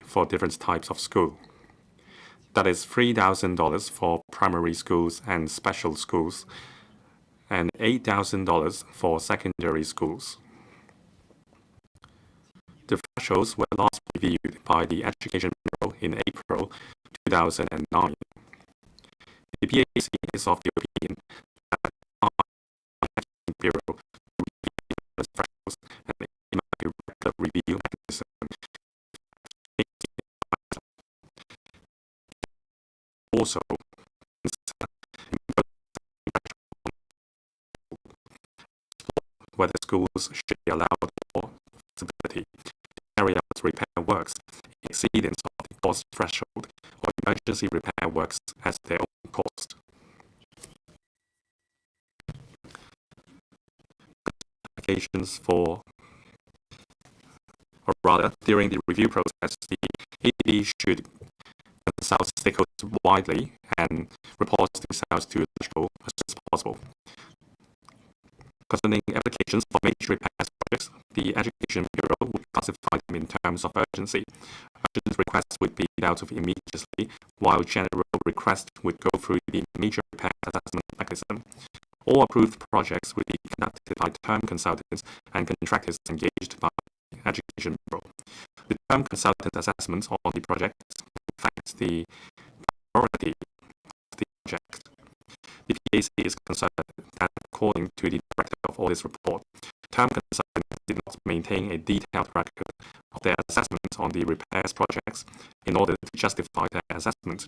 for different types of school. That is $3,000 for primary schools and special schools, and $8,000 for secondary schools. The thresholds were last reviewed by the Education Bureau in April 2009. The PAC is of the opinion that the Education Bureau review the thresholds and implement a regular review mechanism. Also, whether schools should be allowed more flexibility to carry out repair works in exceedance of the cost threshold or emergency repair works at their own cost. Applications for, or rather, during the review process, the ED should consult stakeholders widely and report themselves to the school as soon as possible. Concerning applications for major repairs projects, the Education Bureau would classify them in terms of urgency. Urgent requests would be dealt with immediately, while general requests would go through the major repair assessment mechanism. All approved projects would be conducted by term consultants and contractors engaged by the Education Bureau. The term consultant assessment on the project reflects the priority of the project. The PAC is concerned that according to the Director of Audit's report, term consultants did not maintain a detailed record of their assessment on the repairs projects in order to justify their assessment.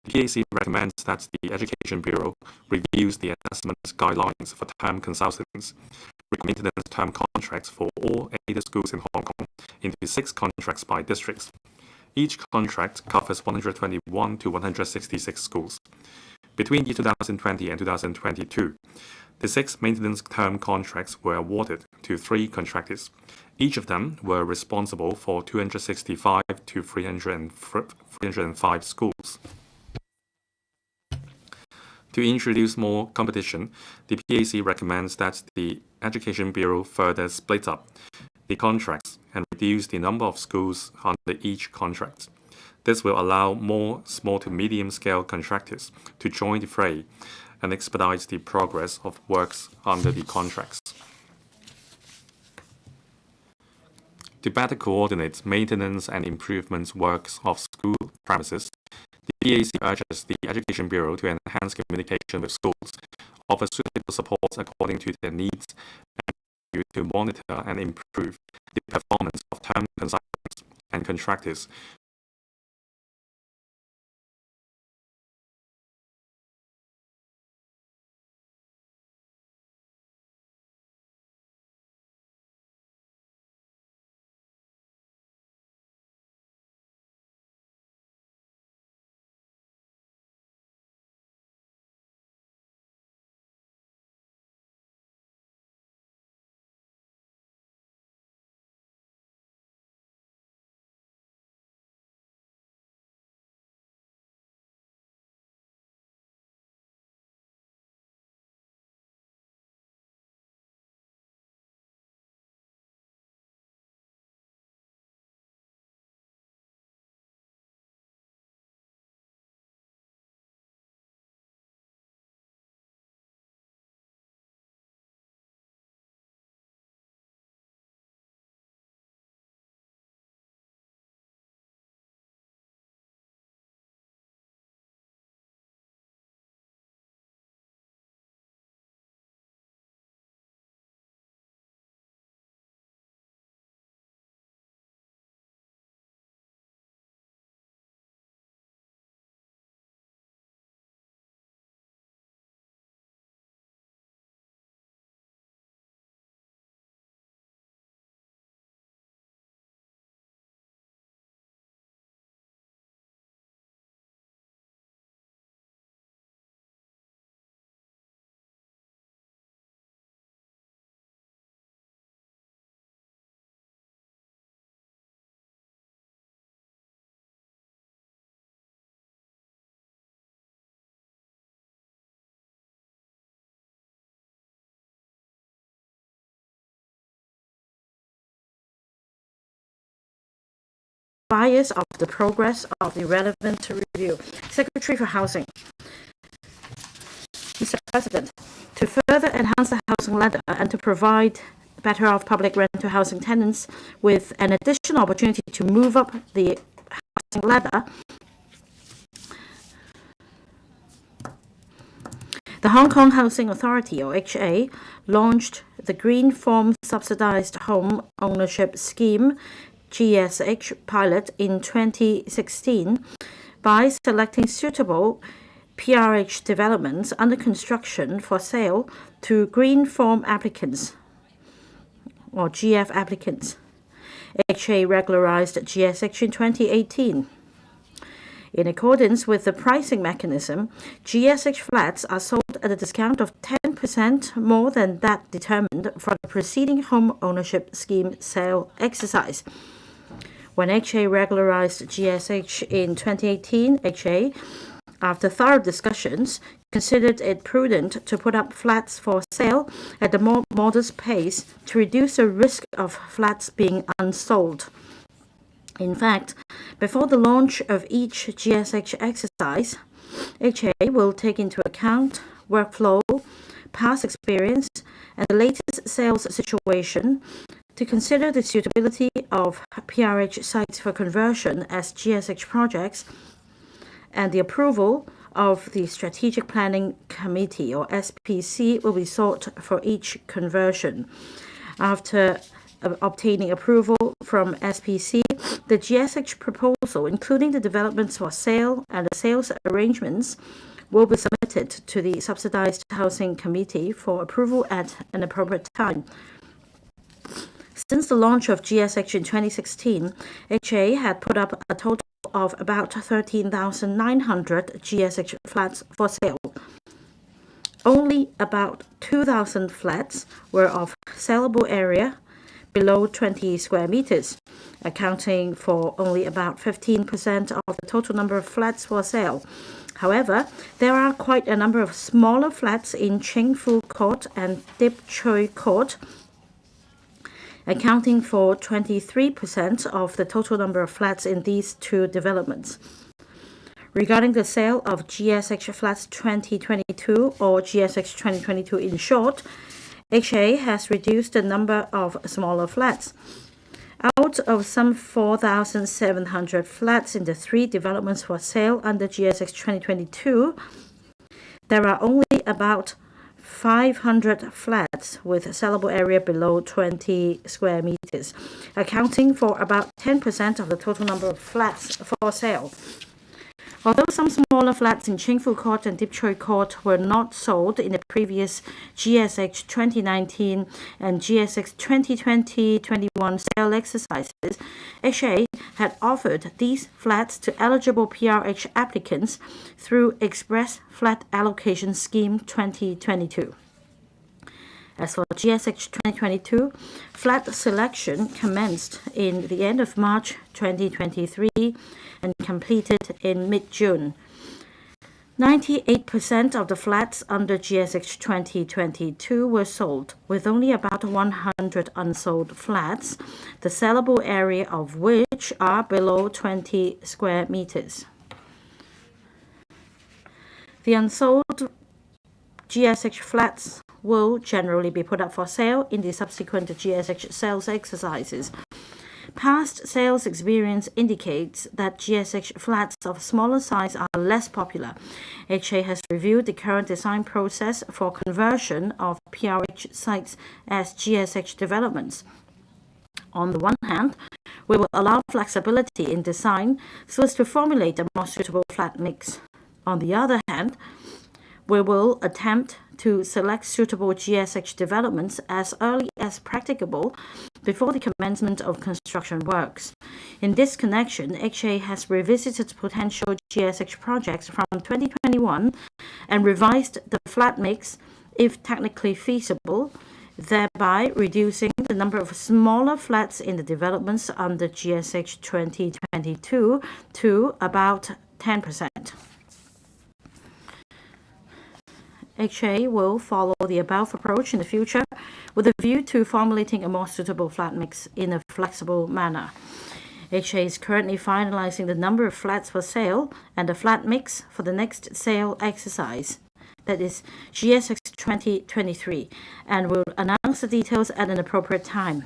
The PAC recommends that the Education Bureau reviews the assessment guidelines for term consultants, break maintenance term contracts for all aided schools in Hong Kong into 6 contracts by districts. Each contract covers 121 to 166 schools. Between the 2020 and 2022, the 6 maintenance term contracts were awarded to 3 contractors. Each of them were responsible for 265 to 305 schools. To introduce more competition, the PAC recommends that the Education Bureau further split up the contracts and reduce the number of schools under each contract. This will allow more small to medium-scale contractors to join the fray and expedite the progress of works under the contracts. To better coordinate maintenance and improvement works of school premises, the PAC urges the Education Bureau to enhance communication with schools, offer suitable support according to their needs, and to monitor and improve the performance of term consultants and contractors bias of the progress of the relevant review. Secretary for Housing. Mr. President, to further enhance the housing ladder and to provide better off public rental housing tenants with an additional opportunity to move up the housing ladder, the Hong Kong Housing Authority, or HA, launched the Green Form Subsidized Home Ownership Scheme GSH pilot in 2016 by selecting suitable PRH developments under construction for sale to Green Form applicants, or GF applicants. HA regularized GSH in 2018. In accordance with the pricing mechanism, GSH flats are sold at a discount of 10% more than that determined for the preceding home ownership scheme sale exercise. When HA regularized GSH in 2018, HA, after thorough discussions, considered it prudent to put up flats for sale at a more modest pace to reduce the risk of flats being unsold. In fact, before the launch of each GSH exercise, HA will take into account workflow, past experience, and the latest sales situation to consider the suitability of PRH sites for conversion as GSH projects and the approval of the Strategic Planning Committee, or SPC, will be sought for each conversion. After obtaining approval from SPC, the GSH proposal, including the developments for sale and the sales arrangements, will be submitted to the Subsidized Housing Committee for approval at an appropriate time. Since the launch of GSH in 2016, HA had put up a total of about 13,900 GSH flats for sale. Only about 2,000 flats were of sellable area below 20 square meters, accounting for only about 15% of the total number of flats for sale. However, there are quite a number of smaller flats in Ching Fu Court and Dip Choi Court, accounting for 23% of the total number of flats in these two developments. Regarding the sale of GSH Flats 2022, or GSH 2022 in short, HA has reduced the number of smaller flats. Out of some 4,700 flats in the three developments for sale under GSH 2022, there are only about 500 flats with sellable area below 20 square meters, accounting for about 10% of the total number of flats for sale. Although some smaller flats in Ching Fu Court and Dip Choi Court were not sold in the previous GSH 2019 and GSH 2020-21 sale exercises, HA had offered these flats to eligible PRH applicants through Express Flat Allocation Scheme 2022. As for GSH 2022, flat selection commenced in the end of March 2023 and completed in mid-June. 98% of the flats under GSH 2022 were sold, with only about 100 unsold flats, the sellable area of which are below 20 square meters. The unsold GSH flats will generally be put up for sale in the subsequent GSH sales exercises. Past sales experience indicates that GSH flats of smaller size are less popular. HA has reviewed the current design process for conversion of PRH sites as GSH developments. On the one hand, we will allow flexibility in design so as to formulate a more suitable flat mix. On the other hand, we will attempt to select suitable GSH developments as early as practicable before the commencement of construction works. In this connection, HA has revisited potential GSH projects from 2021 and revised the flat mix if technically feasible, thereby reducing the number of smaller flats in the developments under GSH 2022 to about 10%. HA will follow the above approach in the future with a view to formulating a more suitable flat mix in a flexible manner. HA is currently finalizing the number of flats for sale and the flat mix for the next sale exercise, that is GSX 2023, and will announce the details at an appropriate time.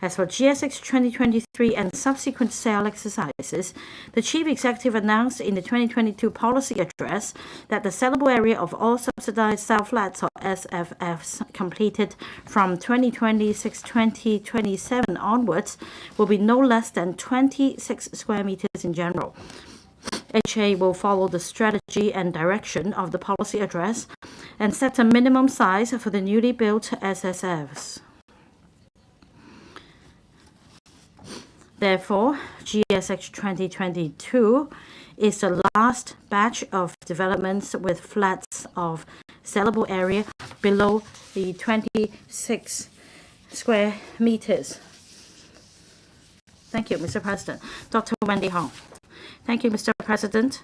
As for GSX 2023 and subsequent sale exercises, the Chief Executive announced in the 2022 policy address that the sellable area of all subsidized sale flats or SFFs completed from 2026-2027 onwards will be no less than 26 square meters in general. HA will follow the strategy and direction of the policy address and set a minimum size for the newly built SSFs. Therefore, GSX 2022 is the last batch of developments with flats of sellable area below the 26 square meters. Thank you, Mr. President. Dr. Wendy Hong. Thank you, Mr. President.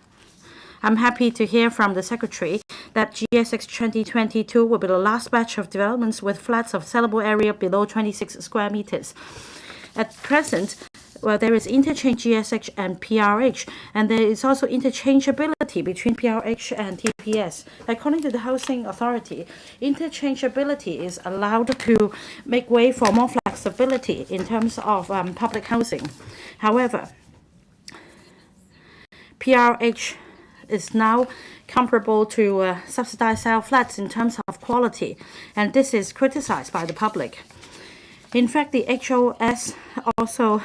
I'm happy to hear from the Secretary that GSX 2022 will be the last batch of developments with flats of sellable area below 26 square meters. At present, there is interchange GSH and PRH, and there is also interchangeability between PRH and TPS. According to the Housing Authority, interchangeability is allowed to make way for more flexibility in terms of public housing. However, PRH is now comparable to subsidized sale flats in terms of quality, and this is criticized by the public. In fact, the HOS also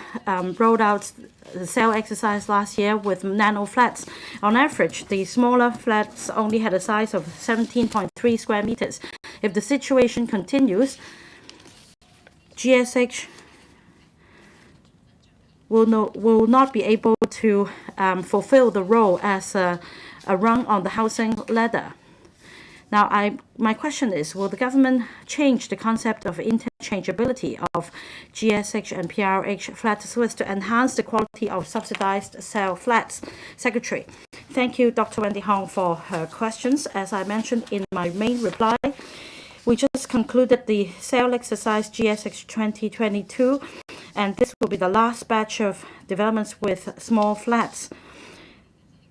rolled out the sale exercise last year with nano flats. On average, the smaller flats only had a size of 17.3 square meters. If the situation continues, GSH will not be able to fulfill the role as a rung on the housing ladder. Now, my question is, will the government change the concept of interchangeability of GSH and PRH flats so as to enhance the quality of subsidized sale flats? Secretary, thank you, Dr. Wendy Hong, for her questions. As I mentioned in my main reply, we just concluded the sale exercise GSH 2022, and this will be the last batch of developments with small flats.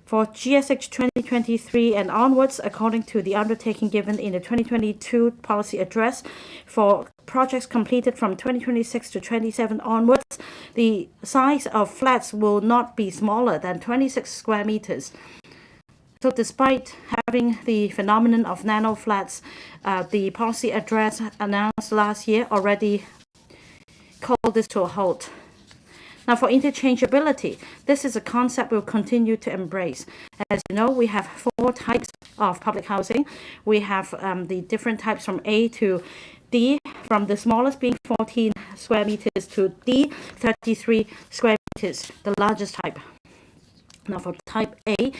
For GSH 2023 and onwards, according to the undertaking given in the 2022 policy address, for projects completed from 2026 to 27 onwards, the size of flats will not be smaller than 26 square meters. So despite having the phenomenon of nano flats, the policy address announced last year already called this to a halt. Now, for interchangeability, this is a concept we'll continue to embrace. As you know, we have 4 types of public housing. We have the different types from A to D, from the smallest being 14 square meters to D, 33 square meters, the largest type. Now, for type A,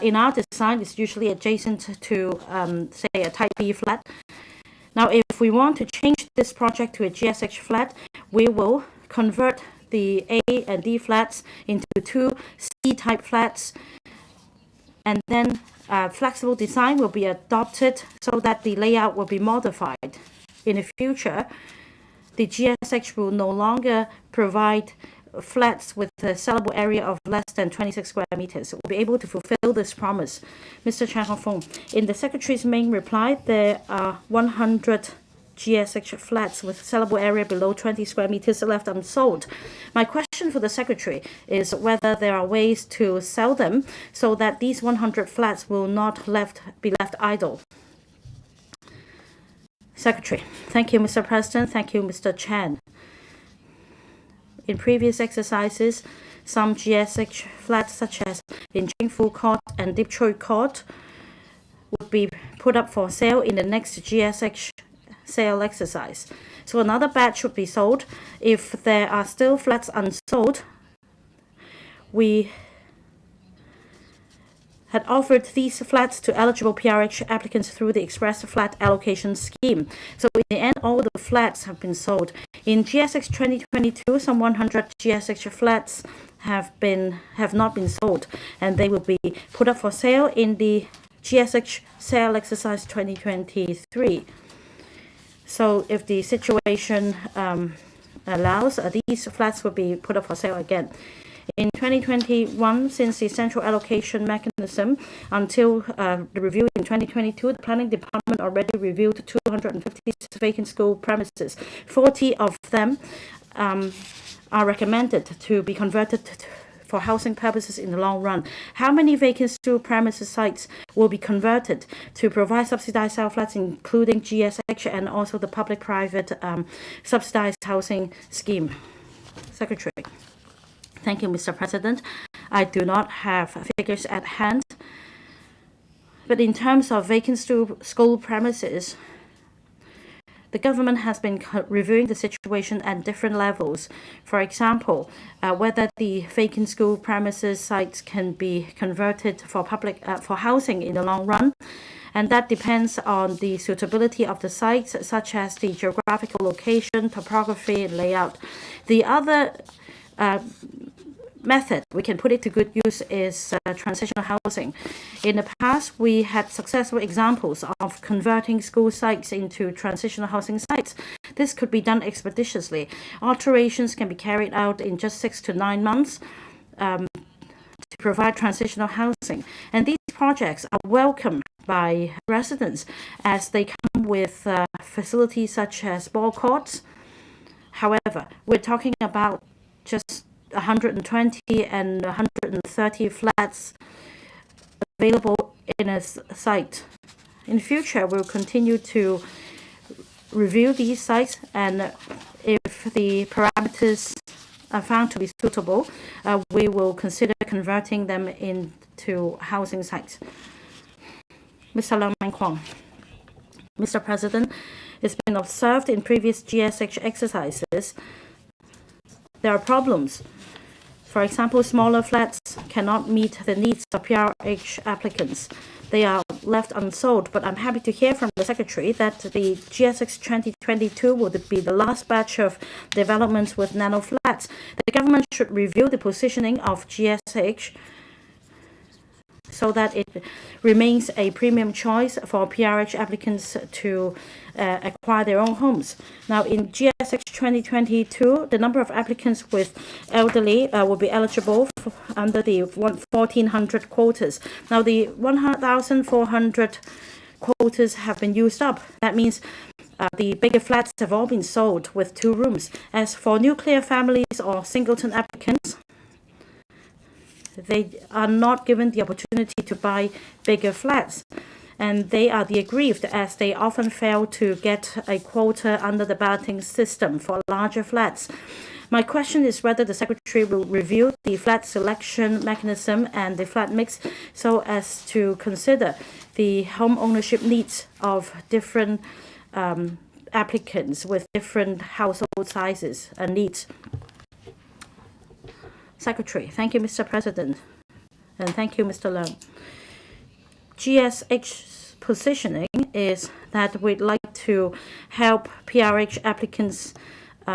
in our design, it's usually adjacent to, say, a type B flat. Now, if we want to change this project to a GSH flat, we will convert the A and D flats into 2 C-type flats, and then flexible design will be adopted so that the layout will be modified. In the future, the GSH will no longer provide flats with a sellable area of less than 26 square meters. We'll be able to fulfill this promise. Mr. Chan Hong-fong, in the Secretary's main reply, there are 100 GSH flats with sellable area below 20 square meters left unsold. My question for the Secretary is whether there are ways to sell them so that these 100 flats will not be left idle. Secretary, thank you, Mr. President. Thank you, Mr. Chan. In previous exercises, some GSH flats, such as in Jingfu Court and Deep Choi Court, would be put up for sale in the next GSH sale exercise. So another batch would be sold. If there are still flats unsold, we had offered these flats to eligible PRH applicants through the Express Flat Allocation Scheme. So in the end, all the flats have been sold. In GSX 2022, some 100 GSH flats have not been sold, and they will be put up for sale in the GSH sale exercise 2023. So if the situation allows, these flats will be put up for sale again. In 2021, since the central allocation mechanism until the review in 2022, the Planning Department already reviewed 256 vacant school premises. 40 of them are recommended to be converted for housing purposes in the long run. How many vacant school premises sites will be converted to provide subsidized flats, including GSH and also the public-private subsidized housing scheme? Secretary. Thank you, Mr. President. I do not have figures at hand, but in terms of vacant school premises, the government has been reviewing the situation at different levels. For example, whether the vacant school premises sites can be converted for housing in the long run, and that depends on the suitability of the sites, such as the geographical location, topography, and layout. The other method we can put it to good use is transitional housing. In the past, we had successful examples of converting school sites into transitional housing sites. This could be done expeditiously. Alterations can be carried out in just 6 to 9 months to provide transitional housing. And these projects are welcomed by residents as they come with facilities such as ball courts. However, we're talking about just 120 and 130 flats available in a site. In future, we'll continue to review these sites, and if the parameters are found to be suitable, we will consider converting them into housing sites. Mr. Leung Kwong. Mr. President, it's been observed in previous GSH exercises there are problems. For example, smaller flats cannot meet the needs of PRH applicants. They are left unsold, but I'm happy to hear from the Secretary that the GSX 2022 will be the last batch of developments with nano flats. The government should review the positioning of GSH so that it remains a premium choice for PRH applicants to acquire their own homes. Now, in GSX 2022, the number of applicants with elderly will be eligible under the 1,400 quotas. Now, the 1,400 quotas have been used up. That means the bigger flats have all been sold with 2 rooms. As for nuclear families or singleton applicants, they are not given the opportunity to buy bigger flats, and they are the aggrieved as they often fail to get a quota under the balloting system for larger flats. My question is whether the Secretary will review the flat selection mechanism and the flat mix so as to consider the home ownership needs of different applicants with different household sizes and needs. Secretary. Thank you, Mr. President, and thank you, Mr. Leung. GSH's positioning is that we'd like to help PRH applicants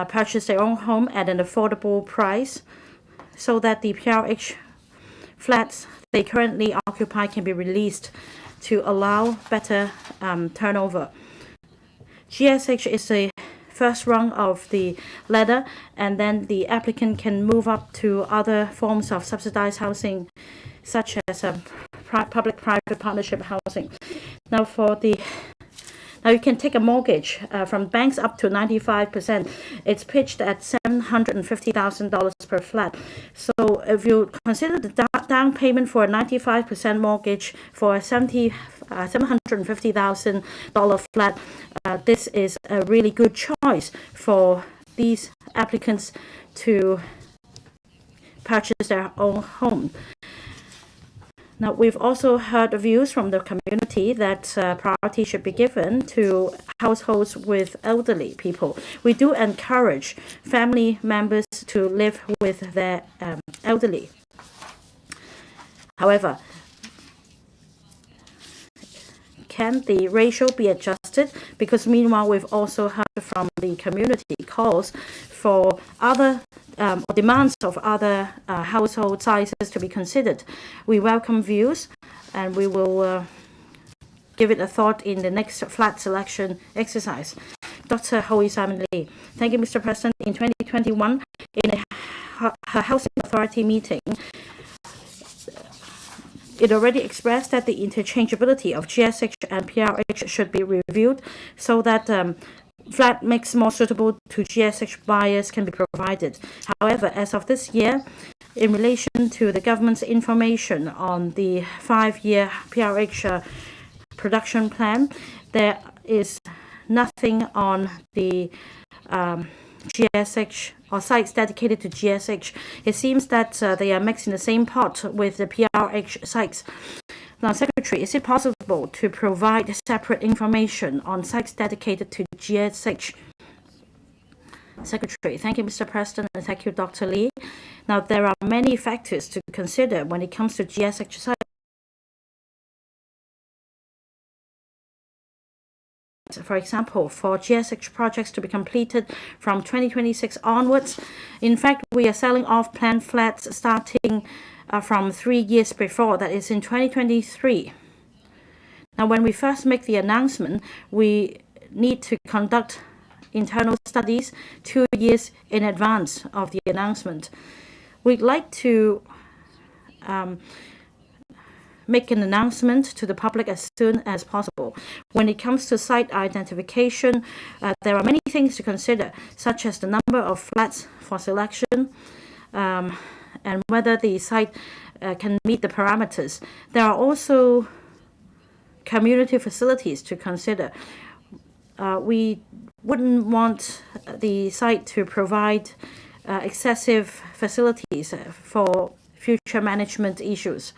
purchase their own home at an affordable price so that the PRH flats they currently occupy can be released to allow better turnover. GSH is a first rung of the ladder, and then the applicant can move up to other forms of subsidized housing, such as public-private partnership housing. Now, you can take a mortgage from banks up to 95%. It's pitched at $750,000 per flat. So if you consider the down payment for a 95% mortgage for a $750,000 flat, this is a really good choice for these applicants to purchase their own home. Now, we've also heard views from the community that priority should be given to households with elderly people. We do encourage family members to live with their elderly. However, can the ratio be adjusted? Because meanwhile, we've also heard from the community calls for other or demands of other household sizes to be considered. We welcome views, and we will give it a thought in the next flat selection exercise. Dr. Hui Simon Lee. Thank you, Mr. President. In 2021, in a her housing authority meeting, it already expressed that the interchangeability of GSH and PRH should be reviewed so that flat mix more suitable to GSH buyers can be provided. However, as of this year, in relation to the government's information on the 5-year PRH production plan, there is nothing on the GSH or sites dedicated to GSH. It seems that they are mixed in the same pot with the PRH sites. Now, Secretary, is it possible to provide separate information on sites dedicated to GSH? Secretary, thank you, Mr. President, and thank you, Dr. Lee. Now, there are many factors to consider when it comes to GSH sites. For example, for GSH projects to be completed from 2026 onwards, in fact, we are selling off planned flats starting from 3 years before, that is in 2023. Now, when we first make the announcement, we need to conduct internal studies 2 years in advance of the announcement. We'd like to make an announcement to the public as soon as possible. When it comes to site identification, there are many things to consider, such as the number of flats for selection and whether the site can meet the parameters. There are also community facilities to consider. We wouldn't want the site to provide excessive facilities for future management issues.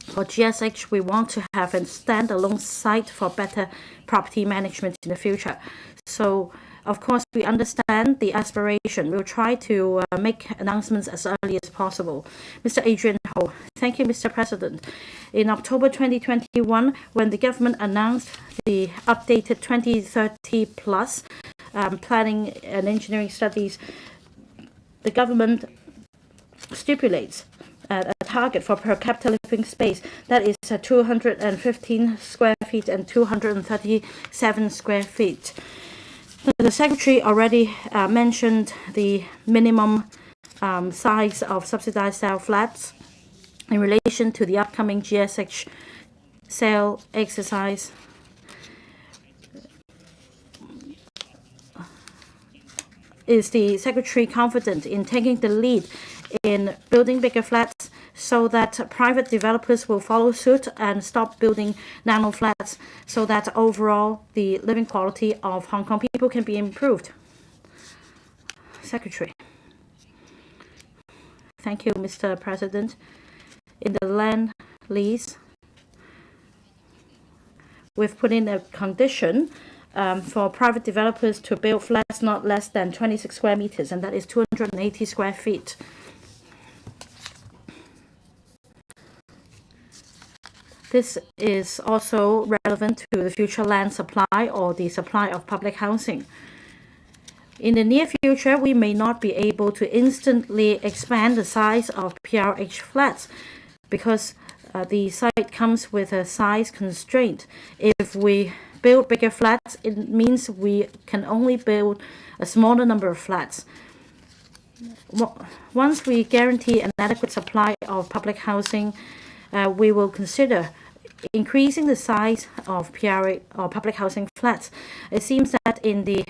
For GSH, we want to have a standalone site for better property management in the future. So, of course, we understand the aspiration. We'll try to make announcements as early as possible. Mr. Adrian Ho, thank you, Mr. President. In October 2021, when the government announced the updated 2030 plus planning and engineering studies, the government stipulates a target for per capita living space that is 215 square feet and 237 square feet. The Secretary already mentioned the minimum size of subsidized sale flats in relation to the upcoming GSH sale exercise. Is the Secretary confident in taking the lead in building bigger flats so that private developers will follow suit and stop building nano flats so that overall the living quality of Hong Kong people can be improved? Secretary. Thank you, Mr. President. In the land lease, we've put in a condition for private developers to build flats not less than 26 square meters, and that is 280 square feet. This is also relevant to the future land supply or the supply of public housing. In the near future, we may not be able to instantly expand the size of PRH flats because the site comes with a size constraint. If we build bigger flats, it means we can only build a smaller number of flats. Once we guarantee an adequate supply of public housing, we will consider increasing the size of PRH or public housing flats. It seems that in the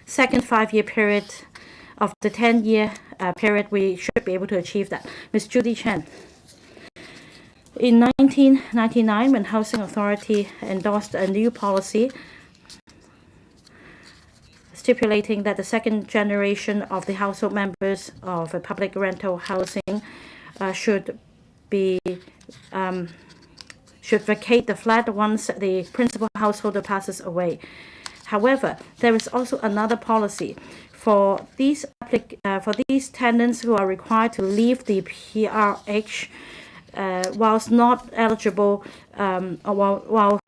second 5-year period of the 10-year period, we should be able to achieve that. Ms. Judy Chen. In 1999, when Housing Authority endorsed a new policy stipulating that the second generation of the household members of a public rental housing should vacate the flat once the principal householder passes away. However, there is also another policy for these tenants who are required to leave the PRH whilst not eligible or while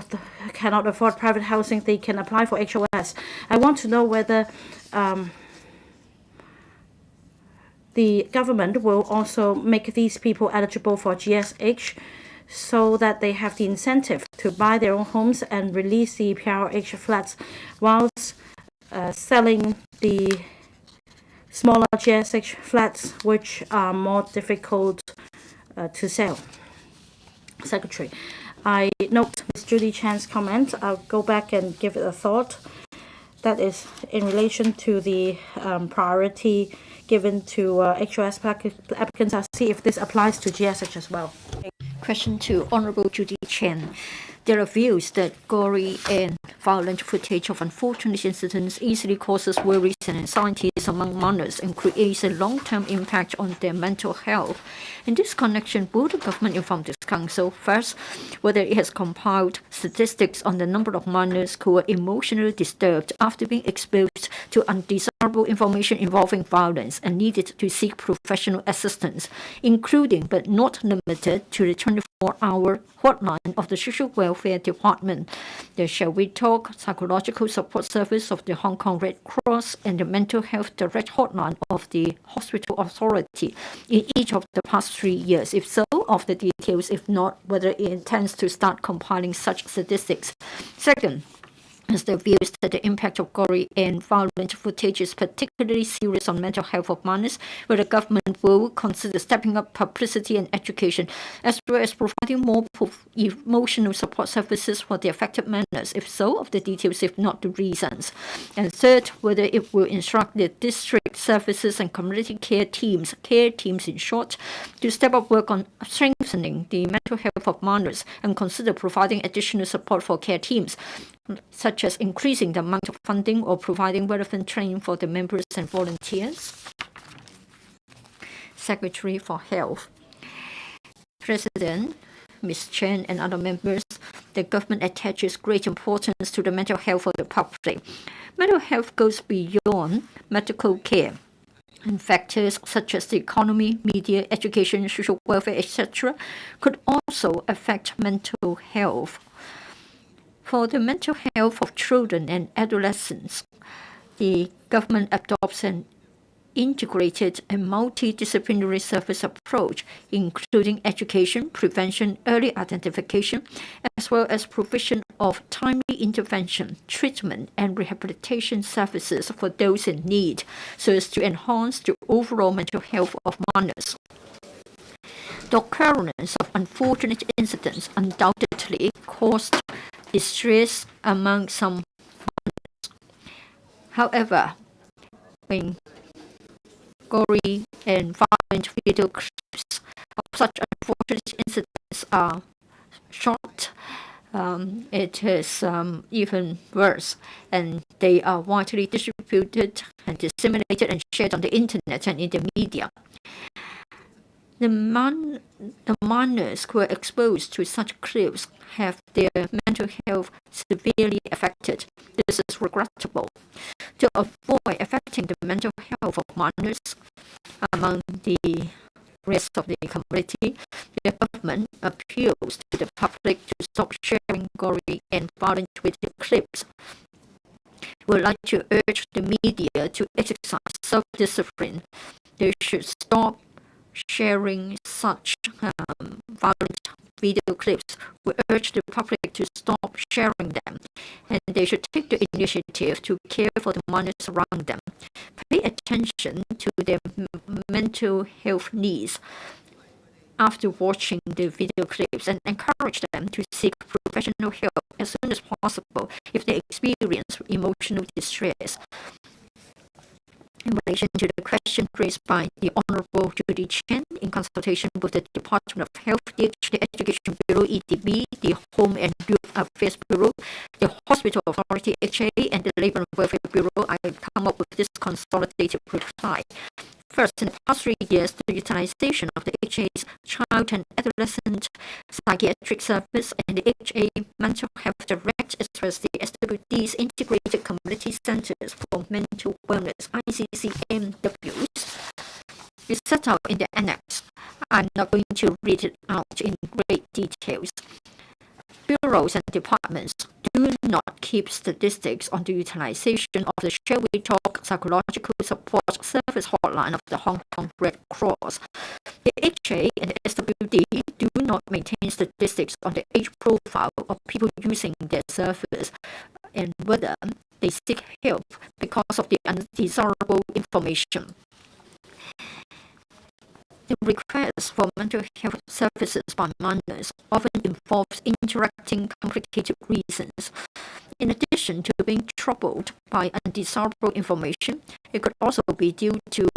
cannot afford private housing, they can apply for HOS. I want to know whether the government will also make these people eligible for GSH so that they have the incentive to buy their own homes and release the PRH flats whilst selling the smaller GSH flats which are more difficult to sell. Secretary, I note Ms. Judy Chan's comment. I'll go back and give it a thought. That is in relation to the priority given to HOS applicants. I'll see if this applies to GSH as well. Question 2, Honorable Judy Chen. There are views that gory and violent footage of unfortunate incidents easily causes worries and anxieties among minors and creates a long-term impact on their mental health. In this connection, will the government inform this council, first, whether it has compiled statistics on the number of minors who were emotionally disturbed after being exposed to undesirable information involving violence and needed to seek professional assistance, including but not limited to the 24-hour hotline of the Social Welfare Department, the Shall We Talk Psychological Support Service of the Hong Kong Red Cross, and the Mental Health Direct Hotline of the Hospital Authority in each of the past 3 years? If so, of the details. If not, whether it intends to start compiling such statistics. Second, is the views that the impact of gory and violent footage is particularly serious on mental health of minors, where the government will consider stepping up publicity and education, as well as providing more emotional support services for the affected minors. If so, of the details, if not the reasons. And third, whether it will instruct the district services and community care teams in short, to step up work on strengthening the mental health of minors and consider providing additional support for care teams, such as increasing the amount of funding or providing relevant training for the members and volunteers. Secretary for Health. President, Ms. Chen and other members, the government attaches great importance to the mental health of the public. Mental health goes beyond medical care, and factors such as the economy, media, education, social welfare, etc., could also affect mental health. For the mental health of children and adolescents, the government adopts an integrated and multidisciplinary service approach, including education, prevention, early identification, as well as provision of timely intervention, treatment, and rehabilitation services for those in need, so as to enhance the overall mental health of minors. The occurrence of unfortunate incidents undoubtedly caused distress among some minors. However, when gory and violent video clips of such unfortunate incidents are shot, it is even worse, and they are widely distributed and disseminated and shared on the internet and in the media. The minors who are exposed to such clips have their mental health severely affected. This is regrettable. To avoid affecting the mental health of minors among the rest of the community, the government appeals to the public to stop sharing gory and violent video clips. We would like to urge the media to exercise self-discipline. They should stop sharing such violent video clips. We urge the public to stop sharing them, and they should take the initiative to care for the minors around them. Pay attention to their mental health needs after watching the video clips, and encourage them to seek professional help as soon as possible if they experience emotional distress. In relation to the question raised by the Honorable Judy Chen, in consultation with the Department of Health, the Education Bureau, EDB, the Home and Youth Affairs Bureau, the Hospital Authority, HA, and the Labour and Welfare Bureau, I come up with this consolidated reply. First, in the past 3 years, the utilization of the HA's Child and Adolescent Psychiatric Service and the HA Mental Health Direct, as well as the SWD's Integrated Community Centers for Mental Wellness, ICCMWs, is set out in the annex. I'm not going to read it out in great details. Bureaus and departments do not keep statistics on the utilization of the Shall We Talk Psychological Support Service hotline of the Hong Kong Red Cross. The HA and the SWD do not maintain statistics on the age profile of people using their service. and whether they seek help because of the undesirable information. The request for mental health services by minors often involves interacting complicated reasons. In addition to being troubled by undesirable information, it could also be due to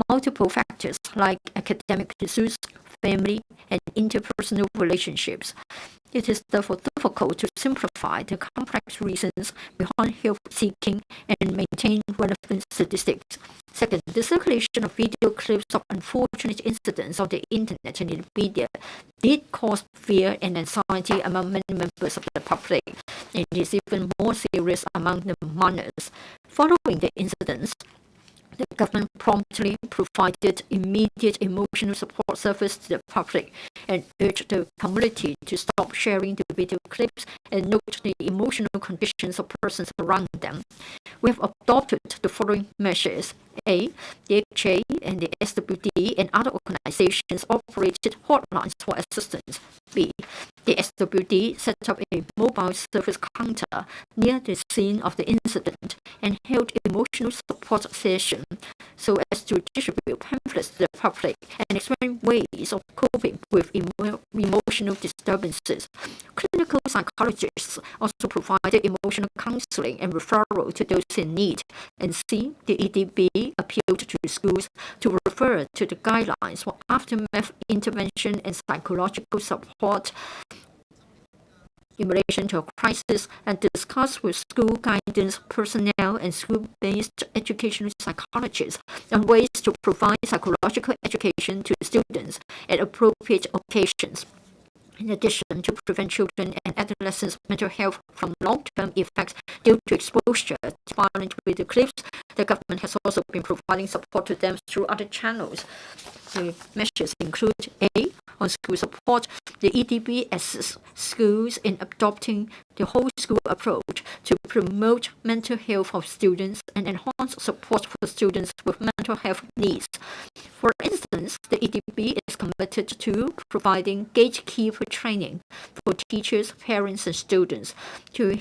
multiple factors like academic pursuits, family, and interpersonal relationships. It is therefore difficult to simplify the complex reasons behind help seeking and maintain relevant statistics. Second, the circulation of video clips of unfortunate incidents on the internet and in the media did cause fear and anxiety among many members of the public. It is even more serious among the minors. Following the incidents, the government promptly provided immediate emotional support service to the public and urged the community to stop sharing the video clips and note the emotional conditions of persons around them. We have adopted the following measures. A. The HA and the SWD and other organizations operated hotlines for assistance. B. The SWD set up a mobile service counter near the scene of the incident and held emotional support sessions so as to distribute pamphlets to the public and explain ways of coping with emotional disturbances. Clinical psychologists also provided emotional counseling and referral to those in need. And C. The EDB appealed to schools to refer to the guidelines for aftermath intervention and psychological support in relation to a crisis and discuss with school guidance personnel and school-based educational psychologists on ways to provide psychological education to students at appropriate occasions. In addition to prevent children and adolescents' mental health from long-term effects due to exposure to violent video clips, the government has also been providing support to them through other channels. The measures include A. On school support, the EDB assists schools in adopting the whole school approach to promote mental health of students and enhance support for students with mental health needs. For instance, the EDB is committed to providing gatekeeper training for teachers, parents, and students to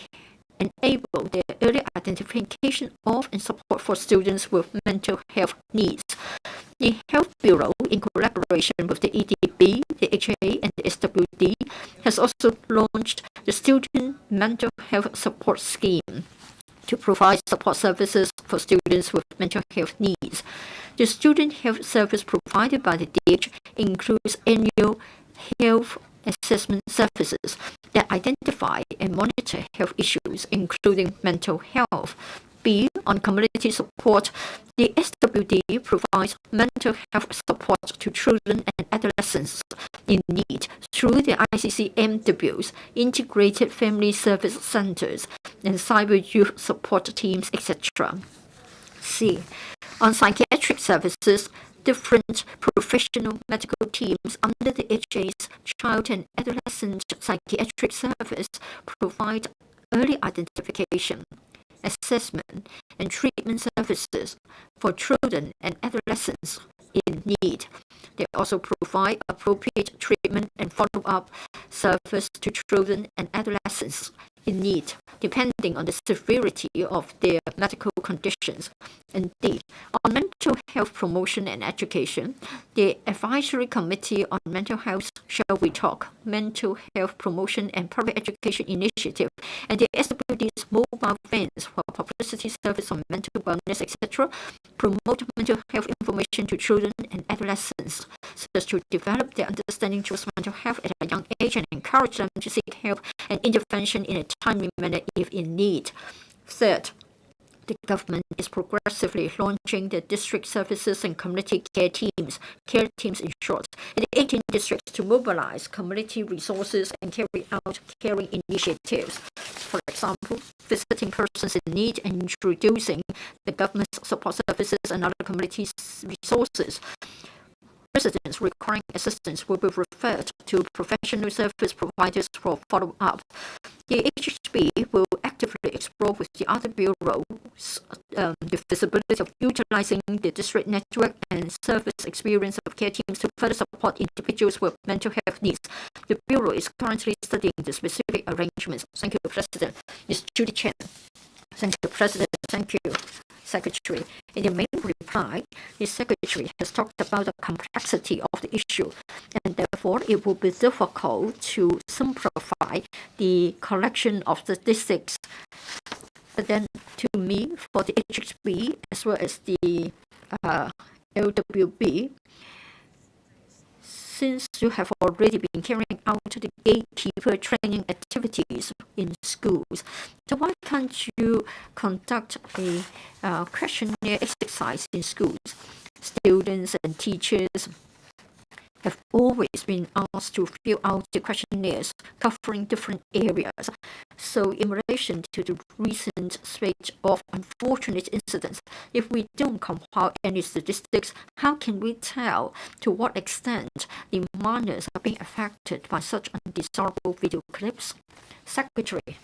enable the early identification of and support for students with mental health needs. The Health Bureau, in collaboration with the EDB, the HA, and the SWD, has also launched the Student Mental Health Support Scheme to provide support services for students with mental health needs. The student health service provided by the DH includes annual health assessment services that identify and monitor health issues, including mental health. B. On community support, the SWD provides mental health support to children and adolescents in need through the ICCMWs, Integrated Family Service Centers, and cyber youth support teams, etc. C. On psychiatric services, different professional medical teams under the HA's Child and Adolescent Psychiatric Service provide early identification, assessment, and treatment services for children and adolescents in need. They also provide appropriate treatment and follow-up service to children and adolescents in need, depending on the severity of their medical conditions. Indeed, on mental health promotion and education, the Advisory Committee on Mental Health Shall We Talk, Mental Health Promotion and Public Education Initiative, and the SWD's mobile vans for publicity service on mental wellness, etc., promote mental health information to children and adolescents, so as to develop their understanding towards mental health at a young age and encourage them to seek help and intervention in a timely manner if in need. Third, the government is progressively launching the district services and community care teams in short, in the 18 districts to mobilize community resources and carry out caring initiatives. For example, visiting persons in need and introducing the government's support services and other community resources. Residents requiring assistance will be referred to professional service providers for follow-up. The HHB will actively explore with the other bureaus the feasibility of utilizing the district network and service experience of care teams to further support individuals with mental health needs. The bureau is currently studying the specific arrangements. Thank you, President. Ms. Judy Chen. Thank you, President. Thank you, Secretary. In the main reply, the Secretary has talked about the complexity of the issue, and therefore it will be difficult to simplify the collection of statistics. But then, to me, for the HHB as well as the LWB, since you have already been carrying out the gatekeeper training activities in schools, so why can't you conduct a questionnaire exercise in schools? Students and teachers have always been asked to fill out the questionnaires covering different areas. So in relation to the recent spate of unfortunate incidents, if we don't compile any statistics, how can we tell to what extent the minors are being affected by such undesirable video clips? Secretary.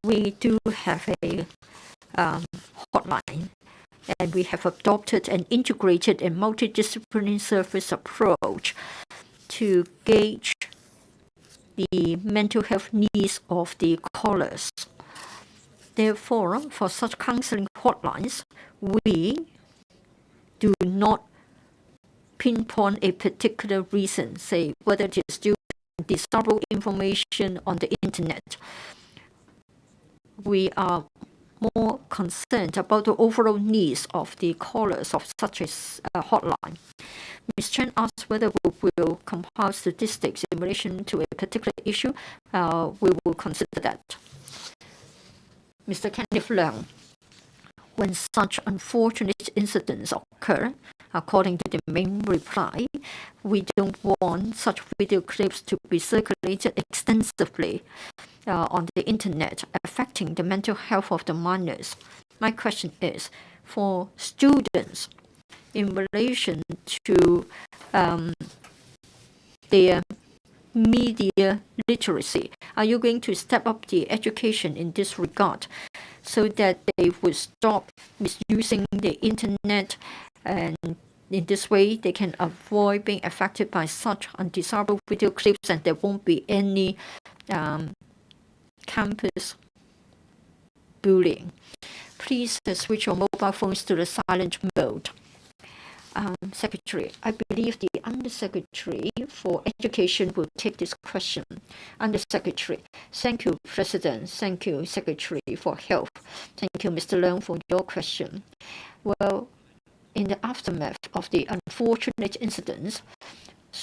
We do have a hotline, and we have adopted an integrated and multidisciplinary service approach to gauge the mental health needs of the callers. Therefore, for such counseling hotlines, we do not pinpoint a particular reason, say whether it is due to desirable information on the internet. We are more concerned about the overall needs of the callers of such a hotline. Ms. Chen asked whether we will compile statistics in relation to a particular issue. We will consider that. Mr. Kenneth Leung, when such unfortunate incidents occur, according to the main reply, we don't want such video clips to be circulated extensively on the internet, affecting the mental health of the minors. My question is, for students, in relation to their media literacy, are you going to step up the education in this regard so that they will stop misusing the internet, and in this way they can avoid being affected by such undesirable video clips, and there won't be any campus bullying? Please switch your mobile phones to the silent mode. Secretary, I believe the Undersecretary for Education will take this question. Undersecretary, thank you, President. Thank you, Secretary, for help. Thank you, Mr. Leung, for your question. Well, in the aftermath of the unfortunate incidents,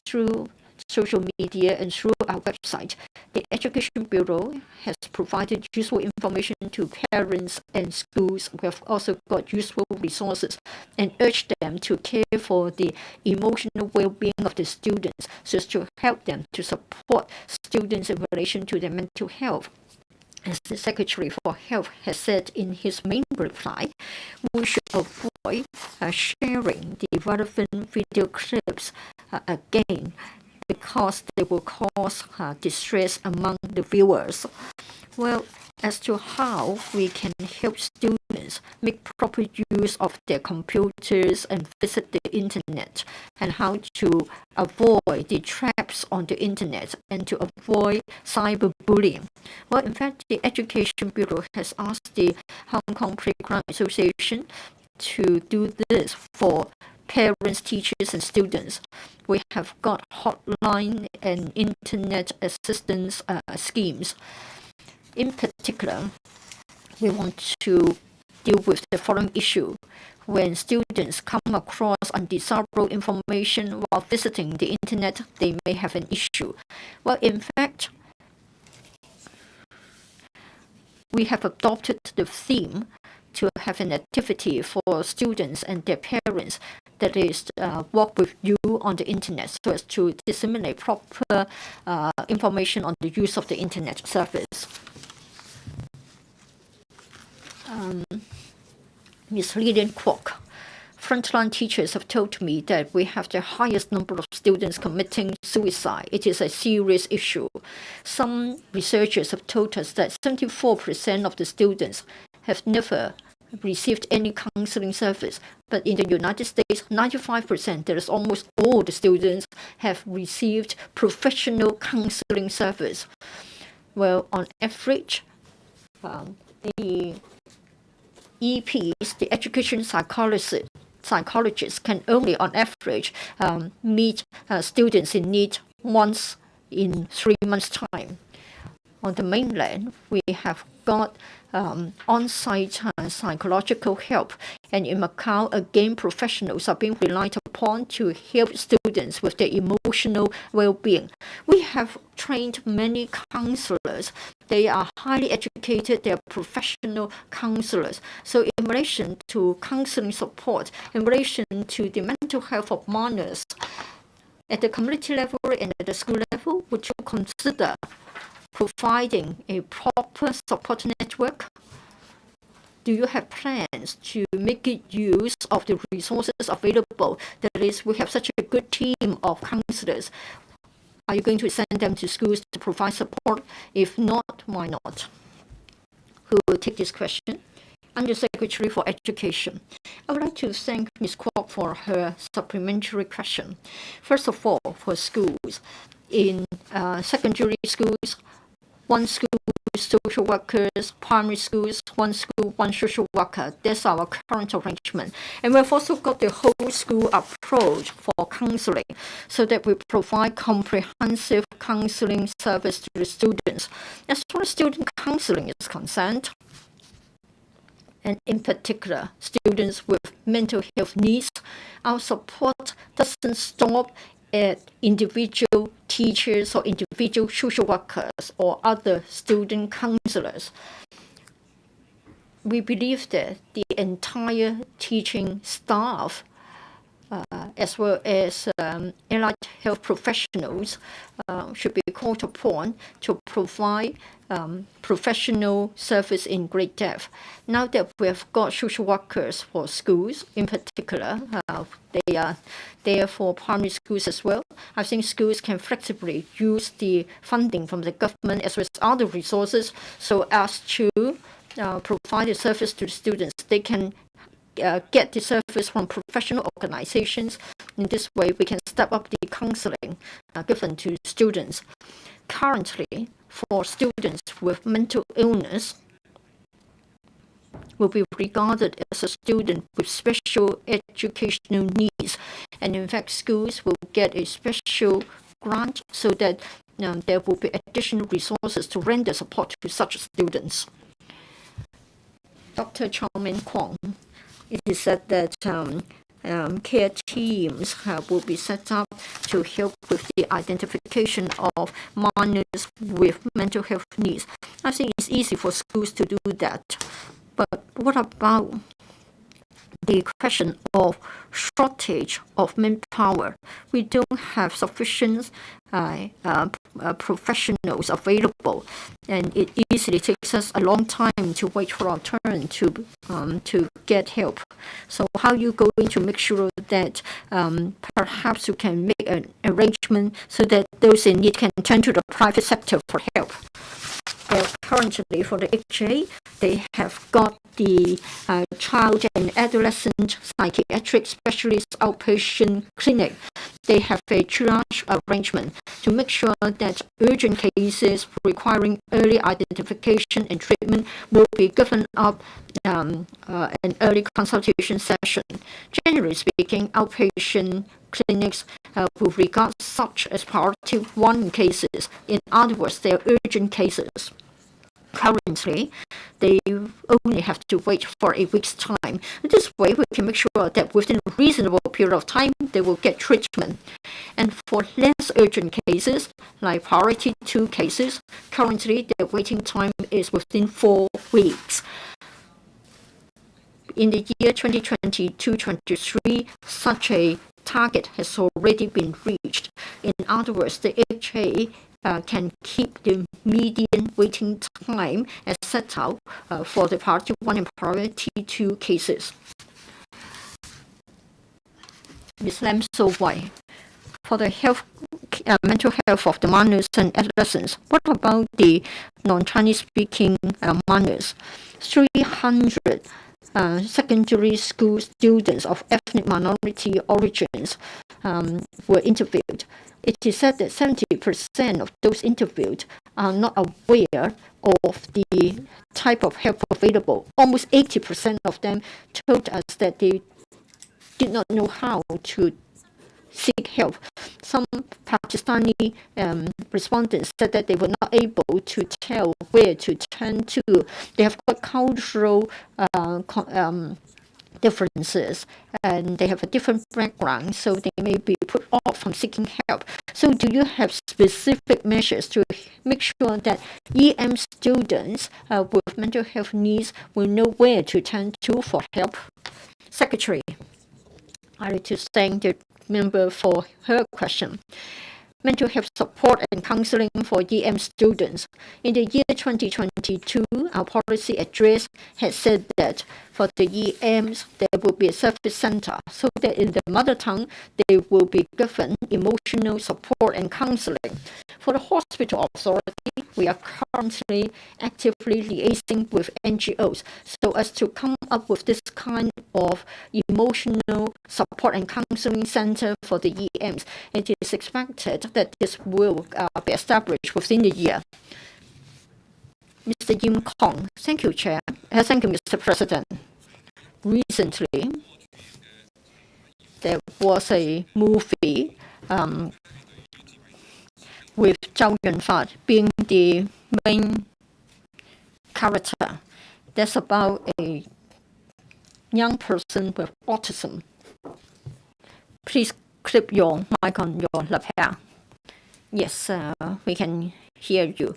through social media and through our website, the Education Bureau has provided useful information to parents and schools. We have also got useful resources and urged them to care for the emotional well-being of the students, so as to help them to support students in relation to their mental health. As the Secretary for Health has said in his main reply, we should avoid sharing the relevant video clips again, because they will cause distress among the viewers. Well, as to how we can help students make proper use of their computers and visit the internet, and how to avoid the traps on the internet and to avoid cyberbullying. Well, in fact, the Education Bureau has asked the Hong Kong Playground Association to do this for parents, teachers, and students. We have got hotline and internet assistance schemes. In particular, we want to deal with the following issue. When students come across undesirable information while visiting the internet, they may have an issue. Well, in fact, we have adopted the theme to have an activity for students and their parents, that is walk with you on the internet, so as to disseminate proper information on the use of the internet service. Ms. Lillian Kwok frontline teachers have told me that we have the highest number of students committing suicide. It is a serious issue. Some researchers have told us that 74% of the students have never received any counseling service. But in the United States, 95%, that is almost all the students, have received professional counseling service. Well, on average, the EPs, the education psychologists, can only, on average, meet students in need once in 3 months' time. On the mainland, we have got on-site psychological help, and in Macau, again, professionals are being relied upon to help students with their emotional well-being. We have trained many counselors. They are highly educated, they are professional counselors. So in relation to counseling support, in relation to the mental health of minors, at the community level and at the school level, would you consider providing a proper support network? Do you have plans to make it use of the resources available? That is, we have such a good team of counselors. Are you going to send them to schools to provide support? If not, why not? Who will take this question? Undersecretary for Education. I would like to thank Ms. Kwok for her supplementary question. First of all, for schools, in secondary schools, one school, social workers, primary schools, one school, one social worker. That's our current arrangement. And we've also got the whole school approach for counseling, so that we provide comprehensive counseling service to the students. As far as student counseling is concerned, and in particular, students with mental health needs, our support doesn't stop at individual teachers or individual social workers or other student counselors. We believe that the entire teaching staff, as well as allied health professionals, should be called upon to provide professional service in great depth. Now that we have got social workers for schools, in particular, they are there for primary schools as well. I think schools can flexibly use the funding from the government as well as other resources so as to provide the service to the students. They can get the service from professional organizations. In this way, we can step up the counseling given to students. Currently, for students with mental illness, will be regarded as a student with special educational needs. And in fact, schools will get a special grant so that there will be additional resources to render support to such students. Dr. Chong-Min Kwong, it is said that care teams will be set up to help with the identification of minors with mental health needs. I think it's easy for schools to do that. But what about the question of shortage of manpower? We don't have sufficient professionals available, and it easily takes us a long time to wait for our turn to get help. So how are you going to make sure that perhaps you can make an arrangement so that those in need can turn to the private sector for help? Well, currently for the HA, they have got the child and adolescent psychiatric specialist outpatient clinic. They have a triage arrangement to make sure that urgent cases requiring early identification and treatment will be given up an early consultation session. Generally speaking, outpatient clinics will regard such as priority 1 cases. In other words, they are urgent cases. Currently, they only have to wait for a week's time. This way, we can make sure that within a reasonable period of time, they will get treatment. And for less urgent cases, like priority 2 cases, currently their waiting time is within 4 weeks. In the year 2022-23, such a target has already been reached. In other words, the HA can keep the median waiting time as set out for the priority 1 and priority 2 cases. Ms. Lam So Wai, for the mental health of the minors and adolescents, what about the non-Chinese speaking minors? 300 secondary school students of ethnic minority origins were interviewed. It is said that 70% of those interviewed are not aware of the type of help available. Almost 80% of them told us that they did not know how to seek help. Some Pakistani respondents said that they were not able to tell where to turn to. They have got cultural differences and they have a different background, so they may be put off from seeking help. So do you have specific measures to make sure that EM students with mental health needs will know where to turn to for help? Secretary, I'd like to thank the member for her question. Mental health support and counseling for EM students. In the year 2022, our policy address had said that for the EMs, there will be a service center so that in the mother tongue, they will be given emotional support and counseling. For the hospital authority, we are currently actively liaising with NGOs so as to come up with this kind of emotional support and counseling center for the EMs. It is expected that this will be established within the year. Mr. Yim Kong, thank you, Chair. Thank you, Mr. President. Recently, there was a movie with Zhao Yunfan being the main character. That's about a young person with autism. Please clip your mic on your lapel. Yes, we can hear you.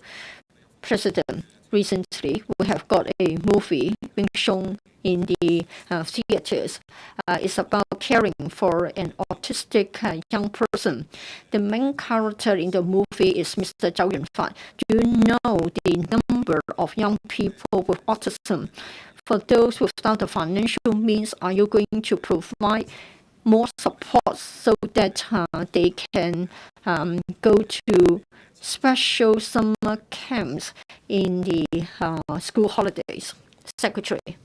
President, recently we have got a movie being shown in the theaters. It's about caring for an autistic young person. The main character in the movie is Mr. Zhao Yunfan. Do you know the number of young people with autism? For those without the financial means, are you going to provide more support so that they can go to special summer camps in the school holidays? Secretary.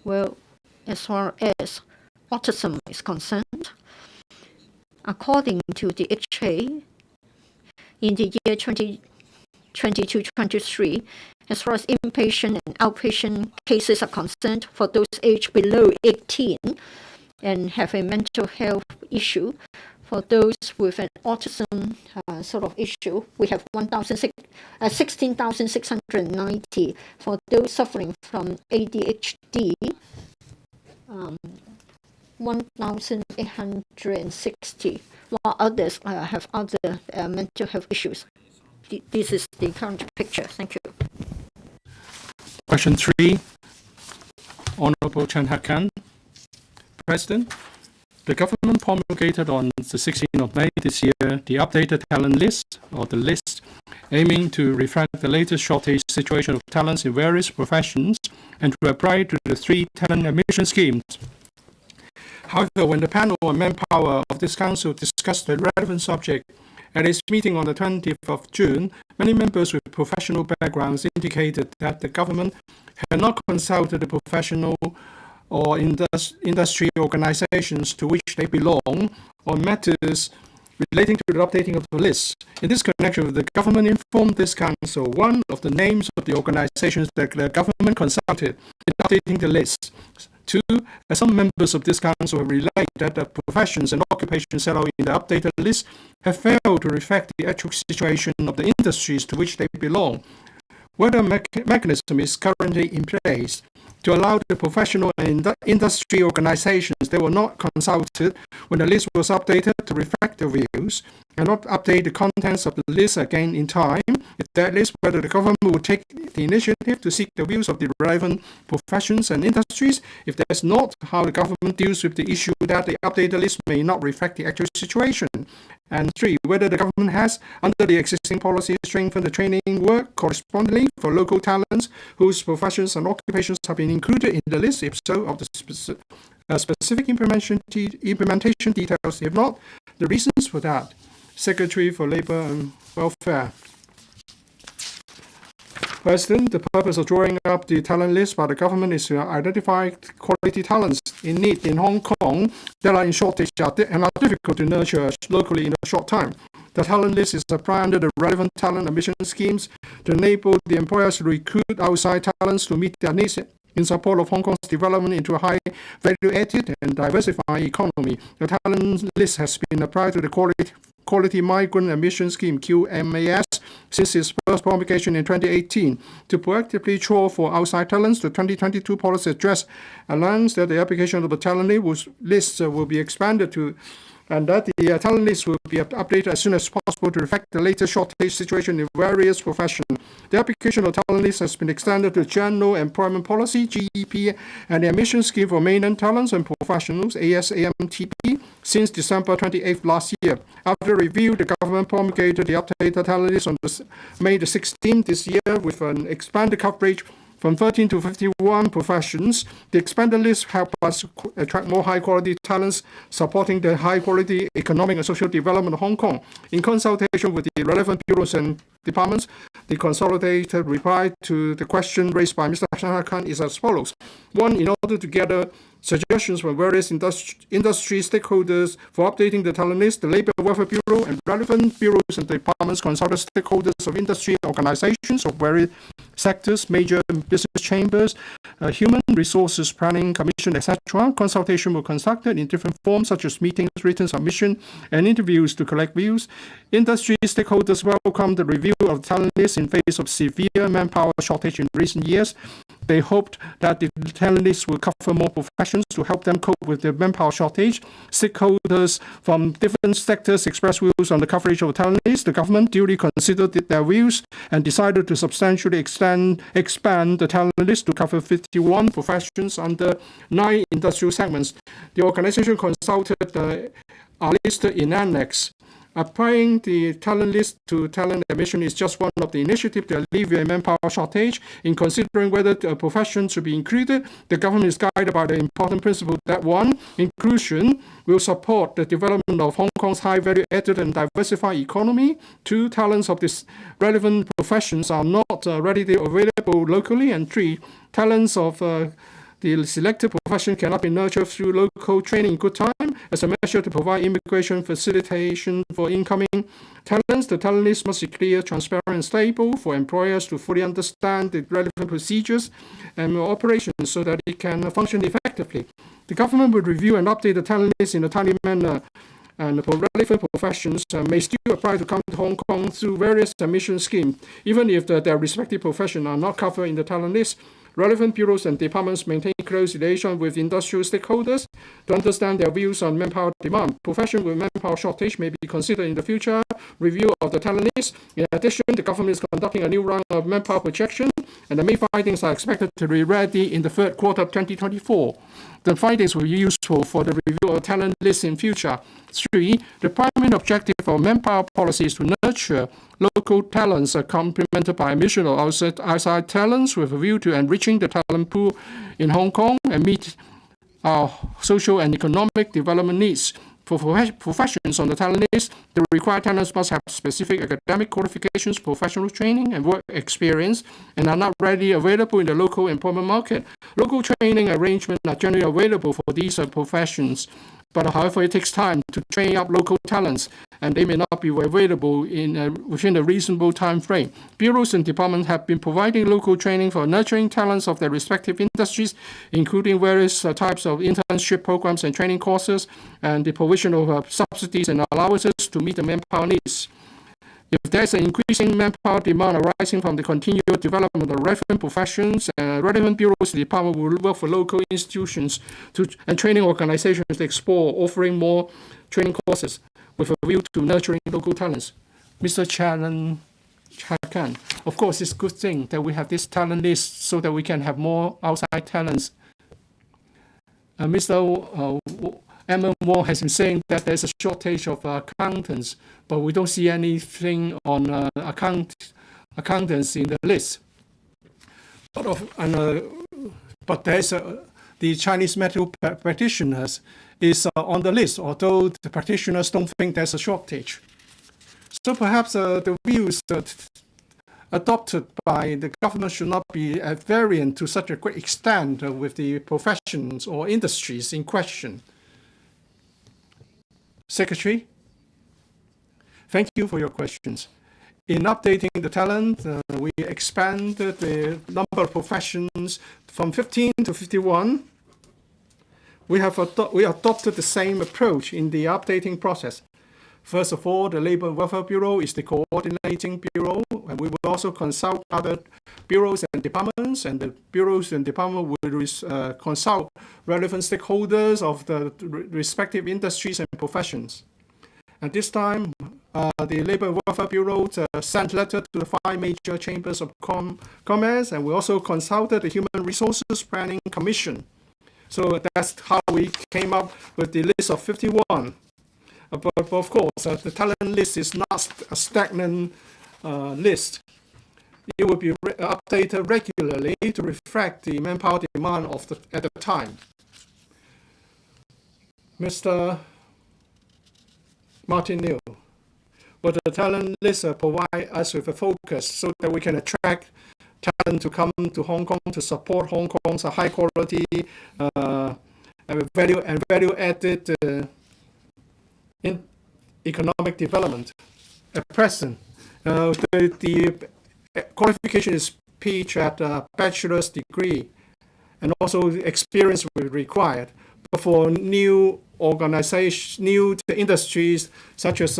Well, as far as autism is concerned, according to the HA, in the year 2022-23, as far as inpatient and outpatient cases are concerned, for those aged below 18 and have a mental health issue, for those with an autism sort of issue, we have 16,690. For those suffering from ADHD, 1,860, while others have other mental health issues. This is the current picture. Thank you. Question 3, Honorable Chen Hakan. President, the government promulgated on the 16th of May this year the updated talent list, or the list, aiming to reflect the latest shortage situation of talents in various professions and to apply to the 3 talent admission schemes. However, when the panel on manpower of this council discussed the relevant subject at its meeting on the 20th of June, many members with professional backgrounds indicated that the government had not consulted the professional or industry organizations to which they belong on matters relating to the updating of the list. In this connection, the government informed this council one of the names of the organizations that the government consulted in updating the list. 2, as some members of this council have relayed that the professions and occupations set out in the updated list have failed to reflect the actual situation of the industries to which they belong. Whether mechanism is currently in place to allow the professional and industry organizations that were not consulted when the list was updated to reflect their views and not update the contents of the list again in time. If that is, whether the government will take the initiative to seek the views of the relevant professions and industries. If that's not, how the government deals with the issue that the updated list may not reflect the actual situation. And 3, whether the government has, under the existing policy, strengthened the training work correspondingly for local talents whose professions and occupations have been included in the list. If so, of the specific implementation details. If not, the reasons for that. Secretary for Labour and Welfare. President, the purpose of drawing up the talent list by the government is to identify quality talents in need in Hong Kong that are in shortage and are difficult to nurture locally in a short time. The talent list is applied under the relevant talent admission schemes to enable the employers to recruit outside talents to meet their needs in support of Hong Kong's development into a high value-added and diversified economy. The talent list has been applied to the Quality Migrant Admission Scheme, QMAS, since its first promulgation in 2018. To proactively draw for outside talents, the 2022 policy address announced that the application of the talent list will be expanded to, and that the talent list will be updated as soon as possible to reflect the latest shortage situation in various professions. The application of talent list has been extended to General Employment Policy, GEP, and the Admission Scheme for Mainland Talents and Professionals, ASAMTP, since December 28th last year. After review, the government promulgated the updated talent list on May the 16th this year with an expanded coverage from 13 to 51 professions. The expanded list helps us attract more high-quality talents, supporting the high-quality economic and social development of Hong Kong. In consultation with the relevant bureaus and departments, the consolidated reply to the question raised by Mr. Chan Khan is as follows. 1. In order to gather suggestions from various industry stakeholders for updating the talent list, the Labour Welfare Bureau and relevant bureaus and departments consulted stakeholders of industry organizations of various sectors, major business chambers, human resources planning commission, etc. Consultation were conducted in different forms such as meetings, written submission, and interviews to collect views. Industry stakeholders welcomed the review of the talent list in face of severe manpower shortage in recent years. They hoped that the talent list will cover more professions to help them cope with the manpower shortage. Stakeholders from different sectors expressed views on the coverage of the talent list. The government duly considered their views and decided to substantially expand the talent list to cover 51 professions under 9 industrial segments. The organization consulted are listed in Annex. Applying the talent list to talent admission is just one of the initiatives to alleviate manpower shortage. In considering whether a profession should be included, the government is guided by the important principle that 1. Inclusion will support the development of Hong Kong's high value-added and diversified economy. 2. Talents of these relevant professions are not readily available locally. And 3. Talents of the selected profession cannot be nurtured through local training in good time. As a measure to provide immigration facilitation for incoming talents, the talent list must be clear, transparent, and stable for employers to fully understand the relevant procedures and operations so that it can function effectively. The government will review and update the talent list in a timely manner, and for relevant professions may still apply to come to Hong Kong through various admission schemes, even if their respective professions are not covered in the talent list. Relevant bureaus and departments maintain close relations with industrial stakeholders to understand their views on manpower demand. Professions with manpower shortage may be considered in the future review of the talent list. In addition, the government is conducting a new round of manpower projection, and the main findings are expected to be ready in the third quarter of 2024. The findings will be useful for the review of talent lists in future. 3. The primary objective of manpower policy is to nurture local talents complemented by admission of outside talents with a view to enriching the talent pool in Hong Kong and meet our social and economic development needs. For professions on the talent list, the required talents must have specific academic qualifications, professional training, and work experience, and are not readily available in the local employment market. Local training arrangements are generally available for these professions, but however, it takes time to train up local talents, and they may not be available within a reasonable time frame. Bureaus and departments have been providing local training for nurturing talents of their respective industries, including various types of internship programs and training courses, and the provision of subsidies and allowances to meet the manpower needs. If there is an increasing manpower demand arising from the continued development of relevant professions, relevant bureaus and departments will work for local institutions and training organizations to explore offering more training courses with a view to nurturing local talents. Mr. Chan Khan, of course, it's a good thing that we have this talent list so that we can have more outside talents. Mr. Emma Wong has been saying that there's a shortage of accountants, but we don't see anything on accountants in the list. But there's the Chinese medical practitioners is on the list, although the practitioners don't think there's a shortage. So perhaps the views adopted by the government should not be at variant to such a great extent with the professions or industries in question. Secretary, thank you for your questions. In updating the talent, we expanded the number of professions from 15 to 51. We adopted the same approach in the updating process. First of all, the Labour and Welfare Bureau is the coordinating bureau, and we will also consult other bureaus and departments, and the bureaus and departments will consult relevant stakeholders of the respective industries and professions. At this time, the Labour and Welfare Bureau sent letter to the 5 major chambers of commerce, and we also consulted the Human Resources Planning Commission. So that's how we came up with the list of 51. But of course, the talent list is not a stagnant list. It will be updated regularly to reflect the manpower demand at the time. Mr. Martin Liu, will the talent list provide us with a focus so that we can attract talent to come to Hong Kong to support Hong Kong's high quality and value added in economic development? At present, the qualification is pitched at a bachelor's degree, and also experience will be required. But for new organizations, new industries such as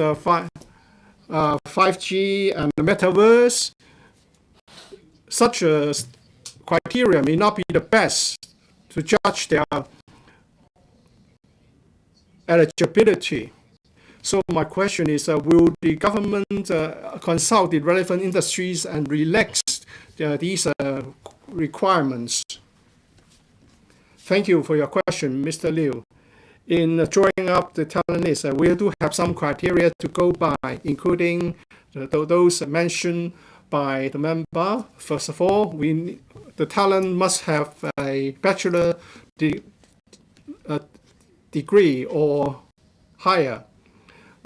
5G and the metaverse, such a criteria may not be the best to judge their eligibility. So my question is, will the government consult the relevant industries and relax these requirements? Thank you for your question, Mr. Liu. In drawing up the talent list, we do have some criteria to go by, including those mentioned by the member. First of all, the talent must have a bachelor degree or higher.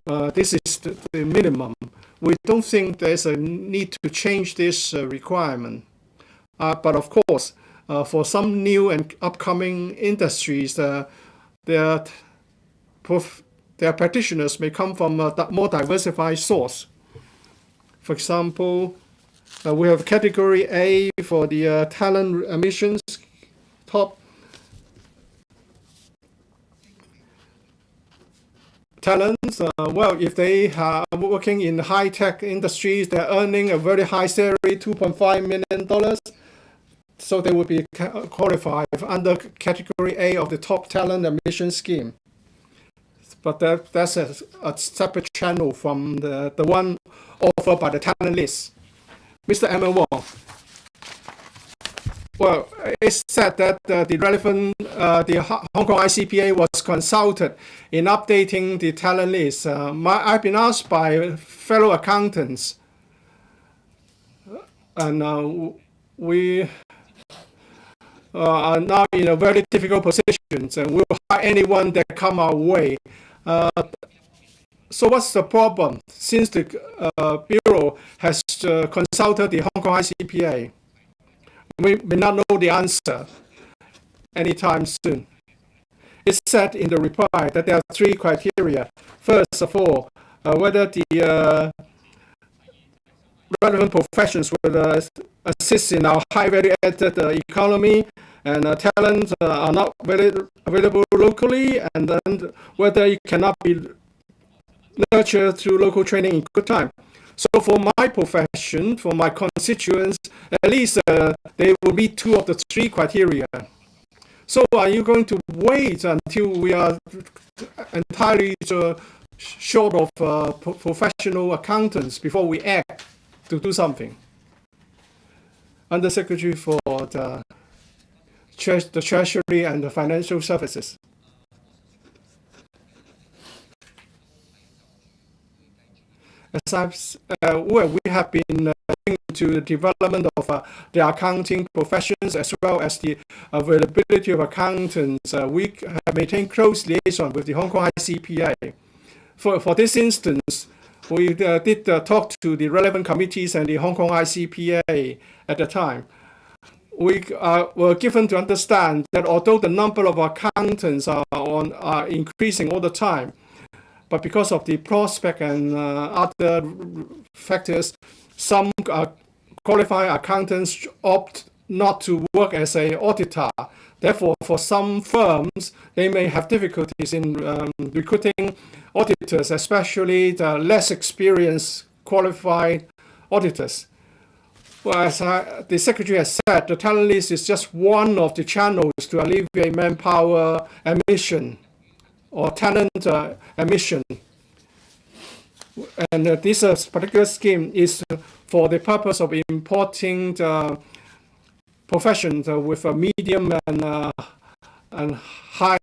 This is the minimum. We don't think there's a need to change this requirement. But of course, for some new and upcoming industries, their practitioners may come from a more diversified source. For example, we have category A for the talent admissions, top talents. Well, if they are working in high-tech industries, they're earning a very high salary, $2.5 million. So they will be qualified under category A of the top talent admission scheme. But that's a separate channel from the one offered by the talent list. Mr. Emma Wong. Well, it's said that the relevant, the Hong Kong ICPA was consulted in updating the talent list. I've been asked by fellow accountants, and we are now in a very difficult position, and we'll hire anyone that come our way. So what's the problem? Since the Bureau has consulted the Hong Kong ICPA, we may not know the answer anytime soon. It's said in the reply that there are 3 criteria. First of all, whether the relevant professions will assist in our high value-added economy, and talents are not available locally, and then whether it cannot be nurtured through local training in good time. So for my profession, for my constituents, at least they will meet 2 of the 3 criteria. So are you going to wait until we are entirely short of professional accountants before we act to do something? Undersecretary for the Treasury and the Financial Services. We have been looking into the development of the accounting professions as well as the availability of accountants. We have maintained close liaison with the Hong Kong ICPA. For this instance, we did talk to the relevant committees and the Hong Kong ICPA at the time. We were given to understand that although the number of accountants are increasing all the time, but because of the prospect and other factors, some qualified accountants opt not to work as an auditor. Therefore, for some firms, they may have difficulties in recruiting auditors, especially the less experienced qualified auditors. Well, as the Secretary has said, the talent list is just one of the channels to alleviate manpower emission or talent emission. And this particular scheme is for the purpose of importing professions with a medium and high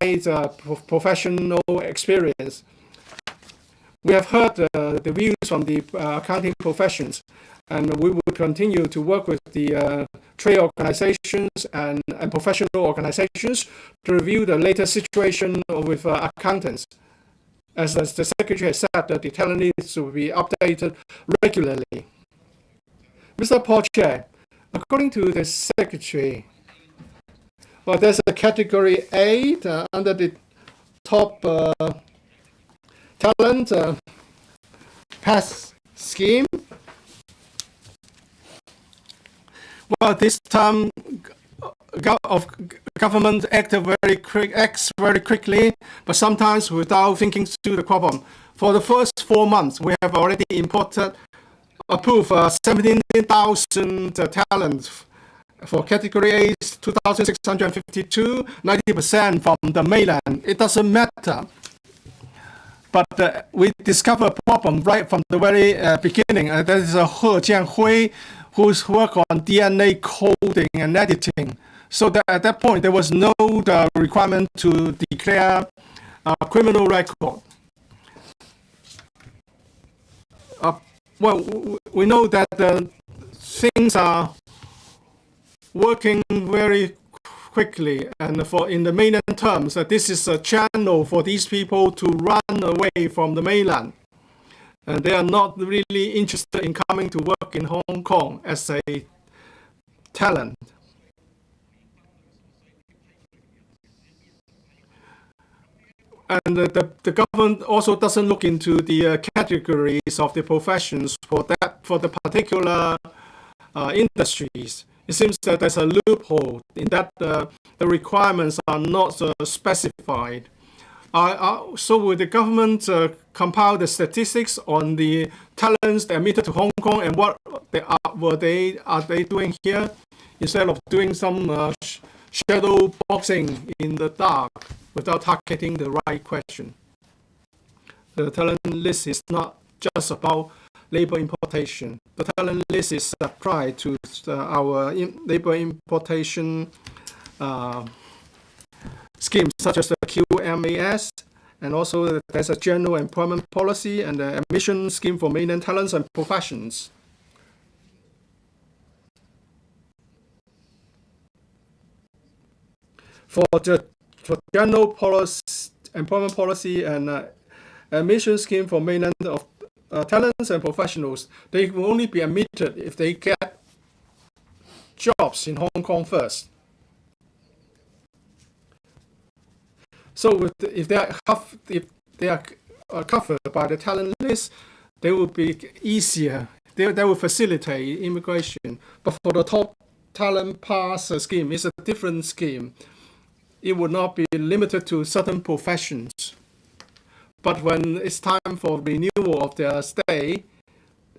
professional experience. We have heard the views from the accounting professions, and we will continue to work with the trade organizations and professional organizations to review the latest situation with accountants. As the Secretary has said, that the talent list will be updated regularly. Mr. Paul Chair, according to the Secretary, well, there's a category A under the top talent pass scheme. Well, this time of government acts very quickly, but sometimes without thinking through the problem. For the first 4 months, we have already approved 17,000 talents. For category A, 2,652, 90% from the mainland. It doesn't matter. But we discovered a problem right from the very beginning. There is a He Jianhui who's work on DNA coding and editing. So that at that point, there was no requirement to declare a criminal record. Well, we know that things are working very quickly, and in the mainland terms, this is a channel for these people to run away from the mainland. And they are not really interested in coming to work in Hong Kong as a talent. And the government also doesn't look into the categories of the professions for the particular industries. It seems that there's a loophole in that the requirements are not specified. So will the government compile the statistics on the talents admitted to Hong Kong and what are they doing here, instead of doing some shadow boxing in the dark without targeting the right question? The talent list is not just about labor importation. The talent list is applied to our labor importation schemes such as the QMAS, and also there's a general employment policy and the admission scheme for mainland talents and professions. For general policy, employment policy and admission scheme for mainland of talents and professionals, they will only be admitted if they get jobs in Hong Kong first. So if they are covered by the talent list, they will be easier. They will facilitate immigration. But for the top talent pass scheme, it's a different scheme. It would not be limited to certain professions. But when it's time for renewal of their stay,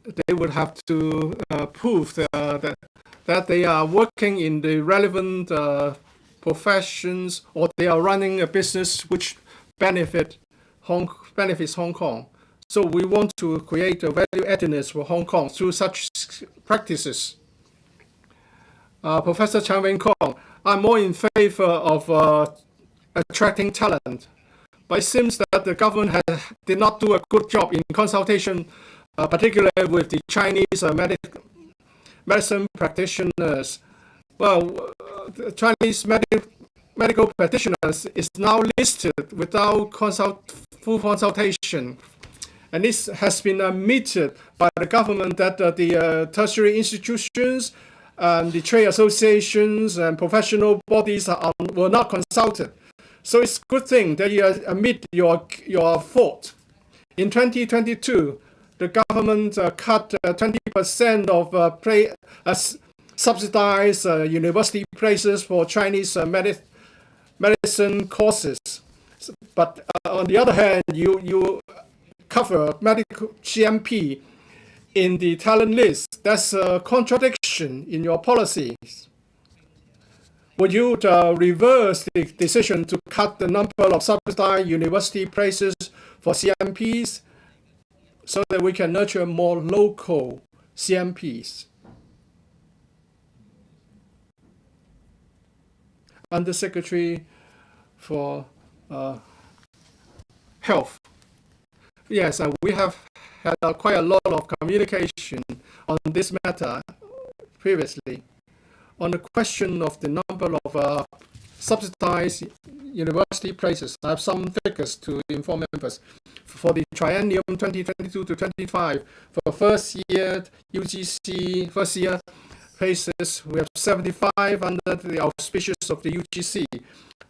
they would have to prove that they are working in the relevant professions, or they are running a business which benefits Hong Kong. So we want to create a value addedness for Hong Kong through such practices. Professor Chan Wing Kong, I'm more in favor of attracting talent. But it seems that the government did not do a good job in consultation particularly with the Chinese medicine practitioners. Well, the Chinese medical practitioners is now listed without full consultation. And this has been admitted by the government that the tertiary institutions, the trade associations, and professional bodies were not consulted. So it's a good thing that you admit your fault. In 2022, the government cut 20% of subsidized university places for Chinese medicine courses. But on the other hand, you cover medical GMP in the talent list. That's a contradiction in your policies. Would you reverse the decision to cut the number of subsidized university places for CMPs so that we can nurture more local CMPs? Undersecretary for Health. Yes, we have had quite a lot of communication on this matter previously. On the question of the number of subsidized university places, I have some figures to inform members. For the triennium 2022 to 25, for first year UGC, first year places, we have 75 under the auspices of the UGC.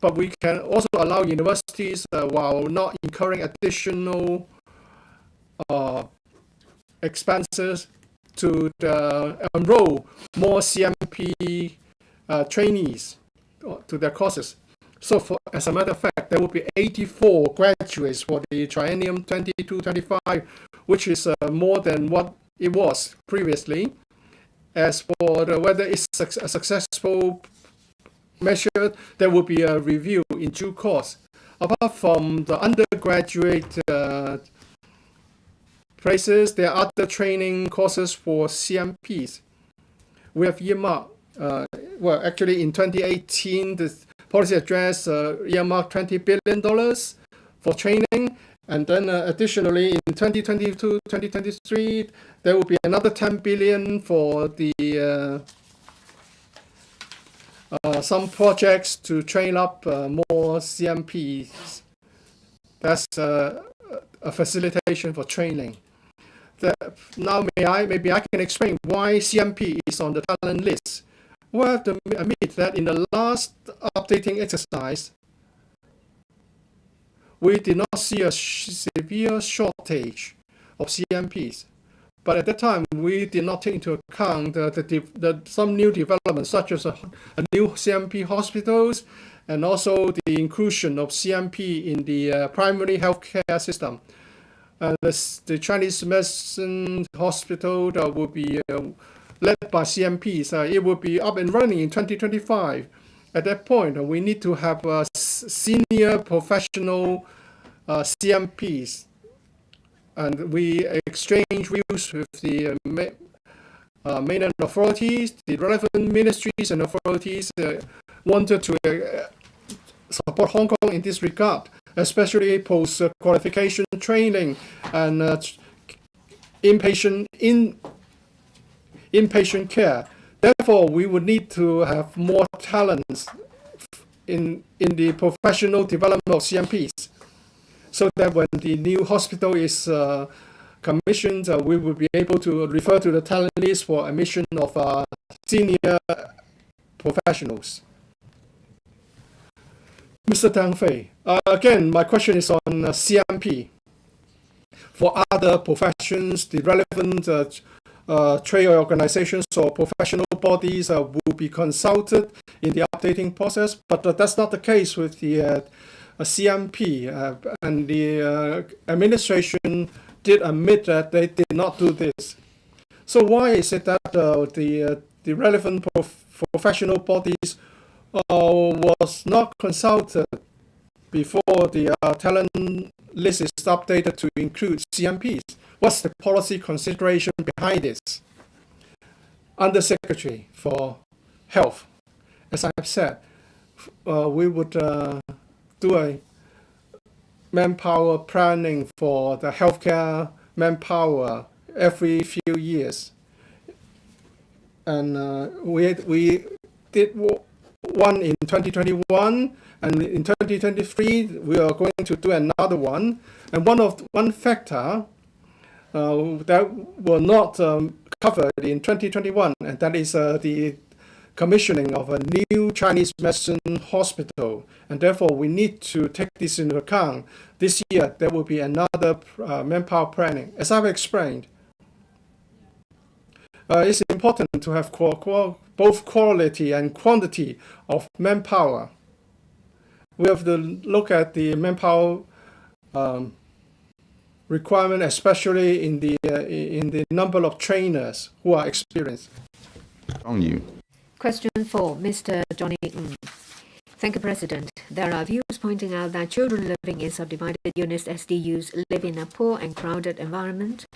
But we can also allow universities, while not incurring additional expenses, to enroll more CMP trainees to their courses. So as a matter of fact, there will be 84 graduates for the triennium 22-25, which is more than what it was previously. As for whether it's a successful measure, there will be a review in due course. Apart from the undergraduate places, there are other training courses for CMPs. We have earmarked, well, actually in 2018, the policy address earmarked $20 billion for training. And then additionally, in 2022-2023, there will be another $10 billion for the some projects to train up more CMPs. That's a facilitation for training. Now, maybe I can explain why CMP is on the talent list. We have to admit that in the last updating exercise, we did not see a severe shortage of CMPs. But at that time, we did not take into account some new developments, such as a new CMP hospitals, and also the inclusion of CMP in the primary healthcare system. The Chinese medicine hospital will be led by CMPs. It will be up and running in 2025. At that point, we need to have senior professional CMPs. And we exchange views with the mainland authorities, the relevant ministries and authorities wanted to support Hong Kong in this regard, especially post-qualification training and inpatient care. Therefore, we would need to have more talents in the professional development of CMPs, so that when the new hospital is commissioned, we will be able to refer to the talent list for admission of senior professionals. Mr. Tang Fei, again, my question is on CMP. For other professions, the relevant trade organizations or professional bodies will be consulted in the updating process, but that's not the case with the CMP, and the administration did admit that they did not do this. So why is it that the relevant professional bodies was not consulted before the talent list is updated to include CMPs? What's the policy consideration behind this? Undersecretary for Health, as I have said, we would do a manpower planning for the healthcare manpower every few years. And we did one in 2021, and in 2023 we are going to do another one. And one factor that were not covered in 2021, and that is the commissioning of a new Chinese medicine hospital, and therefore we need to take this into account. This year there will be another manpower planning. As I've explained, it's important to have both quality and quantity of manpower. We have to look at the manpower requirement, especially in the number of trainers who are experienced. On you. Question 4, Mr. Johnny Ng. Thank you, President. There are views pointing out that children living in subdivided units (SDUs) live in a poor and crowded environment.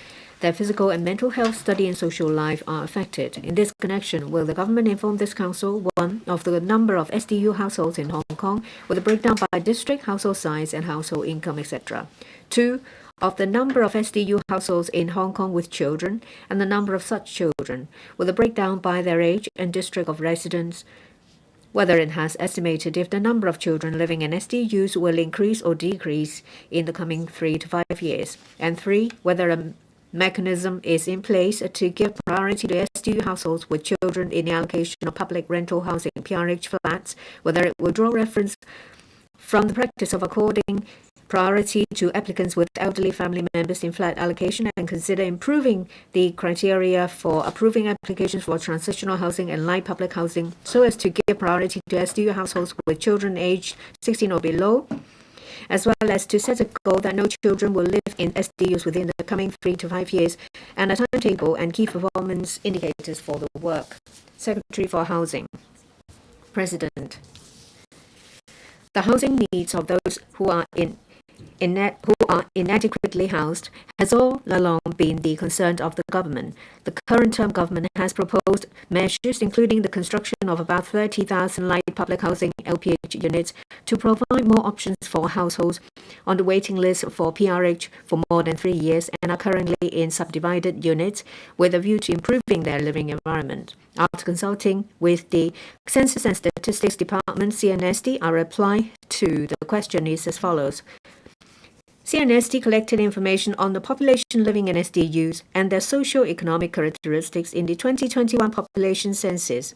Their physical and mental health, study and social life are affected. In this connection, will the government inform this council, 1, of the number of SDU households in Hong Kong, with a breakdown by district, household size and household income, etc.? 2, of the number of SDU households in Hong Kong with children and the number of such children, with a breakdown by their age and district of residence, whether it has estimated if the number of children living in SDUs will increase or decrease in the coming 3 to 5 years. And 3, whether a mechanism is in place to give priority to SDU households with children in the allocation of public rental housing (PRH) flats, whether it will draw reference from the practice of according priority to applicants with elderly family members in flat allocation, and consider improving the criteria for approving applications for transitional housing and light public housing so as to give priority to SDU households with children aged 16 or below, as well as to set a goal that no children will live in SDUs within the coming 3 to 5 years, and a timetable and key performance indicators for the work. Secretary for Housing. President. The housing needs of those who are inadequately housed has all along been the concern of the government. The current term government has proposed measures including the construction of about 30,000 light public housing (LPH) units to provide more options for households on the waiting list for PRH for more than 3 years and are currently in subdivided units with a view to improving their living environment. After consulting with the Census and Statistics Department, CNSD, our reply to the question is as follows. CNSD collected information on the population living in SDUs and their socio-economic characteristics in the 2021 population census.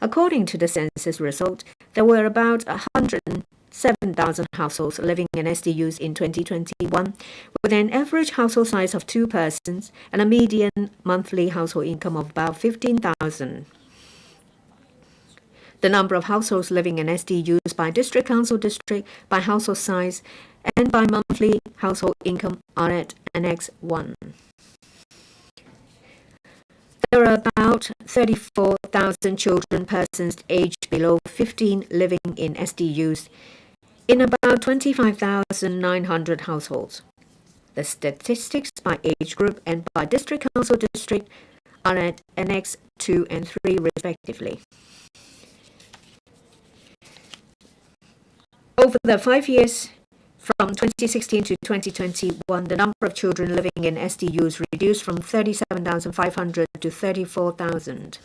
According to the census result, there were about 107,000 households living in SDUs in 2021, with an average household size of 2 persons and a median monthly household income of about 15,000. The number of households living in SDUs by district council district, by household size, and by monthly household income are at Annex 1. There are about 34,000 children persons aged below 15 living in SDUs in about 25,900 households. The statistics by age group and by district council district are at Annex 2 and 3 respectively. Over the 5 years from 2016 to 2021, the number of children living in SDUs reduced from 37,500 to 34,000.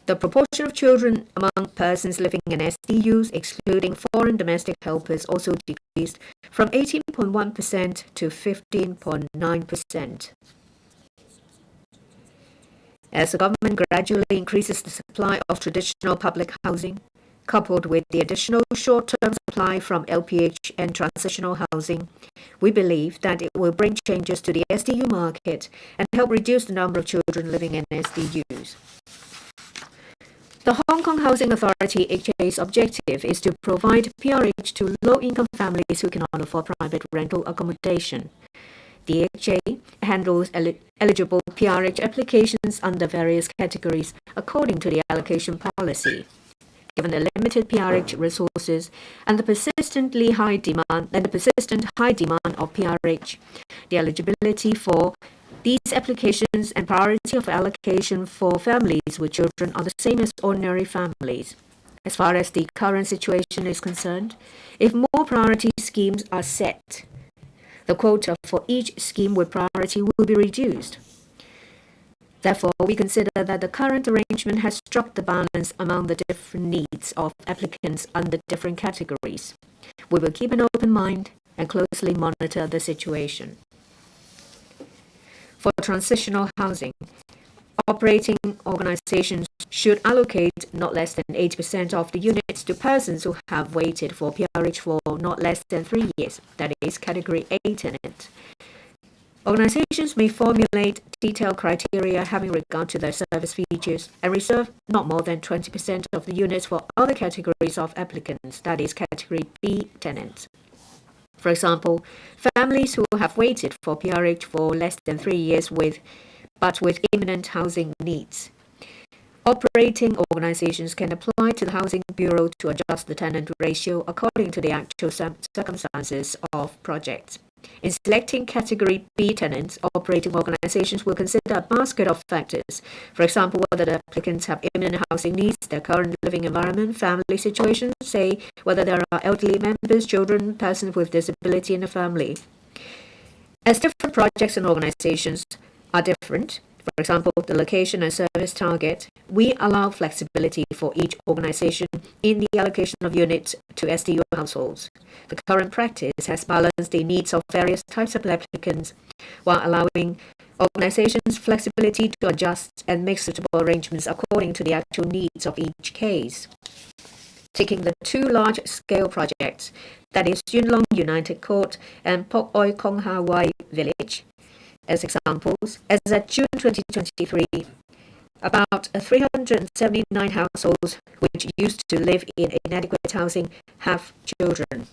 The proportion of children among persons living in SDUs, excluding foreign domestic helpers, also decreased from 18.1% to 15.9%. As the government gradually increases the supply of traditional public housing, coupled with the additional short-term supply from LPH and transitional housing, we believe that it will bring changes to the SDU market and help reduce the number of children living in SDUs. The Hong Kong Housing Authority (HA's) objective is to provide PRH to low-income families who cannot afford private rental accommodation. The HA handles eligible PRH applications under various categories according to the allocation policy. Given the limited PRH resources and the persistent high demand of PRH, the eligibility for these applications and priority of allocation for families with children are the same as ordinary families. As far as the current situation is concerned, if more priority schemes are set, the quota for each scheme with priority will be reduced. Therefore, we consider that the current arrangement has struck the balance among the different needs of applicants under different categories. We will keep an open mind and closely monitor the situation. For transitional housing, operating organizations should allocate not less than 80% of the units to persons who have waited for PRH for not less than 3 years, that is, Category A tenant. Organizations may formulate detailed criteria having regard to their service features and reserve not more than 20% of the units for other categories of applicants, that is, Category B tenants. For example, families who have waited for PRH for less than 3 years but with imminent housing needs. Operating organizations can apply to the Housing Bureau to adjust the tenant ratio according to the actual circumstances of projects. In selecting Category B tenants, operating organizations will consider a basket of factors. For example, whether the applicants have imminent housing needs, their current living environment, family situation, say whether there are elderly members, children, persons with disability in the family. As different projects and organizations are different, for example, the location and service target, we allow flexibility for each organization in the allocation of units to SDU households. The current practice has balanced the needs of various types of applicants while allowing organizations flexibility to adjust and make suitable arrangements according to the actual needs of each case. Taking the two large-scale projects, that is Yuen Long United Court and Pok Oi Kong Hawaii Village, as examples, as at June 2023, about 379 households which used to live in inadequate housing have children.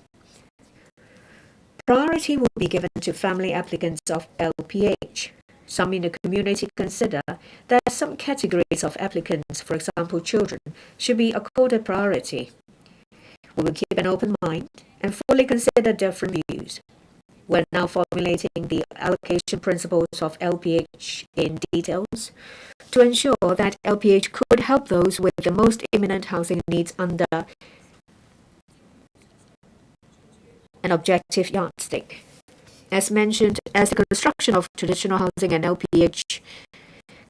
Priority will be given to family applicants of LPH. Some in the community consider that some categories of applicants, for example children, should be accorded priority. We will keep an open mind and fully consider different views. We're now formulating the allocation principles of LPH in details to ensure that LPH could help those with the most imminent housing needs under an objective yardstick. As mentioned, as the construction of traditional housing and LPH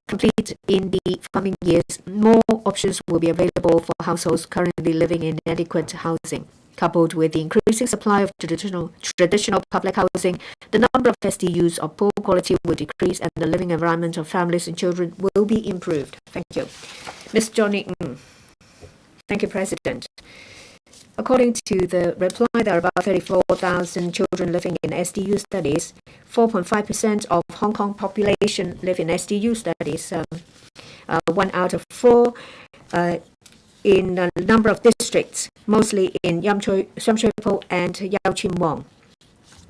complete in the coming years, more options will be available for households currently living in inadequate housing. Coupled with the increasing supply of traditional public housing, the number of SDUs of poor quality will decrease and the living environment of families and children will be improved. Thank you. Ms. Johnny Ng. Thank you, President. According to the reply, there are about 34,000 children living in SDU studies. 4.5% of Hong Kong population live in SDU studies. 1 out of 4 in a number of districts, mostly in Sham Shui Po and Yau Chin Wong.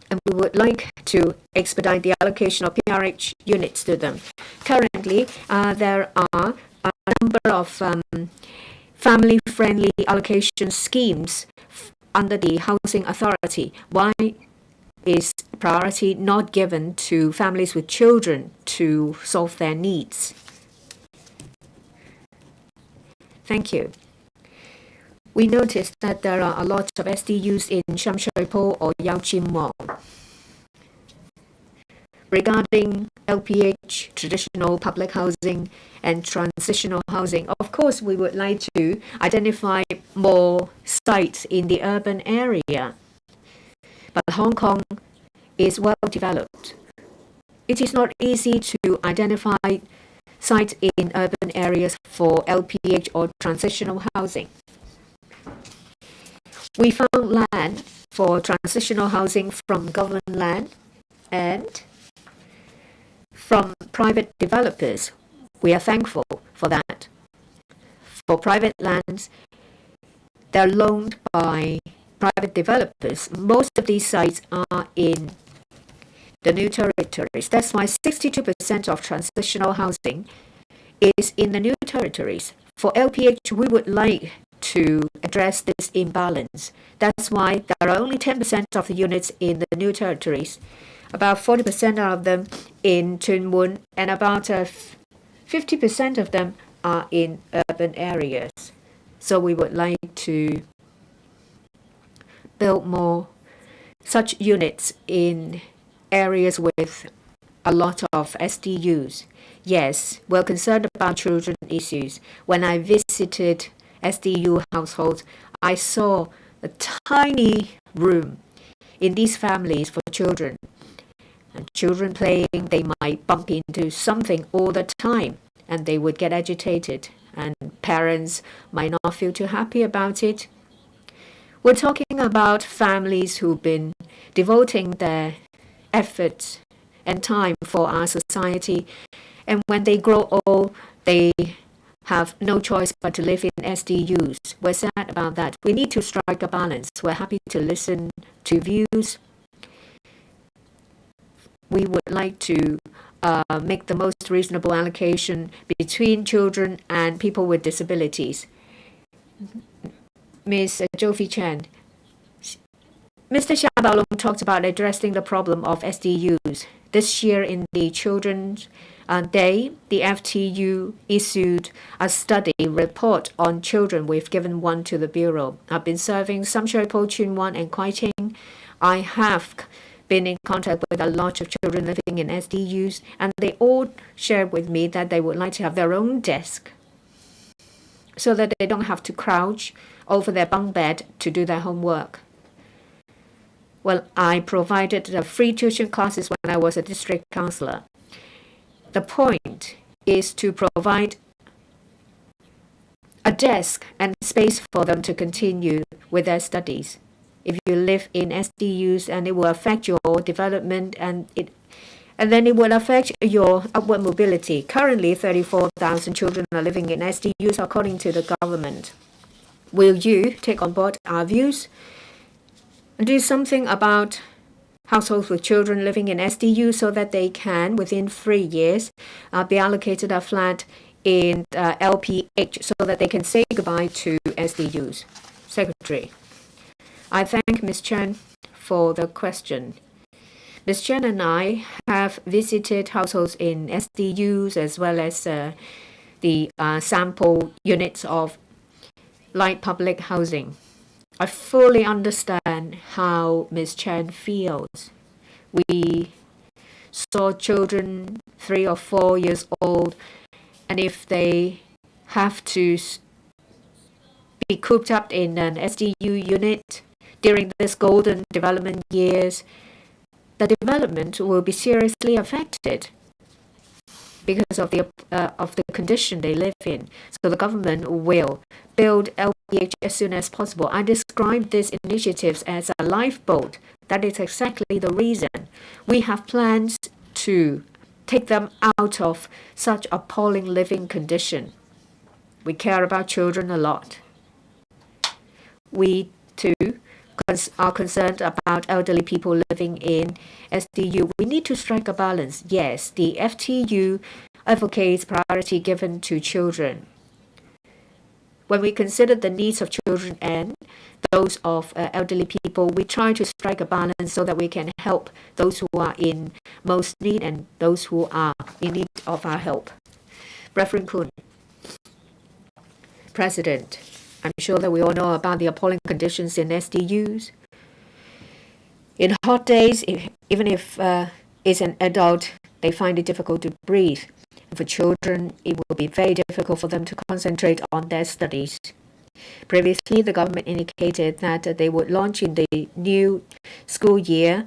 And we would like to expedite the allocation of PRH units to them. Currently, there are a number of family-friendly allocation schemes under the Housing Authority. Why is priority not given to families with children to solve their needs? Thank you. We noticed that there are a lot of SDUs in Sham Shui Po or Yau Chin Wong. Regarding LPH, traditional public housing and transitional housing, of course we would like to identify more sites in the urban area. But Hong Kong is well developed. It is not easy to identify sites in urban areas for LPH or transitional housing. We found land for transitional housing from government land and from private developers. We are thankful for that. For private lands, they're loaned by private developers. Most of these sites are in the new territories. That's why 62% of transitional housing is in the new territories. For LPH, we would like to address this imbalance. That's why there are only 10% of the units in the new territories. About 40% of them in Tuen Mun, and about 50% of them are in urban areas. So we would like to build more such units in areas with a lot of SDUs. Yes, we're concerned about children issues. When I visited SDU households, I saw a tiny room in these families for children. And children playing, they might bump into something all the time and they would get agitated, and parents might not feel too happy about it. We're talking about families who've been devoting their efforts and time for our society, and when they grow old, they have no choice but to live in SDUs. We're sad about that. We need to strike a balance. We're happy to listen to views. We would like to make the most reasonable allocation between children and people with disabilities. Ms. Jovi Chen, Mr. Xia Baolong talked about addressing the problem of SDUs. This year in the Children's Day, the FTU issued a study report on children. We've given one to the Bureau. I've been serving Sam Shui Po, Chun Wan, and Kwai Ching. I have been in contact with a lot of children living in SDUs, and they all shared with me that they would like to have their own desk so that they don't have to crouch over their bunk bed to do their homework. Well, I provided free tuition classes when I was a district councillor. The point is to provide a desk and space for them to continue with their studies. If you live in SDUs, and it will affect your development, and then it will affect your upward mobility. Currently, 34,000 children are living in SDUs according to the government. Will you take on board our views and do something about households with children living in SDU so that they can, within 3 years, be allocated a flat in LPH so that they can say goodbye to SDUs? Secretary. I thank Ms. Chen for the question. Ms. Chen and I have visited households in SDUs as well as the sample units of light public housing. I fully understand how Ms. Chen feels. We saw children 3 or 4 years old, and if they have to be cooped up in an SDU unit during this golden development years, the development will be seriously affected because of the condition they live in. So the government will build LPH as soon as possible. I describe these initiatives as a lifeboat. That is exactly the reason. We have plans to take them out of such appalling living condition. We care about children a lot. We too are concerned about elderly people living in SDU. We need to strike a balance. Yes, the FTU advocates priority given to children. When we consider the needs of children and those of elderly people, we try to strike a balance so that we can help those who are in most need and those who are in need of our help. Reverend Kun, President, I'm sure that we all know about the appalling conditions in SDUs. In hot days, even if it's an adult, they find it difficult to breathe. For children, it will be very difficult for them to concentrate on their studies. Previously, the government indicated that they would launch in the new school year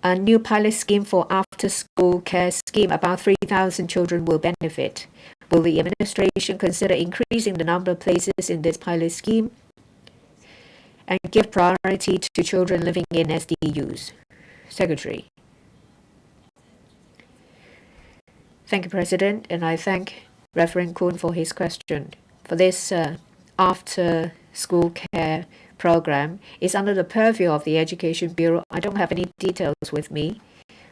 a new pilot scheme for after-school care scheme. About 3,000 children will benefit. Will the administration consider increasing the number of places in this pilot scheme and give priority to children living in SDUs? Secretary. Thank you, President, and I thank Reverend Kun for his question. For this after-school care program is under the purview of the Education Bureau. I don't have any details with me.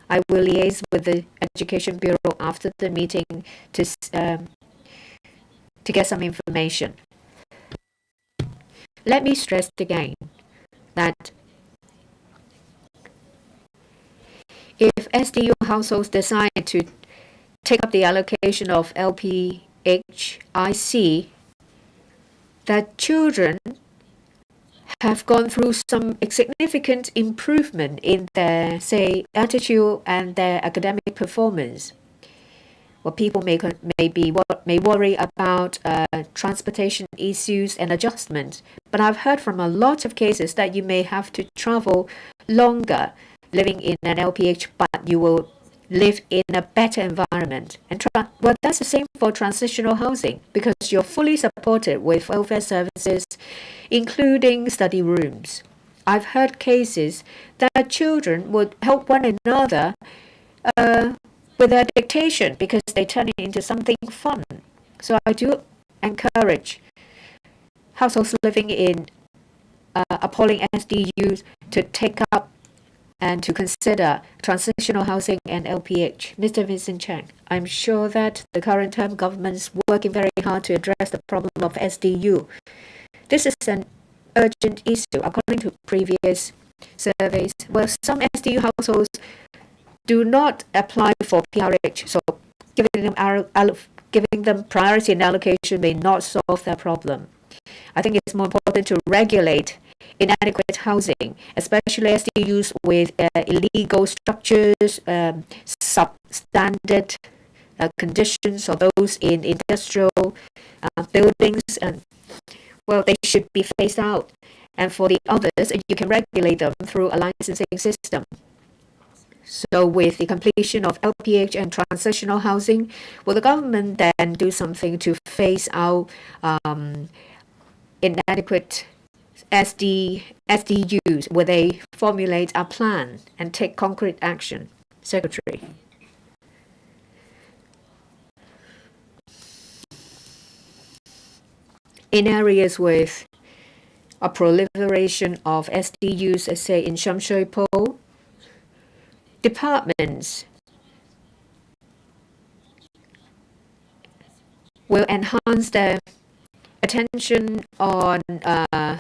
I will liaise with the Education Bureau after the meeting to get some information. Let me stress again that if SDU households decide to take up the allocation of LPHIC, that children have gone through some significant improvement in their, say, attitude and their academic performance. Well, people may worry about transportation issues and adjustments, but I've heard from a lot of cases that you may have to travel longer living in an LPH, but you will live in a better environment. And well, that's the same for transitional housing because you're fully supported with welfare services, including study rooms. I've heard cases that children would help one another with their dictation because they turn it into something fun. So I do encourage households living in appalling SDUs to take up and to consider transitional housing and LPH. Mr. Vincent Chang, I'm sure that the current term government is working very hard to address the problem of SDU. This is an urgent issue according to previous surveys. Well, some SDU households do not apply for PRH, so giving them priority in allocation may not solve that problem. I think it's more important to regulate inadequate housing, especially SDUs with illegal structures, substandard conditions, or those in industrial buildings, and well, they should be phased out. And for the others, you can regulate them through a licensing system. So with the completion of LPH and transitional housing, will the government then do something to phase out inadequate SDUs? Will they formulate a plan and take concrete action? Secretary. In areas with a proliferation of SDUs, let's say in Sham Shui Po, departments will enhance their attention on the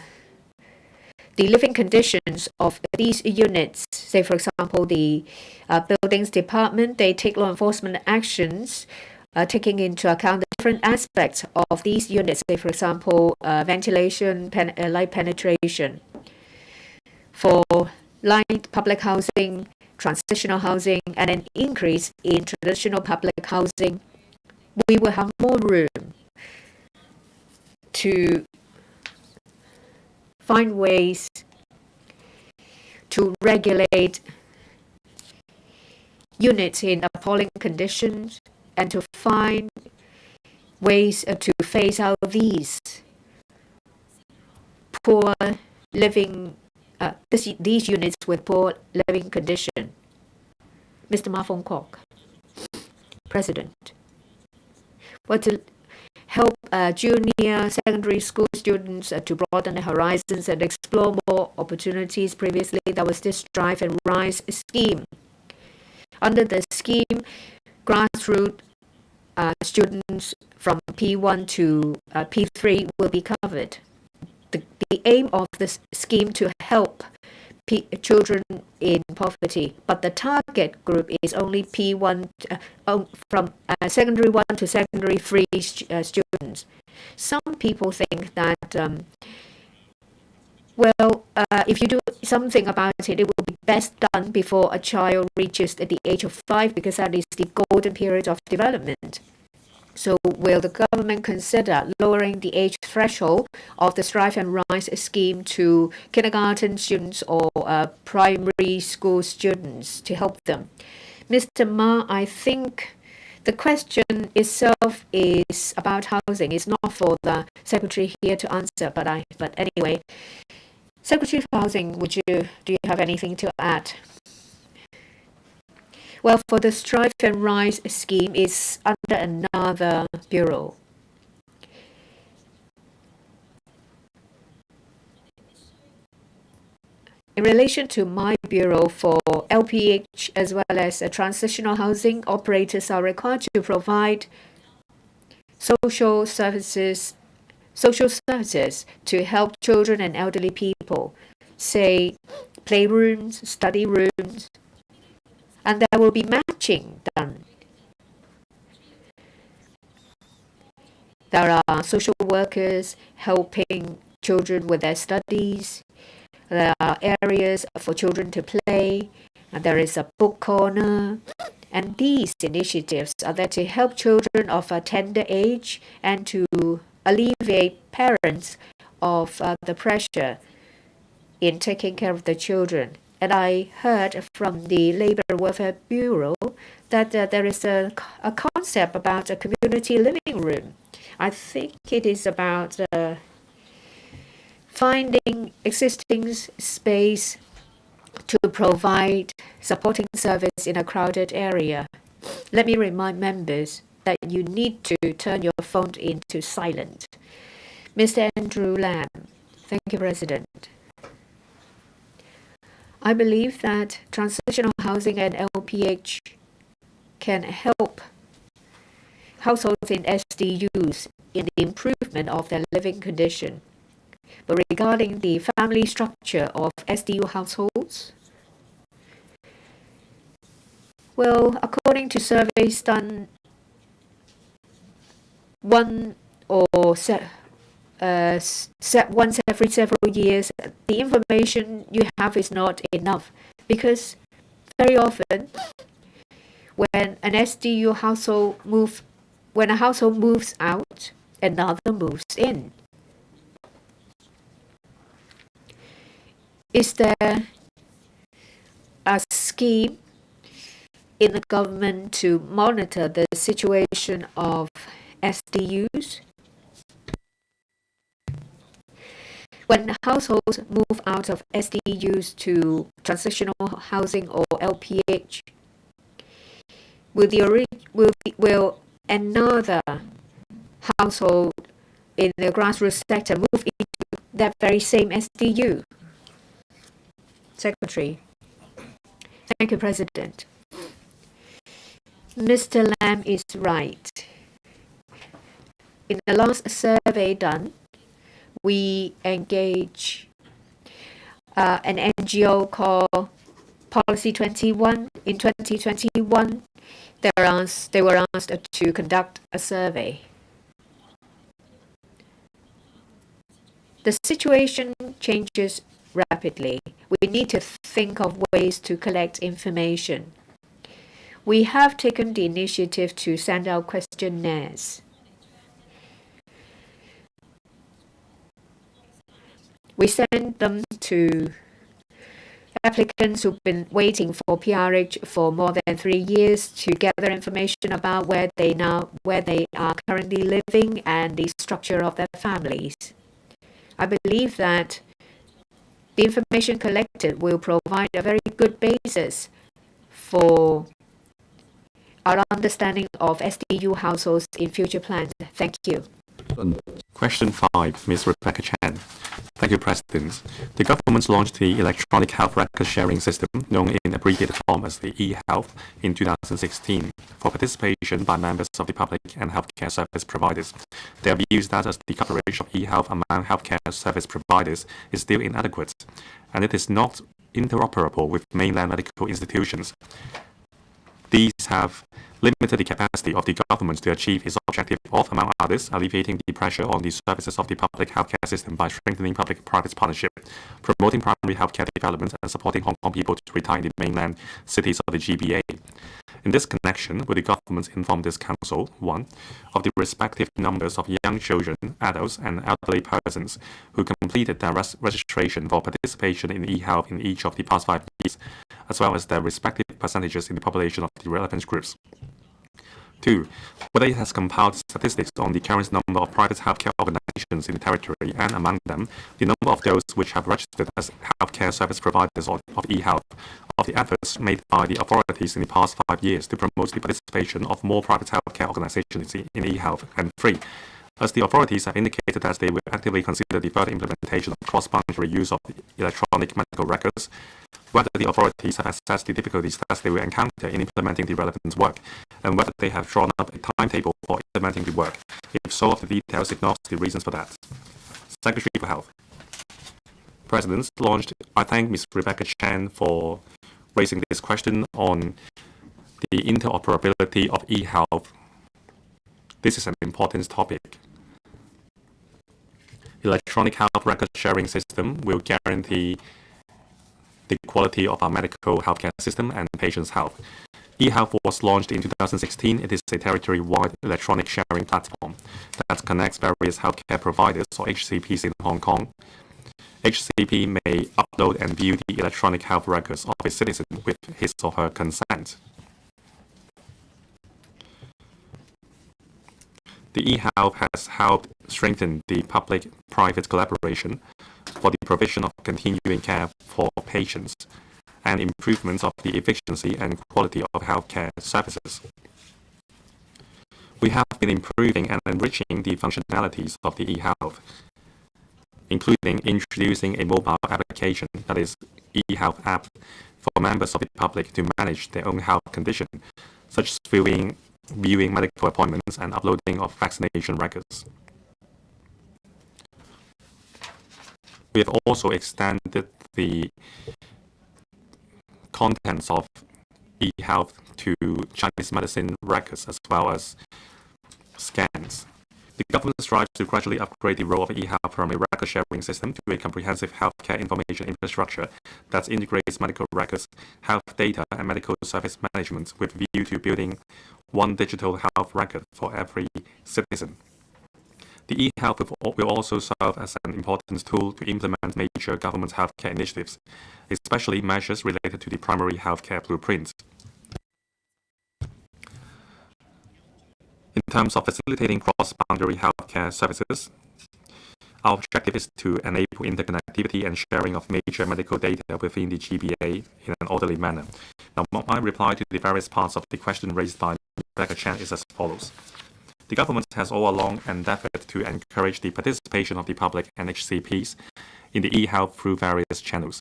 living conditions of these units. Say, for example, the buildings department, they take law enforcement actions taking into account the different aspects of these units. Say, for example, ventilation, light penetration. For light public housing, transitional housing, and an increase in traditional public housing, we will have more room to find ways to regulate units in appalling conditions and to find ways to phase out these poor living these units with poor living condition. Mr. Ma Fong Kok, President. Well, to help junior secondary school students to broaden their horizons and explore more opportunities. Previously, there was this Strive and Rise scheme. Under the scheme, grassroots students from P1 to P3 will be covered. The aim of this scheme to help children in poverty, but the target group is only P1 from secondary 1 to secondary 3 students. Some people think that if you do something about it, it will be best done before a child reaches the age of 5 because that is the golden period of development. So will the government consider lowering the age threshold of the Strive and Rise scheme to kindergarten students or primary school students to help them? Mr. Ma, I think the question itself is about housing. It's not for the Secretary here to answer, but anyway, Secretary for Housing, do you have anything to add? Well, for the Strive and Rise scheme is under another bureau. In relation to my bureau for LPH as well as transitional housing, operators are required to provide social services to help children and elderly people, say playrooms, study rooms, and there will be matching done. There are social workers helping children with their studies. There are areas for children to play. And there is a book corner. And these initiatives are there to help children of a tender age and to alleviate parents of the pressure in taking care of the children. And I heard from the Labor and Welfare Bureau that there is a concept about a community living room. I think it is about finding existing space to provide supporting service in a crowded area. Let me remind members that you need to turn your phone into silent. Mr. Andrew Lam. Thank you, President. I believe that transitional housing and LPH can help households in SDUs in the improvement of their living condition. But regarding the family structure of SDU households, well, according to surveys done once every several years, the information you have is not enough, because very often when an SDU household when a household moves out, another moves in. Is there a scheme in the government to monitor the situation of SDUs? When households move out of SDUs to transitional housing or LPH, will another household in the grassroots sector move into that very same SDU? Secretary. Thank you, President. Mr. Lam is right. In the last survey done, we engage an NGO called Policy 21. In 2021, they were asked to conduct a survey. The situation changes rapidly. We need to think of ways to collect information. We have taken the initiative to send out questionnaires. We send them to applicants who've been waiting for PRH for more than 3 years to gather information about where they are currently living and the structure of their families. I believe that the information collected will provide a very good basis for our understanding of SDU households in future plans. Thank you. Question 5, Ms. Rebecca Chan. Thank you, President. The government launched the electronic health record sharing system, known in abbreviated form as the e-health, in 2016 for participation by members of the public and healthcare service providers. Their views that as the coverage of e-health among healthcare service providers is still inadequate, and it is not interoperable with mainland medical institutions. These have limited the capacity of the government to achieve its objective of, among others, alleviating the pressure on the services of the public healthcare system by strengthening public-private partnership, promoting primary healthcare development, and supporting Hong Kong people to retire in the mainland cities of the GBA. In this connection, will the government inform this council, 1, of the respective numbers of young children, adults, and elderly persons who completed their registration for participation in e-health in each of the past 5 years, as well as their respective percentages in the population of the relevant groups? 2. Whether it has compiled statistics on the current number of private healthcare organizations in the territory, and among them, the number of those which have registered as healthcare service providers of e-health, of the efforts made by the authorities in the past 5 years to promote the participation of more private healthcare organizations in e-health. And 3. As the authorities have indicated that they will actively consider the further implementation of cross-boundary use of electronic medical records, whether the authorities have assessed the difficulties that they will encounter in implementing the relevant work, and whether they have drawn up a timetable for implementing the work. If so, of the details ignores the reasons for that. Secretary for Health. President launched. I thank Ms. Rebecca Chan for raising this question on the interoperability of e-health. This is an important topic. Electronic health record sharing system will guarantee the quality of our medical healthcare system and patients' health. eHealth was launched in 2016. It is a territory-wide electronic sharing platform that connects various healthcare providers or HCPs in Hong Kong. HCP may upload and view the electronic health records of a citizen with his or her consent. The eHealth has helped strengthen the public-private collaboration for the provision of continuing care for patients and improvements of the efficiency and quality of healthcare services. We have been improving and enriching the functionalities of the eHealth, including introducing a mobile application that is eHealth app for members of the public to manage their own health condition, such as viewing medical appointments and uploading of vaccination records. We have also extended the contents of eHealth to Chinese medicine records as well as scans. The government strives to gradually upgrade the role of eHealth from a record-sharing system to a comprehensive healthcare information infrastructure that integrates medical records, health data, and medical service management with view to building one digital health record for every citizen. The eHealth will also serve as an important tool to implement major government healthcare initiatives, especially measures related to the primary healthcare blueprint. In terms of facilitating cross-boundary healthcare services, our objective is to enable interconnectivity and sharing of major medical data within the GBA in an orderly manner. Now, my reply to the various parts of the question raised by Rebecca Chan is as follows. The government has all along endeavored to encourage the participation of the public and HCPs in the eHealth through various channels.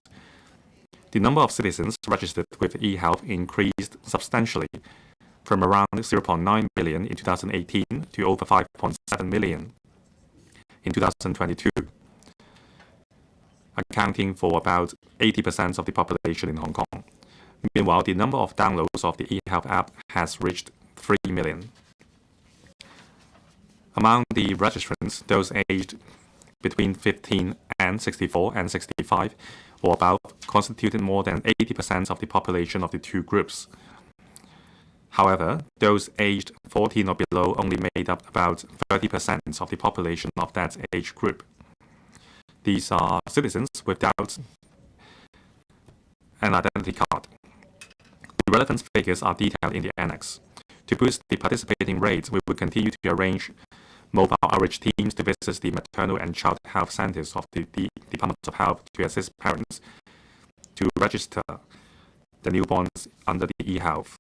The number of citizens registered with eHealth increased substantially from around 0.9 million in 2018 to over 5.7 million in 2022, accounting for about 80% of the population in Hong Kong. Meanwhile, the number of downloads of the eHealth app has reached 3 million. Among the registrants, those aged between 15 and 64 and 65 or above constituted more than 80% of the population of the two groups. However, those aged 14 or below only made up about 30% of the population of that age group. These are citizens without an identity card. The relevant figures are detailed in the annex. To boost the participating rates, we will continue to arrange mobile outreach teams to visit the maternal and child health centers of the Departments of Health to assist parents to register the newborns under the eHealth.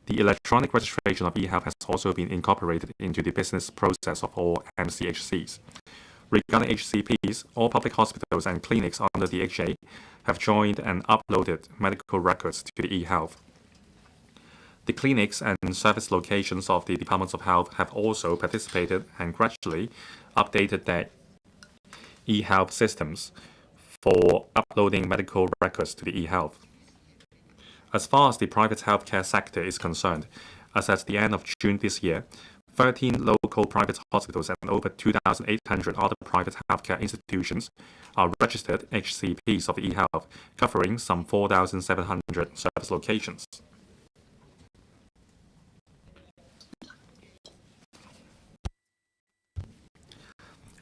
The electronic registration of eHealth has also been incorporated into the business process of all MCHCs. Regarding HCPs, all public hospitals and clinics under the HA have joined and uploaded medical records to the eHealth. The clinics and service locations of the Departments of Health have also participated and gradually updated their eHealth systems for uploading medical records to the eHealth. As far as the private healthcare sector is concerned, as at the end of June this year, 13 local private hospitals and over 2,800 other private healthcare institutions are registered HCPs of the eHealth, covering some 4,700 service locations.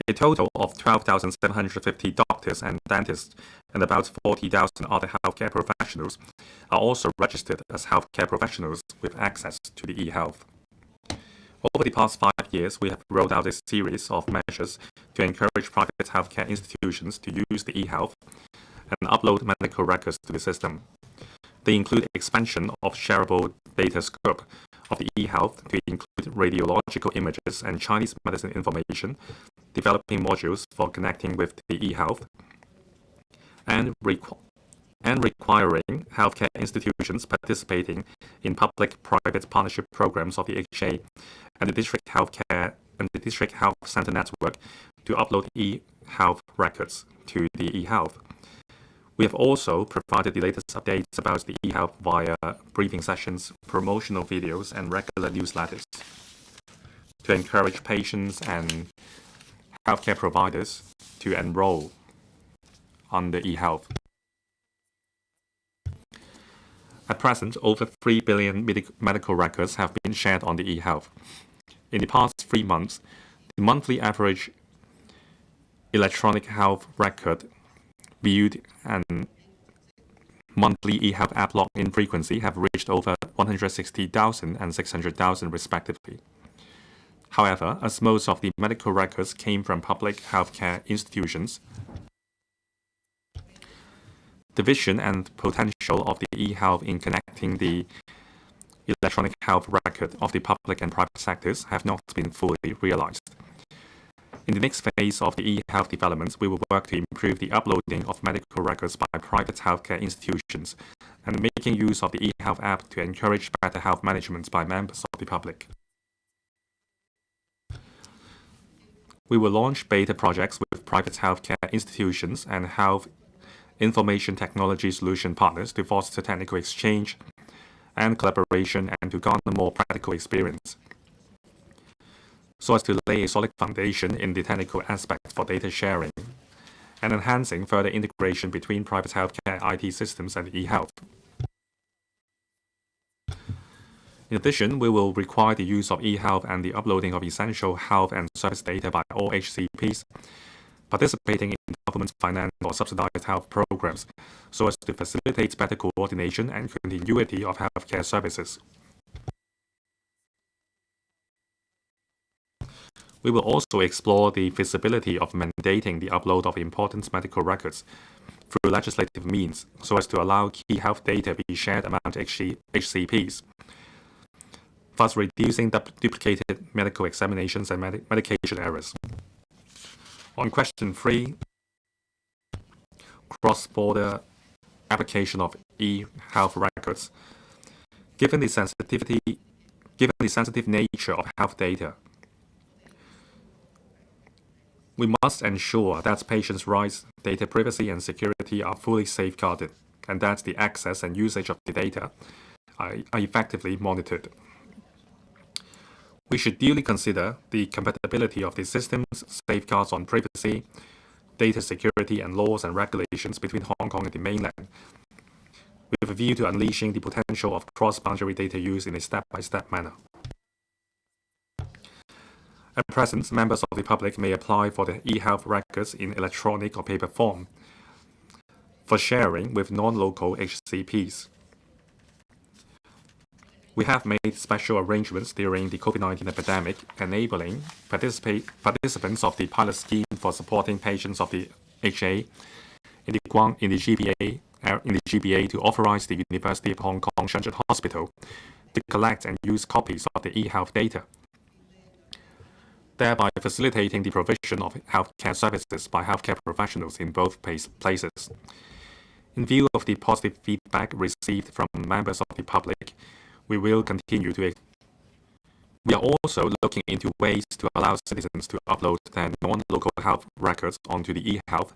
A total of 12,750 doctors and dentists and about 40,000 other healthcare professionals are also registered as healthcare professionals with access to the eHealth. Over the past 5 years, we have rolled out a series of measures to encourage private healthcare institutions to use the eHealth and upload medical records to the system. They include expansion of shareable data scope of the eHealth to include radiological images and Chinese medicine information, developing modules for connecting with the eHealth, and requiring healthcare institutions participating in public-private partnership programs of the HA and the district healthcare and the district health center network to upload eHealth records to the eHealth. We have also provided the latest updates about the eHealth via briefing sessions, promotional videos, and regular newsletters to encourage patients and healthcare providers to enroll on the e-health. At present, over 3 billion medical records have been shared on the e-health. In the past 3 months, the monthly average electronic health record viewed and monthly e-health app login frequency have reached over 160,000 and 600,000 respectively. However, as most of the medical records came from public healthcare institutions, the vision and potential of the e-health in connecting the electronic health record of the public and private sectors have not been fully realized. In the next phase of the e-health developments, we will work to improve the uploading of medical records by private healthcare institutions and making use of the e-health app to encourage better health management by members of the public. We will launch beta projects with private healthcare institutions and health information technology solution partners to foster technical exchange and collaboration and to garner more practical experience, so as to lay a solid foundation in the technical aspects for data sharing and enhancing further integration between private healthcare IT systems and e-health. In addition, we will require the use of e-health and the uploading of essential health and service data by all HCPs participating in government financed or subsidized health programs, so as to facilitate better coordination and continuity of healthcare services. We will also explore the feasibility of mandating the upload of important medical records through legislative means, so as to allow key health data be shared among HCPs, thus reducing duplicated medical examinations and medication errors. On question 3, cross-border application of e-health records. Given the sensitive nature of health data, we must ensure that patients' rights, data privacy and security are fully safeguarded, and that the access and usage of the data are effectively monitored. We should duly consider the compatibility of the system's safeguards on privacy, data security, and laws and regulations between Hong Kong and the mainland, with a view to unleashing the potential of cross-boundary data use in a step-by-step manner. At present, members of the public may apply for the e-health records in electronic or paper form for sharing with non-local HCPs. We have made special arrangements during the COVID-19 epidemic, enabling participants of the pilot scheme for supporting patients of the HA in the GBA to authorize the University of Hong Kong Shenzhen Hospital to collect and use copies of the e-health data, thereby facilitating the provision of healthcare services by healthcare professionals in both places. In view of the positive feedback received from members of the public, we are also looking into ways to allow citizens to upload their non-local health records onto the e-health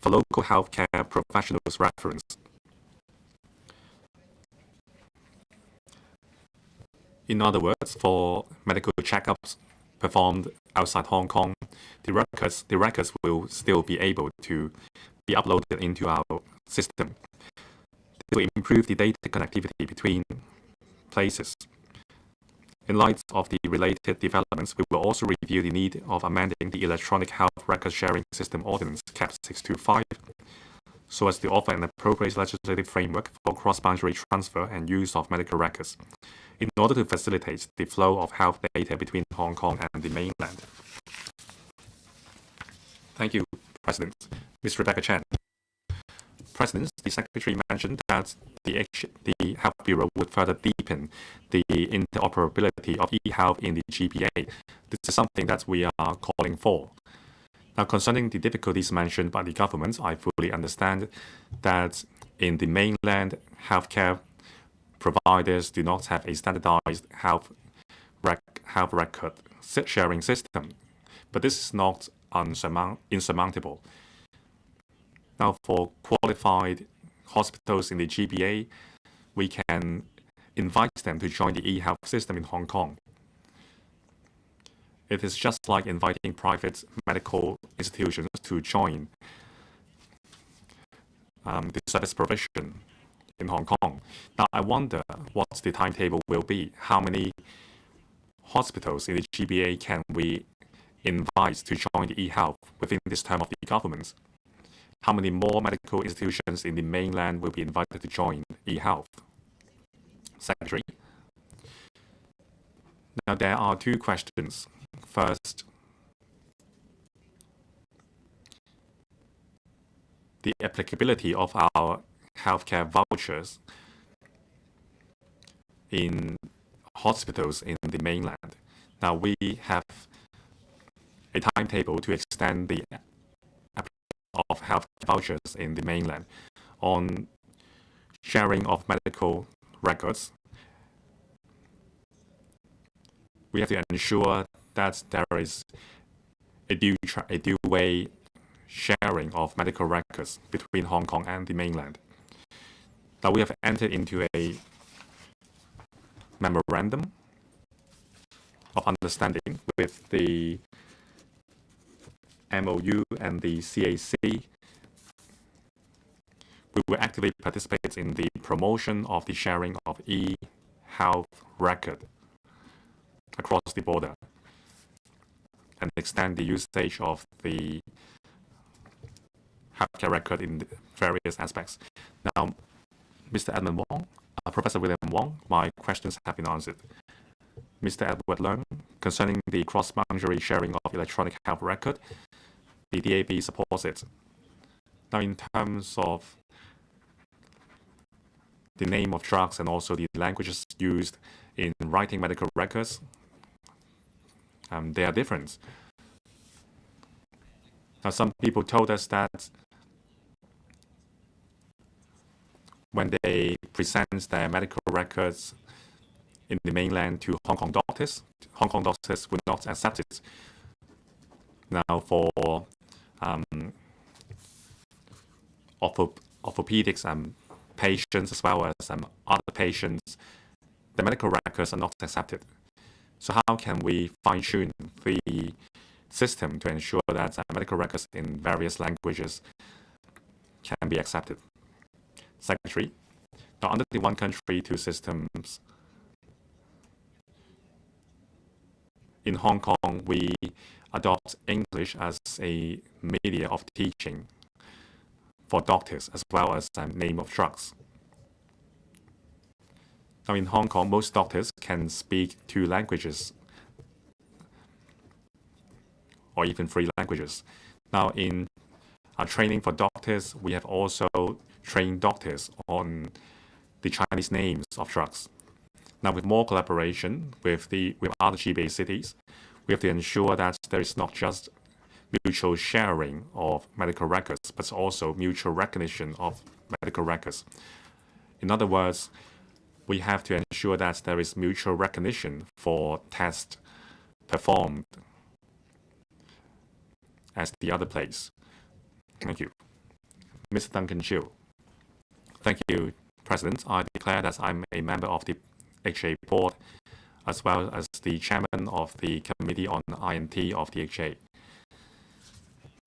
for local healthcare professionals' reference. In other words, for medical checkups performed outside Hong Kong, the records will still be able to be uploaded into our system. This will improve the data connectivity between places. In light of the related developments, we will also review the need of amending the Electronic Health Record Sharing System Ordinance CAP 625 so as to offer an appropriate legislative framework for cross-boundary transfer and use of medical records in order to facilitate the flow of health data between Hong Kong and the mainland. Thank you, President. Ms. Rebecca Chen. President, the Secretary mentioned that the Health Bureau would further deepen the interoperability of e-health in the GBA. This is something that we are calling for. Now, concerning the difficulties mentioned by the government, I fully understand that in the mainland, healthcare providers do not have a standardized health record sharing system, but this is not insurmountable. Now, for qualified hospitals in the GBA, we can invite them to join the e-health system in Hong Kong. It is just like inviting private medical institutions to join the service provision in Hong Kong. Now, I wonder what the timetable will be. How many hospitals in the GBA can we invite to join the e-health within this term of the government? How many more medical institutions in the mainland will be invited to join e-health? Secretary. Now, there are two questions. First, the applicability of our healthcare vouchers in hospitals in the mainland. Now, we have a timetable to extend the application of health vouchers in the mainland on sharing of medical records. We have to ensure that there is a due way sharing of medical records between Hong Kong and the mainland. Now, we have entered into a memorandum of understanding with the MOU and the CAC. We will actively participate in the promotion of the sharing of e-health record across the border and extend the usage of the healthcare record in various aspects. Now, Mr. Edmund Wong, Professor William Wong, my questions have been answered. Mr. Edward Leung, concerning the cross-boundary sharing of electronic health record, the DAB supports it. Now, in terms of the name of drugs and also the languages used in writing medical records, they are different. Now, some people told us that when they present their medical records in the mainland to Hong Kong doctors would not accept it. Now, for orthopedics patients as well as other patients, the medical records are not accepted. So how can we fine-tune the system to ensure that medical records in various languages can be accepted? Secretary, now under the one country, two systems, in Hong Kong, we adopt English as a media of teaching for doctors as well as name of drugs. Now, in Hong Kong, most doctors can speak two languages or even three languages. Now, in our training for doctors, we have also trained doctors on the Chinese names of drugs. Now, with more collaboration with other GBA cities, we have to ensure that there is not just mutual sharing of medical records, but also mutual recognition of medical records. In other words, we have to ensure that there is mutual recognition for tests performed as the other place. Thank you. Mr. Duncan Chiu. Thank you, President. I declare that I'm a member of the HA board as well as the chairman of the Committee on INT of the HA.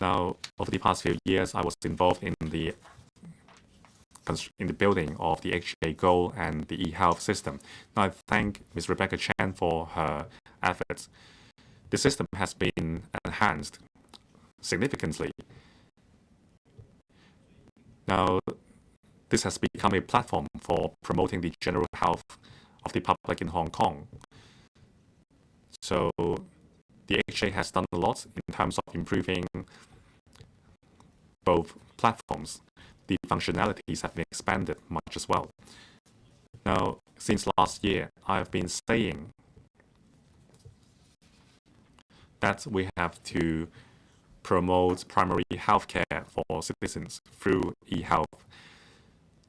Now, over the past few years, I was involved in the building of the HA Goal and the e-health system. Now, I thank Ms. Rebecca Chan for her efforts. The system has been enhanced significantly. Now, this has become a platform for promoting the general health of the public in Hong Kong. So, the HA has done a lot in terms of improving both platforms. The functionalities have been expanded much as well. Now, since last year, I have been saying that we have to promote primary healthcare for citizens through e-health.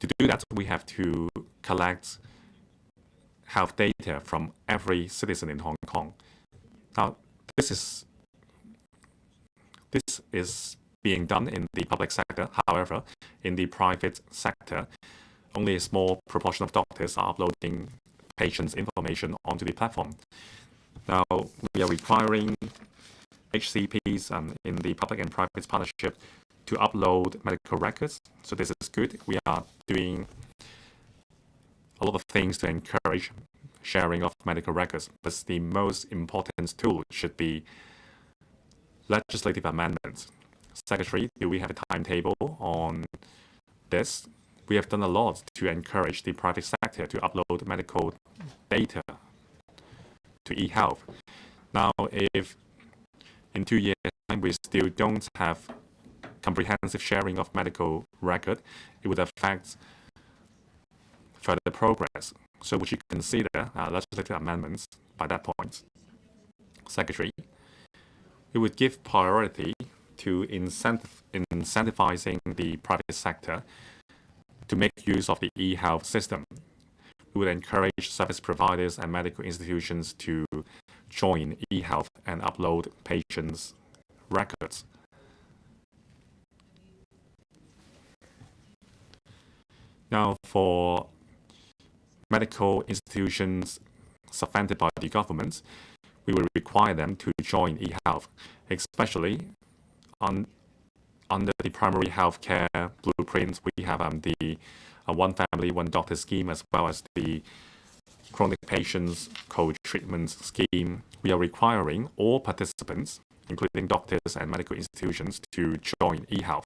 To do that, we have to collect health data from every citizen in Hong Kong. Now, this is being done in the public sector. However, in the private sector, only a small proportion of doctors are uploading patients' information onto the platform. Now, we are requiring HCPs in the public and private partnership to upload medical records. So this is good. We are doing a lot of things to encourage sharing of medical records, but the most important tool should be legislative amendments. Secretary, do we have a timetable on this? We have done a lot to encourage the private sector to upload medical data to eHealth. Now, if in 2 years' time we still don't have comprehensive sharing of medical record, it would affect further progress. So would you consider legislative amendments by that point? Secretary, we would give priority to incentivizing the private sector to make use of the eHealth system. We would encourage service providers and medical institutions to join eHealth and upload patients' records. Now, for medical institutions subvented by the government, we will require them to join eHealth, especially under the primary healthcare blueprint. We have the one family, one doctor scheme, as well as the chronic patients co-treatment scheme. We are requiring all participants, including doctors and medical institutions, to join eHealth.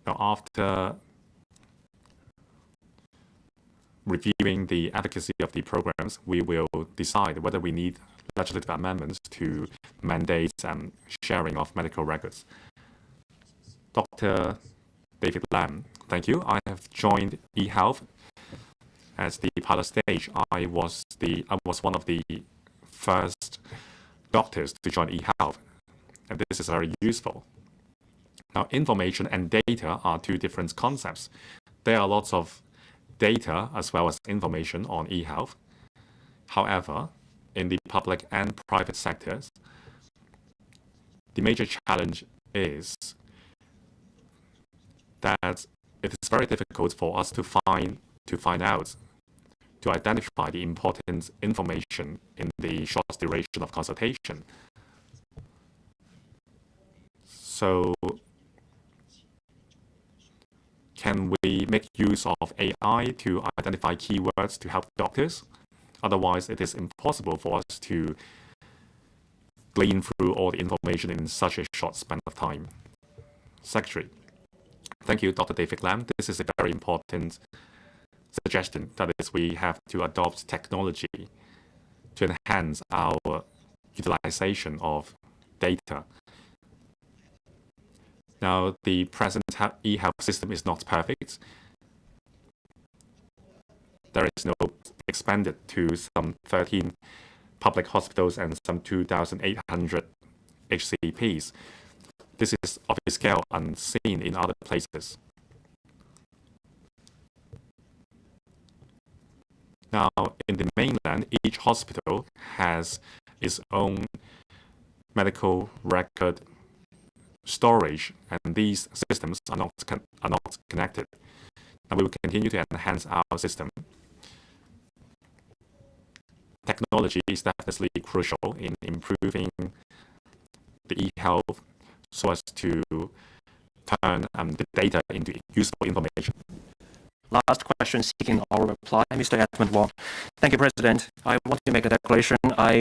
Now, after reviewing the efficacy of the programs, we will decide whether we need legislative amendments to mandate sharing of medical records. Dr. David Lam, thank you. I have joined eHealth as the pilot stage. I was one of the first doctors to join eHealth, and this is very useful. Now, information and data are two different concepts. There are lots of data as well as information on eHealth. However, in the public and private sectors, the major challenge is that it is very difficult for us to identify the important information in the short duration of consultation. So, can we make use of AI to identify keywords to help doctors? Otherwise, it is impossible for us to glean through all the information in such a short span of time. Secretary, thank you, Dr. David Lam. This is a very important suggestion. That is, we have to adopt technology to enhance our utilization of data. Now, the present eHealth system is not perfect. There is no expanded to some 13 public hospitals and some 2,800 HCPs. This is of a scale unseen in other places. Now, in the mainland, each hospital has its own medical record storage, and these systems are not connected. And we will continue to enhance our system. Technology is definitely crucial in improving the eHealth so as to turn the data into useful information. Last question seeking our reply, Mr. Edmund Wong. Thank you, President. I want to make a declaration. I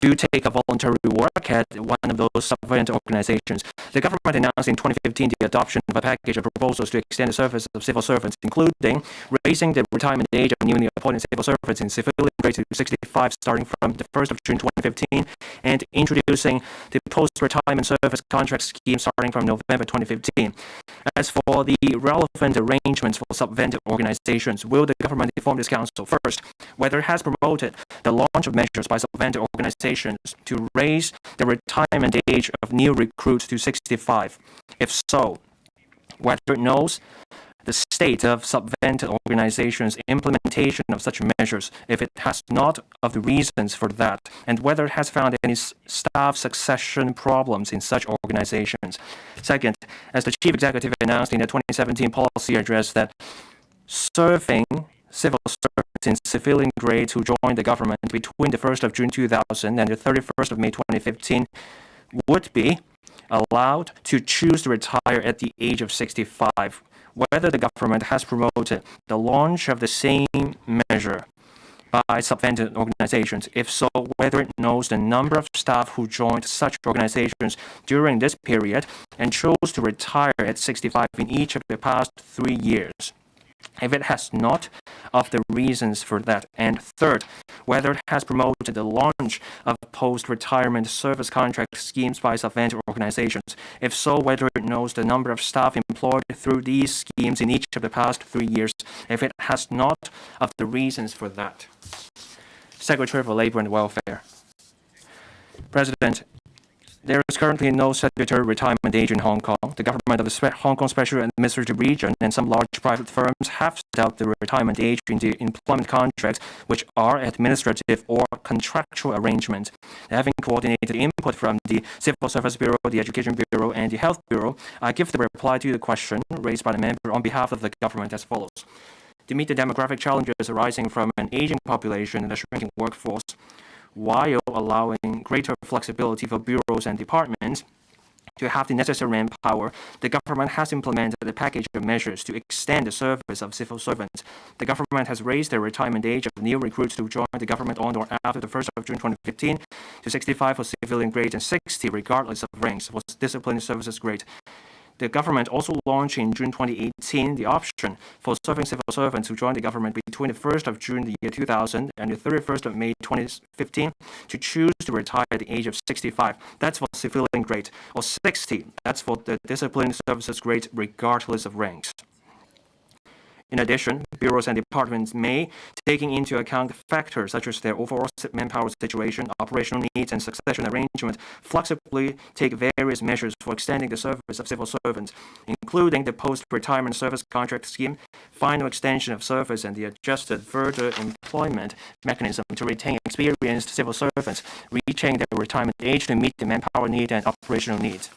do take a voluntary work at one of those subvented organizations. The government announced in 2015 the adoption of a package of proposals to extend the service of civil servants, including raising the retirement age of newly appointed civil servants in civilian grade to 65 starting from the 1st of June 2015, and introducing the post-retirement service contract scheme starting from November 2015. As for the relevant arrangements for subvented organizations, will the government inform this council first whether it has promoted the launch of measures by subvented organizations to raise the retirement age of new recruits to 65? If so, whether it knows the state of subvented organizations' implementation of such measures, if it has not, of the reasons for that, and whether it has found any staff succession problems in such organizations. Second, as the Chief Executive announced in the 2017 policy address that serving civil servants in civilian grade who joined the government between the 1st of June 2000 and the 31st of May 2015 would be allowed to choose to retire at the age of 65, whether the government has promoted the launch of the same measure by subvented organizations. If so, whether it knows the number of staff who joined such organizations during this period and chose to retire at 65 in each of the past 3 years. If it has not, of the reasons for that. And third, whether it has promoted the launch of post-retirement service contract schemes by subvented organizations. If so, whether it knows the number of staff employed through these schemes in each of the past 3 years. If it has not, of the reasons for that. Secretary for Labor and Welfare. President, there is currently no statutory retirement age in Hong Kong. The government of the Hong Kong Special Administrative Region and some large private firms have set up the retirement age in the employment contracts, which are administrative or contractual arrangements. Having coordinated input from the Civil Service Bureau, the Education Bureau, and the Health Bureau, I give the reply to the question raised by the member on behalf of the government as follows. To meet the demographic challenges arising from an aging population and a shrinking workforce, while allowing greater flexibility for bureaus and departments to have the necessary manpower, the government has implemented a package of measures to extend the service of civil servants. The government has raised the retirement age of new recruits to join the government on or after the 1st of June 2015 to 65 for civilian grade and 60 regardless of ranks for disciplined services grade. The government also launched in June 2018 the option for serving civil servants who joined the government between the 1st of June the year 2000 and the 31st of May 2015 to choose to retire at the age of 65. That's for civilian grade, or 60. That's for the disciplined services grade regardless of ranks. In addition, bureaus and departments may, taking into account factors such as their overall manpower situation, operational needs, and succession arrangement, flexibly take various measures for extending the service of civil servants, including the post-retirement service contract scheme, final extension of service, and the adjusted further employment mechanism to retain experienced civil servants, reaching their retirement age to meet the manpower need and operational needs.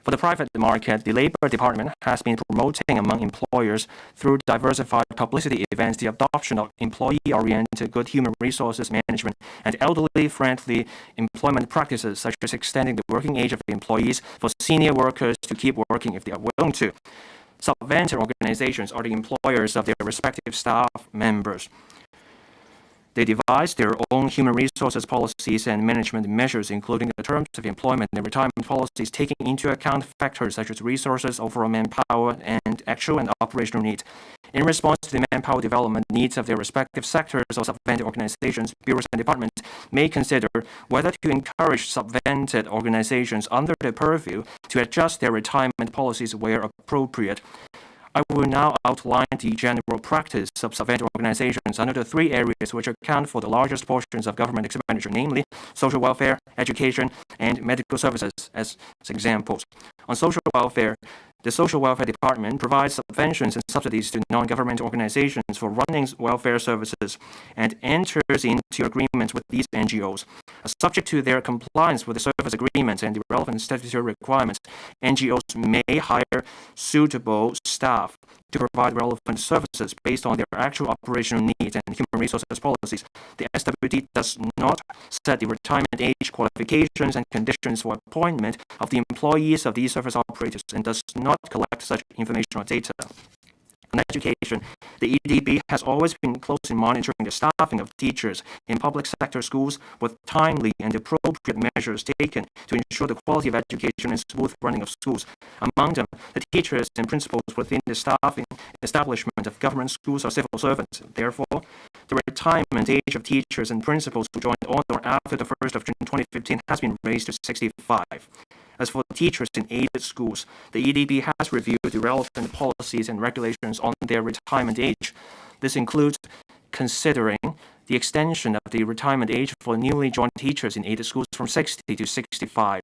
For the private market, the Labor Department has been promoting among employers through diversified publicity events the adoption of employee-oriented good human resources management and elderly-friendly employment practices, such as extending the working age of employees for senior workers to keep working if they are willing to. Subvented organizations are the employers of their respective staff members. They devise their own human resources policies and management measures, including the terms of employment and retirement policies, taking into account factors such as resources, overall manpower, and actual and operational needs. In response to the manpower development needs of their respective sectors or subvented organizations, bureaus and departments may consider whether to encourage subvented organizations under their purview to adjust their retirement policies where appropriate. I will now outline the general practice of subvented organizations under the 3 areas which account for the largest portions of government expenditure, namely social welfare, education, and medical services as examples. On social welfare, the Social Welfare Department provides subventions and subsidies to non-government organizations for running welfare services and enters into agreements with these NGOs. Subject to their compliance with the service agreements and the relevant statutory requirements, NGOs may hire suitable staff to provide relevant services based on their actual operational needs and human resources policies. The SWT does not set the retirement age, qualifications, and conditions for appointment of the employees of these service operators and does not collect such information or data. On education, the EDB has always been closely monitoring the staffing of teachers in public sector schools with timely and appropriate measures taken to ensure the quality of education and smooth running of schools. Among them, the teachers and principals within the staffing establishment of government schools are civil servants. Therefore, the retirement age of teachers and principals who joined on or after the 1st of June 2015 has been raised to 65. As for teachers in aided schools, the EDB has reviewed the relevant policies and regulations on their retirement age. This includes considering the extension of the retirement age for newly joined teachers in aided schools from 60 to 65.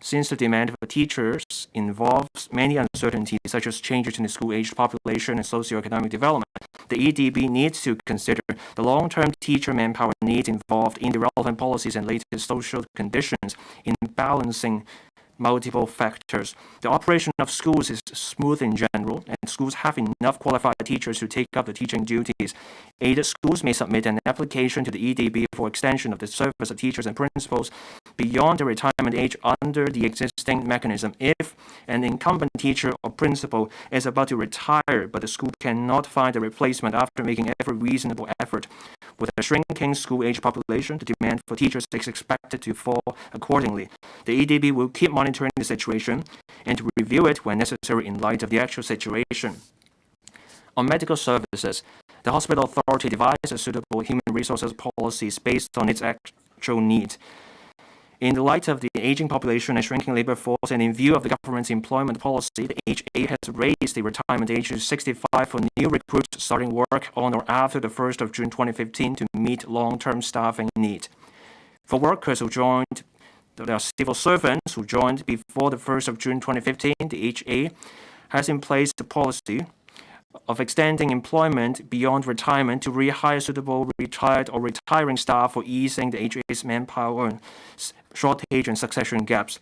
Since the demand for teachers involves many uncertainties such as changes in the school-aged population and socioeconomic development, the EDB needs to consider the long-term teacher manpower needs involved in the relevant policies and latest social conditions in balancing multiple factors. The operation of schools is smooth in general, and schools have enough qualified teachers to take up the teaching duties. Aided schools may submit an application to the EDB for extension of the service of teachers and principals beyond the retirement age under the existing mechanism. If an incumbent teacher or principal is about to retire, but the school cannot find a replacement after making every reasonable effort, with a shrinking school age population, the demand for teachers is expected to fall accordingly. The EDB will keep monitoring the situation and to review it when necessary in light of the actual situation. On medical services, the hospital authority devises suitable human resources policies based on its actual needs. In the light of the aging population and shrinking labor force, and in view of the government's employment policy, the HA has raised the retirement age to 65 for new recruits starting work on or after the 1st of June 2015 to meet long-term staffing need. For workers who joined, there are civil servants who joined before the 1st of June 2015, the HA has in place the policy of extending employment beyond retirement to rehire suitable retired or retiring staff for easing the HA's manpower shortage and succession gaps.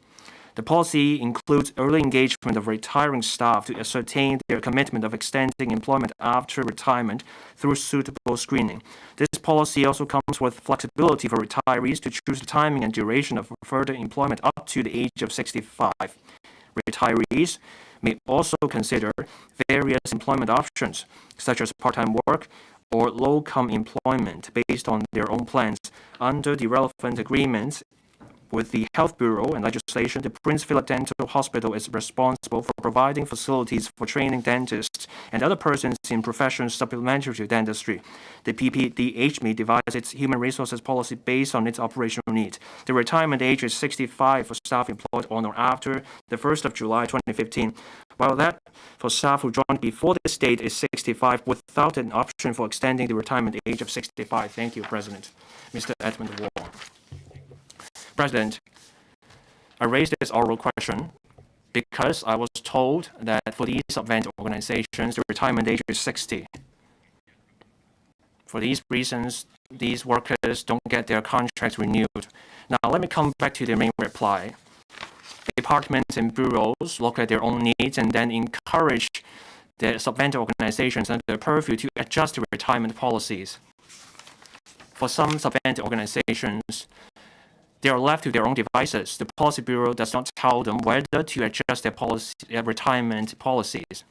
The policy includes early engagement of retiring staff to ascertain their commitment of extending employment after retirement through suitable screening. This policy also comes with flexibility for retirees to choose the timing and duration of further employment up to the age of 65. Retirees may also consider various employment options, such as part-time work or low-income employment based on their own plans. Under the relevant agreements with the Health Bureau and legislation, the Prince Philip Dental Hospital is responsible for providing facilities for training dentists and other persons in professions supplementary to dentistry. The PPDH may devise its human resources policy based on its operational needs. The retirement age is 65 for staff employed on or after the 1st of July 2015, while that for staff who joined before this date is 65 without an option for extending the retirement age of 65. Thank you, President. Mr. Edmund Wong. President, I raised this oral question because I was told that for these subvented organizations, the retirement age is 60. For these reasons, these workers don't get their contracts renewed. Now, let me come back to the main reply. Departments and bureaus look at their own needs and then encourage the subvented organizations under their purview to adjust the retirement policies. For some subvented organizations, they are left to their own devices. The Policy Bureau does not tell them whether to adjust their retirement policies.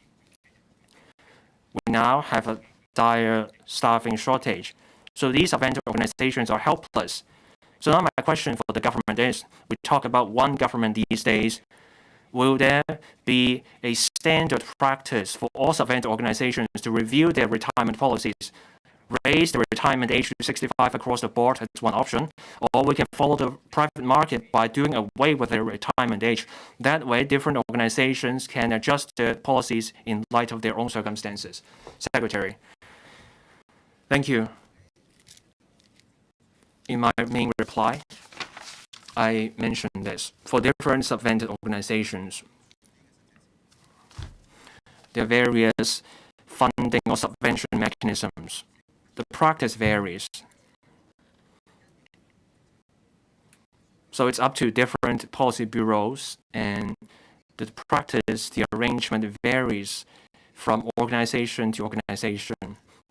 We now have a dire staffing shortage, so these subvented organizations are helpless. So now my question for the government is, we talk about one government these days, will there be a standard practice for all subvented organizations to review their retirement policies? Raise the retirement age to 65 across the board as one option, or we can follow the private market by doing away with the retirement age. That way, different organizations can adjust their policies in light of their own circumstances. Secretary. Thank you. In my main reply, I mentioned this. For different subvented organizations, there are various funding or subvention mechanisms. The practice varies. So it's up to different policy bureaus, and the practice, the arrangement varies from organization to organization.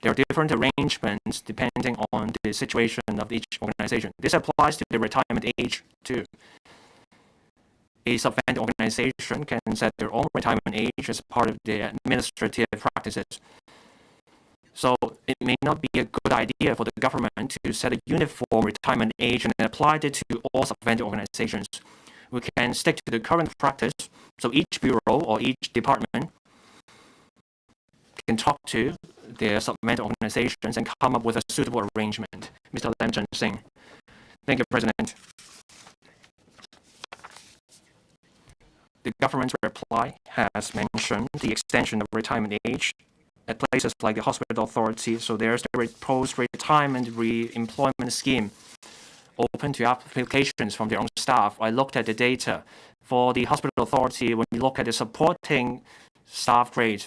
There are different arrangements depending on the situation of each organization. This applies to the retirement age too. A subvented organization can set their own retirement age as part of their administrative practices. So it may not be a good idea for the government to set a uniform retirement age and apply it to all subvented organizations. We can stick to the current practice, so each bureau or each department can talk to their subvented organizations and come up with a suitable arrangement. Mr. Lam Chun Sing. Thank you, President. The government's reply has mentioned the extension of retirement age at places like the hospital authority, so there's the post-retirement re-employment scheme open to applications from their own staff. I looked at the data. For the hospital authority, when you look at the supporting staff grade,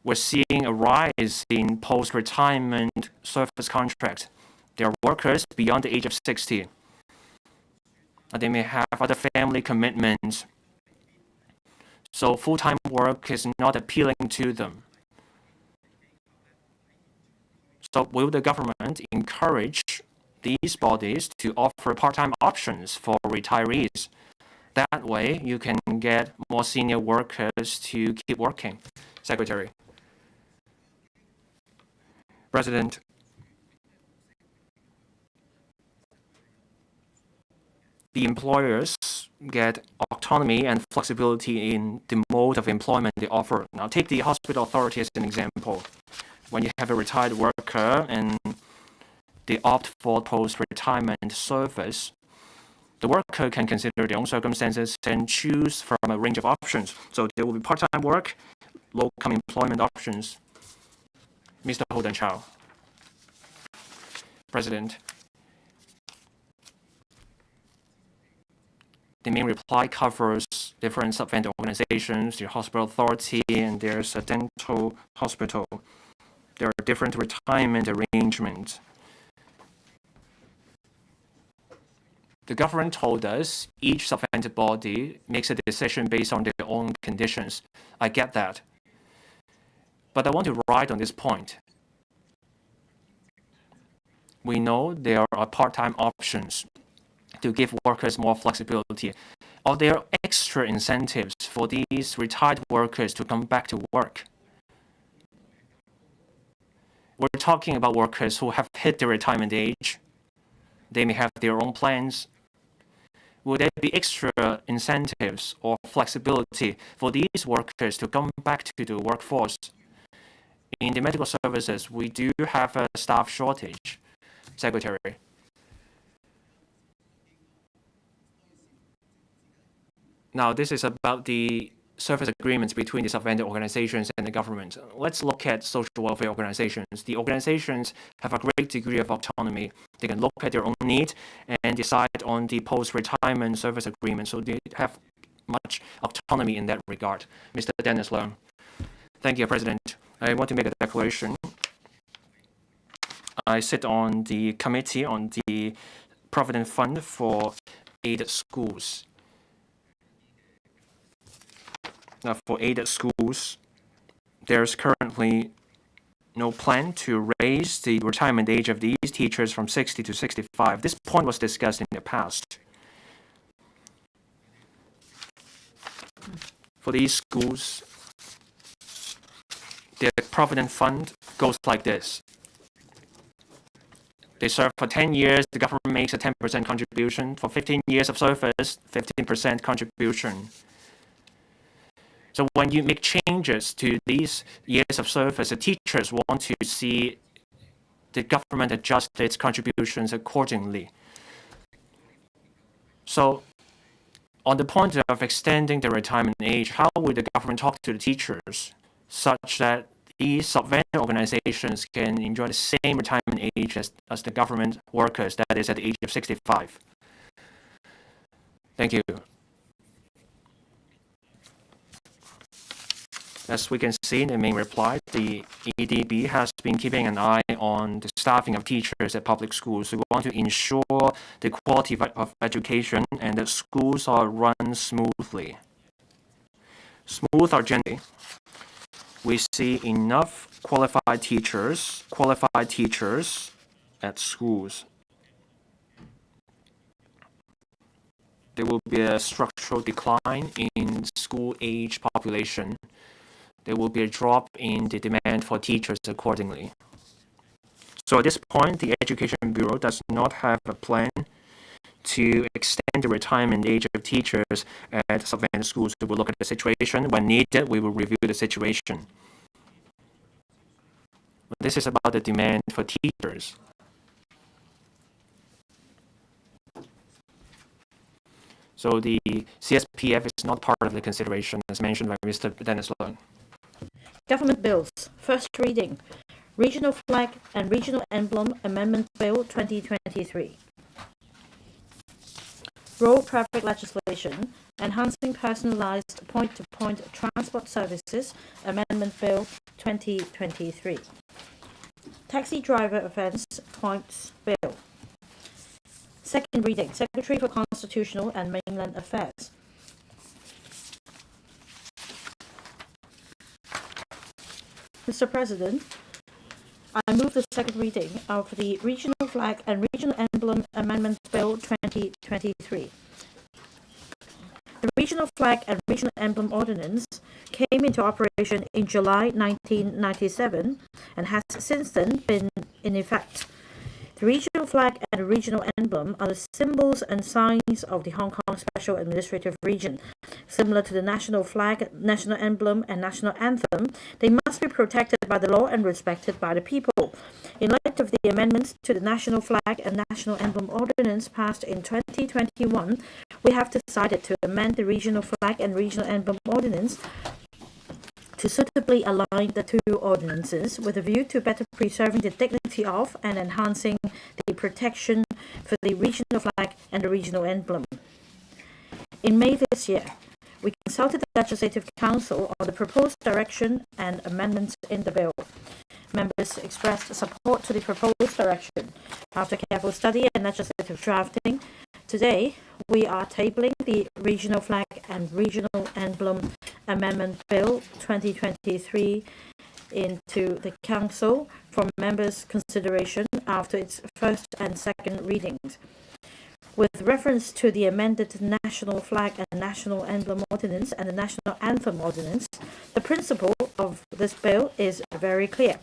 we're seeing a rise in post-retirement service contracts. There are workers beyond the age of 60. They may have other family commitments. So full-time work is not appealing to them. So will the government encourage these bodies to offer part-time options for retirees? That way, you can get more senior workers to keep working. Secretary. President. The employers get autonomy and flexibility in the mode of employment they offer. Now, take the hospital authority as an example. When you have a retired worker and they opt for post-retirement service, the worker can consider their own circumstances and choose from a range of options. So there will be part-time work, low-income employment options. Mr. Holden Chow. President. The main reply covers different sub-vendor organizations, the hospital authority, and there's a dental hospital. There are different retirement arrangements. The government told us each sub-vendor body makes a decision based on their own conditions. I get that. But I want to write on this point. We know there are part-time options to give workers more flexibility. Are there extra incentives for these retired workers to come back to work? We're talking about workers who have hit the retirement age. They may have their own plans. Will there be extra incentives or flexibility for these workers to come back to the workforce? In the medical services, we do have a staff shortage. Secretary. Now, this is about the service agreements between the sub-vendor organizations and the government. Let's look at social welfare organizations. The organizations have a great degree of autonomy. They can look at their own needs and decide on the post-retirement service agreement. So they have much autonomy in that regard. Mr. Dennis Leung. Thank you, President. I want to make a declaration. I sit on the committee on the Provident Fund for aided schools. Now, for aided schools, there's currently no plan to raise the retirement age of these teachers from 60 to 65. This point was discussed in the past. For these schools, the Provident Fund goes like this. They serve for 10 years, the government makes a 10% contribution. For 15 years of service, 15% contribution. So when you make changes to these years of service, the teachers want to see the government adjust its contributions accordingly. So on the point of extending the retirement age, how would the government talk to the teachers such that these sub-vendor organizations can enjoy the same retirement age as the government workers, that is at the age of 65? Thank you. As we can see in the main reply, the EDB has been keeping an eye on the staffing of teachers at public schools. We want to ensure the quality of education and that schools are run smoothly. Smooth or gently. We see enough qualified teachers at schools. There will be a structural decline in school-age population. There will be a drop in the demand for teachers accordingly. So at this point, the Education Bureau does not have a plan to extend the retirement age of teachers at sub-vendor schools. We will look at the situation. When needed, we will review the situation. This is about the demand for teachers. So the CSPF is not part of the consideration, as mentioned by Mr. Dennis Leung. Government bills. First reading. Regional Flag and Regional Emblem Amendment Bill 2023. Road traffic legislation. Enhancing personalized point-to-point transport services Amendment Bill 2023. Taxi driver offence points bill. Second reading. Secretary for Constitutional and Mainland Affairs. Mr. President, I move the second reading of the Regional Flag and Regional Emblem Amendment Bill 2023. The Regional Flag and Regional Emblem Ordinance came into operation in July 1997 and has since then been in effect. The regional flag and regional emblem are the symbols and signs of the Hong Kong Special Administrative Region. Similar to the national flag, national emblem, and national anthem, they must be protected by the law and respected by the people. In light of the amendments to the National Flag and National Emblem Ordinance passed in 2021, we have decided to amend the Regional Flag and Regional Emblem Ordinance to suitably align the two ordinances with a view to better preserving the dignity of and enhancing the protection for the regional flag and the regional emblem. In May this year, we consulted the Legislative Council on the proposed direction and amendments in the bill. Members expressed support to the proposed direction. After careful study and legislative drafting, today we are tabling the Regional Flag and Regional Emblem Amendment Bill 2023 into the Council for members' consideration after its first and second readings. With reference to the amended National Flag and National Emblem Ordinance and the National Anthem Ordinance, the principle of this bill is very clear.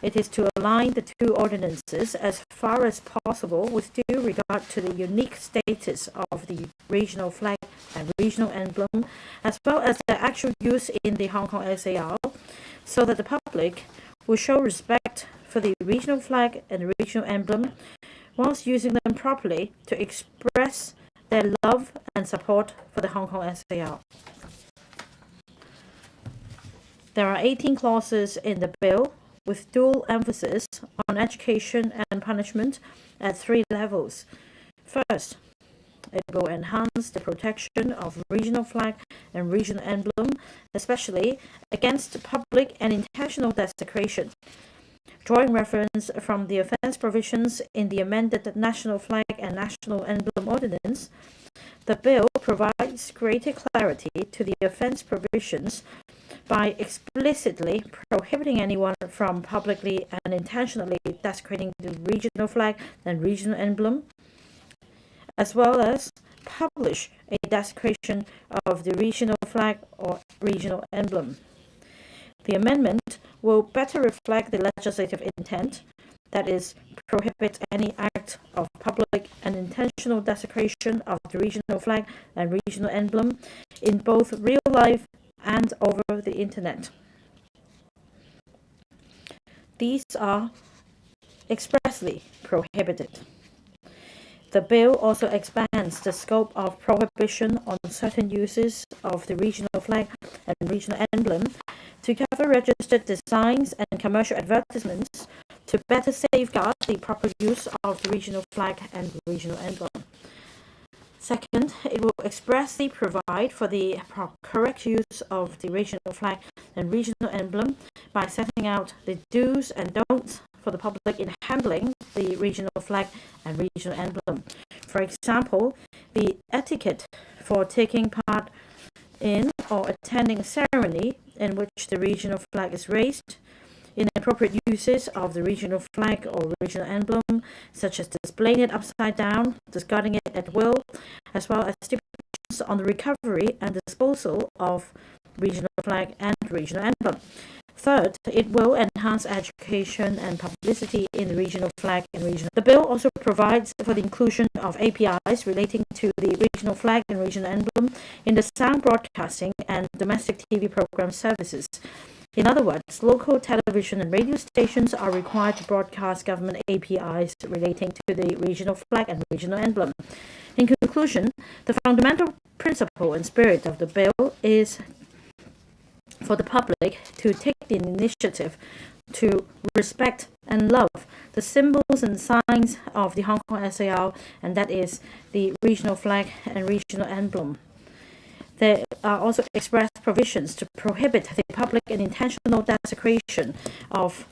It is to align the two ordinances as far as possible with due regard to the unique status of the regional flag and regional emblem, as well as their actual use in the Hong Kong SAR, so that the public will show respect for the regional flag and the regional emblem whilst using them properly to express their love and support for the Hong Kong SAR. There are 18 clauses in the bill, with dual emphasis on education and punishment at 3 levels. First, it will enhance the protection of regional flag and regional emblem, especially against public and intentional desecration. Drawing reference from the offence provisions in the amended National Flag and National Emblem Ordinance, the bill provides greater clarity to the offence provisions by explicitly prohibiting anyone from publicly and intentionally desecrating the regional flag and regional emblem, as well as publish a desecration of the regional flag or regional emblem. The amendment will better reflect the legislative intent, that is, prohibit any act of public and intentional desecration of the regional flag and regional emblem in both real life and over the internet. These are expressly prohibited. The bill also expands the scope of prohibition on certain uses of the regional flag and regional emblem to cover registered designs and commercial advertisements to better safeguard the proper use of the regional flag and regional emblem. Second, it will expressly provide for the correct use of the regional flag and regional emblem by setting out the do's and don'ts for the public in handling the regional flag and regional emblem. For example, the etiquette for taking part in or attending a ceremony in which the regional flag is raised, inappropriate uses of the regional flag or regional emblem, such as displaying it upside down, discarding it at will, as well as stipulations on the recovery and disposal of regional flag and regional emblem. Third, it will enhance education and publicity in the regional flag and regional. The bill also provides for the inclusion of APIs relating to the regional flag and regional emblem in the sound broadcasting and domestic TV program services. In other words, local television and radio stations are required to broadcast government APIs relating to the regional flag and regional emblem. In conclusion, the fundamental principle and spirit of the bill is for the public to take the initiative to respect and love the symbols and signs of the Hong Kong SAR, and that is the regional flag and regional emblem. There are also express provisions to prohibit the public and intentional desecration of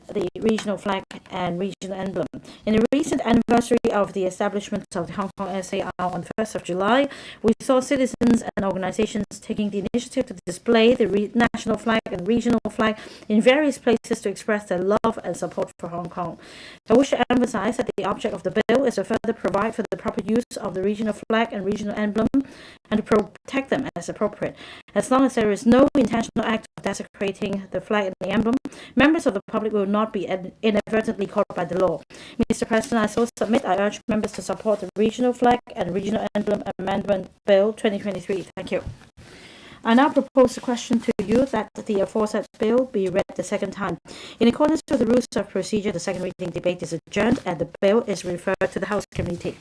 the regional flag and regional emblem. In the recent anniversary of the establishment of the Hong Kong SAR on the 1st of July, we saw citizens and organizations taking the initiative to display the national flag and regional flag in various places to express their love and support for Hong Kong. I wish to emphasize that the object of the bill is to further provide for the proper use of the regional flag and regional emblem and to protect them as appropriate. As long as there is no intentional act of desecrating the flag and the emblem, members of the public will not be inadvertently caught by the law. Mr. President, I so submit I urge members to support the regional flag and regional emblem amendment bill 2023. Thank you. I now propose a question to you that the aforesaid bill be read the second time. In accordance with the rules of procedure, the second reading debate is adjourned and the bill is referred to the House Committee.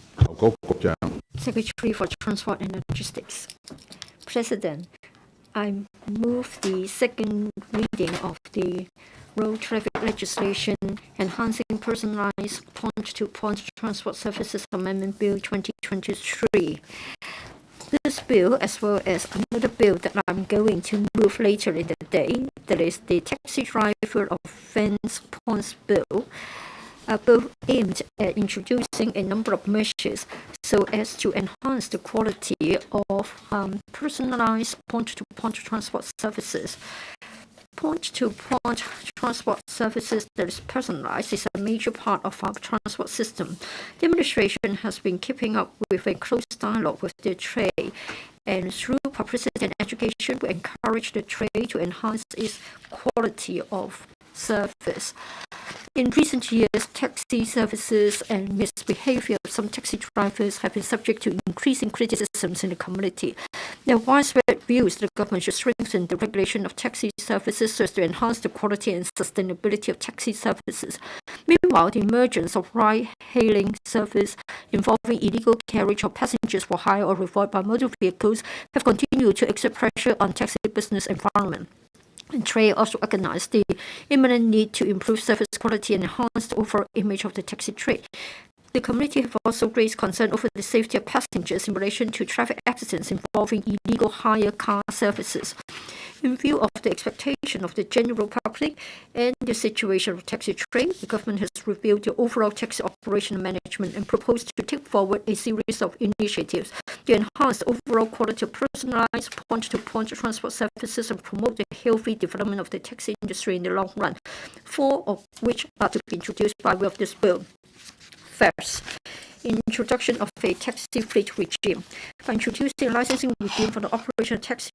Secretary for Transport and Logistics. President, I move the second reading of the Road Traffic Legislation Enhancing Personalized Point-to-Point Transport Services Amendment Bill 2023. This bill, as well as another bill that I'm going to move later in the day, that is the Taxi Driver Offence Points Bill, are both aimed at introducing a number of measures so as to enhance the quality of personalized point-to-point transport services. Point-to-point transport services that is personalized is a major part of our transport system. The administration has been keeping up with a close dialogue with the trade, and through publicity and education, we encourage the trade to enhance its quality of service. In recent years, taxi services and misbehavior of some taxi drivers have been subject to increasing criticisms in the community. There are widespread views that the government should strengthen the regulation of taxi services so as to enhance the quality and sustainability of taxi services. Meanwhile, the emergence of ride-hailing service involving illegal carriage of passengers for hire or revolt by motor vehicles have continued to exert pressure on taxi business environment. And trade also recognized the imminent need to improve service quality and enhance the overall image of the taxi trade. The committee have also raised concern over the safety of passengers in relation to traffic accidents involving illegal hire car services. In view of the expectation of the general public and the situation of taxi trade, the government has reviewed the overall taxi operation management and proposed to take forward a series of initiatives to enhance the overall quality of personalized point-to-point transport services and promote the healthy development of the taxi industry in the long run, 4 of which are to be introduced by way of this bill. First, introduction of a taxi fleet regime. By introducing a licensing regime for the operation of taxi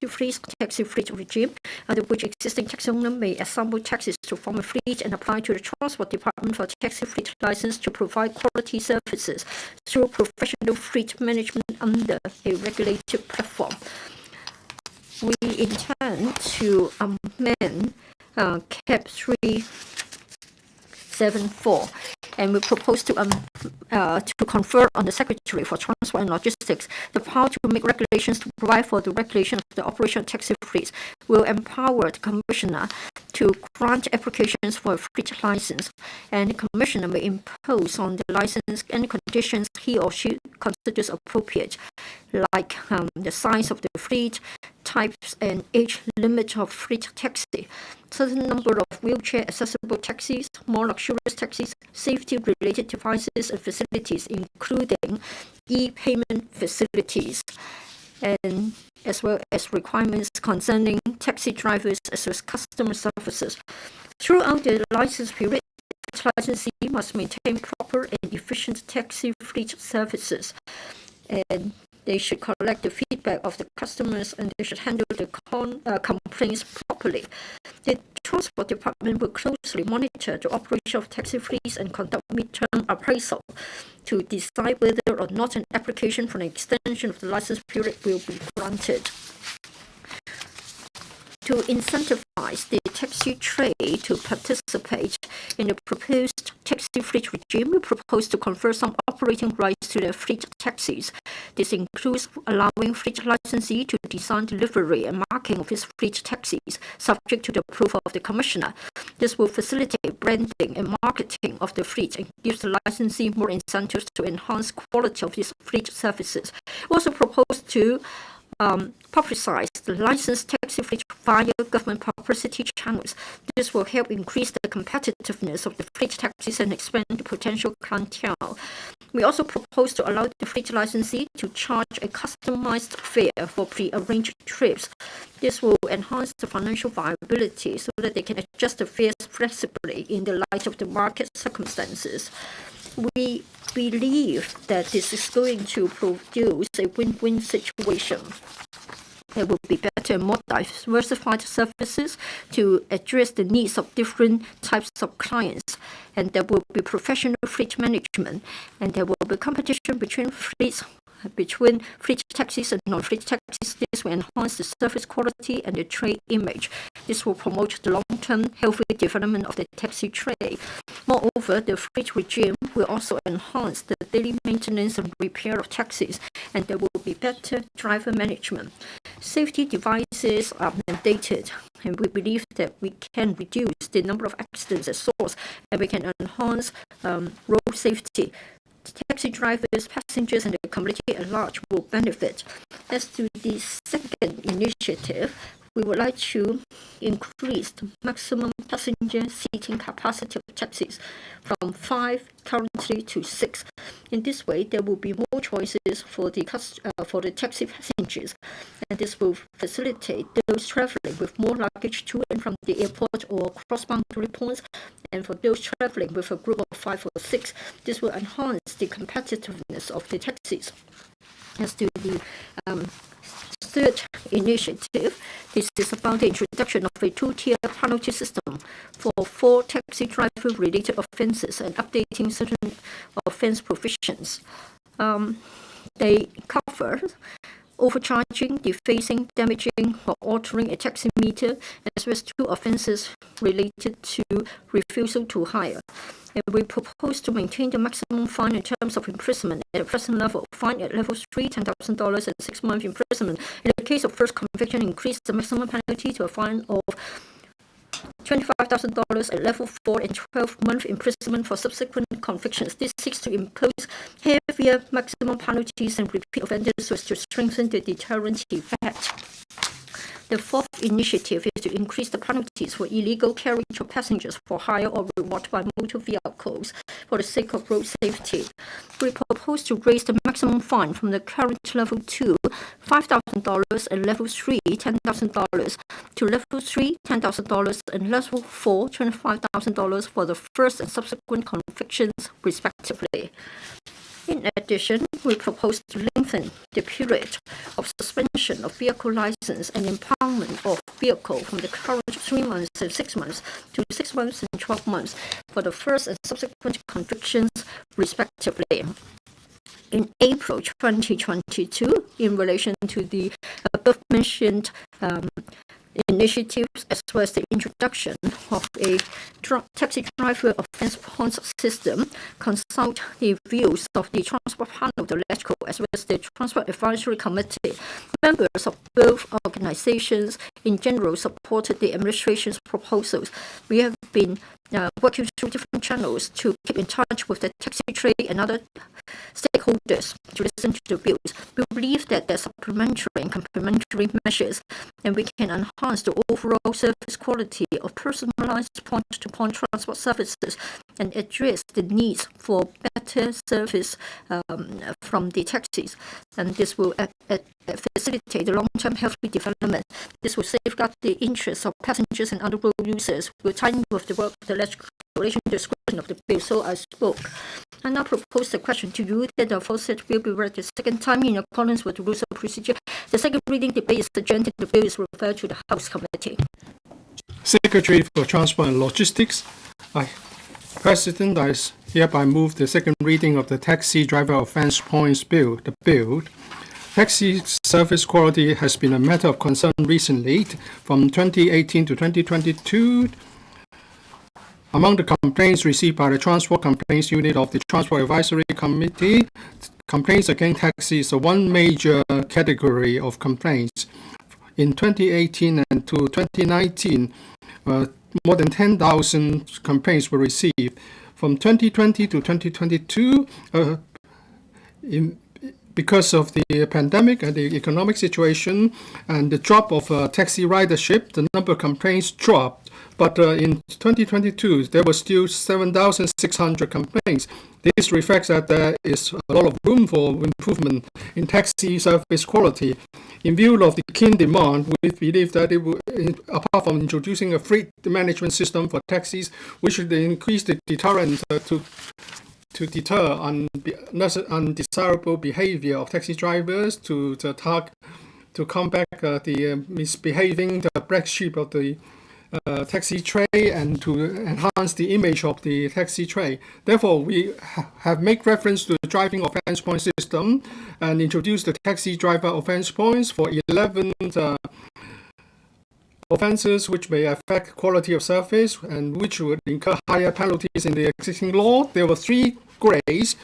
fleet regime, under which existing taxi owner may assemble taxis to form a fleet and apply to the Transport Department for taxi fleet license to provide quality services through professional fleet management under a regulated platform. We intend to amend CAP 374, and we propose to confer on the Secretary for Transport and Logistics the power to make regulations to provide for the regulation of the operation of taxi fleets. Will empower the Commissioner to grant applications for a fleet license, and the Commissioner may impose on the license any conditions he or she considers appropriate, like the size of the fleet, types and age limit of fleet taxi, certain number of wheelchair accessible taxis, more luxurious taxis, safety related devices and facilities, including e-payment facilities, and as well as requirements concerning taxi drivers as well as customer services. Throughout the license period, the licensee must maintain proper and efficient taxi fleet services, and they should collect the feedback of the customers, and they should handle the complaints properly. The Transport Department will closely monitor the operation of taxi fleets and conduct midterm appraisal to decide whether or not an application for an extension of the license period will be granted. To incentivize the taxi trade to participate in the proposed taxi fleet regime, we propose to confer some operating rights to the fleet taxis. This includes allowing fleet licensee to design, delivery, and marking of his fleet taxis, subject to the approval of the Commissioner. This will facilitate branding and marketing of the fleet and gives the licensee more incentives to enhance quality of his fleet services. We also propose to publicize the licensed taxi fleet via government publicity channels. This will help increase the competitiveness of the fleet taxis and expand the potential clientele. We also propose to allow the fleet licensee to charge a customized fare for pre-arranged trips. This will enhance the financial viability so that they can adjust the fares flexibly in the light of the market circumstances. We believe that this is going to produce a win-win situation. There will be better and more diversified services to address the needs of different types of clients. And there will be professional fleet management, and there will be competition between fleet taxis and non-fleet taxis. This will enhance the service quality and the trade image. This will promote the long-term healthy development of the taxi trade. Moreover, the fleet regime will also enhance the daily maintenance and repair of taxis, and there will be better driver management. Safety devices are mandated, and we believe that we can reduce the number of accidents at source, and we can enhance road safety. Taxi drivers, passengers, and the community at large will benefit. As to the second initiative, we would like to increase the maximum passenger seating capacity of taxis from 5 currently to 6. In this way, there will be more choices for the taxi passengers, and this will facilitate those traveling with more luggage to and from the airport or cross-boundary points. And for those traveling with a group of 5 or 6, this will enhance the competitiveness of the taxis. As to the third initiative, this is about the introduction of a 2-tier penalty system for 4 taxi driver-related offences and updating certain offence provisions. They cover overcharging, defacing, damaging, or altering a taxi meter, as well as 2 offences related to refusal to hire. And we propose to maintain the maximum fine in terms of imprisonment at the present level. Fine at level 3, $10,000 and 6 months imprisonment. In the case of first conviction, increase the maximum penalty to a fine of $25,000 at level 4 and 12-month imprisonment for subsequent convictions. This seeks to impose heavier maximum penalties and repeat offenders so as to strengthen the deterrent effect. The fourth initiative is to increase the penalties for illegal carriage of passengers for hire or reward by motor vehicles for the sake of road safety. We propose to raise the maximum fine from the current level 2, $5,000, and level 3, $10,000, to level 3, $10,000, and level 4, $25,000 for the first and subsequent convictions, respectively. In addition, we propose to lengthen the period of suspension of vehicle license and impoundment of vehicle from the current 3 months and 6 months to 6 months and 12 months for the first and subsequent convictions, respectively. In April 2022, in relation to the above-mentioned initiatives, as well as the introduction of a taxi driver offence points system, consult the views of the Transport Panel, the LETCO, as well as the Transport Advisory Committee. Members of both organizations in general supported the administration's proposals. We have been working through different channels to keep in touch with the taxi trade and other stakeholders to listen to the views. We believe that there are supplementary and complementary measures, and we can enhance the overall service quality of personalized point-to-point transport services and address the needs for better service from the taxis. And this will facilitate the long-term healthy development. This will safeguard the interests of passengers and other road users. We'll tie in with the work of the legislation description of the bill, so I spoke. I now propose the question to you that the aforesaid will be read the second time in accordance with the rules of procedure. The second reading debate is adjourned and the bill is referred to the House Committee. Secretary for Transport and Logistics, President, I hereby move the second reading of the Taxi Driver Offence Points Bill. The bill. Taxi service quality has been a matter of concern recently. From 2018 to 2022, among the complaints received by the Transport Complaints Unit of the Transport Advisory Committee, complaints against taxis are one major category of complaints. In 2018 and to 2019, more than 10,000 complaints were received. From 2020 to 2022, because of the pandemic and the economic situation and the drop of taxi ridership, the number of complaints dropped. But in 2022, there were still 7,600 complaints. This reflects that there is a lot of room for improvement in taxi service quality. In view of the keen demand, we believe that apart from introducing a fleet management system for taxis, we should increase the deterrent to deter undesirable behavior of taxi drivers, to combat the misbehaving, the black sheep of the taxi trade, and to enhance the image of the taxi trade. Therefore, we have made reference to the driving offense point system and introduced the taxi driver offense points for 11 offenses which may affect quality of service and which would incur higher penalties in the existing law. There were 3 grades.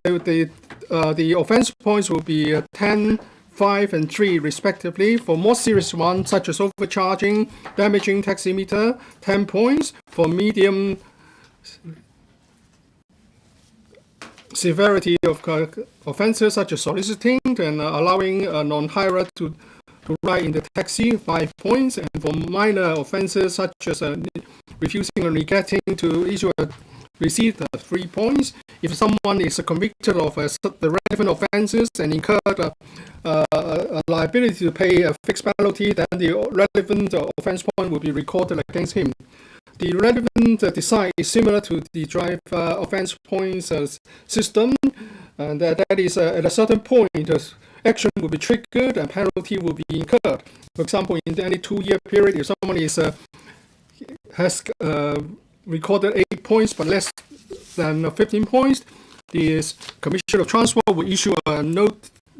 The offense points will be 10, 5, and 3 respectively. For more serious ones such as overcharging, damaging taximeter, 10 points. For medium severity of offenses such as soliciting and allowing a non-hirer to ride in the taxi, 5 points. And for minor offenses such as refusing or neglecting to issue a receipt, 3 points. If someone is convicted of the relevant offenses and incurred a liability to pay a fixed penalty, then the relevant offense point will be recorded against him. The relevant design is similar to the driver offense points system, and that is at a certain point, action will be triggered and penalty will be incurred. For example, in any 2-year period, if someone has recorded 8 points but less than 15 points, the Commissioner of Transport will issue a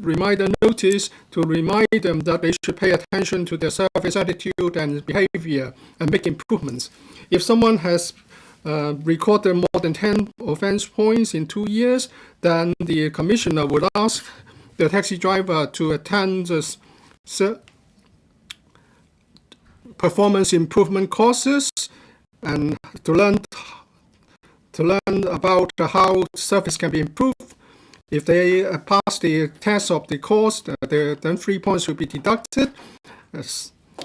reminder notice to remind them that they should pay attention to their service attitude and behavior and make improvements. If someone has recorded more than 10 offense points in 2 years, then the Commissioner would ask the taxi driver to attend performance improvement courses and to learn about how service can be improved. If they pass the test of the course, then 3 points will be deducted.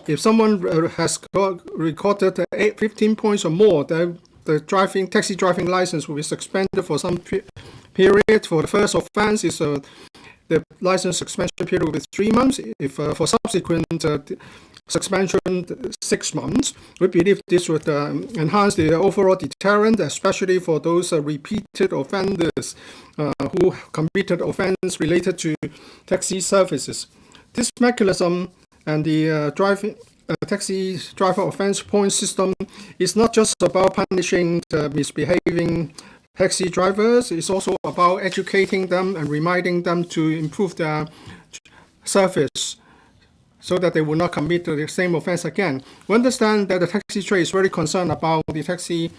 If someone has recorded 15 points or more, then the taxi driving license will be suspended for some period. For the first offense, the license suspension period will be 3 months. If for subsequent suspension 6 months, we believe this would enhance the overall deterrent, especially for those repeated offenders who committed offense related to taxi services. This mechanism and the taxi driver offense point system is not just about punishing the misbehaving taxi drivers, it's also about educating them and reminding them to improve their service so that they will not commit the same offense again. We understand that the taxi trade is very concerned about the taxi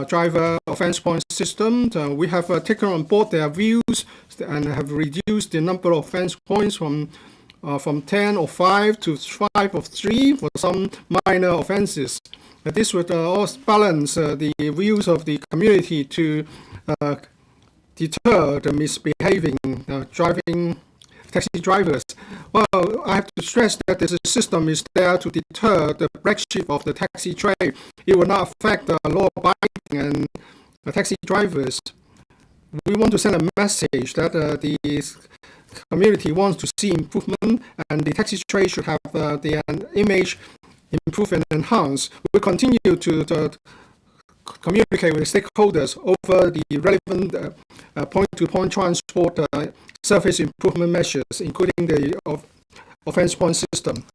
driver offense point system. We have taken on board their views and have reduced the number of offense points from 10 or 5 to 5 or 3 for some minor offenses. This would also balance the views of the community to deter the misbehaving driving taxi drivers. Well, I have to stress that this system is there to deter the black sheep of the taxi trade. It will not affect the law-abiding and taxi drivers. We want to send a message that the community wants to see improvement, and the taxi trade should have the image improve and enhance. We will continue to communicate with the stakeholders over the relevant point-to-point transport service improvement measures, including the offense point system.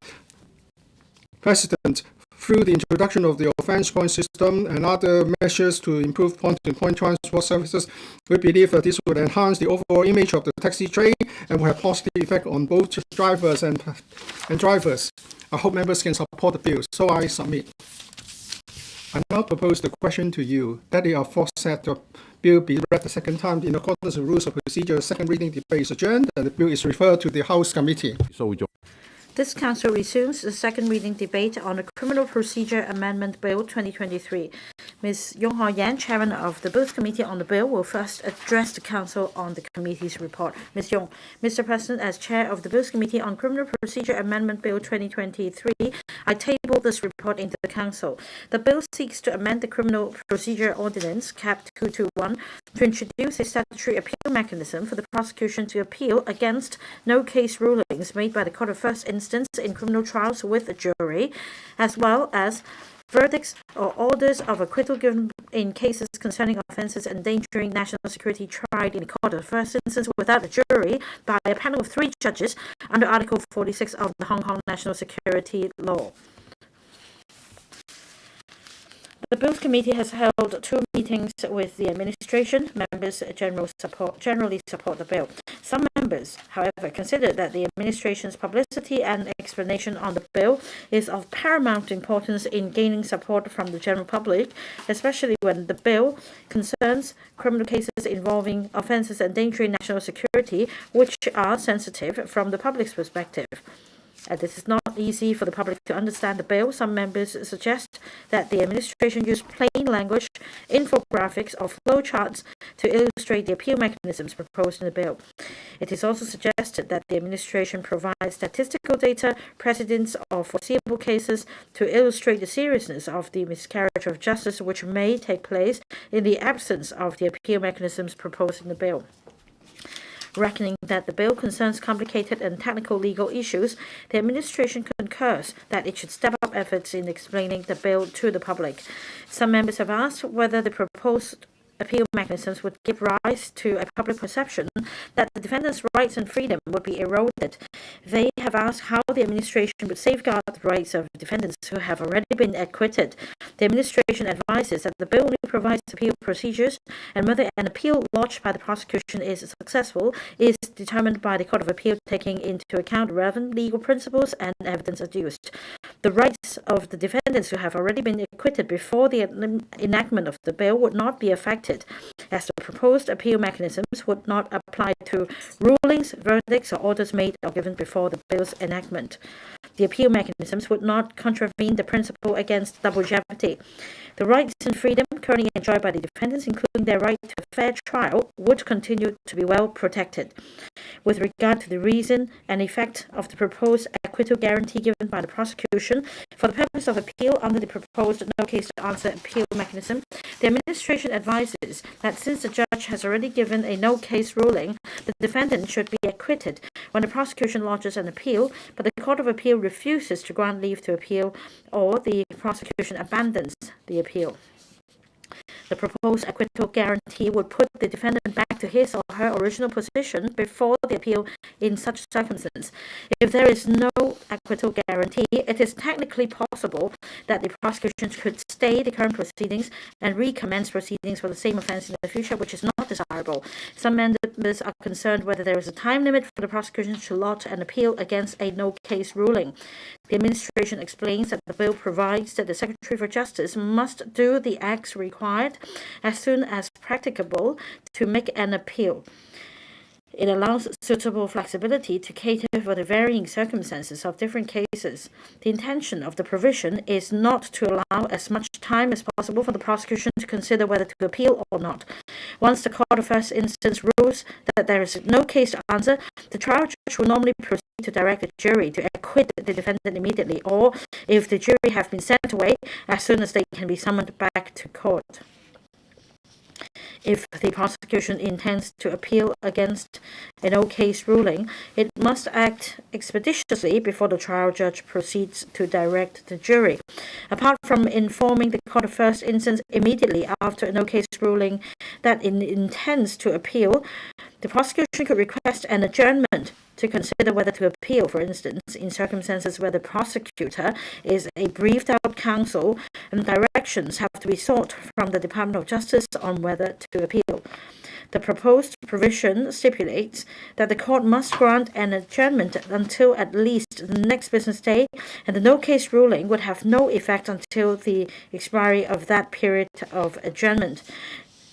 President, through the introduction of the offense point system and other measures to improve point-to-point transport services, we believe that this would enhance the overall image of the taxi trade and will have positive effect on both drivers and drivers. I hope members can support the bill, so I submit. I now propose the question to you that the aforesaid bill be read the second time in accordance with rules of procedure. Second reading debate is adjourned and the bill is referred to the House Committee. This Council resumes the second reading debate on the Criminal Procedure Amendment Bill 2023. Ms. Yong Ho Yan, Chairman of the Bills Committee on the Bill, will first address the Council on the committee's report. Ms. Yong. Mr. President, as Chair of the Bills Committee on Criminal Procedure Amendment Bill 2023, I table this report into the Council. The bill seeks to amend the Criminal Procedure Ordinance, Cap 221, to introduce a statutory appeal mechanism for the prosecution to appeal against no-case rulings made by the Court of First Instance in criminal trials with a jury, as well as verdicts or orders of acquittal given in cases concerning offences endangering national security tried in the Court of First Instance without a jury by a panel of 3 judges under Article 46 of the Hong Kong National Security Law. The Bills Committee has held 2 meetings with the administration. Members generally support the bill. Some members, however, consider that the administration's publicity and explanation on the bill is of paramount importance in gaining support from the general public, especially when the bill concerns criminal cases involving offences endangering national security, which are sensitive from the public's perspective. This is not easy for the public to understand the bill. Some members suggest that the administration use plain language, infographics, or flowcharts to illustrate the appeal mechanisms proposed in the bill. It is also suggested that the administration provide statistical data, precedents, or foreseeable cases to illustrate the seriousness of the miscarriage of justice which may take place in the absence of the appeal mechanisms proposed in the bill. Reckoning that the bill concerns complicated and technical legal issues, the administration concurs that it should step up efforts in explaining the bill to the public. Some members have asked whether the proposed appeal mechanisms would give rise to a public perception that the defendant's rights and freedom would be eroded. They have asked how the administration would safeguard the rights of defendants who have already been acquitted. The administration advises that the bill only provides appeal procedures, and whether an appeal lodged by the prosecution is successful is determined by the Court of Appeal, taking into account relevant legal principles and evidence adduced. The rights of the defendants who have already been acquitted before the enactment of the bill would not be affected, as the proposed appeal mechanisms would not apply to rulings, verdicts, or orders made or given before the bill's enactment. The appeal mechanisms would not contravene the principle against double jeopardy. The rights and freedom currently enjoyed by the defendants, including their right to a fair trial, would continue to be well protected. With regard to the reason and effect of the proposed acquittal guarantee given by the prosecution for the purpose of appeal under the proposed no-case-to-answer appeal mechanism, the administration advises that since the judge has already given a no-case ruling, the defendant should be acquitted when the prosecution lodges an appeal, but the Court of Appeal refuses to grant leave to appeal or the prosecution abandons the appeal. The proposed acquittal guarantee would put the defendant back to his or her original position before the appeal in such circumstance. If there is no acquittal guarantee, it is technically possible that the prosecution could stay the current proceedings and recommence proceedings for the same offence in the future, which is not desirable. Some members are concerned whether there is a time limit for the prosecution to lodge an appeal against a no-case ruling. The administration explains that the bill provides that the Secretary for Justice must do the acts required as soon as practicable to make an appeal. It allows suitable flexibility to cater for the varying circumstances of different cases. The intention of the provision is not to allow as much time as possible for the prosecution to consider whether to appeal or not. Once the Court of First Instance rules that there is no case to answer, the trial judge will normally proceed to direct the jury to acquit the defendant immediately, or if the jury have been sent away, as soon as they can be summoned back to court. If the prosecution intends to appeal against a no-case ruling, it must act expeditiously before the trial judge proceeds to direct the jury. Apart from informing the Court of First Instance immediately after a no-case ruling that it intends to appeal, the prosecution could request an adjournment to consider whether to appeal, for instance, in circumstances where the prosecutor is a briefed-out counsel and directions have to be sought from the Department of Justice on whether to appeal. The proposed provision stipulates that the court must grant an adjournment until at least the next business day, and the no-case ruling would have no effect until the expiry of that period of adjournment.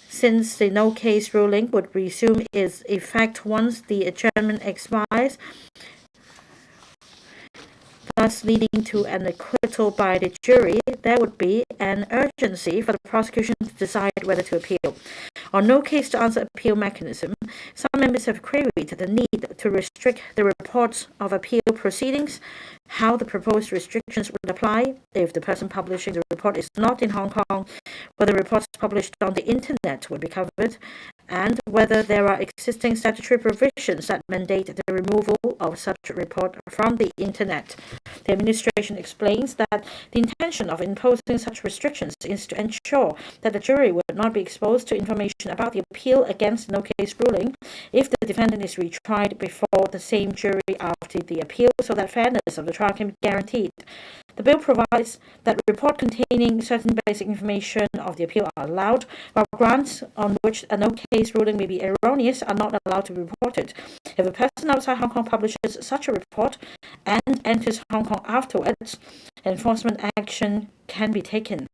Since the no-case ruling would resume its effect once the adjournment expires, thus leading to an acquittal by the jury, there would be an urgency for the prosecution to decide whether to appeal. On no case to answer appeal mechanism, some members have queried the need to restrict the reports of appeal proceedings, how the proposed restrictions would apply if the person publishing the report is not in Hong Kong, whether reports published on the internet would be covered, and whether there are existing statutory provisions that mandate the removal of such a report from the internet. The administration explains that the intention of imposing such restrictions is to ensure that the jury would not be exposed to information about the appeal against no case ruling if the defendant is retried before the same jury after the appeal, so that fairness of the trial can be guaranteed. The bill provides that a report containing certain basic information of the appeal are allowed, while grounds on which a no-case ruling may be erroneous are not allowed to be reported. If a person outside Hong Kong publishes such a report and enters Hong Kong afterwards, enforcement action can be taken.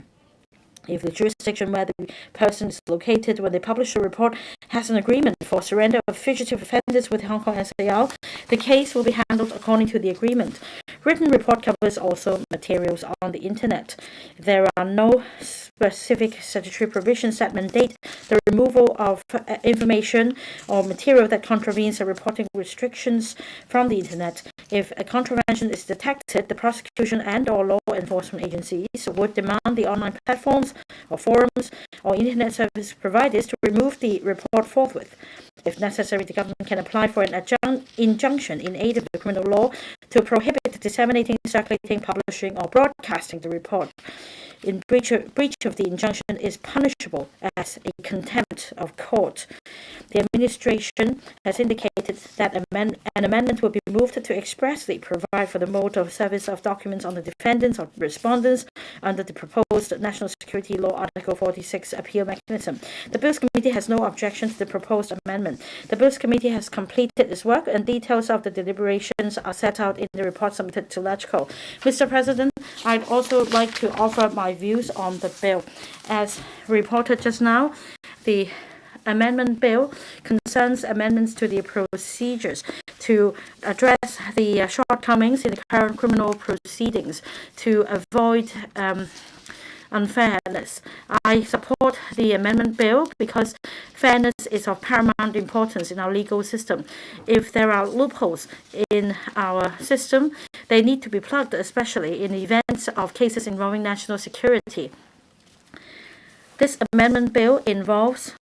If the jurisdiction where the person is located when they publish a report has an agreement for surrender of fugitive offenders with Hong Kong SAR, the case will be handled according to the agreement. Written report covers also materials on the internet. There are no specific statutory provisions that mandate the removal of information or material that contravenes the reporting restrictions from the internet. If a contravention is detected, the prosecution and/or law enforcement agencies would demand the online platforms or forums or internet service providers to remove the report forthwith. If necessary, the government can apply for an injunction in aid of the criminal law to prohibit disseminating, circulating, publishing, or broadcasting the report. In breach of the injunction is punishable as a contempt of court. The administration has indicated that an amendment will be moved to expressly provide for the mode of service of documents on the defendants or respondents under the proposed National Security Law Article 46 appeal mechanism. The Bills Committee has no objection to the proposed amendment. The Bills Committee has completed its work, and details of the deliberations are set out in the report submitted to LegCo. Mr. President, I'd also like to offer my views on the bill. As reported just now, the amendment bill concerns amendments to the procedures to address the shortcomings in the current criminal proceedings to avoid unfairness. I support the amendment bill because fairness is of paramount importance in our legal system. If there are loopholes in our system, they need to be plugged, especially in the events of cases involving national security. This amendment bill involves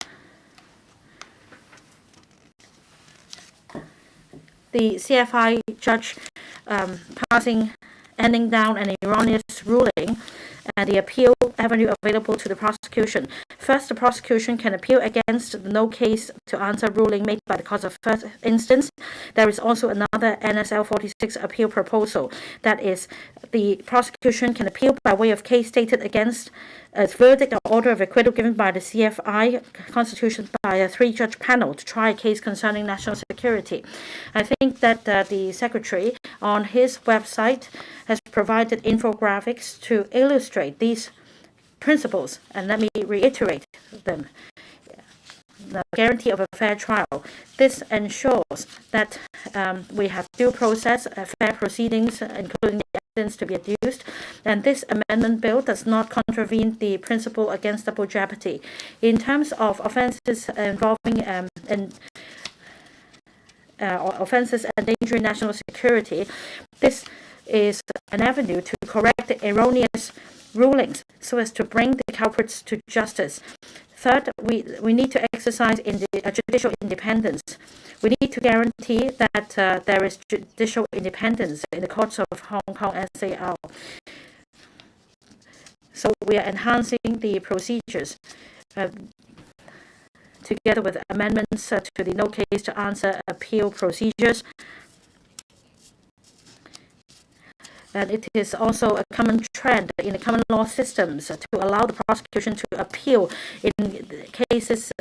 the CFI judge handing down an erroneous ruling and the appeal avenue available to the prosecution. First, the prosecution can appeal against the no case to answer ruling made by the court of first instance. There is also another NSL 46 appeal proposal. That is, the prosecution can appeal by way of case stated against a verdict or order of acquittal given by the CFI constituted by a 3-judge panel to try a case concerning national security. I think that the Secretary on his website has provided infographics to illustrate these principles, and let me reiterate them. The guarantee of a fair trial. This ensures that we have due process, fair proceedings, including the evidence to be adduced, and this amendment bill does not contravene the principle against double jeopardy. In terms of offences involving offences endangering national security, this is an avenue to correct erroneous rulings so as to bring the culprits to justice. Third, we need to exercise judicial independence. We need to guarantee that there is judicial independence in the courts of Hong Kong SAR. So we are enhancing the procedures together with amendments to the no case to answer appeal procedures. And it is also a common trend in the common law systems to allow the prosecution to appeal in cases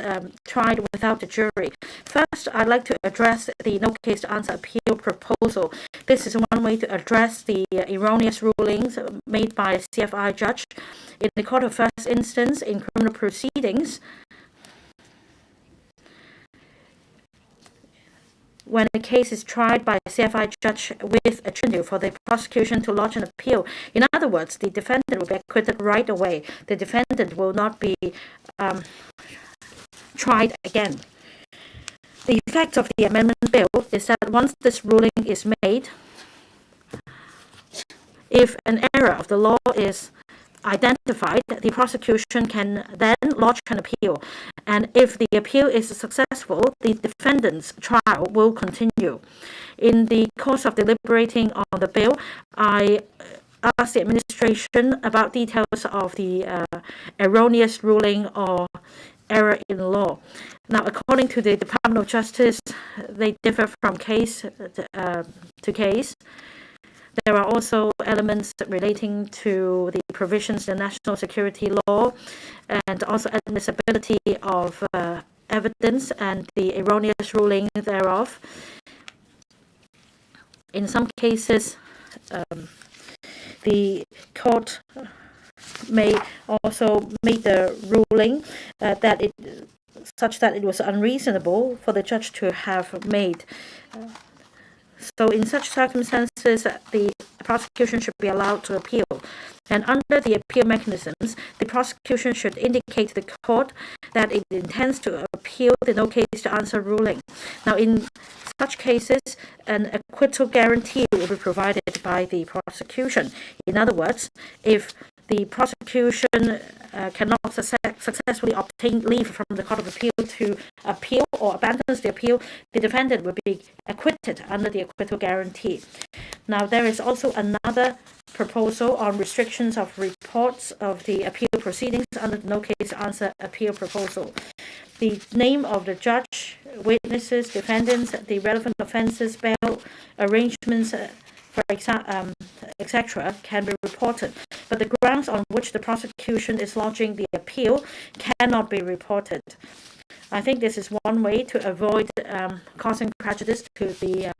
tried without the jury. First, I'd like to address the no case to answer appeal proposal. This is one way to address the erroneous rulings made by a CFI judge in the court of first instance in criminal proceedings. when a case is tried by a CFI judge with a tribunal for the prosecution to lodge an appeal. In other words, the defendant will be acquitted right away. The defendant will not be tried again. The effect of the amendment bill is that once this ruling is made, if an error of the law is identified, the prosecution can then lodge an appeal. And if the appeal is successful, the defendant's trial will continue. In the course of deliberating on the bill, I asked the administration about details of the erroneous ruling or error in law. Now, according to the Department of Justice, they differ from case to case. There are also elements relating to the provisions in national security law and also admissibility of evidence and the erroneous ruling thereof. In some cases, the court may also make the ruling such that it was unreasonable for the judge to have made. So in such circumstances, the prosecution should be allowed to appeal. And under the appeal mechanisms, the prosecution should indicate to the court that it intends to appeal the no case to answer ruling. Now, in such cases, an acquittal guarantee will be provided by the prosecution. In other words, if the prosecution cannot successfully obtain leave from the Court of Appeal to appeal or abandons the appeal, the defendant will be acquitted under the acquittal guarantee. Now, there is also another proposal on restrictions of reports of the appeal proceedings under the no case answer appeal proposal. The name of the judge, witnesses, defendants, the relevant offences, bail arrangements, for example, etc., can be reported, but the grounds on which the prosecution is lodging the appeal cannot be reported. I think this is one way to avoid causing prejudice to the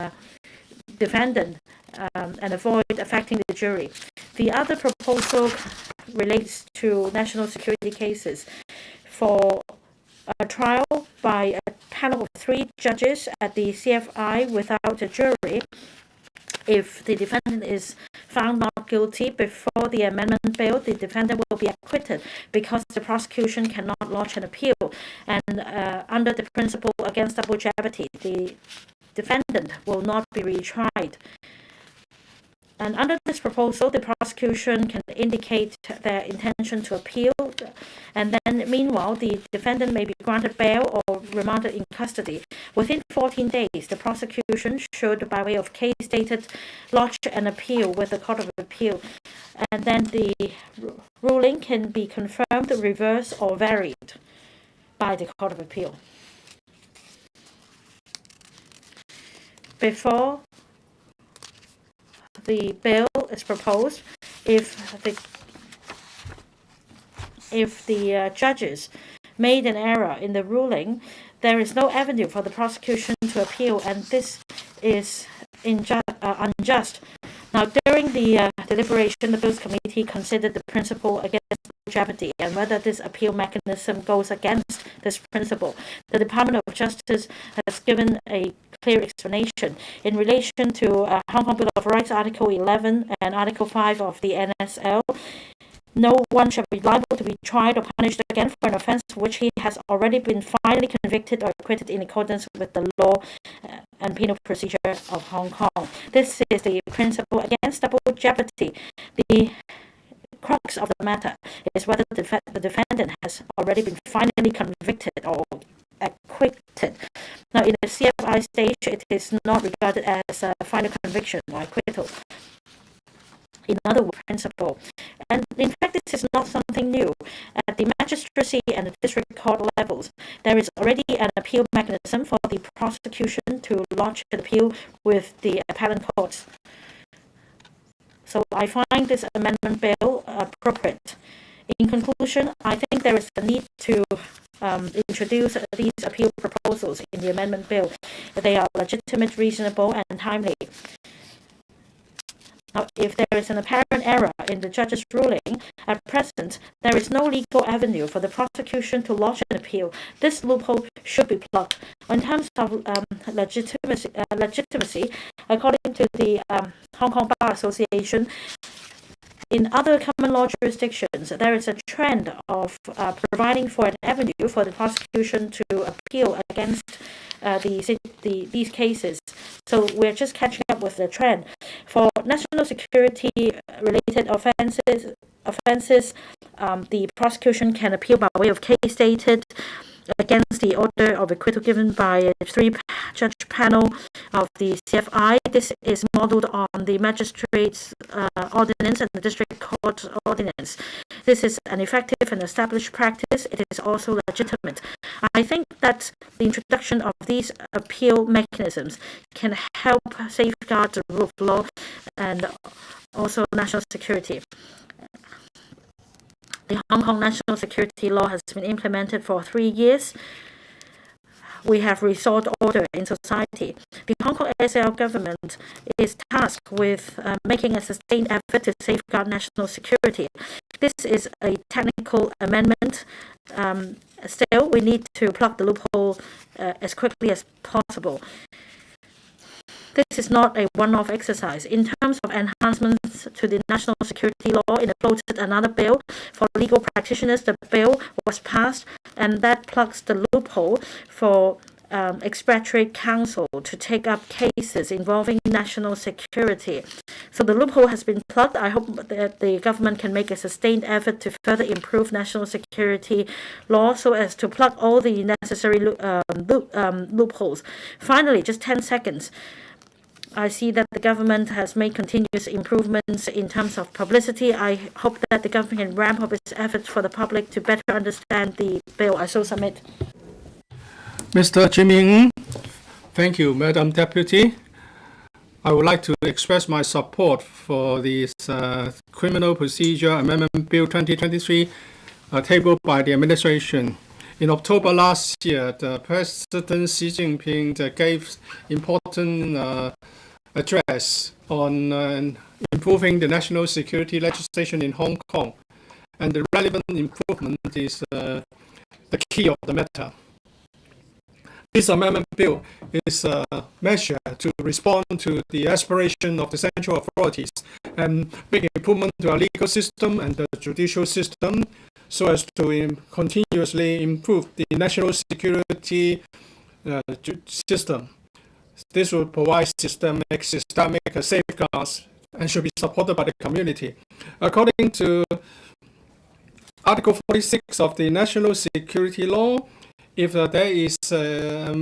defendant and avoid affecting the jury. The other proposal relates to national security cases. For a trial by a panel of 3 judges at the CFI without a jury, if the defendant is found not guilty before the amendment bill, the defendant will be acquitted because the prosecution cannot lodge an appeal. And under the principle against double jeopardy, the defendant will not be retried. And under this proposal, the prosecution can indicate their intention to appeal, and then meanwhile, the defendant may be granted bail or remanded in custody. Within 14 days, the prosecution should, by way of case dated, lodge an appeal with the Court of Appeal, and then the ruling can be confirmed, reversed, or varied by the Court of Appeal. Before the bill is proposed, if the judges made an error in the ruling, there is no avenue for the prosecution to appeal, and this is unjust. Now, during the deliberation, the Bills Committee considered the principle against jeopardy and whether this appeal mechanism goes against this principle. The Department of Justice has given a clear explanation in relation to Hong Kong Bill of Rights, Article 11 and Article 5 of the NSL. No one shall be liable to be tried or punished again for an offence for which he has already been finally convicted or acquitted in accordance with the law and penal procedure of Hong Kong. This is the principle against double jeopardy. The crux of the matter is whether the defendant has already been finally convicted or acquitted. Now, in the CFI stage, it is not regarded as a final conviction or acquittal. In other words, principle. And in fact, this is not something new. At the magistracy and the district court levels, there is already an appeal mechanism for the prosecution to lodge an appeal with the appellant courts. So I find this amendment bill appropriate. In conclusion, I think there is a need to introduce these appeal proposals in the amendment bill. They are legitimate, reasonable, and timely. Now, if there is an apparent error in the judge's ruling, at present, there is no legal avenue for the prosecution to lodge an appeal. This loophole should be plugged. In terms of legitimacy, according to the Hong Kong Bar Association, in other common law jurisdictions, there is a trend of providing for an avenue for the prosecution to appeal against these cases. So we're just catching up with the trend. For national security related offences, the prosecution can appeal by way of case stated against the order of acquittal given by a 3-judge panel of the CFI. This is modelled on the magistrate's ordinance and the district court ordinance. This is an effective and established practice. It is also legitimate. I think that the introduction of these appeal mechanisms can help safeguard the rule of law and also national security. The Hong Kong national security law has been implemented for 3 years. We have restored order in society. The Hong Kong SAR government is tasked with making a sustained effort to safeguard national security. This is a technical amendment. Still, we need to plug the loophole as quickly as possible. This is not a one-off exercise. In terms of enhancements to the national security law, it floated another bill for legal practitioners. The bill was passed, and that plugs the loophole for expatriate counsel to take up cases involving national security. So the loophole has been plugged. I hope that the government can make a sustained effort to further improve national security law so as to plug all the necessary loopholes. Finally, just 10 seconds. I see that the government has made continuous improvements in terms of publicity. I hope that the government can ramp up its efforts for the public to better understand the bill. I so submit. Mr. Jimmy Ng, thank you, Madam Deputy. I would like to express my support for this Criminal Procedure Amendment Bill 2023 tabled by the administration. In October last year, the President Xi Jinping gave important address on improving the national security legislation in Hong Kong, and the relevant improvement is the key of the matter. This amendment bill is a measure to respond to the aspiration of the central authorities and make improvement to our legal system and the judicial system so as to continuously improve the national security system. This will provide systemic safeguards and should be supported by the community. According to Article 46 of the National Security Law, if there is a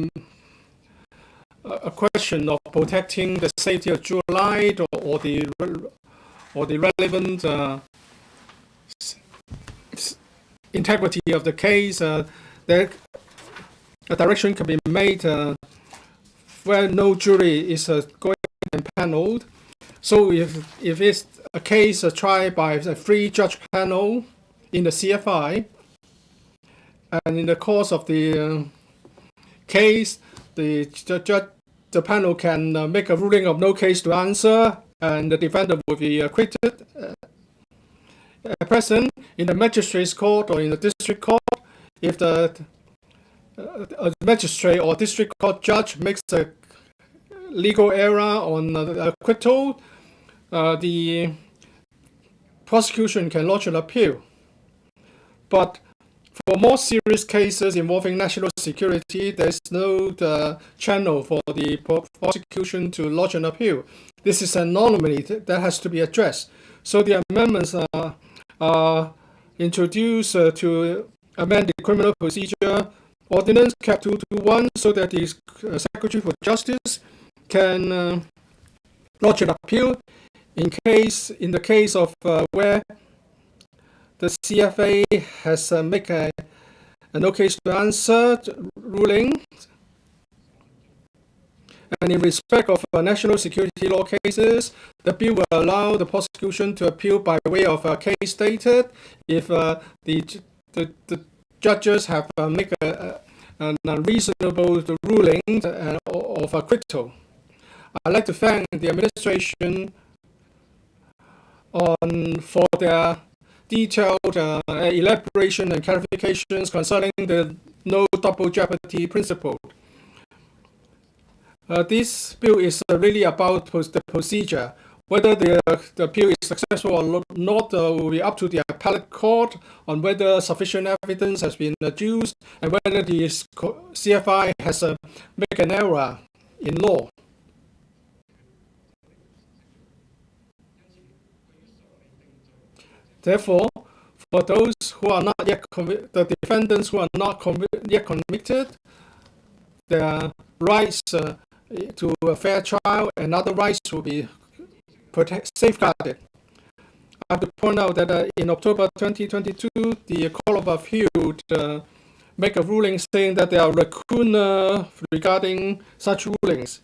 question of protecting the safety of July or the relevant integrity of the case, there a direction can be made where no jury is going and paneled. So if it's a case tried by a 3-judge panel in the CFI, and in the course of the case, the panel can make a ruling of no case to answer, and the defendant will be acquitted. At present, in the magistrate's court or in the district court, if the magistrate or district court judge makes a legal error on acquittal, the prosecution can lodge an appeal. But for more serious cases involving national security, there is no channel for the prosecution to lodge an appeal. This is an anomaly that has to be addressed. So the amendments are introduced to amend the Criminal Procedure Ordinance Cap 221 so that the Secretary for Justice can lodge an appeal in the case of where the CFA has made a no case to answer ruling. And in respect of national security law cases, the bill will allow the prosecution to appeal by way of a case stated if the judges have made an unreasonable ruling of acquittal. I'd like to thank the administration for their detailed elaboration and clarifications concerning the no double jeopardy principle. This bill is really about the procedure. Whether the appeal is successful or not will be up to the appellate court on whether sufficient evidence has been adduced and whether the CFI has made an error in law. Therefore, for those who are not yet the defendants who are not yet convicted, their rights to a fair trial and other rights will be safeguarded. I have to point out that in October 2022, the Court of Appeal make a ruling saying that there are lacunae regarding such rulings,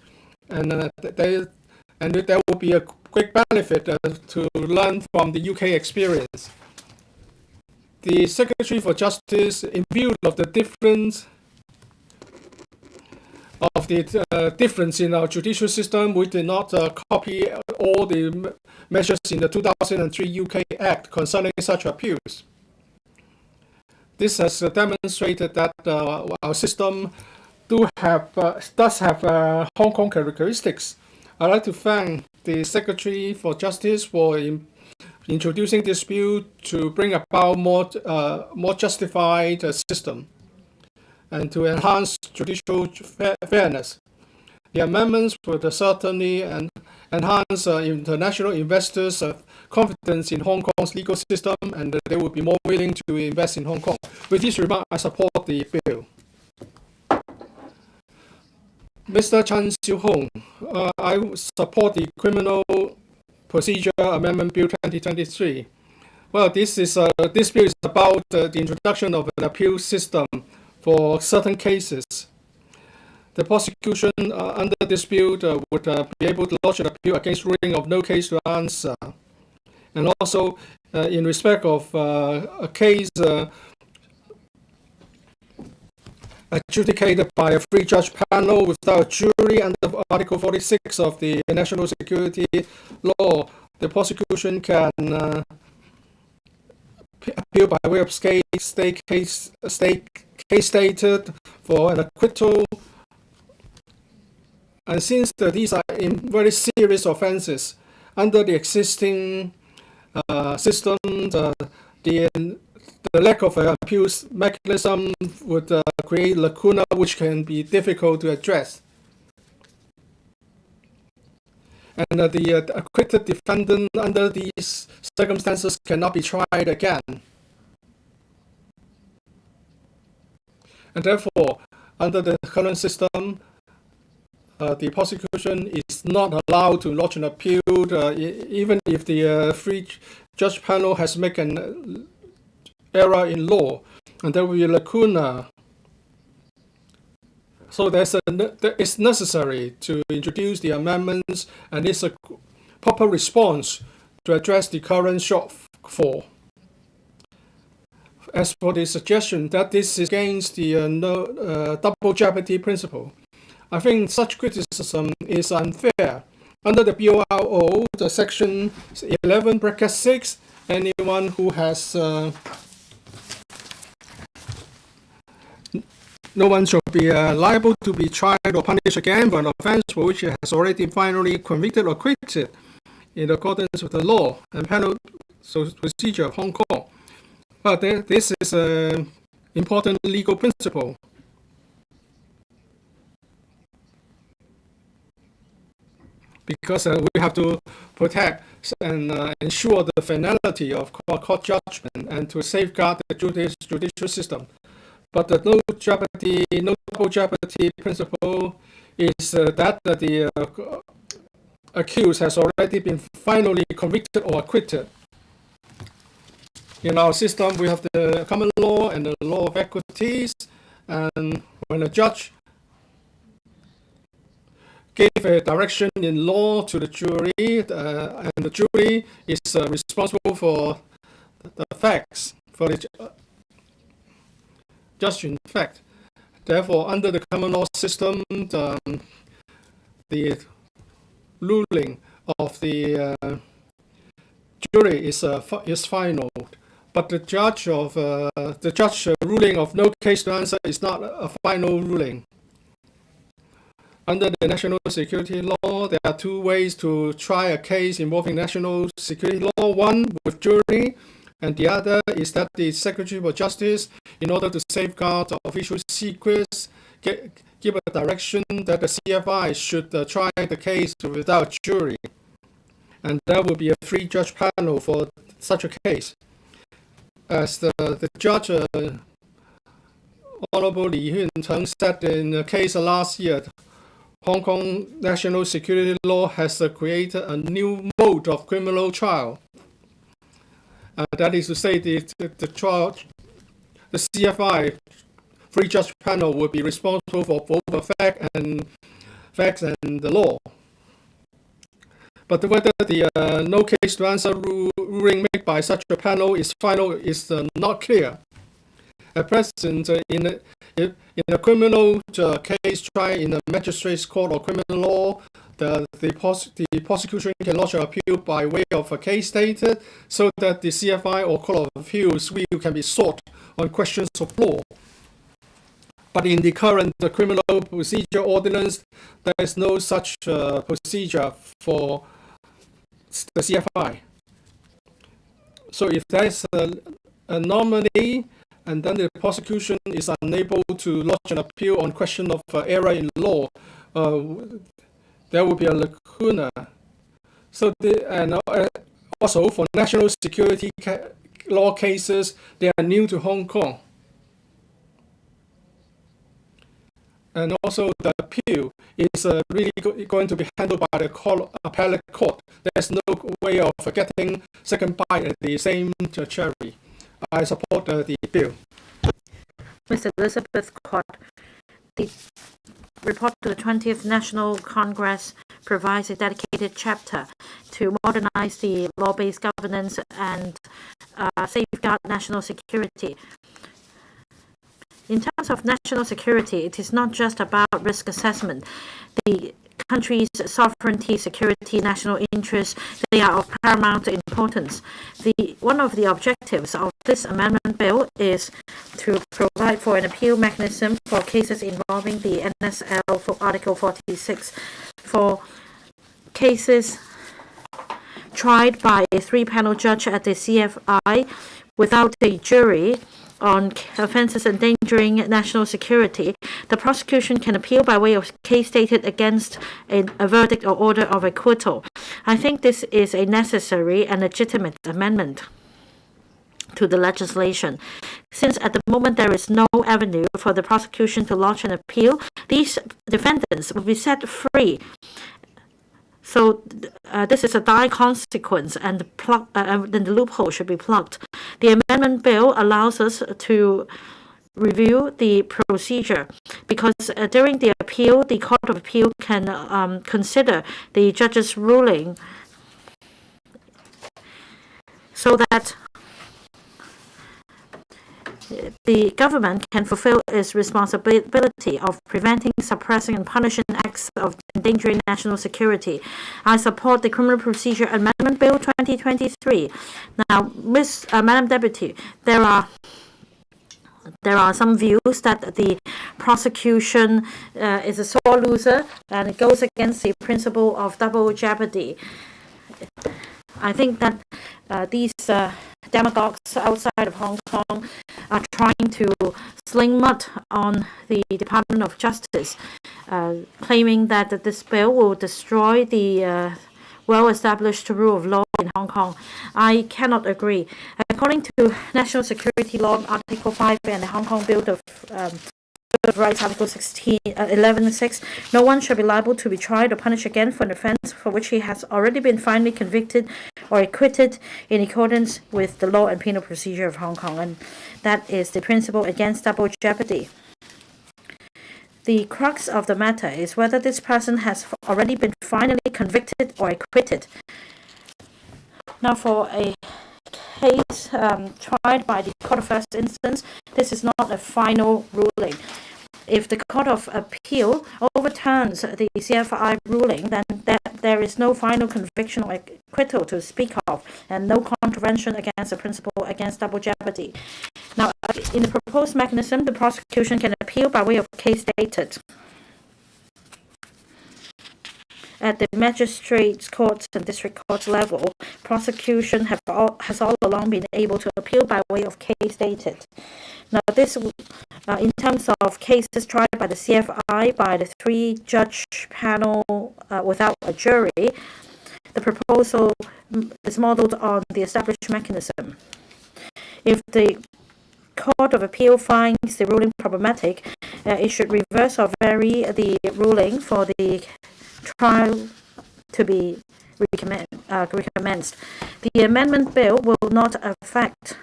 and there will be a great benefit to learn from the UK experience. The Secretary for Justice, in view of the difference in our judicial system, we did not copy all the measures in the 2003 UK Act concerning such appeals. This has demonstrated that our system does have Hong Kong characteristics. I'd like to thank the Secretary for Justice for introducing this bill to bring about more justified system and to enhance judicial fairness. The amendments would certainly enhance international investors' confidence in Hong Kong's legal system, and they will be more willing to invest in Hong Kong. With this remark, I support the bill. Mr. Chan Siu-Hong, I support the Criminal Procedure Amendment Bill 2023. Well, this bill is about the introduction of an appeal system for certain cases. The prosecution under this bill would be able to lodge an appeal against ruling of no case to answer. And also, in respect of a case adjudicated by a three-judge panel without a jury under Article 46 of the National Security Law, the prosecution can appeal by way of case stated for an acquittal. And since these are very serious offences, under the existing system, the lack of an appeals mechanism would create lacuna which can be difficult to address. And the acquitted defendant under these circumstances cannot be tried again. And therefore, under the current system, the prosecution is not allowed to lodge an appeal even if the three-judge panel has made an error in law, and there will be a lacuna. So it's necessary to introduce the amendments, and it's a proper response to address the current shortfall. As for the suggestion that this is against the double jeopardy principle, I think such criticism is unfair. Under the BORO, the section 11(6), anyone who has no one shall be liable to be tried or punished again for an offence for which he has already finally convicted or acquitted in accordance with the law and penal procedure of Hong Kong. But this is an important legal principle. Because we have to protect and ensure the finality of court judgment and to safeguard the judicial system. But the no double jeopardy principle is that the accused has already been finally convicted or acquitted. In our system, we have the common law and the law of equities, and when a judge gave a direction in law to the jury, and the jury is responsible for the facts, for the judge in fact. Therefore, under the common law system, the ruling of the jury is final, but the judge ruling of no case to answer is not a final ruling. Under the national security law, there are two ways to try a case involving national security law. One with jury, and the other is that the Secretary for Justice, in order to safeguard official secrets, give a direction that the CFI should try the case without jury. And there will be a three-judge panel for such a case. As the judge, Honorable Li Yunteng, said in a case last year, Hong Kong national security law has created a new mode of criminal trial. That is to say, the CFI three-judge panel will be responsible for both the facts and the law. But whether the no case to answer ruling made by such a panel is final is not clear. At present, in a criminal case tried in a magistrate's court or criminal law, the prosecution can lodge an appeal by way of a case stated, so that the CFI or Court of Appeals view can be sought on questions of law. But in the current criminal procedure ordinance, there is no such procedure for the CFI. So if there is a nominee, and then the prosecution is unable to lodge an appeal on question of error in law, there will be a lacuna. So also for national security law cases, they are new to Hong Kong. And also the appeal is really going to be handled by the appellate court. There's no way of getting second bite at the same cherry. I support the bill. Mr. Elizabeth Court, the report to the 20th National Congress provides a dedicated chapter to modernize the law-based governance and safeguard national security. In terms of national security, it is not just about risk assessment. The country's sovereignty, security, national interests, they are of paramount importance. One of the objectives of this amendment bill is to provide for an appeal mechanism for cases involving the NSL for Article 46 for cases tried by a three-panel judge at the CFI without a jury on offences endangering national security. The prosecution can appeal by way of case stated against a verdict or order of acquittal. I think this is a necessary and legitimate amendment to the legislation. Since at the moment there is no avenue for the prosecution to lodge an appeal, these defendants will be set free. So this is a dire consequence, and the loophole should be plugged. The amendment bill allows us to review the procedure because during the appeal, the Court of Appeal can consider the judge's ruling so that the government can fulfill its responsibility of preventing, suppressing, and punishing acts of endangering national security. I support the Criminal Procedure Amendment Bill 2023. Now, Madam Deputy, there are some views that the prosecution is a sore loser and it goes against the principle of double jeopardy. I think that these demagogues outside of Hong Kong are trying to sling mud on the Department of Justice, claiming that this bill will destroy the well-established rule of law in Hong Kong. I cannot agree. According to National Security Law, Article 5 and the Hong Kong Bill of Rights, Article 11.6, no one shall be liable to be tried or punished again for an offence for which he has already been finally convicted or acquitted in accordance with the law and penal procedure of Hong Kong. And that is the principle against double jeopardy. The crux of the matter is whether this person has already been finally convicted or acquitted. Now, for a case tried by the Court of First Instance, this is not a final ruling. if the Court of Appeal overturns the CFI ruling, then there is no final conviction or acquittal to speak of, and no contravention against the principle against double jeopardy. Now, in the proposed mechanism, the prosecution can appeal by way of case dated. At the magistrates' courts and district courts level, prosecution has all along been able to appeal by way of case dated. Now, this, in terms of cases tried by the CFI by the 3-judge panel without a jury, the proposal is modeled on the established mechanism. If the Court of Appeal finds the ruling problematic, it should reverse or vary the ruling for the trial to be recommenced. The amendment bill will not affect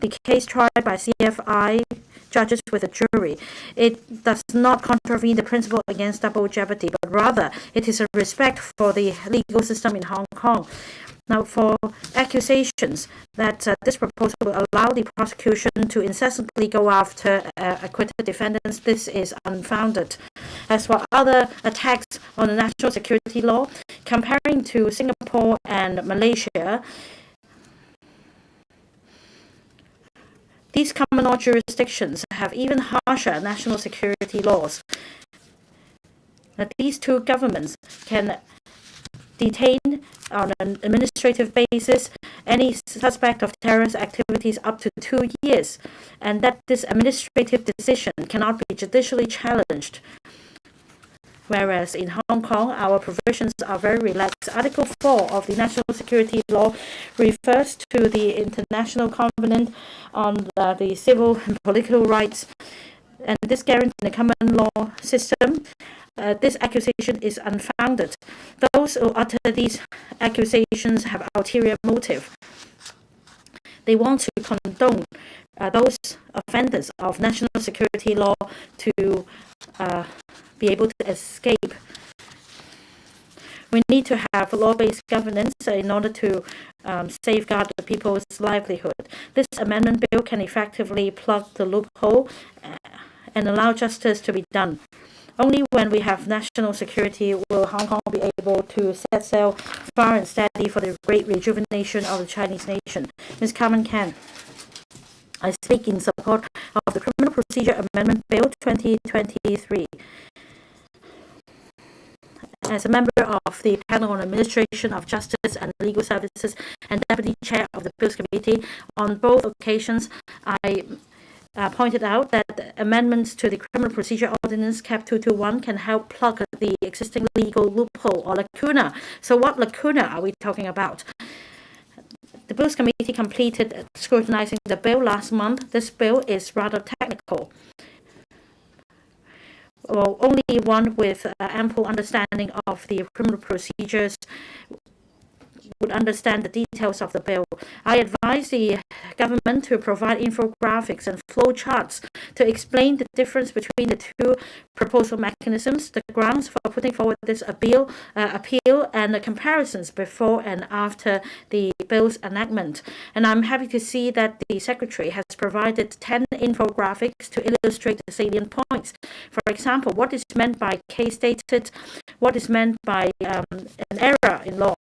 the case tried by CFI judges with a jury. It does not contravene the principle against double jeopardy, but rather it is a respect for the legal system in Hong Kong. Now, for accusations that this proposal will allow the prosecution to incessantly go after acquitted defendants, this is unfounded. As for other attacks on the national security law, comparing to Singapore and Malaysia, these common law jurisdictions have even harsher national security laws. Now, these two governments can detain on an administrative basis any suspect of terrorist activities up to 2 years, and that this administrative decision cannot be judicially challenged. Whereas in Hong Kong, our provisions are very relaxed. Article 4 of the National Security Law refers to the International Covenant on the Civil and Political Rights, and this guarantees the common law system. This accusation is unfounded. Those who utter these accusations have ulterior motive. They want to condone those offenders of national security law to be able to escape. We need to have law-based governance in order to safeguard the people's livelihood. This amendment bill can effectively plug the loophole and allow justice to be done. Only when we have national security will Hong Kong be able to set sail far and steady for the great rejuvenation of the Chinese nation. Ms. Carmen Can. I speak in support of the Criminal Procedure Amendment Bill 2023. As a member of the Panel on Administration of Justice and Legal Services and Deputy Chair of the Bills Committee, on both occasions I pointed out that amendments to the Criminal Procedure Ordinance Cap 221 can help plug the existing legal loophole or lacuna. So what lacuna are we talking about? The Bills Committee completed scrutinizing the bill last month. This bill is rather technical. Well, only one with ample understanding of the criminal procedures would understand the details of the bill. I advise the government to provide infographics and flow charts to explain the difference between the two proposal mechanisms, the grounds for putting forward this appeal, and the comparisons before and after the bill's enactment. And I'm happy to see that the Secretary has provided 10 infographics to illustrate the salient points. For example, what is meant by case dated, what is meant by an error in law.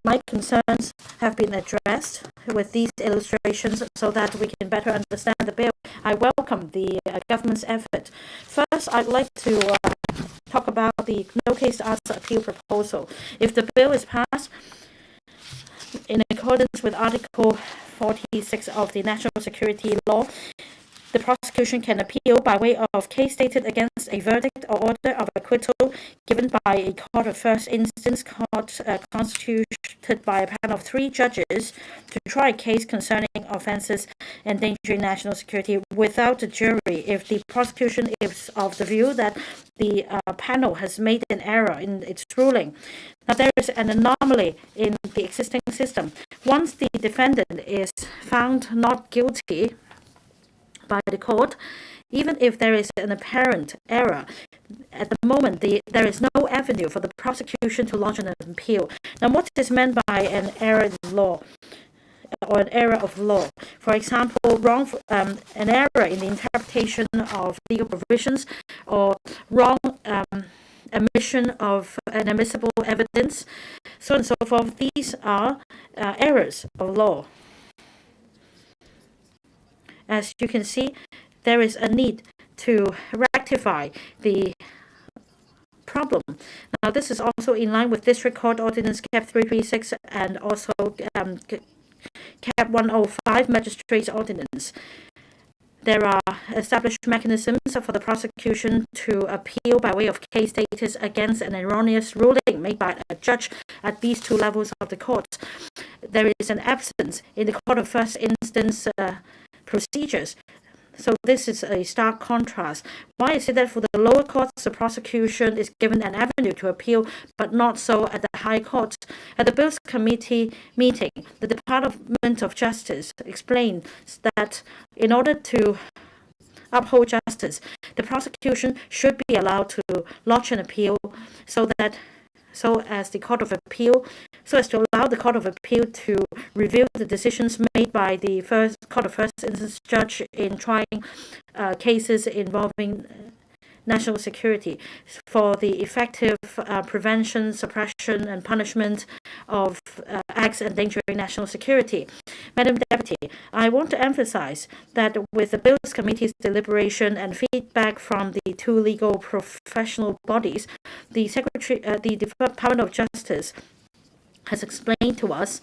My concerns have been addressed with these illustrations so that we can better understand the bill. I welcome the government's effort. First, I'd like to talk about the no case answer appeal proposal. If the bill is passed in accordance with Article 46 of the National Security Law, the prosecution can appeal by way of case stated against a verdict or order of acquittal given by a court of first instance constituted by a panel of 3 judges to try a case concerning offences endangering national security without a jury if the prosecution is of the view that the panel has made an error in its ruling. Now, there is an anomaly in the existing system. Once the defendant is found not guilty by the court, even if there is an apparent error, at the moment there is no avenue for the prosecution to launch an appeal. Now, what is meant by an error in law? or an error of law. For example, an error in the interpretation of legal provisions or wrong admission of inadmissible evidence, so on and so forth. These are errors of law. As you can see, there is a need to rectify the problem. Now, this is also in line with District Court Ordinance CAP 336 and also CAP 105 Magistrates Ordinance. There are established mechanisms for the prosecution to appeal by way of case status against an erroneous ruling made by a judge at these two levels of the court. There is an absence in the court of first instance procedures. So this is a stark contrast. Why is it that for the lower courts, the prosecution is given an avenue to appeal, but not so at the high courts? At the Bills Committee meeting, the Department of Justice explained that in order to uphold justice, the prosecution should be allowed to lodge an appeal so as to allow the Court of Appeal to review the decisions made by the Court of First Instance judge in trying cases involving national security for the effective prevention, suppression, and punishment of acts endangering national security. Madam Deputy, I want to emphasize that with the Bills Committee's deliberation and feedback from the two legal professional bodies, the Department of Justice has explained to us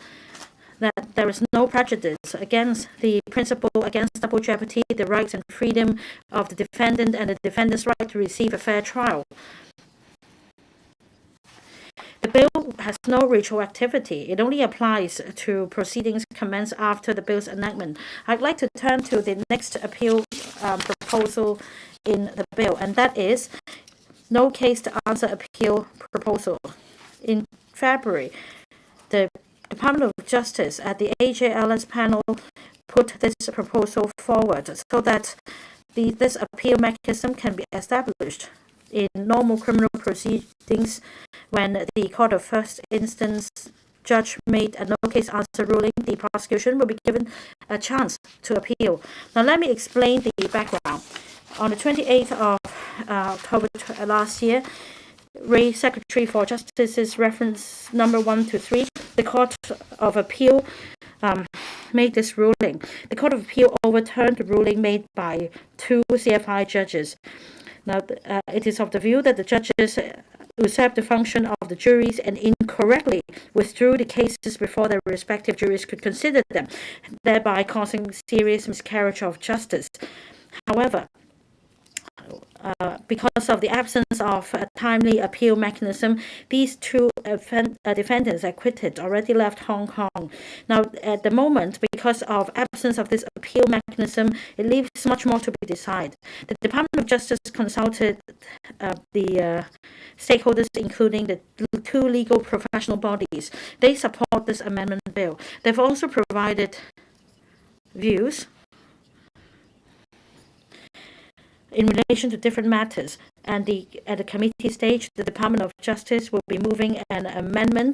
that there is no prejudice against the principle against double jeopardy, the rights and freedom of the defendant, and the defendant's right to receive a fair trial. The bill has no retroactivity. It only applies to proceedings commenced after the bill's enactment. I'd like to turn to the next appeal proposal in the bill, and that is no case to answer appeal proposal. In February, the Department of Justice at the AJLS panel put this proposal forward so that this appeal mechanism can be established in normal criminal proceedings when the Court of First Instance judge made a no case answer ruling. The prosecution will be given a chance to appeal. Now, let me explain the background. On the 28th of October last year, Ray Secretary for Justice's reference number 1 to 3, the Court of Appeal made this ruling. The Court of Appeal overturned the ruling made by two CFI judges. Now, it is of the view that the judges usurped the function of the juries and incorrectly withdrew the cases before their respective juries could consider them, thereby causing serious miscarriage of justice. However, because of the absence of a timely appeal mechanism, these two defendants acquitted already left Hong Kong. Now, at the moment, because of absence of this appeal mechanism, it leaves much more to be decided. The Department of Justice consulted the stakeholders, including the two legal professional bodies. They support this amendment bill. They've also provided views in relation to different matters, and at the committee stage, the Department of Justice will be moving an amendment.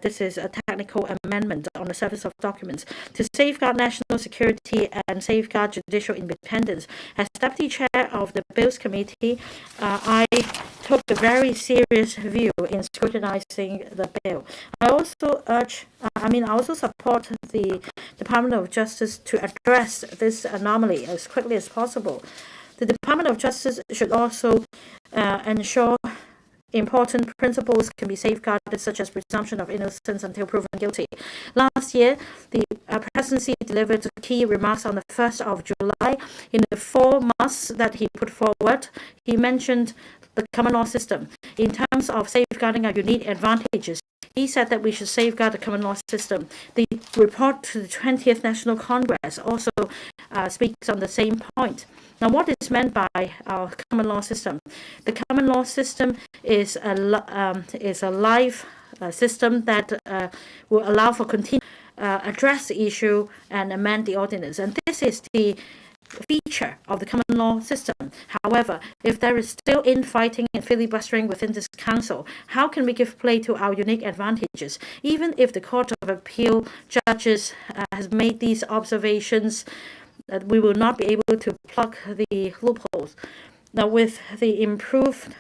This is a technical amendment on the surface of documents to safeguard national security and safeguard judicial independence. As Deputy Chair of the Bills Committee, I took a very serious view in scrutinizing the bill. I also support the Department of Justice to address this anomaly as quickly as possible. The Department of Justice should also ensure important principles can be safeguarded, such as presumption of innocence until proven guilty. Last year, the presidency delivered key remarks on the 1st of July. In the 4 musts that he put forward, he mentioned the common law system. In terms of safeguarding our unique advantages, he said that we should safeguard the common law system. The report to the 20th National Congress also speaks on the same point. Now, what is meant by our common law system? The common law system is a live system that will allow for continued address the issue and amend the ordinance. And this is the feature of the common law system. However, if there is still infighting and filibustering within this council, how can we give play to our unique advantages? Even if the Court of Appeal judges has made these observations, that we will not be able to plug the loopholes. Now, with the improved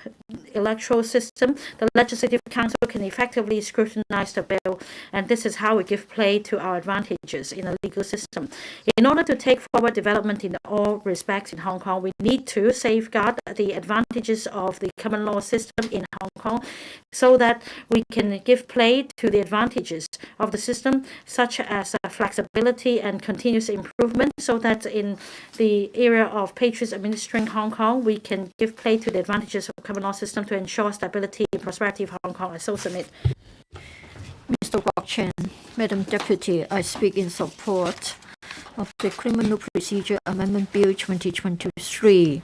electoral system, the Legislative Council can effectively scrutinize the bill, and this is how we give play to our advantages in the legal system. In order to take forward development in all respects in Hong Kong, we need to safeguard the advantages of the common law system in Hong Kong so that we can give play to the advantages of the system, such as flexibility and continuous improvement, so that in the era of patriots administering Hong Kong, we can give play to the advantages of common law system to ensure stability and prosperity of Hong Kong. I so submit. Mr. Kwok Chen, Madam Deputy, I speak in support of the Criminal Procedure Amendment Bill 2023.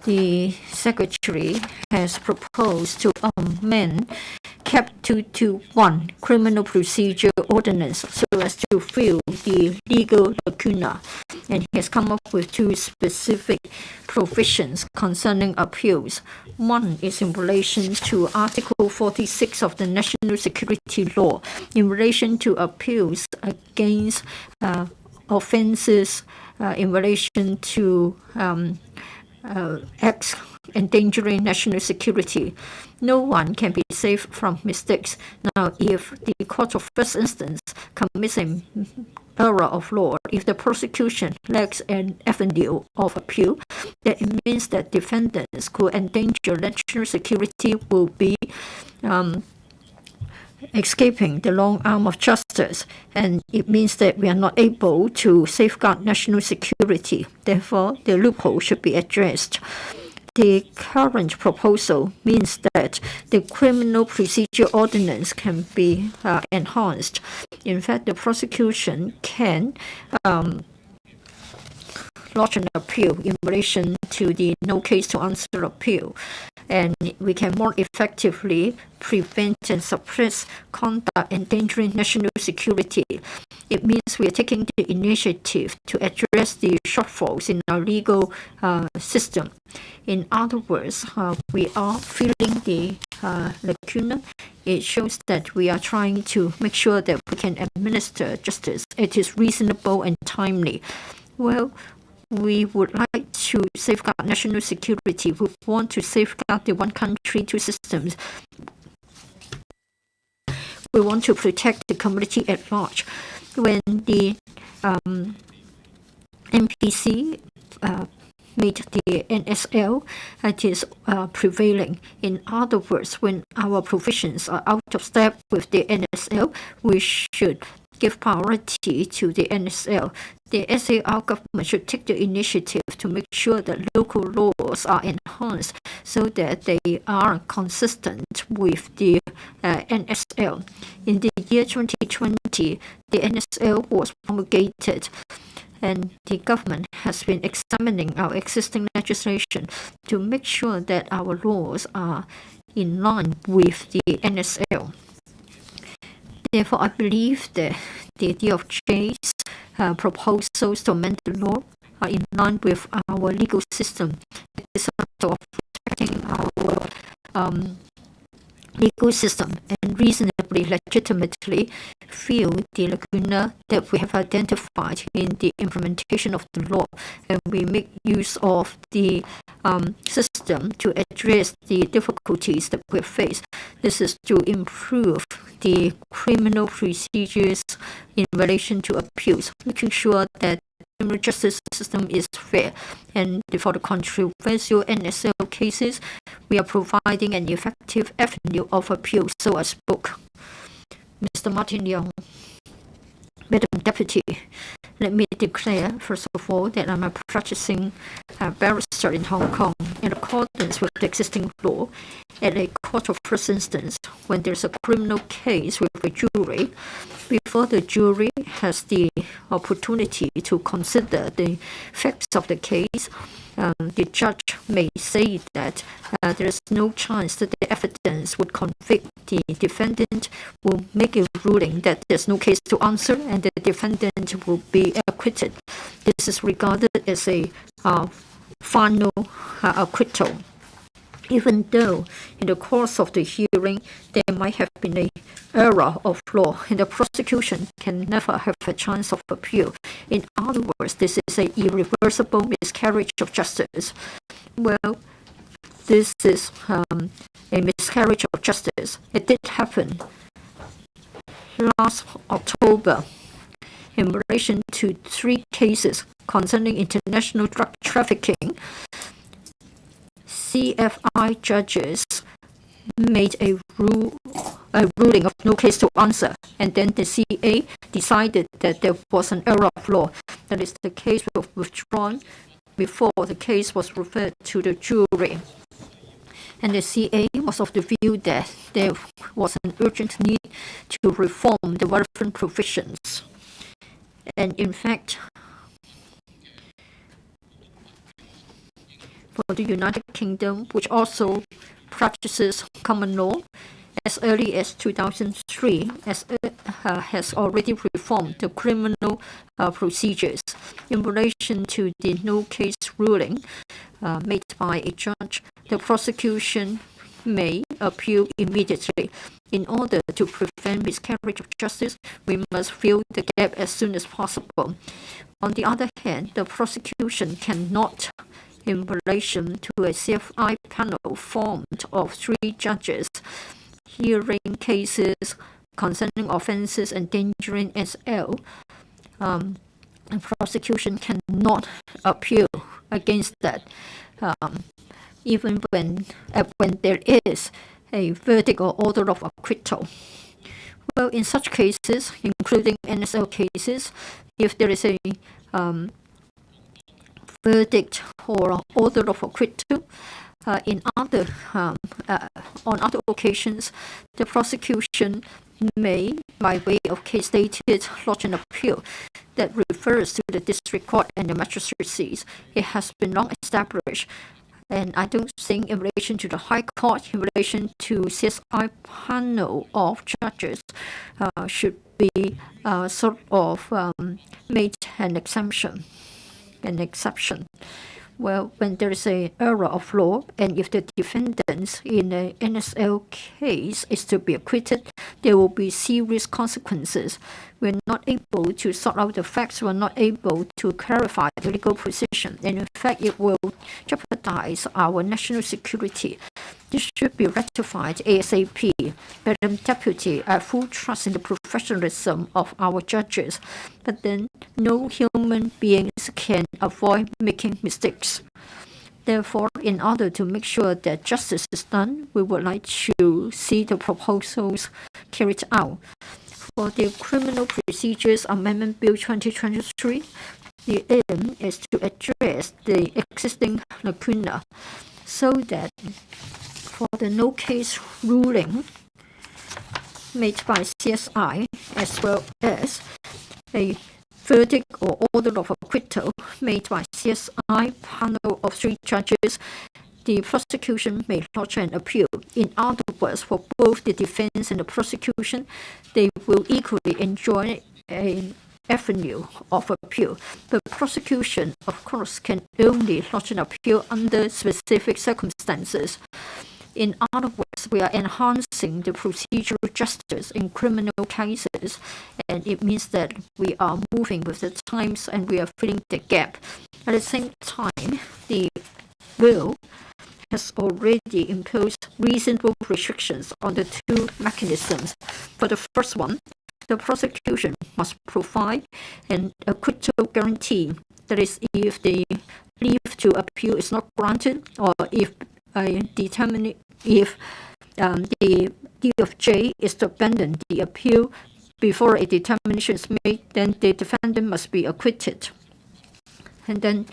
The Secretary has proposed to amend Cap 221 Criminal Procedure Ordinance so as to fill the legal lacuna, and he has come up with two specific provisions concerning appeals. One is in relation to Article 46 of the National Security Law in relation to appeals against offences in relation to acts endangering national security. No one can be safe from mistakes. Now, if the court of first instance commits an error of law, if the prosecution lacks an avenue of appeal, then it means that defendants who endanger national security will be escaping the long arm of justice, and it means that we are not able to safeguard national security. Therefore, the loophole should be addressed. The current proposal means that the Criminal Procedure Ordinance can be enhanced. In fact, the prosecution can lodge an appeal in relation to the no case to answer appeal, and we can more effectively prevent and suppress conduct endangering national security. It means we are taking the initiative to address the shortfalls in our legal system. In other words, we are filling the lacuna. It shows that we are trying to make sure that we can administer justice. It is reasonable and timely. Well, we would like to safeguard national security. We want to safeguard the one country, two systems. We want to protect the community at large. When the MPC made the NSL, it is prevailing. In other words, when our provisions are out of step with the NSL, we should give priority to the NSL. The SAR government should take the initiative to make sure that local laws are enhanced so that they are consistent with the NSL. In the year 2020, the NSL was promulgated, and the government has been examining our existing legislation to make sure that our laws are in line with the NSL. Therefore, I believe that the DOJ's proposals to amend the law are in line with our legal system. It is a matter of protecting our legal system and reasonably, legitimately fill the lacuna that we have identified in the implementation of the law, and we make use of the system to address the difficulties that we face. This is to improve the criminal procedures in relation to appeals, making sure that the criminal justice system is fair. And for the controversial NSL cases, we are providing an effective avenue of appeal. So I spoke. Mr. Martin Leong, Madam Deputy, let me declare, first of all, that I'm a practicing barrister in Hong Kong in accordance with the existing law. At a court of first instance, when there's a criminal case with a jury, before the jury has the opportunity to consider the facts of the case, the judge may say that there is no chance that the evidence would convict the defendant, will make a ruling that there's no case to answer, and the defendant will be acquitted. This is regarded as a final acquittal. Even though in the course of the hearing there might have been an error of law and the prosecution can never have a chance of appeal. In other words, this is an irreversible miscarriage of justice. Well, this is a miscarriage of justice. It did happen last October in relation to 3 cases concerning international drug trafficking. CFI judges made a ruling of no case to answer, and then the CA decided that there was an error of law. That is, the case was withdrawn before the case was referred to the jury. And the CA was of the view that there was an urgent need to reform the relevant provisions. And in fact, for the United Kingdom, which also practices common law, as early as 2003, has already reformed the criminal procedures in relation to the no case ruling made by a judge. The prosecution may appeal immediately. In order to prevent miscarriage of justice, we must fill the gap as soon as possible. On the other hand, the prosecution cannot, in relation to a CFI panel formed of 3 judges, hearing cases concerning offences endangering SL, the prosecution cannot appeal against that, even when there is a verdict or order of acquittal. Well, in such cases, including NSL cases, if there is a verdict or order of acquittal, on other occasions, the prosecution may, by way of case stated, lodge an appeal that refers to the district court and the magistracies. It has been long established, and I don't think in relation to the High Court, in relation to CSI panel of judges, should be made an exception. Well, when there is an error of law, and if the defendants in an NSL case is to be acquitted, there will be serious consequences. We're not able to sort out the facts, we're not able to clarify the legal position, and in fact it will jeopardize our national security. This should be rectified ASAP. Madam Deputy, I have full trust in the professionalism of our judges, but then no human beings can avoid making mistakes. Therefore, in order to make sure that justice is done, we would like to see the proposals carried out. For the Criminal Procedures Amendment Bill 2023, the aim is to address the existing lacuna so that for the no case ruling made by CSI, as well as a verdict or order of acquittal made by CSI panel of 3 judges, the prosecution may lodge an appeal. In other words, for both the defense and the prosecution, they will equally enjoy an avenue of appeal. The prosecution, of course, can only lodge an appeal under specific circumstances. In other words, we are enhancing the procedural justice in criminal cases, and it means that we are moving with the times and we are filling the gap. At the same time, the bill has already imposed reasonable restrictions on the 2 mechanisms. For the first one, the prosecution must provide an acquittal guarantee. That is, if the leave to appeal is not granted, or if the DOJ is to abandon the appeal before a determination is made, then the defendant must be acquitted. And then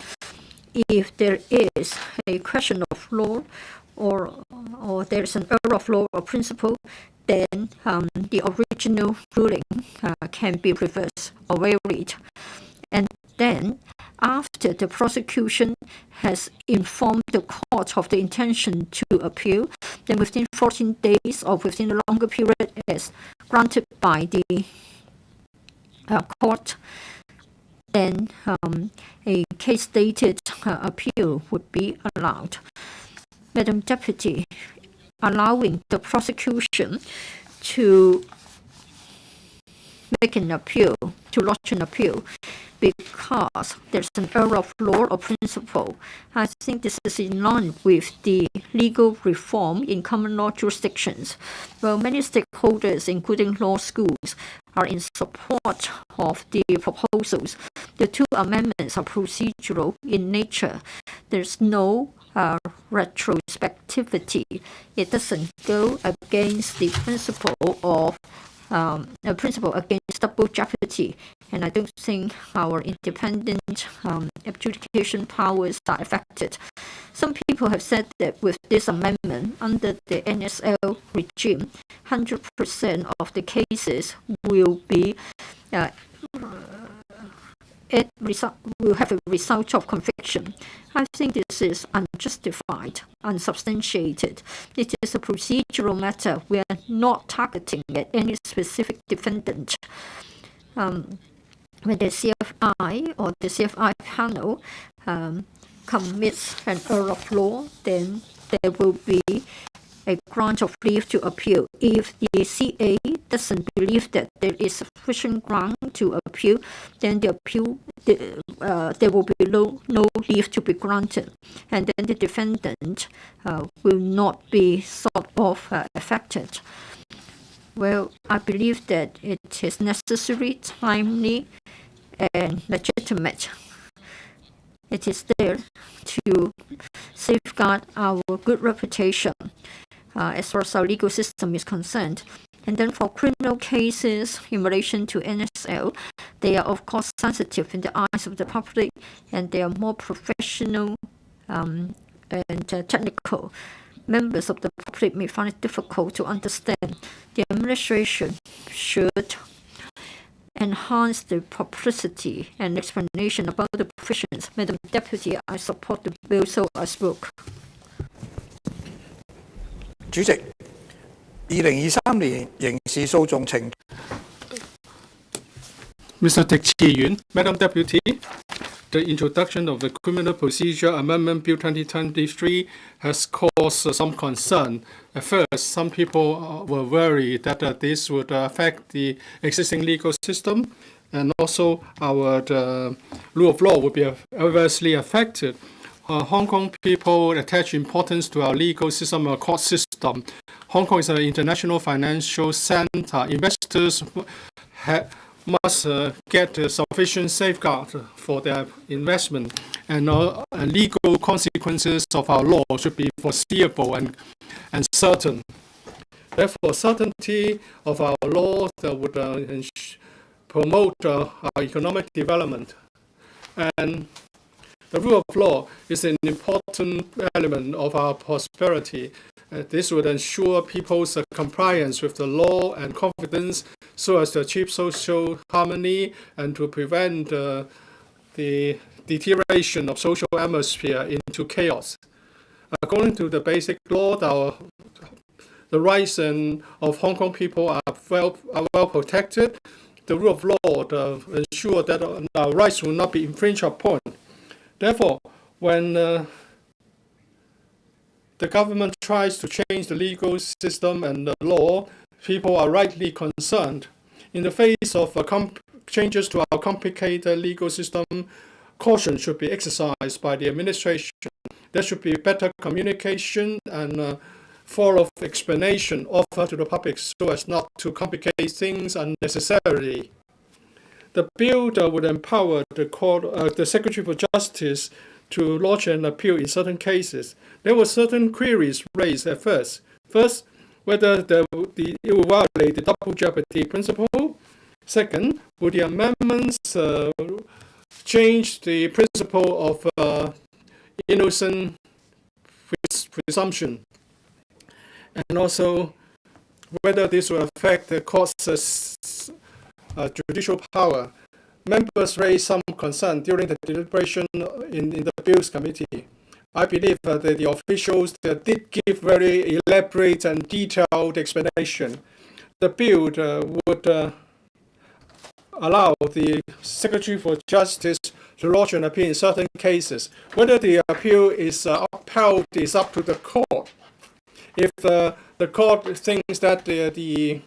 if there is a question of law or there is an error of law or principle, then the original ruling can be reversed or varied. And then after the prosecution has informed the court of the intention to appeal, then within 14 days or within a longer period as granted by the court, then a case-dated appeal would be allowed. Madam Deputy, allowing the prosecution to make an appeal, to lodge an appeal, because there's an error of law or principle. I think this is in line with the legal reform in common law jurisdictions. Well, many stakeholders, including law schools, are in support of the proposals. The two amendments are procedural in nature. There's no retrospectivity. It doesn't go against the principle of a principle against double jeopardy, and I don't think our independent adjudication powers are affected. Some people have said that with this amendment, under the NSL regime, 100% of the cases will be will have a result of conviction. I think this is unjustified, unsubstantiated. It is a procedural matter. We are not targeting at any specific defendant. When the CFI or the CFI panel commits an error of law, then there will be a grant of leave to appeal. If the CA doesn't believe that there is sufficient ground to appeal, then there will be no leave to be granted, and then the defendant will not be sort of affected. Well, I believe that it is necessary, timely, and legitimate. It is there to safeguard our good reputation as far as our legal system is concerned. And then for criminal cases in relation to NSL, they are of course sensitive in the eyes of the public, and they are more professional and technical. Members of the public may find it difficult to understand. The administration should enhance the publicity and explanation about the provisions. Madam Deputy, I support the bill so I spoke. 主席，2023年刑事訴訟程 Mr. Teck Chi Yuen, Madam Deputy, the introduction of the Criminal Procedure Amendment Bill 2023 has caused some concern. At first, some people were worried that this would affect the existing legal system, and also our rule of law would be adversely affected. Hong Kong people attach importance to our legal system, our court system. Hong Kong is an international financial center. Investors must get sufficient safeguard for their investment, and legal consequences of our law should be foreseeable and certain. Therefore, certainty of our law would promote our economic development. And the rule of law is an important element of our prosperity. This would ensure people's compliance with the law and confidence so as to achieve social harmony and to prevent the deterioration of social atmosphere into chaos. According to the basic law, the rights of Hong Kong people are well protected. The rule of law ensures that our rights will not be infringed upon. Therefore, when the government tries to change the legal system and the law, people are rightly concerned. In the face of changes to our complicated legal system, caution should be exercised by the administration. There should be better communication and thorough explanation offered to the public so as not to complicate things unnecessarily. The bill would empower the Secretary for Justice to lodge an appeal in certain cases. There were certain queries raised at first. First, whether it will violate the double jeopardy principle. Second, would the amendments change the principle of innocent presumption? And also, whether this will affect the court's judicial power. Members raised some concern during the deliberation in the Bills Committee. I believe that the officials did give very elaborate and detailed explanation. The bill would allow the Secretary for Justice to lodge an appeal in certain cases. Whether the appeal is upheld is up to the court. If the court thinks that the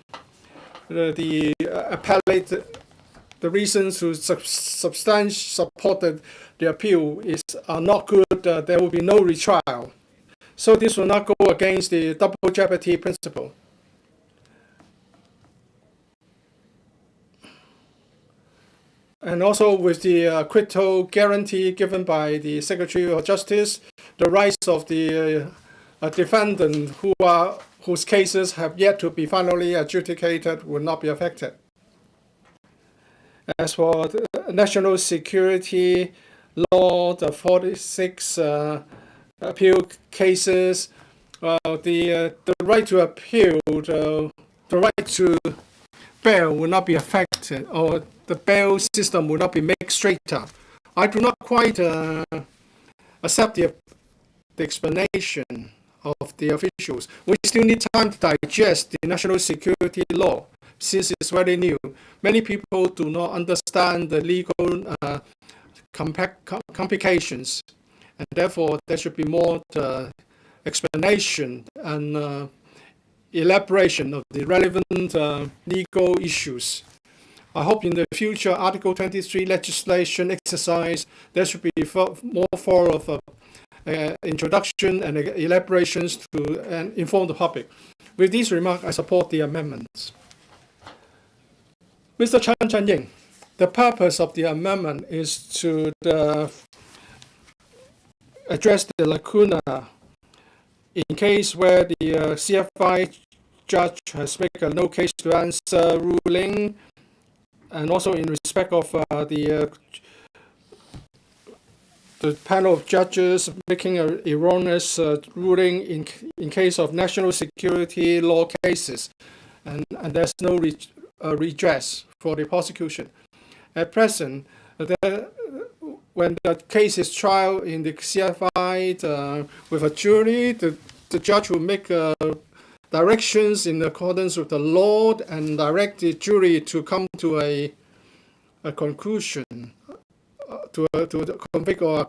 appellate, the reasons to support the appeal are not good, there will be no retrial. So this will not go against the double jeopardy principle. And also with the acquittal guarantee given by the Secretary of Justice, the rights of the defendant whose cases have yet to be finally adjudicated will not be affected. As for the national security law, the 46 appeal cases, the right to appeal, the right to bail will not be affected, or the bail system will not be made straighter. I do not quite accept the explanation of the officials. We still need time to digest the national security law since it's very new. Many people do not understand the legal complications, and therefore there should be more explanation and elaboration of the relevant legal issues. I hope in the future Article 23 legislation exercise there should be more of introduction and elaborations to inform the public. With these remarks, I support the amendments. Mr. Chan Ying, the purpose of the amendment is to address the lacuna in case where the CFI judge has made a no case to answer ruling, and also in respect of the panel of judges making an erroneous ruling in case of national security law cases, and there's no redress for the prosecution. At present, when the case is tried in the CFI with a jury, the judge will make directions in accordance with the law and direct the jury to come to a conclusion, to convict, or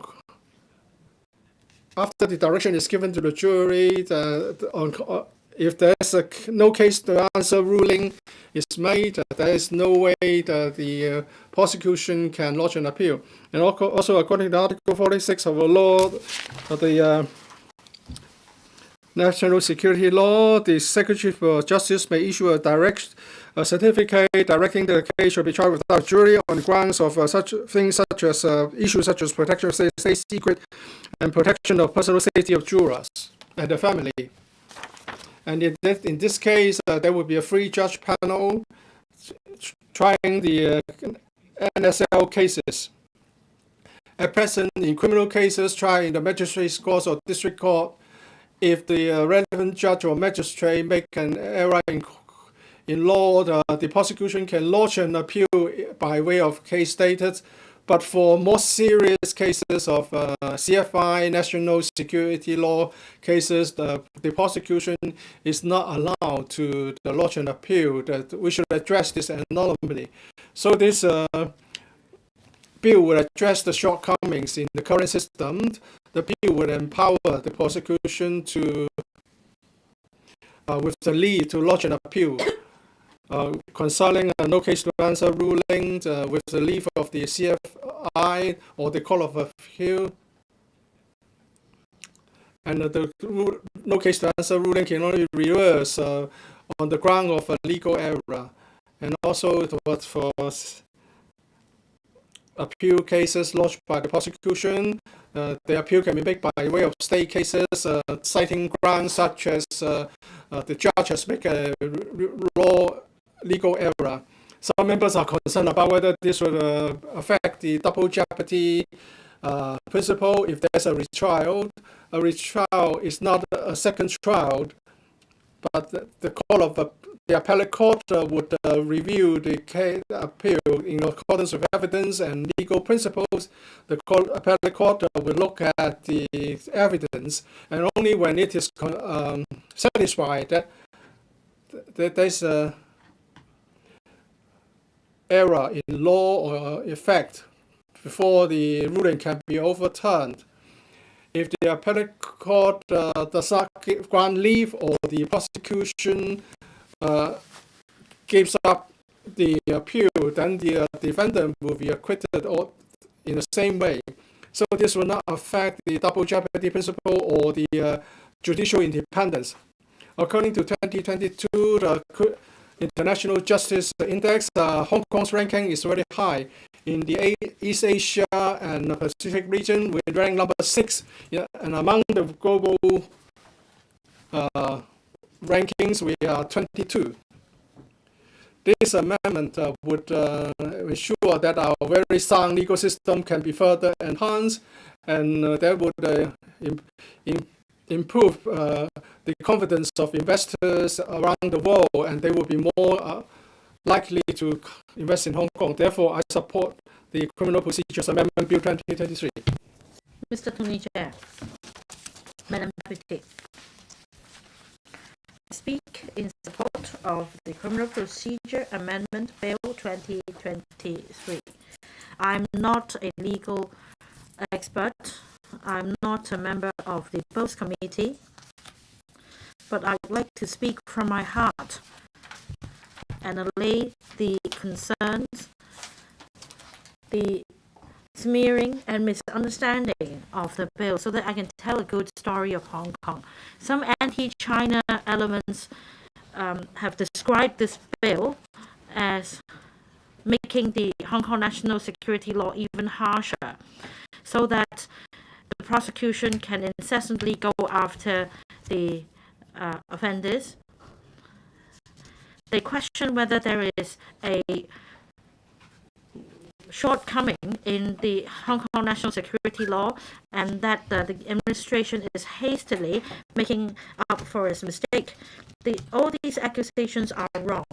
after the direction is given to the jury, if there is a no case to answer ruling is made, there is no way that the prosecution can lodge an appeal. And also according to Article 46 of the law, of the national security law, the Secretary for Justice may issue a certificate directing that the case shall be tried without jury on grounds of such things such as issues such as protection of state secret and protection of personal safety of jurors and the family. And in this case, there will be a free judge panel trying the NSL cases. At present, in criminal cases tried in the magistrate's court or district court, if the relevant judge or magistrate make an error in law, the prosecution can lodge an appeal by way of case status. But for more serious cases of CFI, national security law cases, the prosecution is not allowed to lodge an appeal. That we should address this anomaly. So this bill will address the shortcomings in the current system. The bill will empower the prosecution to, with the lead, to lodge an appeal. Concerning a no case to answer ruling with the leave of the CFI or the Court of Appeal, and the no case to answer ruling can only reverse on the ground of a legal error. And also for appeal cases lodged by the prosecution, the appeal can be made by way of state cases, citing grounds such as the judge has made a legal error. Some members are concerned about whether this would affect the double jeopardy principle if there's a retrial. A retrial is not a second trial, but the appellate court would review the appeal in accordance with evidence and legal principles. The appellate court will look at the evidence, and only when it is satisfied that there's error in law or effect before the ruling can be overturned. If the appellate court does not grant leave or the prosecution gives up the appeal, then the defendant will be acquitted or in the same way. So this will not affect the double jeopardy principle or the judicial independence. According to 2022, the International Justice Index, Hong Kong's ranking is very high. In the East Asia and Pacific region, we rank number 6. And among the global rankings, we are 22. This amendment would ensure that our very sound legal system can be further enhanced, and that would improve the confidence of investors around the world, and they will be more likely to invest in Hong Kong. Therefore, I support the Criminal Procedures Amendment Bill 2023. Mr. Tony Chair, Madam Deputy, I speak in support of the Criminal Procedure Amendment Bill 2023. I'm not a legal expert. I'm not a member of the Both Committee, but I would like to speak from my heart and allay the concerns, the smearing and misunderstanding of the bill so that I can tell a good story of Hong Kong. Some anti-China elements have described this bill as making the Hong Kong national security law even harsher, so that the prosecution can incessantly go after the offenders. They question whether there is a shortcoming in the Hong Kong national security law, and that the administration is hastily making up for its mistake. All these accusations are wrong.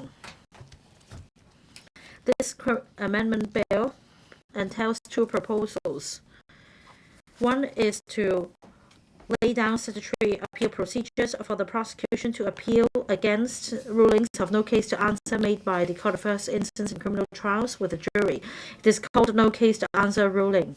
This amendment bill entails two proposals. One is to lay down statutory appeal procedures for the prosecution to appeal against rulings of no case to answer made by the court of first instance in criminal trials with a jury. It is called no case to answer ruling.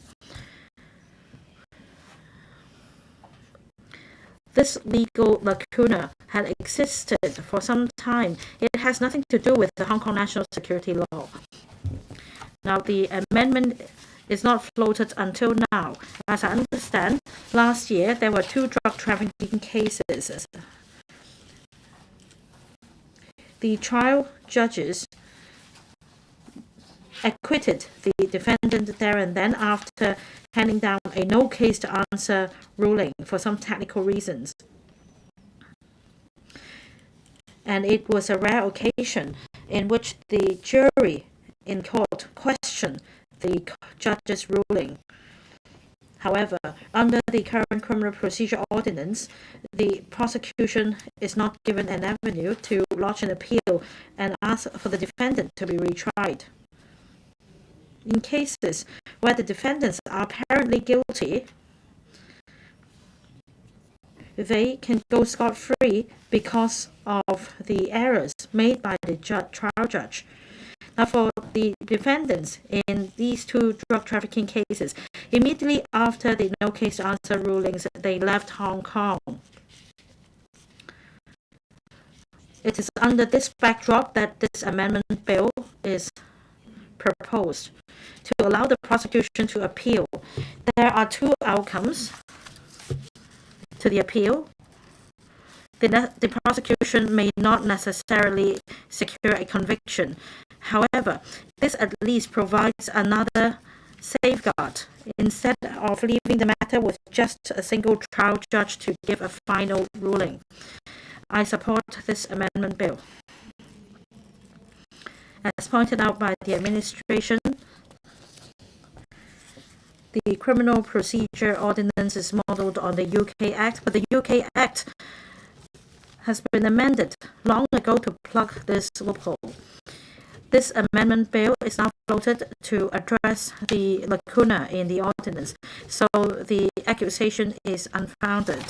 This legal lacuna had existed for some time. It has nothing to do with the Hong Kong national security law. Now, the amendment is not floated until now. As I understand, last year there were 2 drug trafficking cases. The trial judges acquitted the defendant there and then after handing down a no case to answer ruling for some technical reasons. And it was a rare occasion in which the jury in court questioned the judge's ruling. However, under the current criminal procedure ordinance, the prosecution is not given an avenue to lodge an appeal and ask for the defendant to be retried. In cases where the defendants are apparently guilty, they can go scot-free because of the errors made by the trial judge. Now, for the defendants in these 2 drug trafficking cases, immediately after the no case to answer rulings, they left Hong Kong. It is under this backdrop that this amendment bill is proposed to allow the prosecution to appeal. There are 2 outcomes to the appeal. The prosecution may not necessarily secure a conviction. However, this at least provides another safeguard instead of leaving the matter with just a single trial judge to give a final ruling. I support this amendment bill. As pointed out by the administration, the Criminal Procedure Ordinance is modelled on the UK Act, but the UK Act has been amended long ago to plug this loophole. This amendment bill is now floated to address the lacuna in the ordinance, so the accusation is unfounded.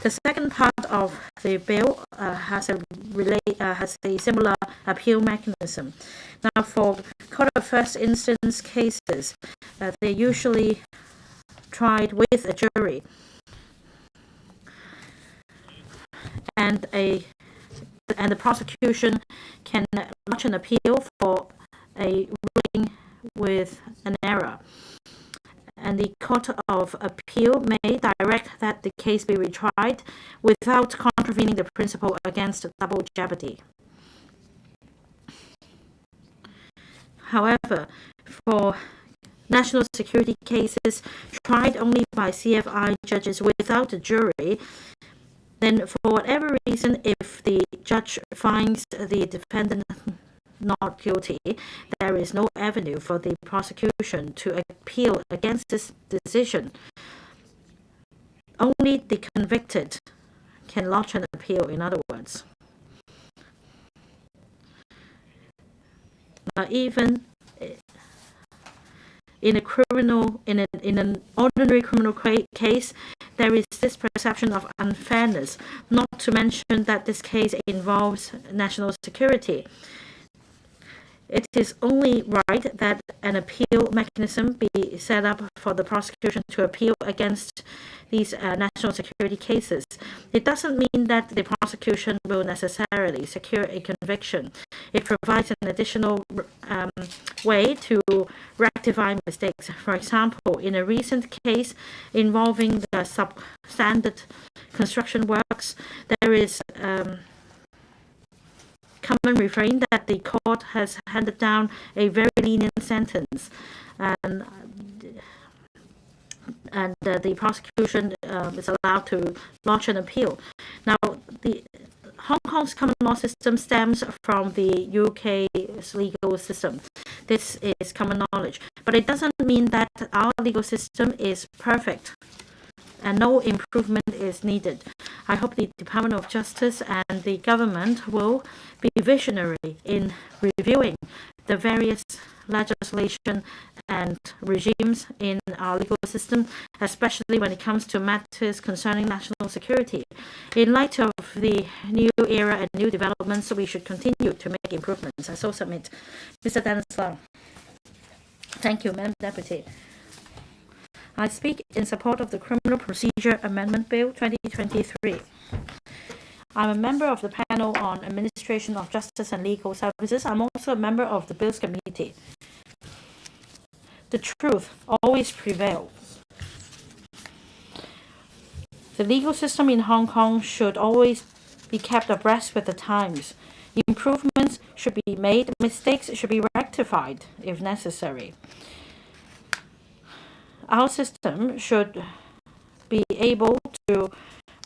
The second part of the bill has a similar appeal mechanism. Now, for court of first instance cases, they're usually tried with a jury, and the prosecution can launch an appeal for a ruling with an error. And the Court of Appeal may direct that the case be retried without contravening the principle against double jeopardy. However, for national security cases tried only by CFI judges without a jury, then for whatever reason, if the judge finds the defendant not guilty, there is no avenue for the prosecution to appeal against this decision. Only the convicted can lodge an appeal, in other words. Now, even in an ordinary criminal case, there is this perception of unfairness, not to mention that this case involves national security. It is only right that an appeal mechanism be set up for the prosecution to appeal against these national security cases. It doesn't mean that the prosecution will necessarily secure a conviction. It provides an additional way to rectify mistakes. For example, in a recent case involving the substandard construction works, there is common refrain that the court has handed down a very lenient sentence, and the prosecution is allowed to launch an appeal. Now, the Hong Kong's common law system stems from the UK's legal system. This is common knowledge, but it doesn't mean that our legal system is perfect and no improvement is needed. I hope the Department of Justice and the government will be visionary in reviewing the various legislation and regimes in our legal system, especially when it comes to matters concerning national security. In light of the new era and new developments, we should continue to make improvements. I so submit. Mr. Dennis Lau. Thank you, Madam Deputy. I speak in support of the Criminal Procedure Amendment Bill 2023. I'm a member of the panel on Administration of Justice and Legal Services. I'm also a member of the Bills Committee. The truth always prevails. The legal system in Hong Kong should always be kept abreast with the times. Improvements should be made, mistakes should be rectified if necessary. Our system should be able to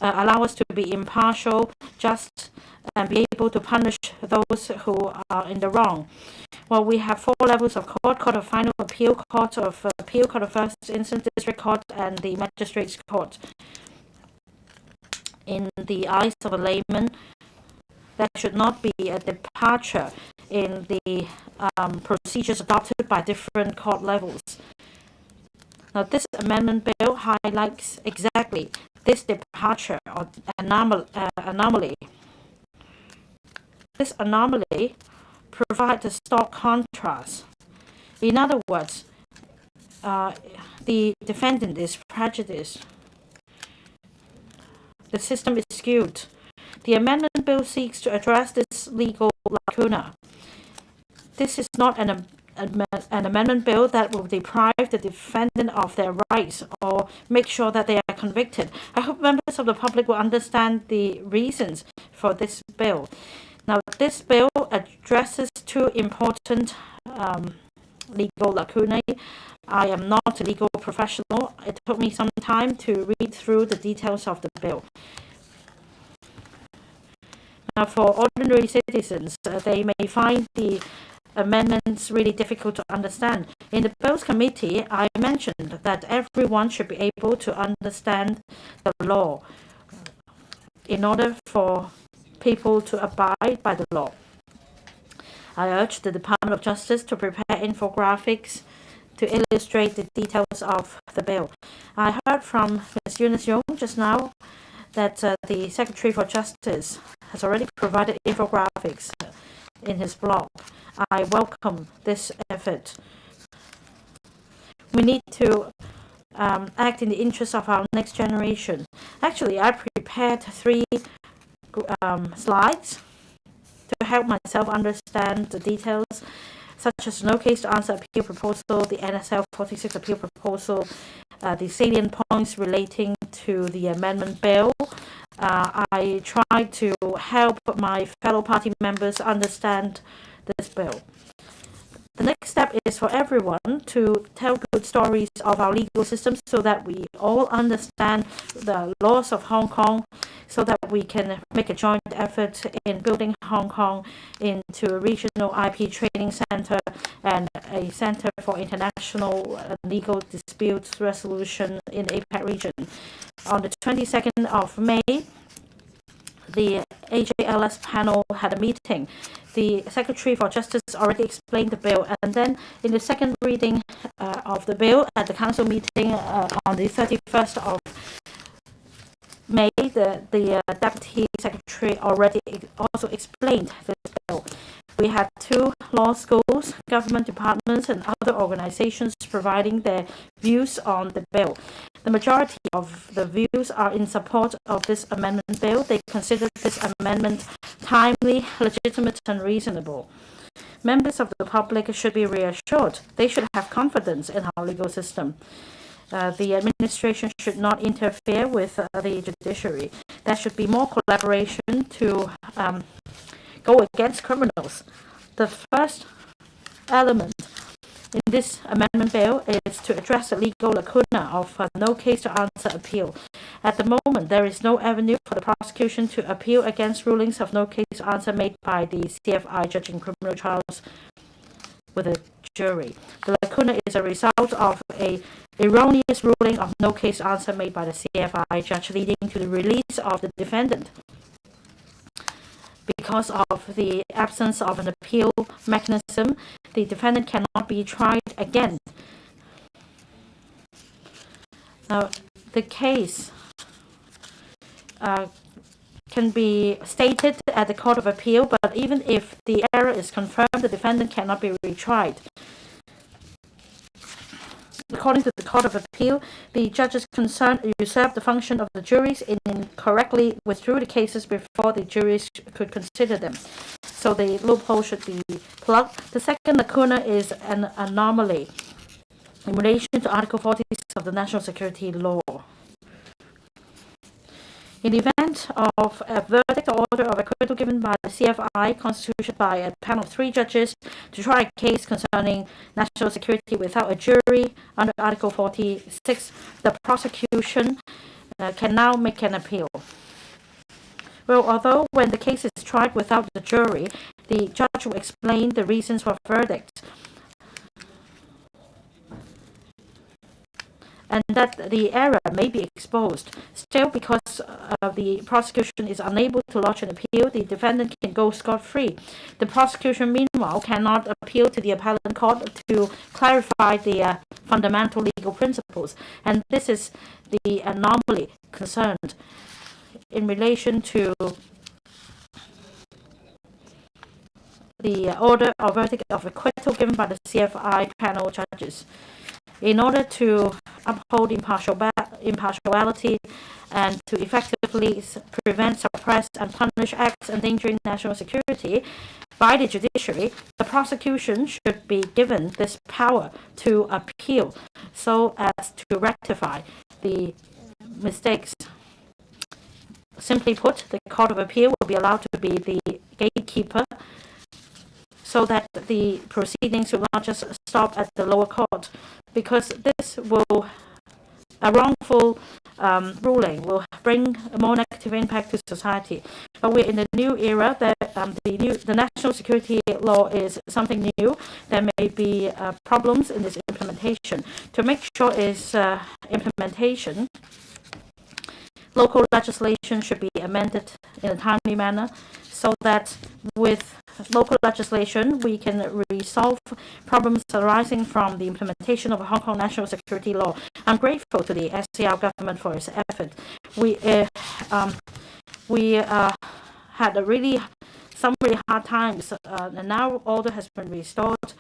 allow us to be impartial, just, and be able to punish those who are in the wrong. Well, we have 4 levels of court: Court of Final Appeal, Court of Appeal, Court of First Instance, District Court, and the Magistrates' Court. In the eyes of a layman, there should not be a departure in the procedures adopted by different court levels. Now, this amendment bill highlights exactly this departure or anomaly. This anomaly provides a stark contrast. In other words, the defendant is prejudiced. The system is skewed. The amendment bill seeks to address this legal lacuna. This is not an amendment bill that will deprive the defendant of their rights or make sure that they are convicted. I hope members of the public will understand the reasons for this bill. Now, this bill addresses 2 important legal lacunae. I am not a legal professional. It took me some time to read through the details of the bill. Now, for ordinary citizens, they may find the amendments really difficult to understand. In the Bills Committee, I mentioned that everyone should be able to understand the law in order for people to abide by the law. I urge the Department of Justice to prepare infographics to illustrate the details of the bill. I heard from Ms. Eunice Yung just now that the Secretary for Justice has already provided infographics in his blog. I welcome this effort. We need to act in the interest of our next generation. Actually, I prepared 3 slides to help myself understand the details, such as no case to answer appeal proposal, the NSL 46 appeal proposal, the salient points relating to the amendment bill. I tried to help my fellow party members understand this bill. The next step is for everyone to tell good stories of our legal system so that we all understand the laws of Hong Kong, so that we can make a joint effort in building Hong Kong into a regional IP training center and a center for international legal dispute resolution in the APEC region. On the 22nd of May, the AJLS panel had a meeting. The Secretary for Justice already explained the bill, and then in the second reading of the bill at the Council meeting on the 31st of May, the Deputy Secretary already also explained this bill. We had 2 law schools, government departments, and other organizations providing their views on the bill. The majority of the views are in support of this amendment bill. They consider this amendment timely, legitimate, and reasonable. Members of the public should be reassured. They should have confidence in our legal system. The administration should not interfere with the judiciary. There should be more collaboration to go against criminals. The first element in this amendment bill is to address the legal lacuna of no case to answer appeal. At the moment, there is no avenue for the prosecution to appeal against rulings of no case to answer made by the CFI judging criminal trials with a jury. The lacuna is a result of an erroneous ruling of no case to answer made by the CFI judge, leading to the release of the defendant. Because of the absence of an appeal mechanism, the defendant cannot be tried again. Now, the case can be stated at the Court of Appeal, but even if the error is confirmed, the defendant cannot be retried. According to the Court of Appeal, the judges concerned usurped the function of the juries and incorrectly withdrew the cases before the juries could consider them. So the loophole should be plugged. The second lacuna is an anomaly in relation to Article 46 of the National Security Law. In the event of a verdict or order of acquittal given by the CFI constituted by a panel of 3 judges to try a case concerning national security without a jury under Article 46, the prosecution can now make an appeal. Well, although when the case is tried without the jury, the judge will explain the reasons for verdict, and that the error may be exposed. Still, because the prosecution is unable to lodge an appeal, the defendant can go scot-free. The prosecution, meanwhile, cannot appeal to the appellate court to clarify the fundamental legal principles, and this is the anomaly concerned in relation to the order or verdict of acquittal given by the CFI panel judges. In order to uphold impartiality and to effectively prevent, suppress, and punish acts endangering national security by the judiciary, the prosecution should be given this power to appeal so as to rectify the mistakes. Simply put, the Court of Appeal will be allowed to be the gatekeeper so that the proceedings will not just stop at the lower court, because this will, a wrongful ruling will bring a more negative impact to society. But we're in a new era that the national security law is something new. There may be problems in its implementation. To make sure its implementation, local legislation should be amended in a timely manner so that with local legislation, we can resolve problems arising from the implementation of Hong Kong national security law. I'm grateful to the SAR government for its effort. We had some really hard times, and now order has been restored.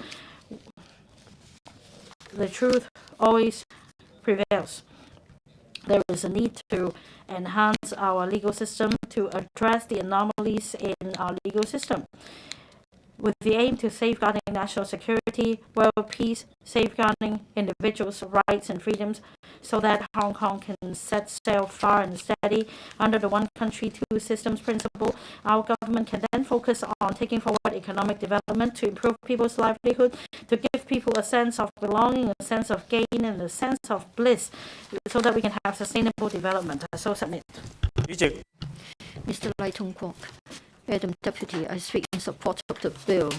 The truth always prevails. There is a need to enhance our legal system to address the anomalies in our legal system, with the aim to safeguarding national security, world peace, safeguarding individuals' rights and freedoms, so that Hong Kong can set sail far and steady under the one country, two systems principle. Our government can then focus on taking forward economic development to improve people's livelihood, to give people a sense of belonging, a sense of gain, and a sense of bliss, so that we can have sustainable development. I so submit. Mr. Lai Tung Kwok. Madam Deputy, I speak in support of the bill.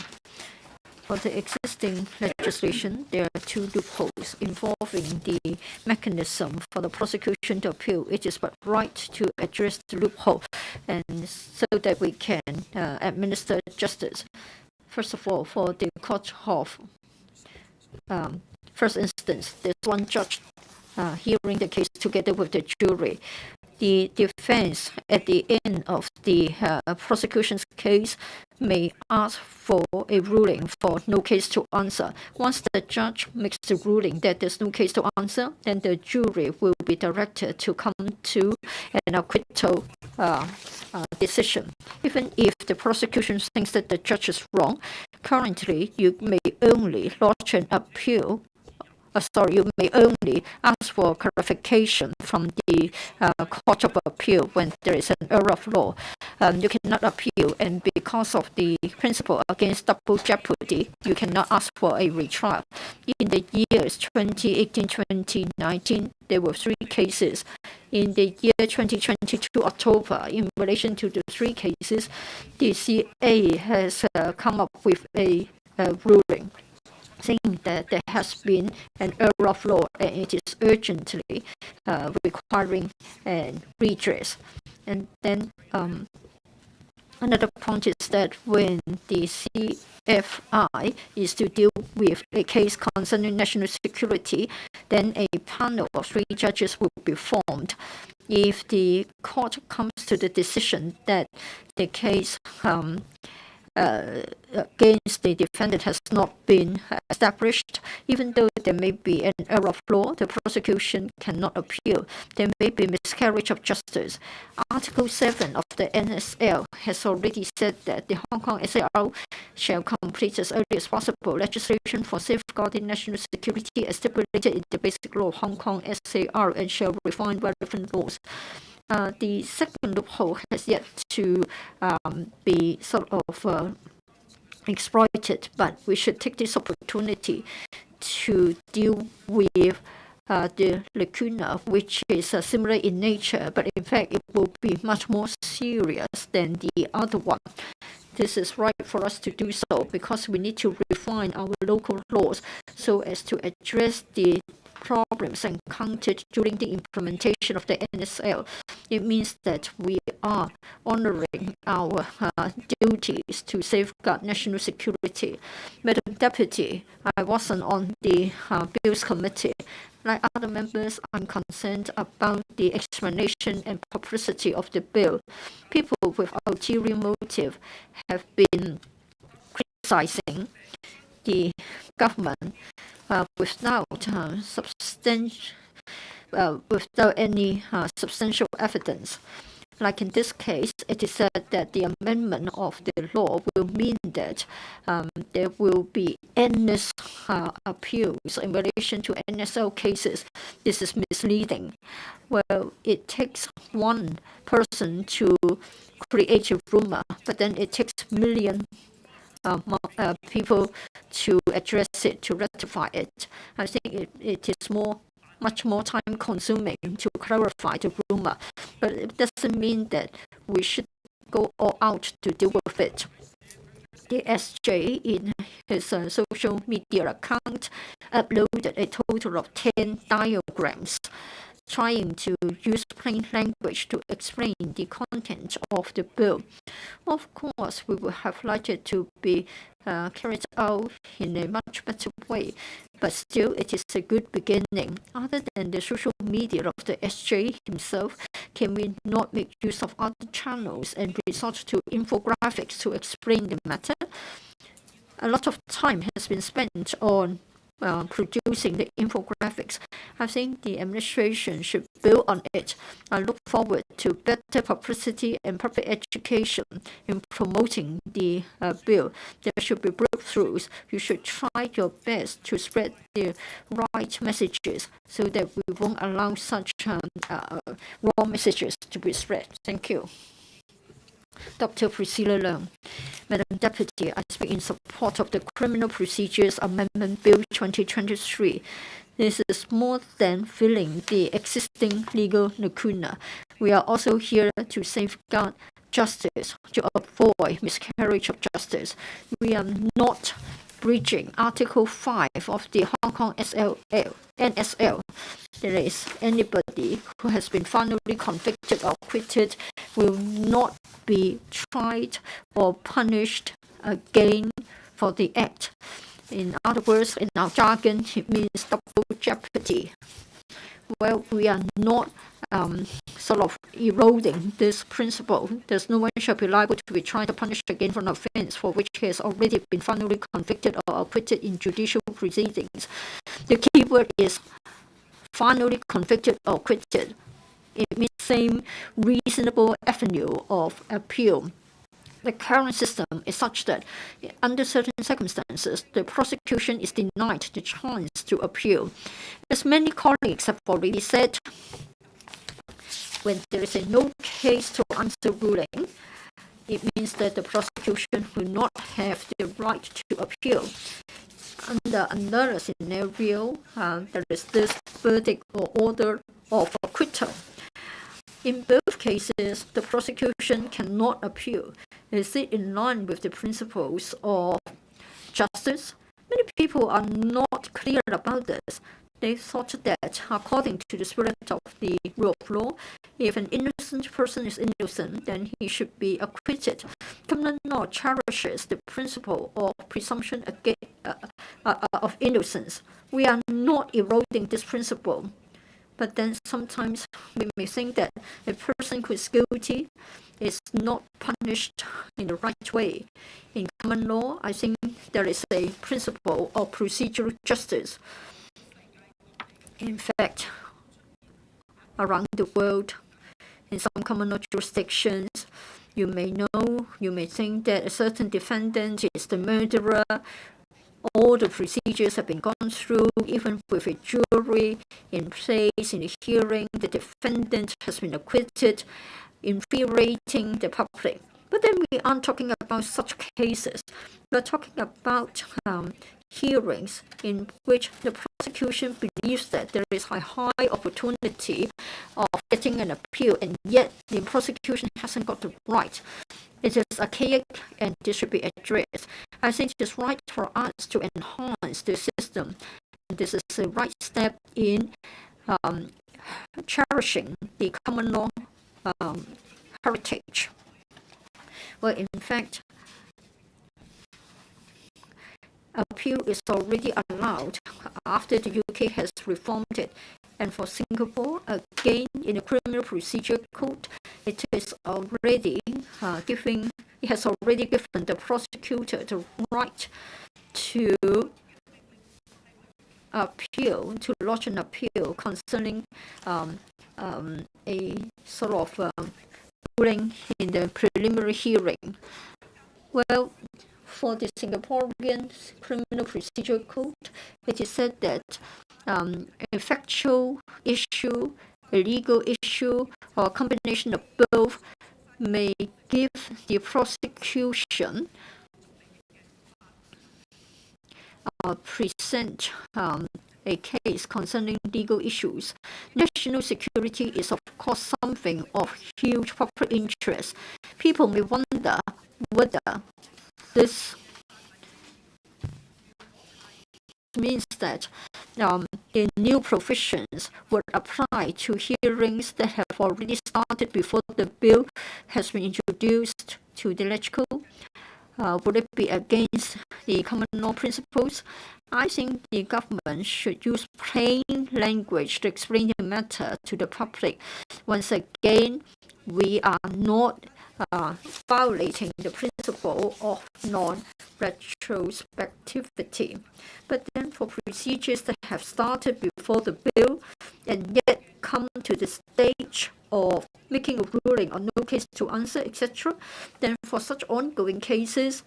For the existing legislation, there are two loopholes involving the mechanism for the prosecution to appeal. It is but right to address the loophole, and so that we can administer justice. First of all, for the court of first instance, there's one judge hearing the case together with the jury. The defense at the end of the prosecution's case may ask for a ruling for no case to answer. Once the judge makes the ruling that there's no case to answer, then the jury will be directed to come to an acquittal decision. Even if the prosecution thinks that the judge is wrong, currently you may only lodge an appeal. You may only ask for clarification from the Court of Appeal when there is an error of law. You cannot appeal, and because of the principle against double jeopardy, you cannot ask for a retrial. In the years 2018-2019, there were 3 cases. In the year 2022 October, in relation to the 3 cases, the CA has come up with a ruling saying that there has been an error of law and it is urgently requiring redress. And then another point is that when the CFI is to deal with a case concerning national security, then a panel of 3 judges will be formed. If the court comes to the decision that the case against the defendant has not been established, even though there may be an error of law, the prosecution cannot appeal. There may be miscarriage of justice. Article 7 of the NSL has already said that the Hong Kong SAR shall complete as early as possible legislation for safeguarding national security as stipulated in the Basic Law of Hong Kong SAR and shall refine relevant laws. The second loophole has yet to be sort of exploited, but we should take this opportunity to deal with the lacuna, which is similar in nature, but in fact it will be much more serious than the other one. This is right for us to do so because we need to refine our local laws so as to address the problems encountered during the implementation of the NSL. It means that we are honoring our duties to safeguard national security. Madam Deputy, I wasn't on the Bills Committee. Like other members, I'm concerned about the explanation and publicity of the bill. People with ulterior motive have been criticizing the government without any substantial evidence. Like in this case, it is said that the amendment of the law will mean that there will be endless appeals in relation to NSL cases. This is misleading. Well, it takes one person to create a rumor, but then it takes millions people to address it, to rectify it. I think it is much more time consuming to clarify the rumor, but it doesn't mean that we should go all out to deal with it. The SJ in his social media account uploaded a total of 10 diagrams trying to use plain language to explain the content of the bill. Of course, we would have liked it to be carried out in a much better way, but still it is a good beginning. Other than the social media of the SJ himself, can we not make use of other channels and resort to infographics to explain the matter? A lot of time has been spent on producing the infographics. I think the administration should build on it. I look forward to better publicity and public education in promoting the bill. There should be breakthroughs. You should try your best to spread the right messages so that we won't allow such wrong messages to be spread. Thank you. Dr. Priscilla Leung. Madam Deputy, I speak in support of the Criminal Procedures Amendment Bill 2023. This is more than filling the existing legal lacuna. We are also here to safeguard justice, to avoid miscarriage of justice. We are not breaching Article 5 of the Hong Kong NSL. There is anybody who has been finally convicted or acquitted will not be tried or punished again for the act. In other words, in our jargon, it means double jeopardy. Well, we are not sort of eroding this principle. There's no one shall be liable to be tried or punished again for an offence for which he has already been finally convicted or acquitted in judicial proceedings. The key word is finally convicted or acquitted. It means same reasonable avenue of appeal. The current system is such that under certain circumstances, the prosecution is denied the chance to appeal. As many colleagues have already said, when there is a no case to answer ruling, it means that the prosecution will not have the right to appeal. Under another scenario, there is this verdict or order of acquittal. In both cases, the prosecution cannot appeal. Is it in line with the principles of justice? Many people are not clear about this. They thought that, according to the spirit of the rule of law, if an innocent person is innocent, then he should be acquitted. Common law cherishes the principle of presumption of innocence. We are not eroding this principle. But then sometimes we may think that a person who is guilty is not punished in the right way. In common law, I think there is a principle of procedural justice. In fact, around the world, in some common law jurisdictions, you may think that a certain defendant is the murderer. All the procedures have been gone through, even with a jury in place in the hearing. The defendant has been acquitted, infuriating the public. But then we aren't talking about such cases. We're talking about hearings in which the prosecution believes that there is a high opportunity of getting an appeal, and yet the prosecution hasn't got the right. It is archaic and this should be addressed. I think it is right for us to enhance the system. This is the right step in cherishing the common law heritage. Well, in fact, appeal is already allowed after the UK has reformed it. And for Singapore, again, in the Criminal Procedure Code, it has already given the prosecutor the right to appeal, to lodge an appeal concerning a sort of ruling in the preliminary hearing. Well, for the Singaporean Criminal Procedure Code, it is said that a factual issue, a legal issue, or a combination of both may give the prosecution present a case concerning legal issues. National security is, of course, something of huge public interest. People may wonder whether this means that the new provisions would apply to hearings that have already started before the bill has been introduced to the legislature. Would it be against the common law principles? I think the government should use plain language to explain the matter to the public. Once again, we are not violating the principle of non-retrospectivity. But then for procedures that have started before the bill and yet come to the stage of making a ruling on no case to answer, etc., then for such ongoing cases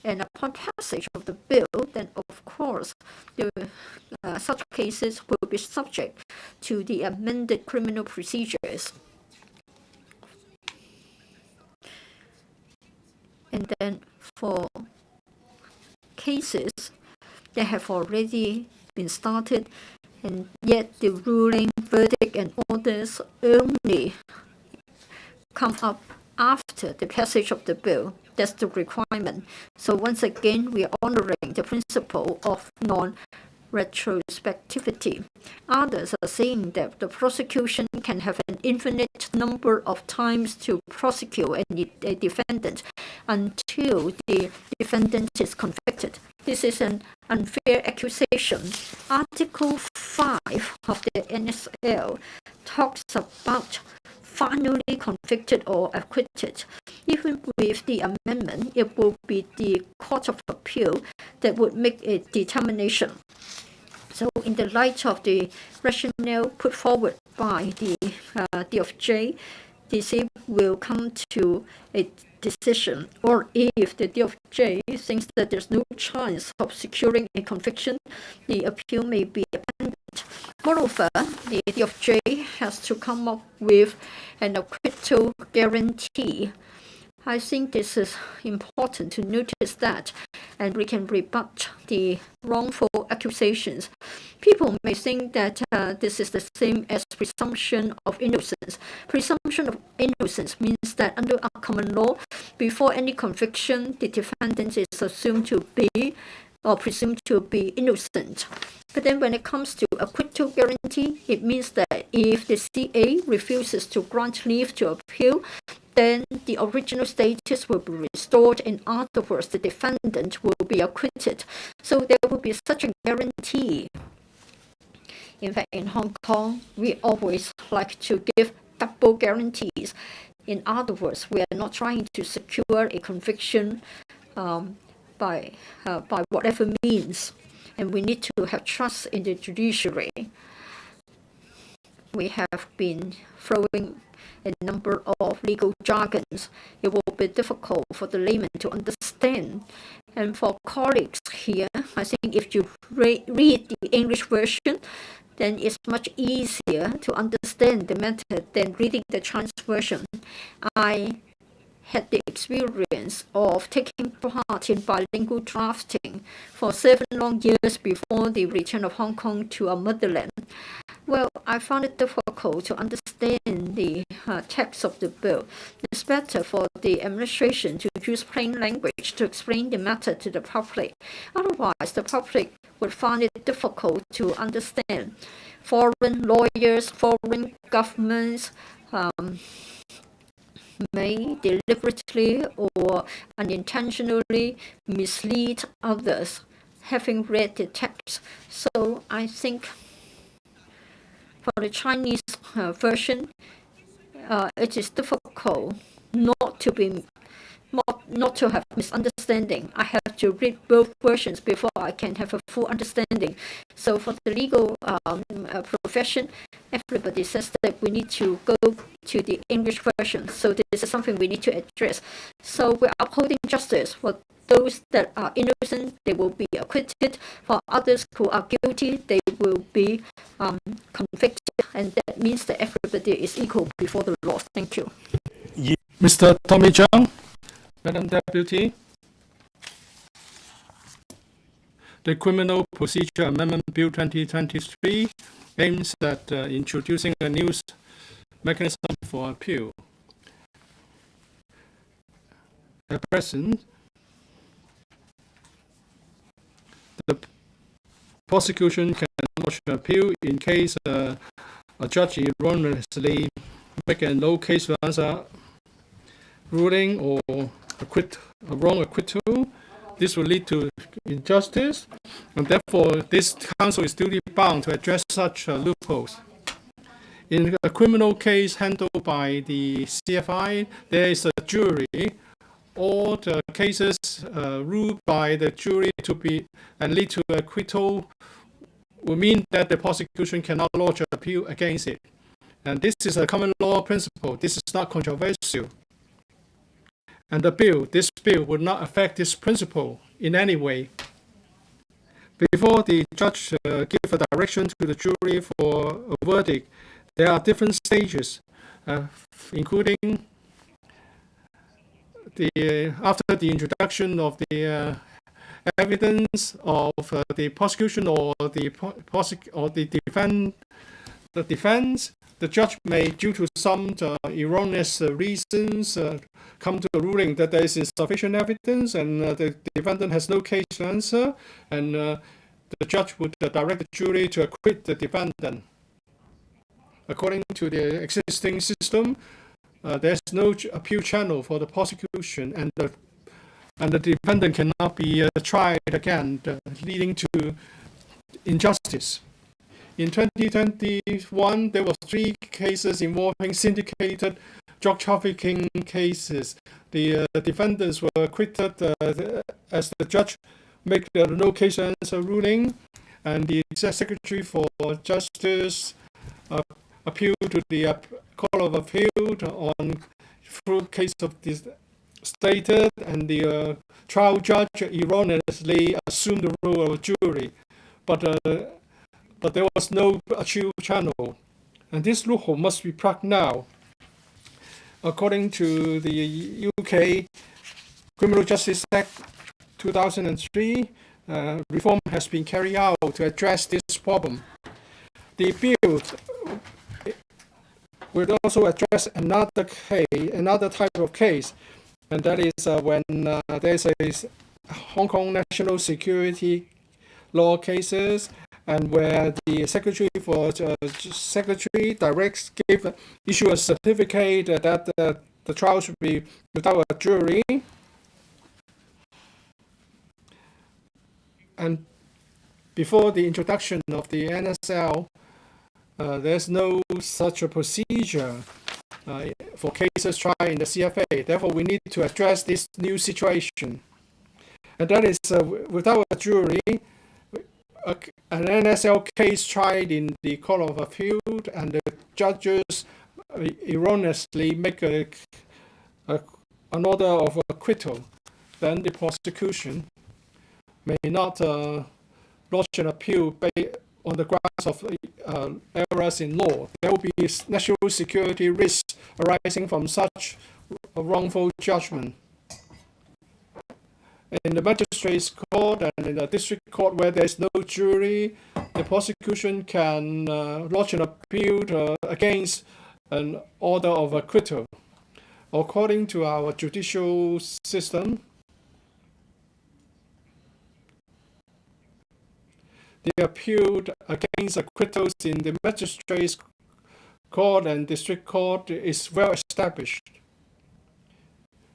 and upon passage of the bill, then of course such cases will be subject to the amended criminal procedures. And then for cases that have already been started and yet the ruling, verdict and orders only come up after the passage of the bill. That's the requirement. So once again, we are honoring the principle of non-retrospectivity. Others are saying that the prosecution can have an infinite number of times to prosecute a defendant until the defendant is convicted. This is an unfair accusation. Article 5 of the NSL talks about finally convicted or acquitted. Even with the amendment, it will be the Court of Appeal that would make a determination. So in the light of the rationale put forward by the DOJ, DC will come to a decision, or if the DOJ thinks that there's no chance of securing a conviction, the appeal may be abandoned. Moreover, the DOJ has to come up with an acquittal guarantee. I think this is important to notice that, and we can rebut the wrongful accusations. People may think that this is the same as presumption of innocence. Presumption of innocence means that under our common law, before any conviction, the defendant is assumed to be or presumed to be innocent. But then when it comes to acquittal guarantee, it means that if the CA refuses to grant leave to appeal, then the original status will be restored. In other words, the defendant will be acquitted. So there will be such a guarantee. In fact, in Hong Kong, we always like to give double guarantees. In other words, we are not trying to secure a conviction by whatever means, and we need to have trust in the judiciary. We have been throwing a number of legal jargons. It will be difficult for the layman to understand. And for colleagues here, I think if you read the English version, then it's much easier to understand the matter than reading the Chinese version. I had the experience of taking part in bilingual drafting for 7 long years before the return of Hong Kong to our motherland. Well, I found it difficult to understand the text of the bill. It's better for the administration to use plain language to explain the matter to the public. Otherwise, the public would find it difficult to understand. Foreign lawyers, foreign governments may deliberately or unintentionally mislead others, having read the text. So I think for the Chinese version, it is difficult not to have misunderstanding. I have to read both versions before I can have a full understanding. So for the legal profession, everybody says that we need to go to the English version. So this is something we need to address. So we're upholding justice. For those that are innocent, they will be acquitted. For others who are guilty, they will be convicted. And that means that everybody is equal before the law. Thank you. Mr. Tommy Zhang, Madam Deputy. The Criminal Procedure Amendment Bill 2023 aims at introducing a new mechanism for appeal. At present, prosecution can lodge an appeal in case a judge erroneously make a no case to answer ruling or a wrong acquittal. This will lead to injustice, and therefore this council is duty bound to address such loopholes. In a criminal case handled by the CFI, there is a jury. All the cases ruled by the jury to be and lead to acquittal will mean that the prosecution cannot lodge an appeal against it. And this is a common law principle. This is not controversial. And this bill would not affect this principle in any way. Before the judge give a direction to the jury for a verdict, there are different stages, including after the introduction of the evidence of the prosecution or the defense, the judge may, due to some erroneous reasons, come to a ruling that there is insufficient evidence and the defendant has no case to answer, and the judge would direct the jury to acquit the defendant. According to the existing system, there's no appeal channel for the prosecution, and the defendant cannot be tried again, leading to injustice. In 2021, there were 3 cases involving syndicated drug trafficking cases. The defendants were acquitted as the judge made the no case answer ruling, and the Secretary for Justice appealed to the Court of Appeal on through case of this stated, and the trial judge erroneously assumed the role of jury, but there was no appeal channel, and this loophole must be plugged now. According to the UK Criminal Justice Act 2003, reform has been carried out to address this problem. The bill will also address another type of case, and that is when there's a Hong Kong national security law cases, and where the Secretary issue a certificate that the trial should be without a jury, and before the introduction of the NSL, there's no such a procedure for cases tried in the CFA. Therefore, we need to address this new situation, and that is without a jury. An NSL case tried in the Court of Appeal, and the judges erroneously make an order of acquittal, then the prosecution may not lodge an appeal on the grounds of errors in law. There will be national security risks arising from such a wrongful judgment. In the magistrate's court and in the district court where there is no jury, the prosecution can lodge an appeal against an order of acquittal. According to our judicial system, the appeal against acquittals in the magistrate's court and district court is well established.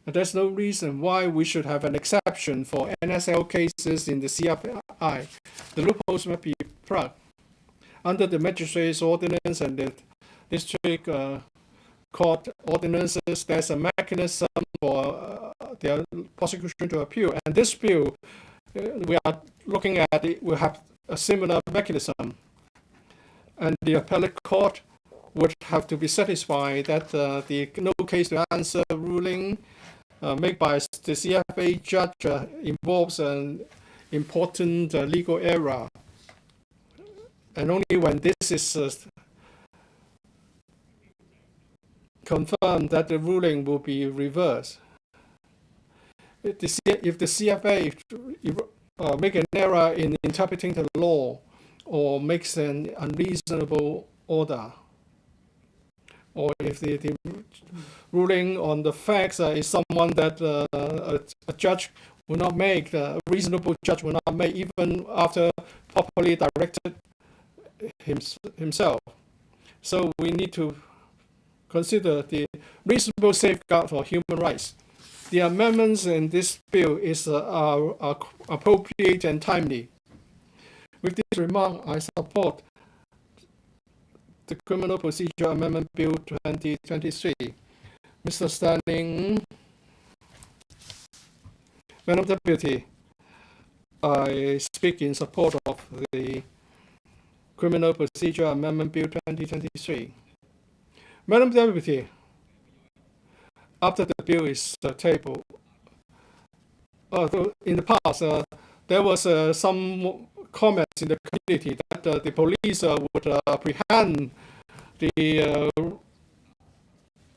And there's no reason why we should have an exception for NSL cases in the CFI. The loopholes must be plugged. Under the magistrate's ordinance and the district court ordinances, there's a mechanism for the prosecution to appeal. And this bill, we are looking at it, will have a similar mechanism. And the appellate court would have to be satisfied that the no case to answer ruling made by the CFA judge involves an important legal error. And only when this is confirmed that the ruling will be reversed. If the CFA make an error in interpreting the law or makes an unreasonable order, or if the ruling on the facts is someone that a judge will not make, a reasonable judge will not make, even after properly directed himself. So we need to consider the reasonable safeguard for human rights. The amendments in this bill are appropriate and timely. With this remark, I support the Criminal Procedure Amendment Bill 2023. Mr. Standing, Madam Deputy, I speak in support of the Criminal Procedure Amendment Bill 2023. Madam Deputy, after the bill is tabled, in the past, there was some comments in the community that the police would apprehend the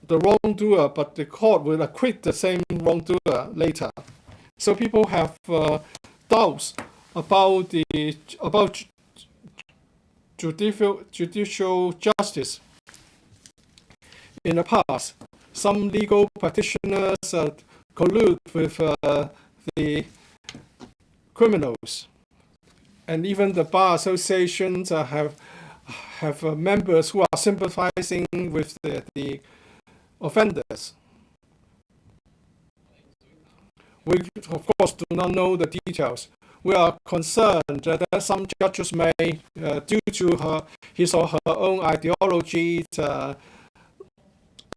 wrongdoer, but the court will acquit the same wrongdoer later. So people have doubts about judicial justice. In the past, some legal practitioners collude with the criminals, and even the bar associations have members who are sympathizing with the offenders. We, of course, do not know the details. We are concerned that some judges may, due to his or her own ideology,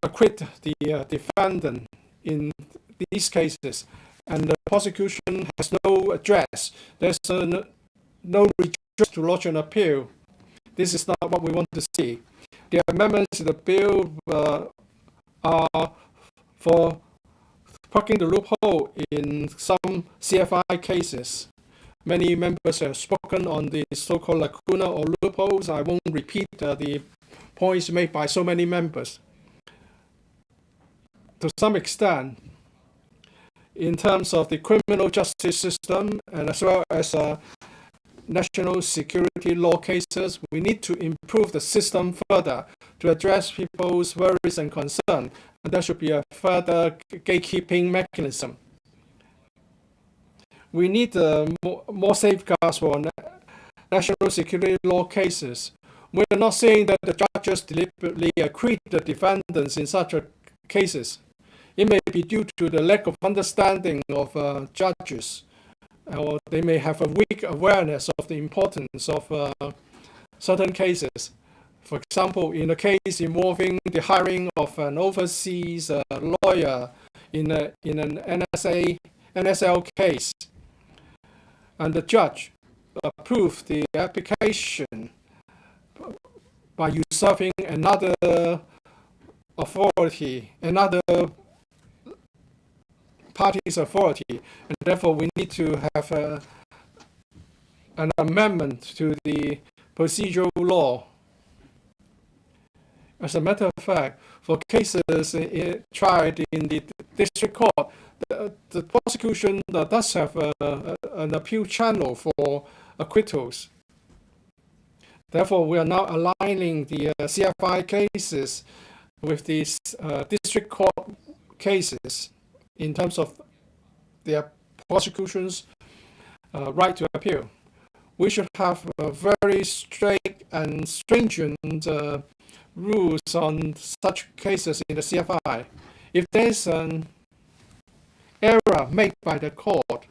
acquit the defendant in these cases, and the prosecution has no address. There's no redress to lodge an appeal. This is not what we want to see. The amendments to the bill are for plugging the loophole in some CFI cases. Many members have spoken on the so-called lacuna or loopholes. I won't repeat the points made by so many members. To some extent, in terms of the criminal justice system and as well as national security law cases, we need to improve the system further to address people's worries and concerns, and there should be a further gatekeeping mechanism. We need more safeguards for national security law cases. We are not saying that the judges deliberately acquit the defendants in such cases. It may be due to the lack of understanding of judges, or they may have a weak awareness of the importance of certain cases. For example, in a case involving the hiring of an overseas lawyer in an NSL case, and the judge approved the application by usurping another authority, another party's authority, and therefore we need to have an amendment to the procedural law. As a matter of fact, for cases tried in the district court, the prosecution does have an appeal channel for acquittals. Therefore, we are now aligning the CFI cases with these district court cases in terms of their prosecution's right to appeal. We should have very strict and stringent rules on such cases in the CFI. If there's an error made by the court,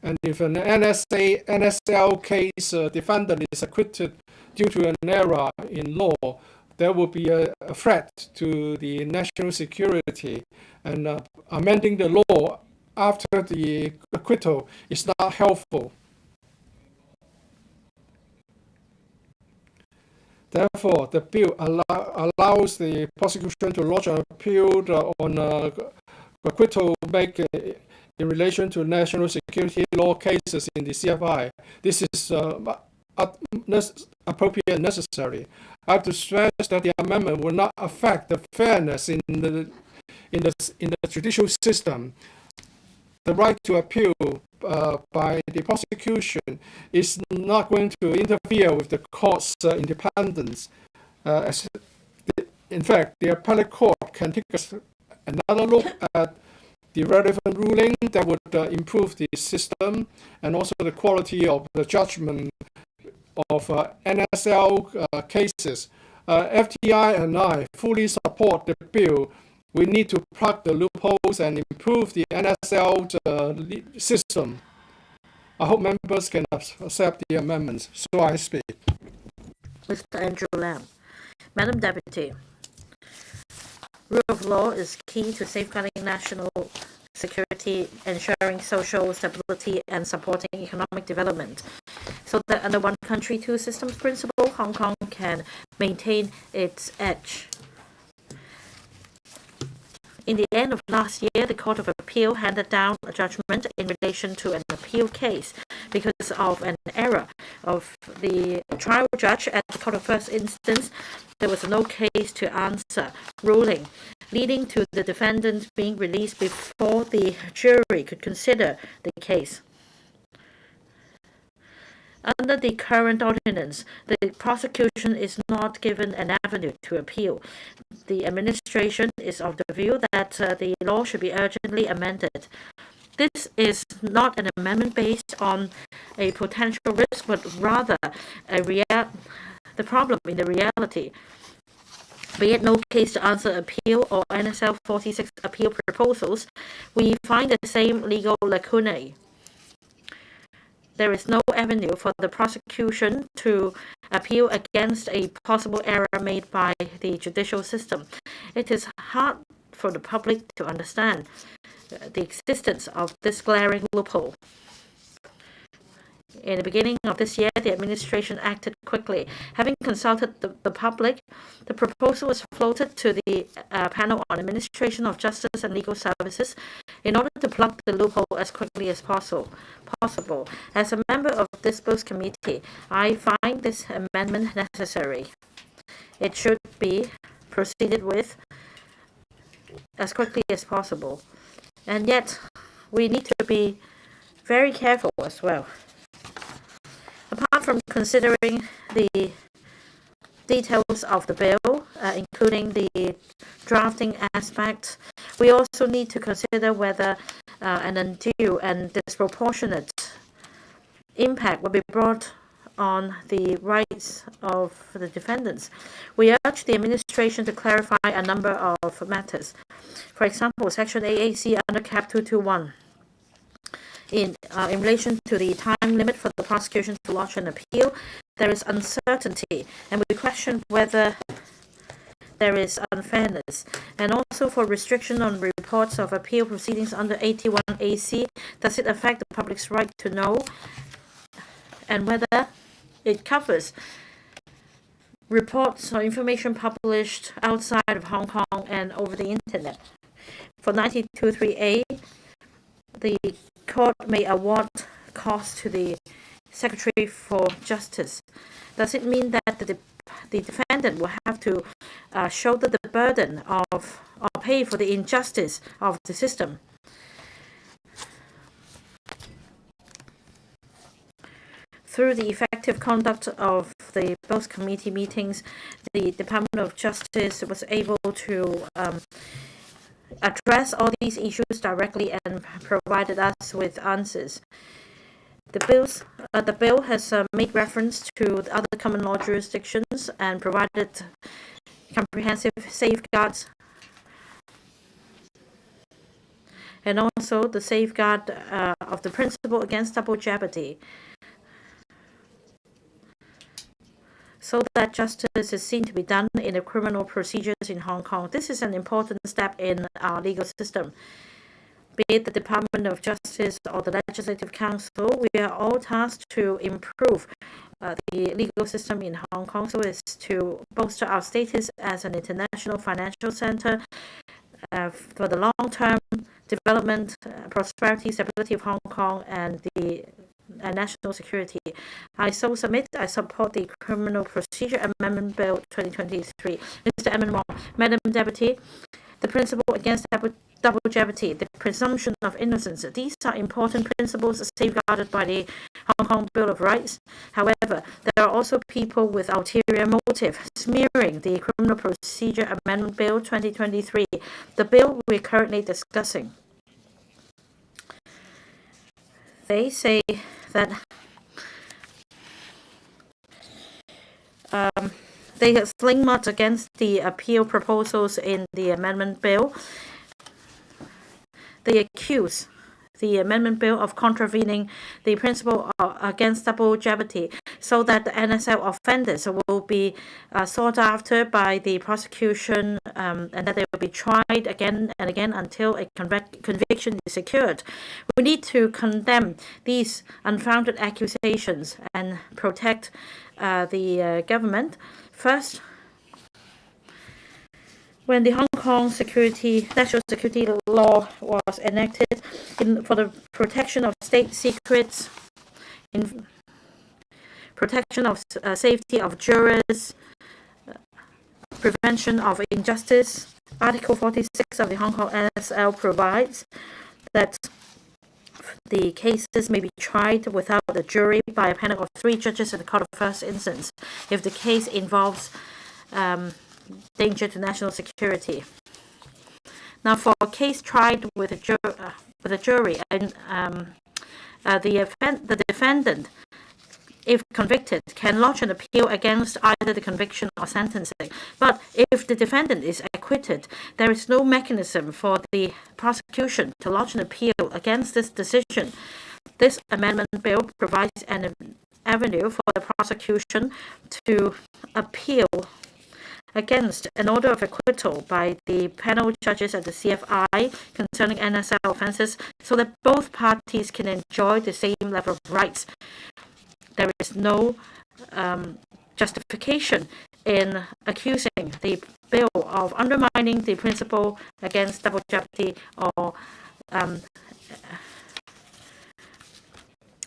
and if an NSL case defendant is acquitted due to an error in law, there will be a threat to the national security, and amending the law after the acquittal is not helpful. Therefore, the bill allows the prosecution to lodge an appeal on acquittal made in relation to national security law cases in the CFI. This is appropriate and necessary. I have to stress that the amendment will not affect the fairness in the judicial system. The right to appeal by the prosecution is not going to interfere with the court's independence. In fact, the appellate court can take another look at the relevant ruling that would improve the system and also the quality of the judgment of NSL cases. FTI and I fully support the bill. We need to plug the loopholes and improve the NSL system. I hope members can accept the amendments. So I speak. Mr. Andrew Lam. Madam Deputy, rule of law is key to safeguarding national security, ensuring social stability, and supporting economic development. So that under one country, two systems principle, Hong Kong can maintain its edge. In the end of last year, the Court of Appeal handed down a judgment in relation to an appeal case because of an error of the trial judge at the Court of First Instance. There was no case to answer ruling, leading to the defendant being released before the jury could consider the case. Under the current ordinance, the prosecution is not given an avenue to appeal. The administration is of the view that the law should be urgently amended. This is not an amendment based on a potential risk, but rather the problem in the reality. Be it no case to answer appeal or NSL 46 appeal proposals, we find the same legal lacunae. There is no avenue for the prosecution to appeal against a possible error made by the judicial system. It is hard for the public to understand the existence of this glaring loophole. In the beginning of this year, the administration acted quickly. Having consulted the public, the proposal was floated to the panel on administration of justice and legal services in order to plug the loophole as quickly as possible. As a member of this both committee, I find this amendment necessary. It should be proceeded with as quickly as possible. And yet, we need to be very careful as well. Apart from considering the details of the bill, including the drafting aspect, we also need to consider whether an undue and disproportionate impact will be brought on the rights of the defendants. We urge the administration to clarify a number of matters. For example, Section AAC under Cap 221. In relation to the time limit for the prosecution to lodge an appeal, there is uncertainty, and we question whether there is unfairness. And also for restriction on reports of appeal proceedings under 81AC, does it affect the public's right to know, and whether it covers reports or information published outside of Hong Kong and over the internet. For 923A, the court may award costs to the Secretary for Justice. Does it mean that the defendant will have to shoulder the burden of or pay for the injustice of the system? Through the effective conduct of the both committee meetings, the Department of Justice was able to address all these issues directly and provided us with answers. The bill has made reference to the other common law jurisdictions and provided comprehensive safeguards, and also the safeguard of the principle against double jeopardy, so that justice is seen to be done in the criminal procedures in Hong Kong. This is an important step in our legal system. Be it the Department of Justice or the Legislative Council, we are all tasked to improve the legal system in Hong Kong so as to bolster our status as an international financial center for the long-term development, prosperity, stability of Hong Kong, and the national security. I so submit. I support the Criminal Procedure Amendment Bill 2023. Mr. Edmund Wong, Madam Deputy, the principle against double jeopardy, the presumption of innocence. These are important principles safeguarded by the Hong Kong Bill of Rights. However, there are also people with ulterior motive smearing the Criminal Procedure Amendment Bill 2023, the bill we're currently discussing. They say that they sling mud against the appeal proposals in the amendment bill. They accuse the amendment bill of contravening the principle against double jeopardy, so that the NSL offenders will be sought after by the prosecution and that they will be tried again and again until a conviction is secured. We need to condemn these unfounded accusations and protect the government. First, when the Hong Kong national security law was enacted for the protection of state secrets, in protection of safety of jurors, prevention of injustice, Article 46 of the Hong Kong NSL provides that the cases may be tried without a jury by a panel of 3 judges in the court of first instance if the case involves danger to national security. Now, for a case tried with a jury, and the defendant, if convicted, can lodge an appeal against either the conviction or sentencing. But if the defendant is acquitted, there is no mechanism for the prosecution to lodge an appeal against this decision. This amendment bill provides an avenue for the prosecution to appeal against an order of acquittal by the panel judges at the CFI concerning NSL offences, so that both parties can enjoy the same level of rights. There is no justification in accusing the bill of undermining the principle against double jeopardy or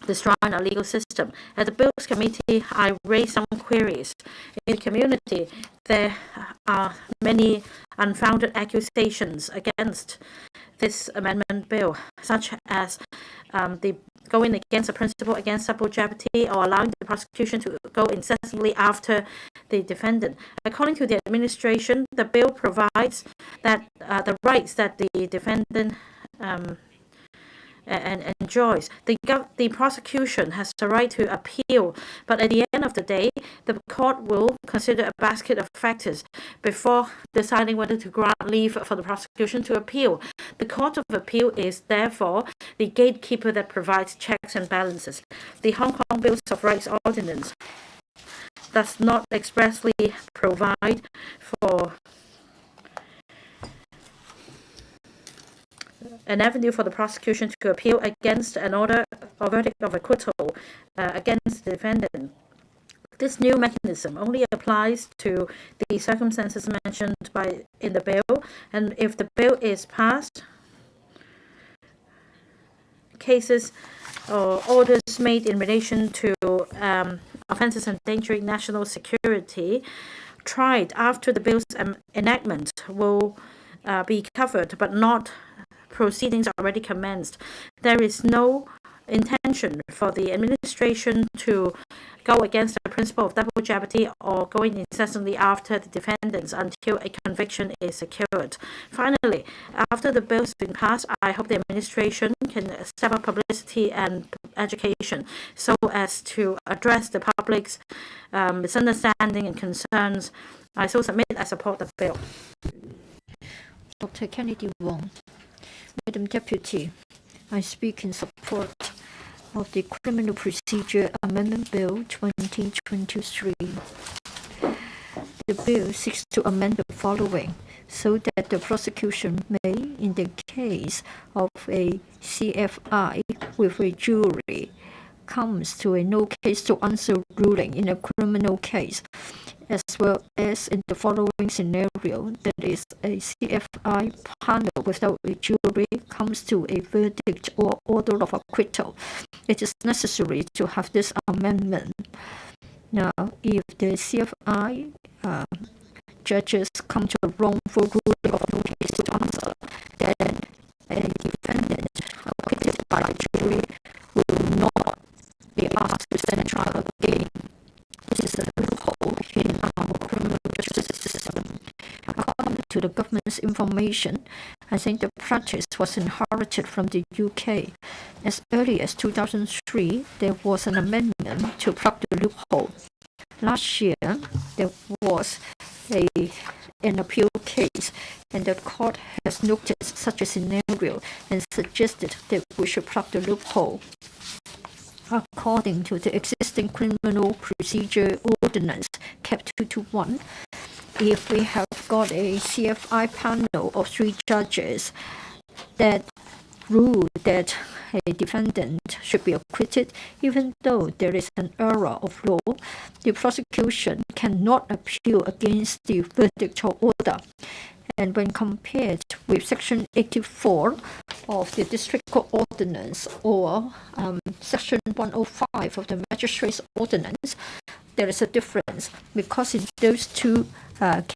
destroying our legal system. At the Bills Committee, I raised some queries. In the community, there are many unfounded accusations against this amendment bill, such as the going against the principle against double jeopardy or allowing the prosecution to go incessantly after the defendant. According to the administration, the bill provides that the rights that the defendant and enjoys. The prosecution has the right to appeal, but at the end of the day, the court will consider a basket of factors before deciding whether to grant leave for the prosecution to appeal. The Court of Appeal is therefore the gatekeeper that provides checks and balances. The Hong Kong Bills of Rights Ordinance does not expressly provide for an avenue for the prosecution to appeal against an order or verdict of acquittal against the defendant. This new mechanism only applies to the circumstances mentioned in the bill, and if the bill is passed, cases or orders made in relation to offences endangering national security tried after the bill's enactment will be covered, but not proceedings already commenced. There is no intention for the administration to go against the principle of double jeopardy or going incessantly after the defendants until a conviction is secured. Finally, after the bill has been passed, I hope the administration can step up publicity and education so as to address the public's misunderstanding and concerns. I so submit I support the bill. Dr. Kennedy Wong. Madam Deputy, I speak in support of the Criminal Procedure Amendment Bill 2023. The bill seeks to amend the following so that the prosecution may, in the case of a CFI with a jury, comes to a no case to answer ruling in a criminal case, as well as in the following scenario, that is, a CFI panel without a jury comes to a verdict or order of acquittal. It is necessary to have this amendment. Now, if the CFI judges come to a wrongful ruling of no case to answer, then a defendant acquitted by the jury will not be asked to stand trial again. This is a loophole in our criminal justice system. According to the government's information, I think the practice was inherited from the UK. As early as 2003, there was an amendment to plug the loophole. Last year, there was an appeal case, and the court has noticed such a scenario and suggested that we should plug the loophole. According to the existing criminal procedure ordinance, Cap 221, if we have got a CFI panel of 3 judges that rule that a defendant should be acquitted, even though there is an error of law, the prosecution cannot appeal against the verdict or order. And when compared with Section 84 of the District Court Ordinance or Section 105 of the Magistrates Ordinance, there is a difference, because in those 2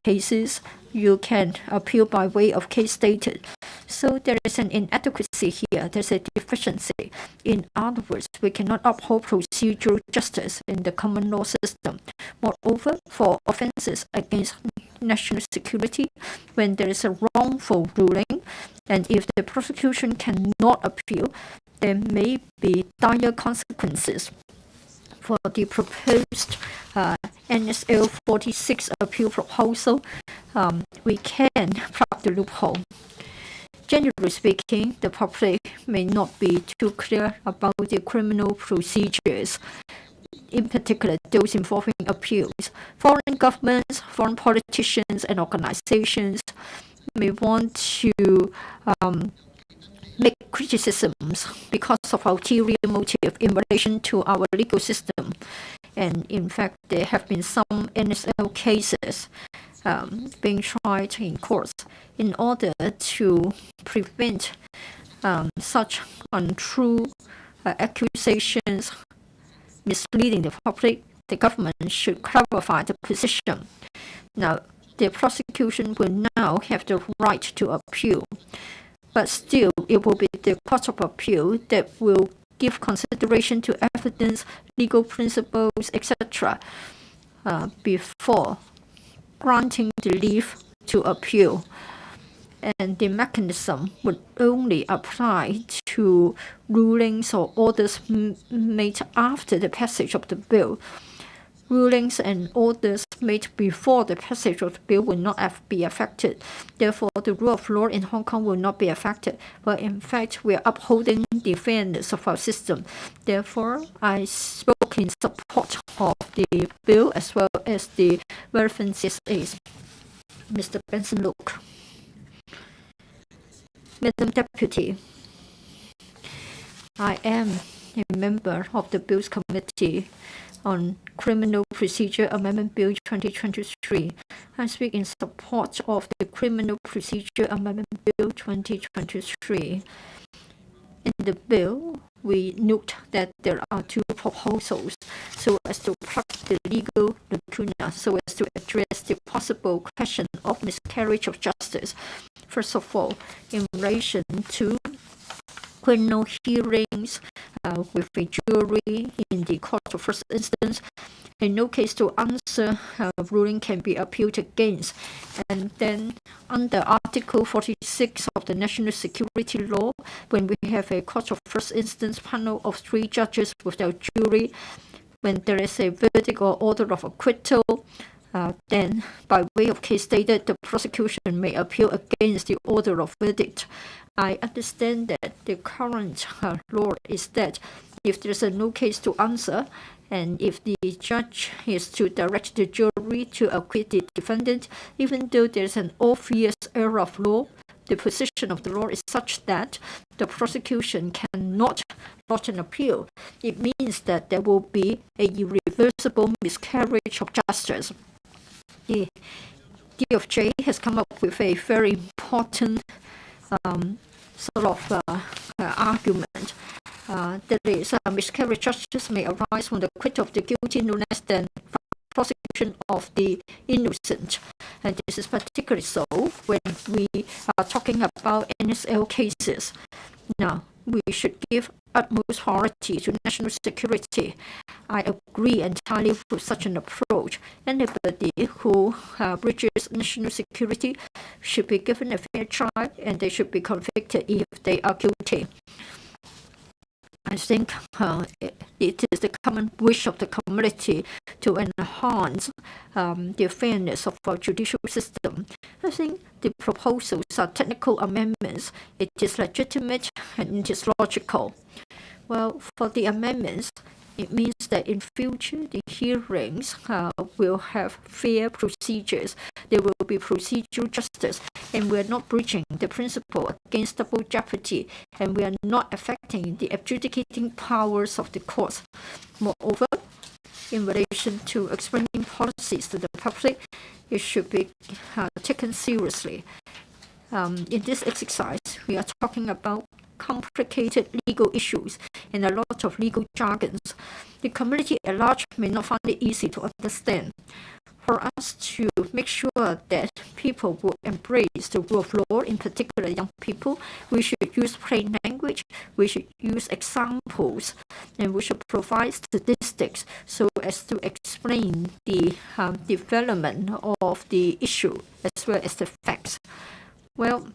cases, you can appeal by way of case stated. So there is an inadequacy here, there's a deficiency. In other words, we cannot uphold procedural justice in the common law system. Moreover, for offences against national security, when there is a wrongful ruling, and if the prosecution cannot appeal, there may be dire consequences. For the proposed NSL 46 appeal proposal, we can plug the loophole. Generally speaking, the public may not be too clear about the criminal procedures, in particular those involving appeals. Foreign governments, foreign politicians, and organizations may want to make criticisms because of ulterior motive in relation to our legal system. And in fact, there have been some NSL cases being tried in courts in order to prevent such untrue accusations misleading the public. The government should clarify the position. Now, the prosecution will now have the right to appeal, but still it will be the Court of Appeal that will give consideration to evidence, legal principles, etc. Before granting the leave to appeal. And the mechanism would only apply to rulings or orders made after the passage of the bill. Rulings and orders made before the passage of the bill will not be affected. Therefore, the rule of law in Hong Kong will not be affected. But in fact, we are upholding the fairness of our system. Therefore, I spoke in support of the bill as well as the relevant CSAs. Mr. Benson Luke. Madam Deputy, I am a member of the Bills Committee on Criminal Procedure Amendment Bill 2023. I speak in support of the Criminal Procedure Amendment Bill 2023. In the bill, we note that there are 2 proposals so as to plug the legal lacuna, so as to address the possible question of miscarriage of justice. First of all, in relation to criminal hearings with a jury in the court of first instance, a no case to answer ruling can be appealed against. And then under Article 46 of the National Security Law, when we have a court of first instance panel of 3 judges without jury, when there is a verdict or order of acquittal, then by way of case stated, the prosecution may appeal against the order of verdict. I understand that the current law is that if there is a no case to answer, and if the judge is to direct the jury to acquit the defendant, even though there is an obvious error of law, the position of the law is such that the prosecution cannot lodge an appeal. It means that there will be a irreversible miscarriage of justice. The DOJ has come up with a very important argument. That is, miscarriage of justice may arise from the acquittal of the guilty no less than prosecution of the innocent. And this is particularly so when we are talking about NSL cases. Now, we should give utmost priority to national security. I agree entirely with such an approach. Anybody who breaches national security should be given a fair trial, and they should be convicted if they are guilty. I think it is the common wish of the community to enhance the fairness of our judicial system. I think the proposals are technical amendments. It is legitimate and it is logical. Well, for the amendments, it means that in future the hearings will have fair procedures. There will be procedural justice, and we are not breaching the principle against double jeopardy, and we are not affecting the adjudicating powers of the courts. Moreover, in relation to explaining policies to the public, it should be taken seriously. In this exercise, we are talking about complicated legal issues and a lot of legal jargons. The community at large may not find it easy to understand. For us to make sure that people will embrace the rule of law, in particular young people, we should use plain language, we should use examples, and we should provide statistics so as to explain the development of the issue as well as the facts. Well,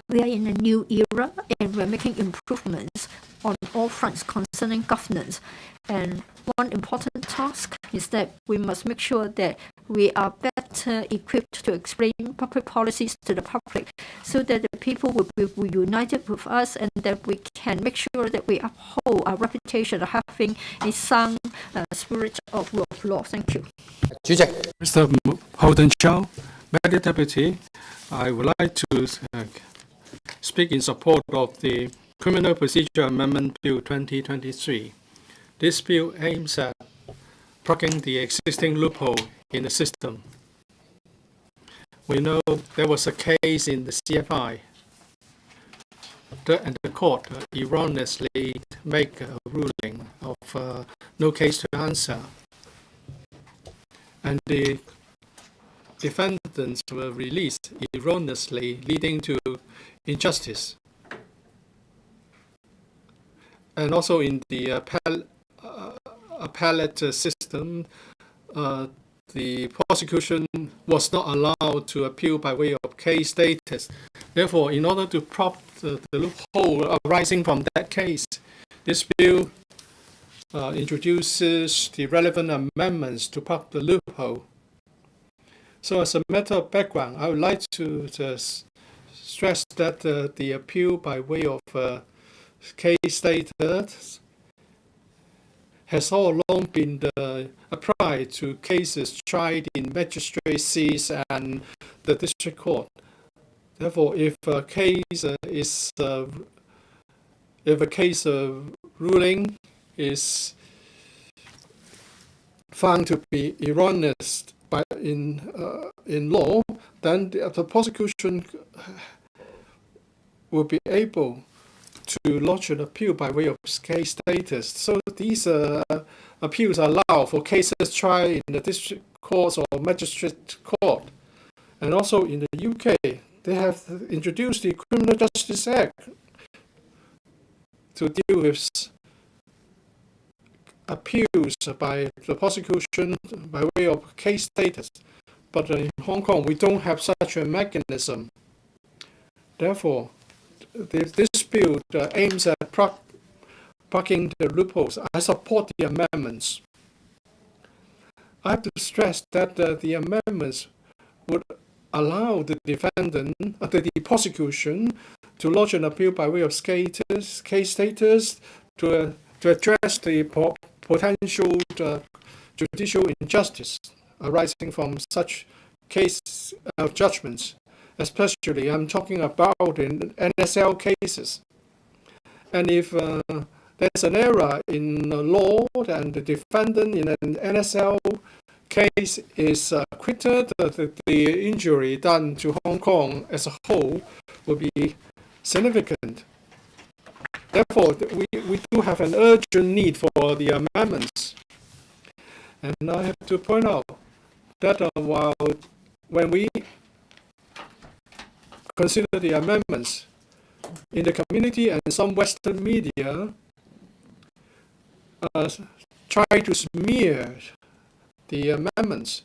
we are in a new era and we're making improvements on all fronts concerning governance. And one important task is that we must make sure that we are better equipped to explain public policies to the public so that the people will be united with us and that we can make sure that we uphold our reputation of having a sound spirit of rule of law. Thank you. Mr. Holden Chow, Medical Deputy, I would like to speak in support of the Criminal Procedure Amendment Bill 2023. This bill aims at plugging the existing loophole in the system. We know there was a case in the CFI and the court erroneously make a ruling of no case to answer. And the defendants were released erroneously, leading to injustice. And also in the appellate system, the prosecution was not allowed to appeal by way of case status. Therefore, in order to prop the loophole arising from that case, this bill introduces the relevant amendments to prop the loophole. So as a matter of background, I would like to stress that the appeal by way of case status has all along been applied to cases tried in magistracies and the district court. Therefore, if a case ruling is found to be erroneous in law, then the prosecution will be able to lodge an appeal by way of case status. So these appeals allow for cases tried in the district courts or magistrate court. And also in the UK, they have introduced the Criminal Justice Act to deal with appeals by the prosecution by way of case status. But in Hong Kong, we don't have such a mechanism. Therefore, this bill aims at plugging the loopholes. I support the amendments. I have to stress that the amendments would allow the defendant, the prosecution, to lodge an appeal by way of case status to address the potential judicial injustice arising from such case judgments. Especially, I'm talking about in NSL cases. And if there's an error in the law and the defendant in an NSL case is acquitted, the injury done to Hong Kong as a whole will be significant. Therefore, we do have an urgent need for the amendments. And I have to point out that when we consider the amendments in the community and some Western media try to smear the amendments,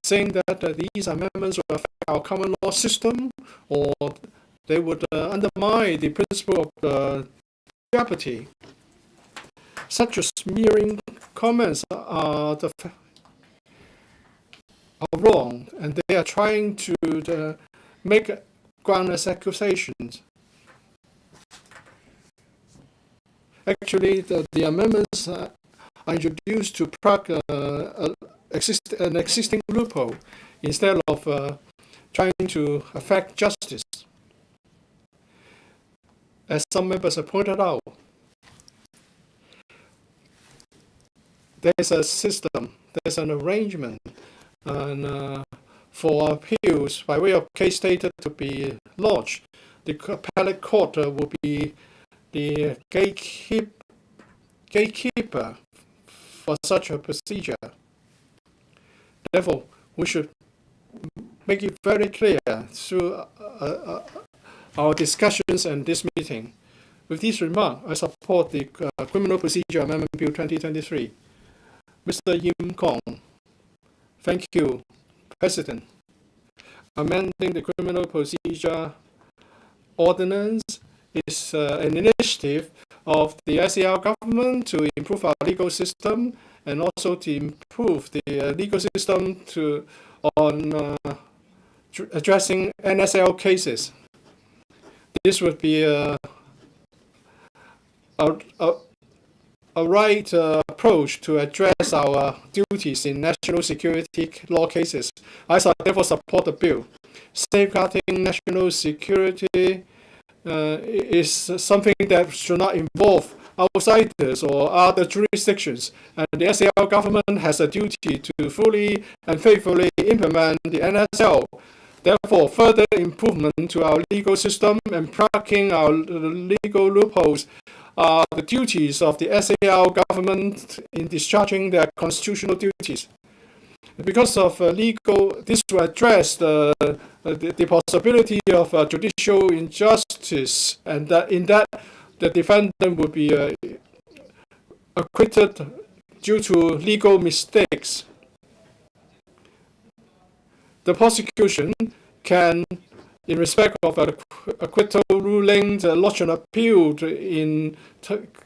saying that these amendments will affect our common law system or they would undermine the principle of jeopardy. such a smearing comments are wrong, and they are trying to make groundless accusations. Actually, the amendments are introduced to plug an existing loophole instead of trying to affect justice. As some members have pointed out, there's a system, there's an arrangement and, for appeals by way of case data to be lodged. The appellate court will be the gatekeeper for such a procedure. Therefore, we should make it very clear through our discussions and this meeting. With these remarks, I support the Criminal Procedure Amendment Bill 2023. Mr. Yim Kong. Thank you, President. Amending the Criminal Procedure Ordinance is an initiative of the SAR government to improve our legal system and also to improve the legal system on addressing NSL cases. This would be a right approach to address our duties in national security law cases. I therefore support the bill. Safeguarding national security is something that should not involve outsiders or other jurisdictions, and the SAR government has a duty to fully and faithfully implement the NSL. Therefore, further improvement to our legal system and plugging our legal loopholes are the duties of the SAR government in discharging their constitutional duties. Because of this will address the possibility of judicial injustice, and that in that the defendant would be acquitted due to legal mistakes. The prosecution can, in respect of acquittal ruling, lodge an appeal in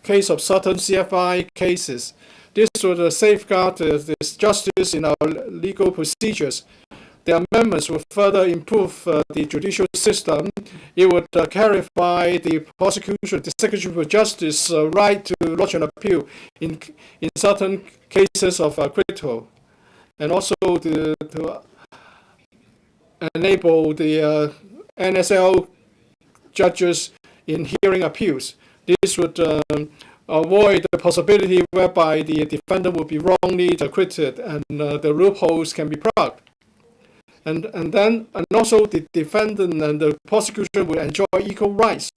case of certain CFI cases. This would safeguard this justice in our legal procedures. The amendments will further improve the judicial system. It would clarify the prosecution, the Secretary for Justice right to lodge an appeal in certain cases of acquittal, and also to enable the NSL judges in hearing appeals. This would avoid the possibility whereby the defendant would be wrongly acquitted and the loopholes can be plugged. And also the defendant and the prosecution will enjoy equal rights.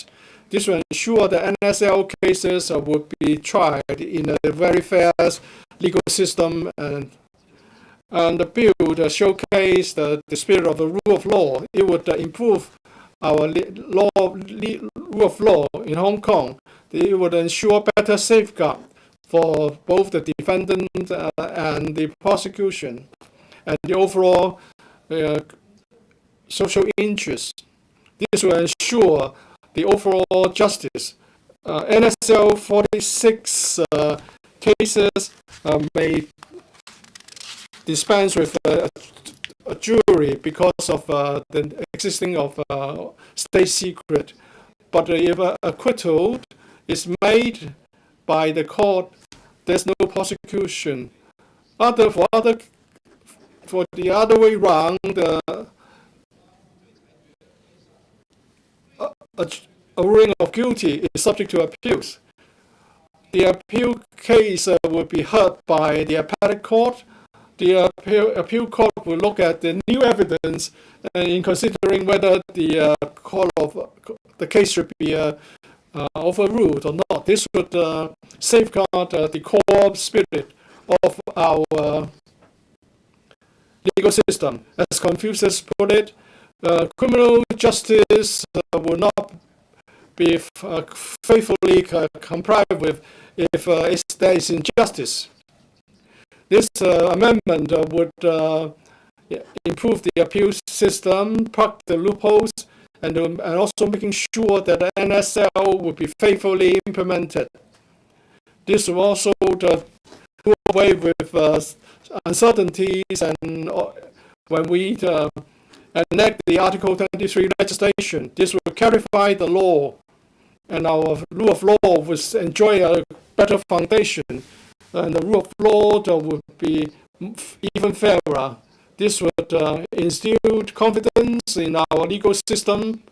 This will ensure that NSL cases would be tried in a very fair legal system, and the bill would showcase the spirit of the rule of law. It would improve our rule of law in Hong Kong. It would ensure better safeguard for both the defendant and the prosecution, and the overall social interest. This will ensure the overall justice. NSL 46 cases may dispense with a jury because of the existing of state secret. But if acquittal is made by the court, there's no prosecution. For the other way round, a ruling of guilty is subject to appeals. The appeal case will be heard by the appellate court. The appeal court will look at the new evidence in considering whether the case should be overruled or not. This would safeguard the core spirit of our legal system. As Confucius put it, criminal justice will not be faithfully complied with if there is injustice. This amendment would improve the appeal system, plug the loopholes, and also making sure that the NSL would be faithfully implemented. This will also do away with uncertainties, and when we enact the Article 23 legislation, this will clarify the law, and our rule of law will enjoy a better foundation, and the rule of law would be even fairer. This would instill confidence in our legal system,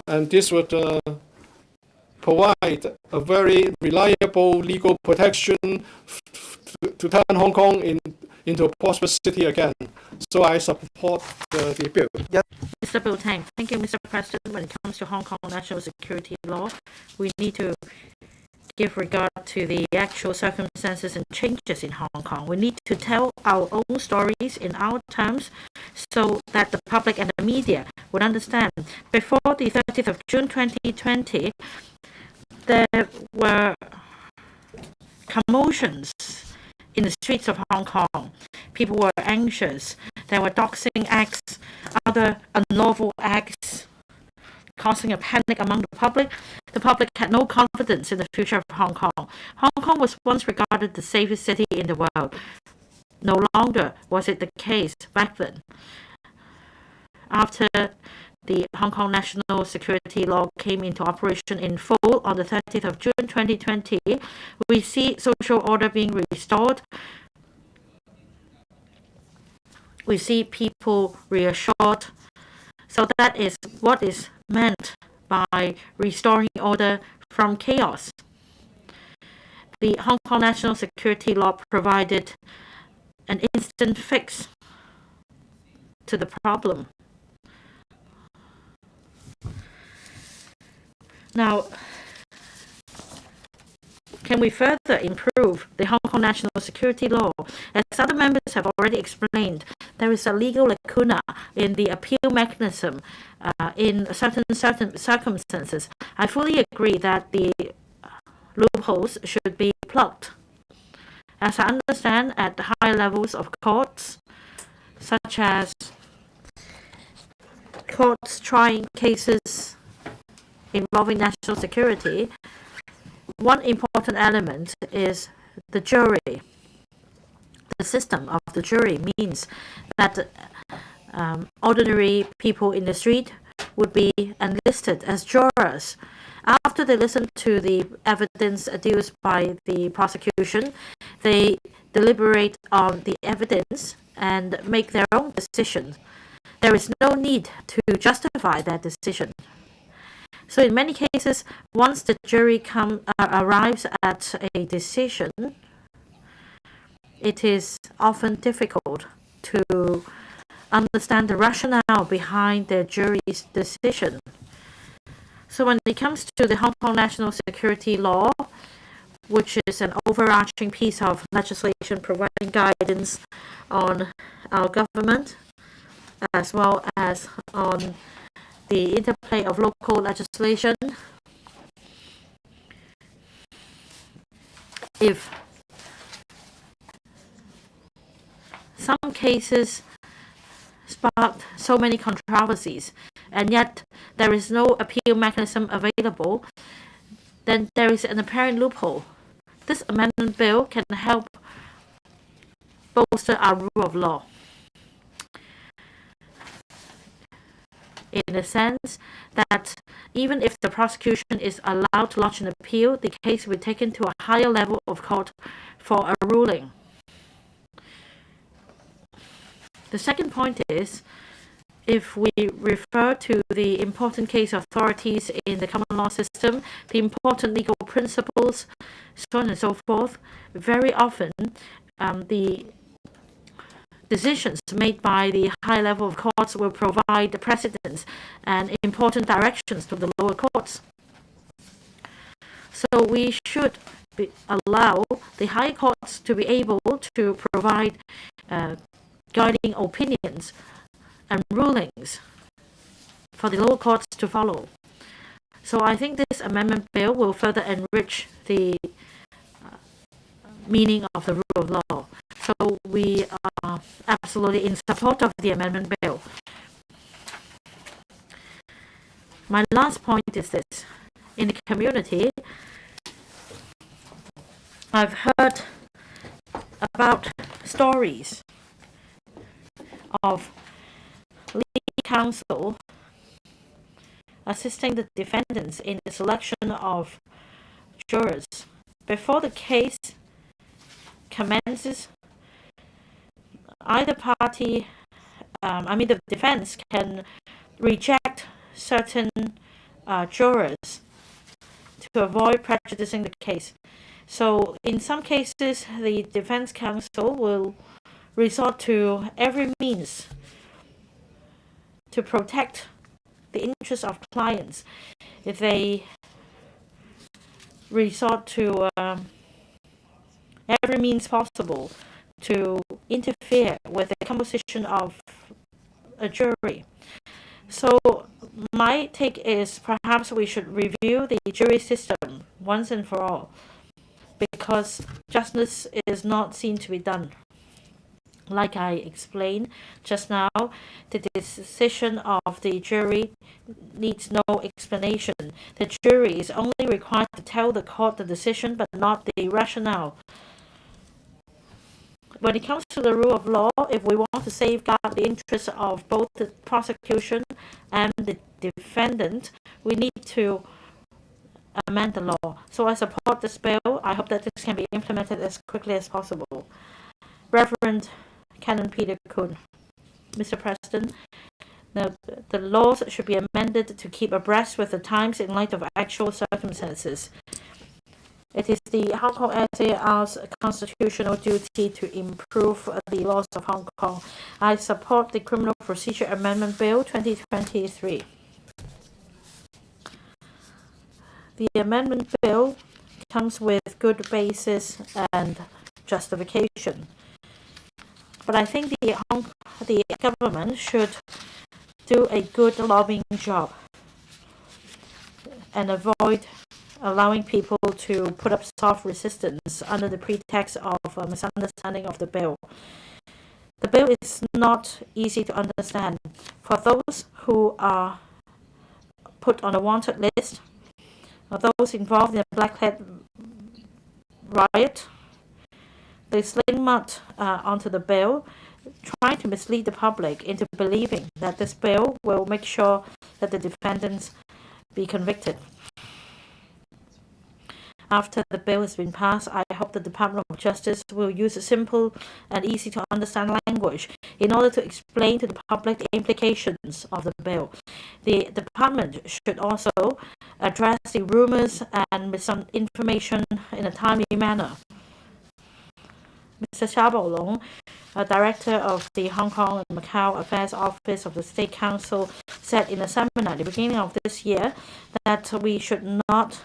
and this would provide a very reliable legal protection to turn Hong Kong into a prosperous city again. So I support the bill. Mr. Bill Tang. Thank you, Mr. President. When it comes to Hong Kong national security law, we need to give regard to the actual circumstances and changes in Hong Kong. We need to tell our own stories in our terms so that the public and the media would understand. Before the 30th of June 2020, there were commotions in the streets of Hong Kong. People were anxious. There were doxing acts, other unlawful acts, causing a panic among the public. The public had no confidence in the future of Hong Kong. Hong Kong was once regarded the safest city in the world. No longer was it the case back then. After the Hong Kong National Security Law came into operation in full on the 30th of June 2020, we see social order being restored. We see people reassured. So that is what is meant by restoring order from chaos. The Hong Kong National Security Law provided an instant fix to the problem. Now, can we further improve the Hong Kong National Security Law? As other members have already explained, there is a legal lacuna in the appeal mechanism in certain circumstances. I fully agree that the loopholes should be plugged. As I understand, at high levels of courts, such as courts trying cases involving national security, one important element is the jury. The system of the jury means that ordinary people in the street would be enlisted as jurors. After they listen to the evidence adduced by the prosecution, they deliberate on the evidence and make their own decision. There is no need to justify that decision. So in many cases, once the jury arrives at a decision, it is often difficult to understand the rationale behind the jury's decision. So when it comes to the Hong Kong National Security Law, which is an overarching piece of legislation providing guidance on our government, as well as on the interplay of local legislation, if some cases sparked so many controversies and yet there is no appeal mechanism available, then there is an apparent loophole. This amendment bill can help bolster our rule of law, in the sense that even if the prosecution is allowed to lodge an appeal, the case will be taken to a higher level of court for a ruling. The second point is, if we refer to the important case authorities in the common law system, the important legal principles, so on and so forth, very often the decisions made by the high level of courts will provide precedents and important directions to the lower courts. So we should allow the high courts to be able to provide guiding opinions and rulings for the lower courts to follow. So I think this amendment bill will further enrich the meaning of the rule of law. So we are absolutely in support of the amendment bill. My last point is this. In the community, I've heard about stories of legal counsel assisting the defendants in the selection of jurors. Before the case commences, either party, the defense can reject certain jurors to avoid prejudicing the case. So in some cases, the defense counsel will resort to every means to protect the interests of clients. If they resort to every means possible to interfere with the composition of a jury. So my take is perhaps we should review the jury system once and for all, because justice is not seen to be done. Like I explained just now, the decision of the jury needs no explanation. The jury is only required to tell the court the decision, but not the rationale. When it comes to the rule of law, if we want to safeguard the interests of both the prosecution and the defendant, we need to amend the law. So I support this bill. I hope that this can be implemented as quickly as possible. Reverend Canon Peter Kuhn. Mr. President, the laws should be amended to keep abreast with the times in light of actual circumstances. It is the Hong Kong SAR's constitutional duty to improve the laws of Hong Kong. I support the Criminal Procedure Amendment Bill 2023. The amendment bill comes with good basis and justification. But I think the government should do a good lobbying job and avoid allowing people to put up soft resistance under the pretext of a misunderstanding of the bill. The bill is not easy to understand. For those who are put on a wanted list, or those involved in a Black Hat riot, they sling mud onto the bill, trying to mislead the public into believing that this bill will make sure that the defendants be convicted. After the bill has been passed, I hope the Department of Justice will use a simple and easy to understand language in order to explain to the public the implications of the bill. The department should also address the rumors and misinformation in a timely manner. Mr. Xia Baolong, Director of the Hong Kong and Macau Affairs Office of the State Council, said in a seminar at the beginning of this year that we should not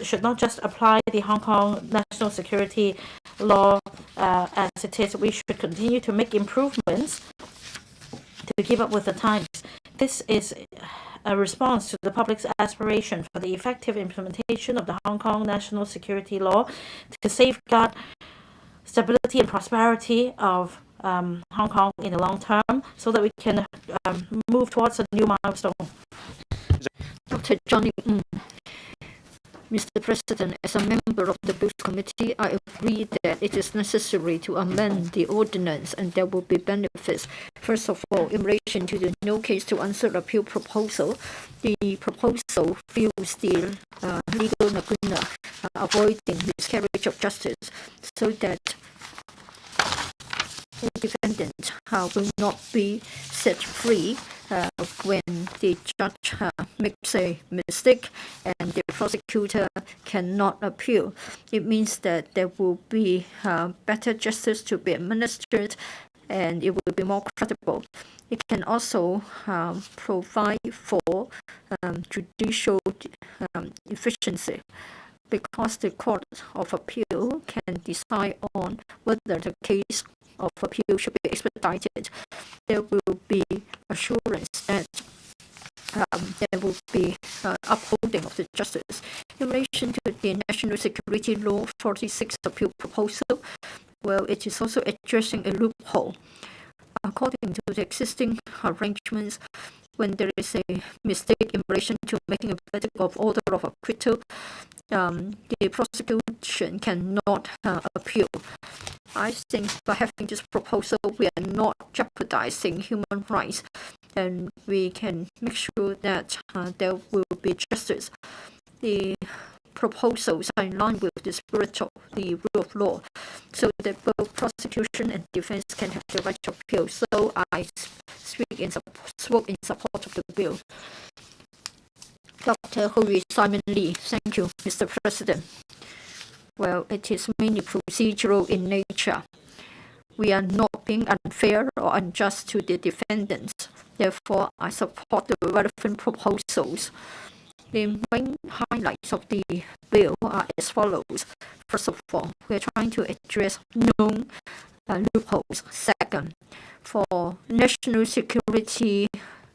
should not just apply the Hong Kong national security law as it is. We should continue to make improvements to keep up with the times. This is a response to the public's aspiration for the effective implementation of the Hong Kong national security law to safeguard stability and prosperity of Hong Kong in the long term, so that we can move towards a new milestone. Dr. Johnny Mr. President, as a member of the Bills Committee, I agree that it is necessary to amend the ordinance and there will be benefits. First of all, in relation to the no case to answer appeal proposal, the proposal fills the legal lacuna, avoiding miscarriage of justice, so that the defendant will not be set free when the judge makes a mistake and the prosecutor cannot appeal. It means that there will be better justice to be administered and it will be more credible. It can also provide for judicial efficiency, because the Court of Appeal can decide on whether the case of appeal should be expedited. There will be assurance that there will be upholding of the justice. In relation to the National Security Law 46 appeal proposal, well, it is also addressing a loophole. According to the existing arrangements, when there is a mistake in relation to making a verdict of order of acquittal, the prosecution cannot appeal. I think by having this proposal, we are not jeopardizing human rights, and we can make sure that there will be justice. The proposals are in line with the spirit of the rule of law, so that both prosecution and defense can have the right to appeal. So I spoke in support of the bill. Dr. Hui Simon Lee. Thank you, Mr. President. Well, it is mainly procedural in nature. We are not being unfair or unjust to the defendants. Therefore, I support the relevant proposals. The main highlights of the bill are as follows. First of all, we are trying to address known loopholes. Second, for national security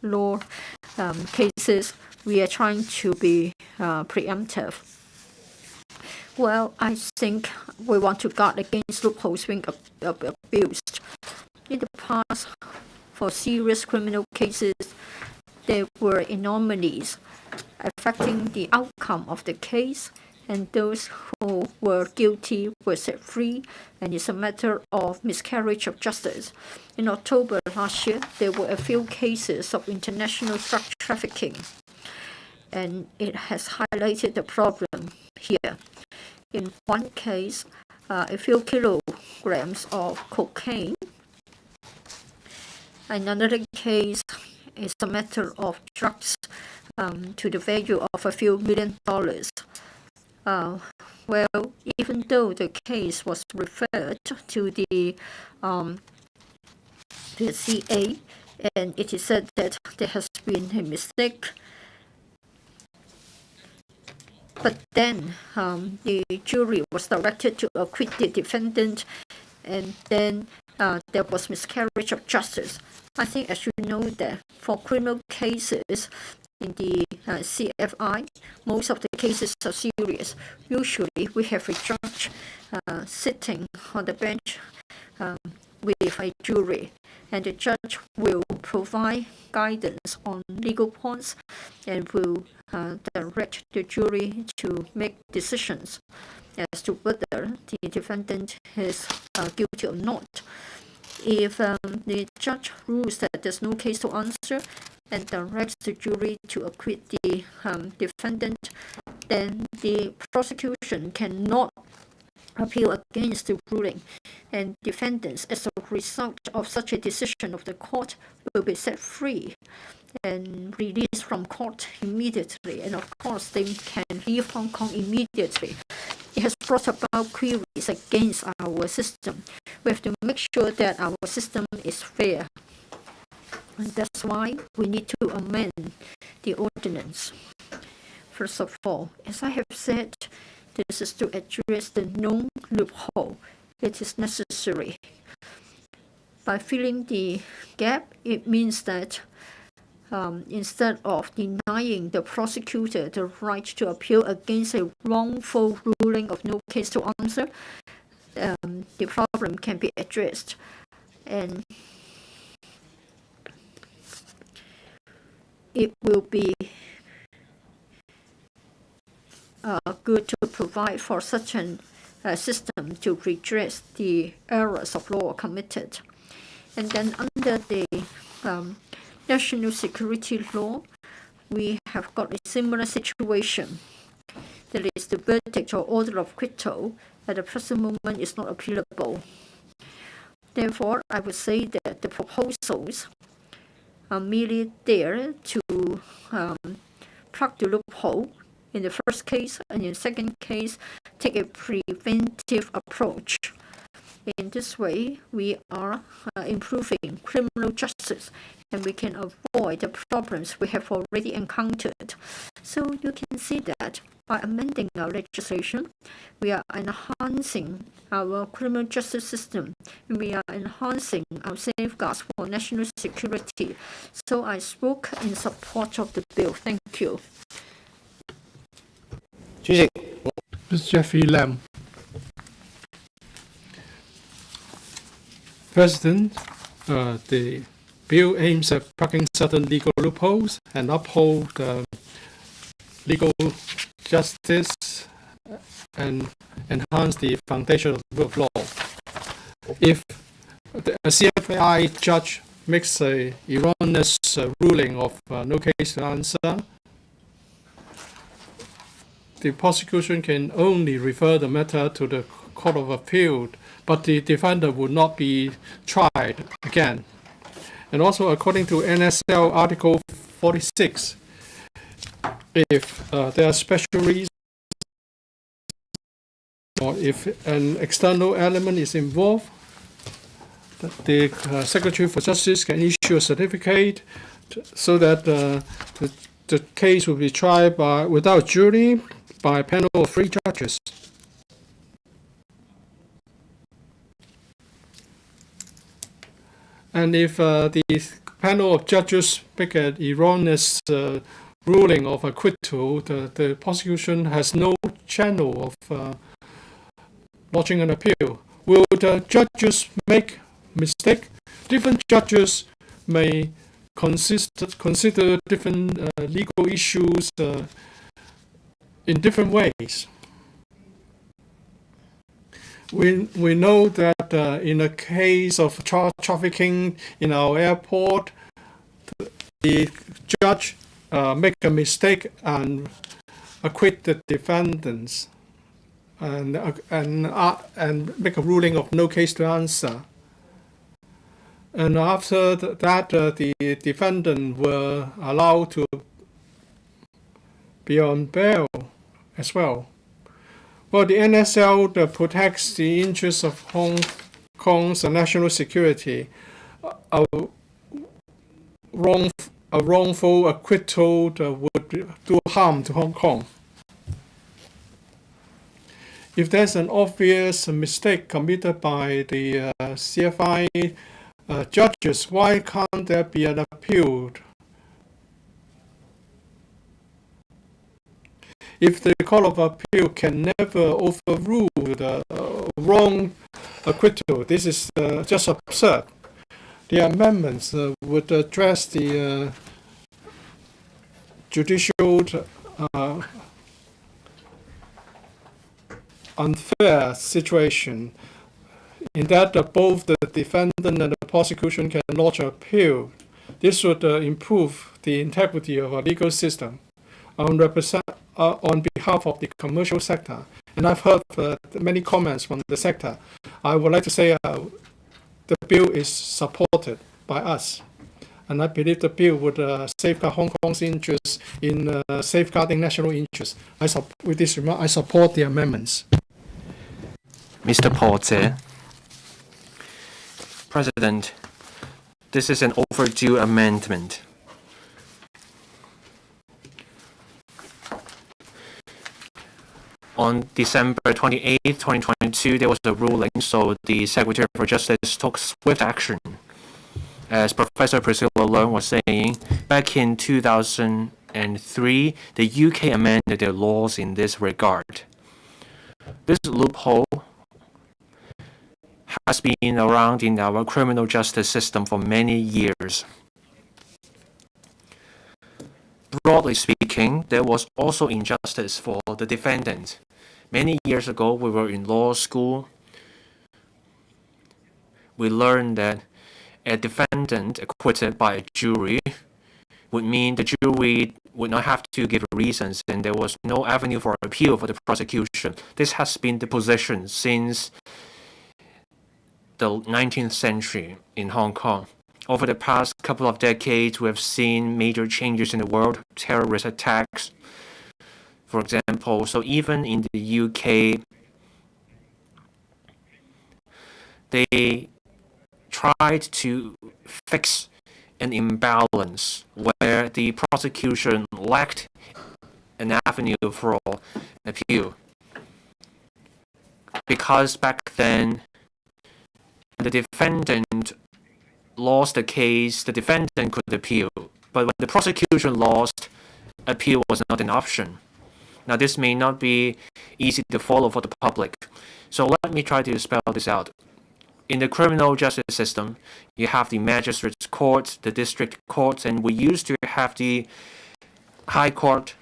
law cases, we are trying to be preemptive. Well, I think we want to guard against loopholes being abused. In the past, for serious criminal cases, there were anomalies affecting the outcome of the case, and those who were guilty were set free, and it's a matter of miscarriage of justice. In October last year, there were a few cases of international drug trafficking, and it has highlighted the problem here. In one case, a few kilograms of cocaine. In another case, it's a matter of drugs to the value of a few $1 million. Well, even though the case was referred to the CA, and it is said that there has been a mistake, but then the jury was directed to acquit the defendant, and then there was miscarriage of justice. I think, as you know, that for criminal cases in the CFI, most of the cases are serious. Usually, we have a judge sitting on the bench with a jury, and the judge will provide guidance on legal points and will direct the jury to make decisions as to whether the defendant is guilty or not. If the judge rules that there's no case to answer and directs the jury to acquit the defendant, then the prosecution cannot appeal against the ruling, and defendants, as a result of such a decision of the court, will be set free and released from court immediately, and of course they can leave Hong Kong immediately. It has brought about queries against our system. We have to make sure that our system is fair, and that's why we need to amend the ordinance. First of all, as I have said, this is to address the known loophole. It is necessary. By filling the gap, it means that instead of denying the prosecutor the right to appeal against a wrongful ruling of no case to answer, the problem can be addressed. And it will be good to provide for such a system to redress the errors of law committed. And then under the national security law, we have got a similar situation. That is, the verdict or order of acquittal at the present moment is not appealable. Therefore, I would say that the proposals are merely there to plug the loophole in the first case, and in the second case, take a preventive approach. In this way, we are improving criminal justice, and we can avoid the problems we have already encountered. So you can see that by amending our legislation, we are enhancing our criminal justice system, and we are enhancing our safeguards for national security. So I spoke in support of the bill. Thank you. Mr. Jeffrey Lam. President, the bill aims at plugging certain legal loopholes and uphold legal justice and enhance the foundation of the rule of law. If a CFI judge makes a erroneous ruling of no case to answer, the prosecution can only refer the matter to the Court of Appeal, but the defendant would not be tried again. And also, according to NSL Article 46, if there are special reasons or if an external element is involved, the Secretary for Justice can issue a certificate so that the case will be tried without jury by a panel of 3 judges. And if the panel of judges make an erroneous ruling of acquittal, the prosecution has no channel of lodging an appeal. Will the judges make mistake? Different judges may consider different legal issues in different ways. We know that in a case of trafficking in our airport, the judge make a mistake and acquit the defendants and make a ruling of no case to answer. And after that, the defendant were allowed to be on bail as well. Well, the NSL protects the interests of Hong Kong's national security. A wrongful acquittal would do harm to Hong Kong. If there's an obvious mistake committed by the CFI judges, why can't there be an appeal? If the Court of Appeal can never overrule the wrong acquittal, this is just absurd. The amendments would address the judicial unfair situation in that both the defendant and the prosecution can lodge an appeal. This would improve the integrity of our legal system. On behalf of the commercial sector, and I've heard many comments from the sector, I would like to say the bill is supported by us, and I believe the bill would safeguard Hong Kong's interests in safeguarding national interests. With this remark, I support the amendments. Mr. Paul Tse. President, this is an overdue amendment. On December 28, 2022, there was a ruling, so the Secretary for Justice took swift action. As Professor Priscilla Leung was saying, back in 2003, the UK amended their laws in this regard. This loophole has been around in our criminal justice system for many years. Broadly speaking, there was also injustice for the defendant. Many years ago, we were in law school. We learned that a defendant acquitted by a jury would mean the jury would not have to give reasons, and there was no avenue for appeal for the prosecution. This has been the position since the 19th century in Hong Kong. Over the past couple of decades, we have seen major changes in the world, terrorist attacks, for example. So even in the UK, they tried to fix an imbalance where the prosecution lacked an avenue for appeal. Because back then, the defendant lost the case, the defendant could appeal. But when the prosecution lost, appeal was not an option. Now, this may not be easy to follow for the public. So let me try to spell this out. In the criminal justice system, you have the magistrates court, the district courts, and we used to have the High Court,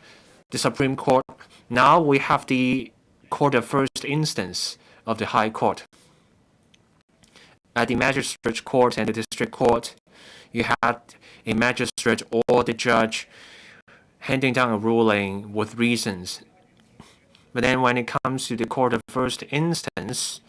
the Supreme Court. Now we have the Court of First Instance of the High Court. At the magistrate court and the district court, you had a magistrate or the judge handing down a ruling with reasons. But then when it comes to the Court of First Instance,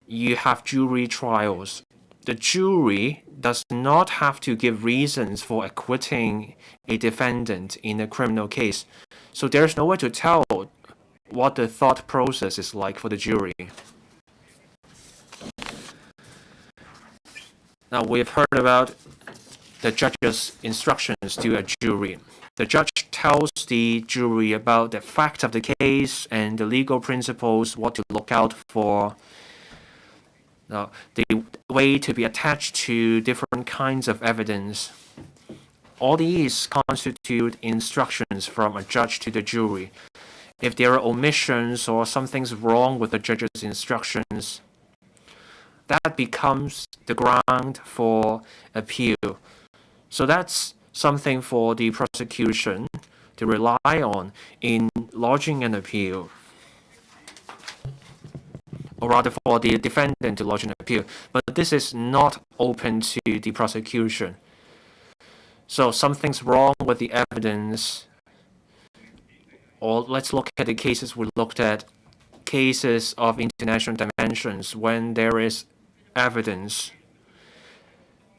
you have jury trials. The jury does not have to give reasons for acquitting a defendant in a criminal case. So there's no way to tell what the thought process is like for the jury. Now, we've heard about the judge's instructions to a jury. The judge tells the jury about the fact of the case and the legal principles, what to look out for, the way to be attached to different kinds of evidence. All these constitute instructions from a judge to the jury. If there are omissions or something's wrong with the judge's instructions, that becomes the ground for appeal. So that's something for the prosecution to rely on in lodging an appeal, or rather for the defendant to lodge an appeal. But this is not open to the prosecution. So something's wrong with the evidence, or let's look at the cases we looked at, cases of international dimensions, when there is evidence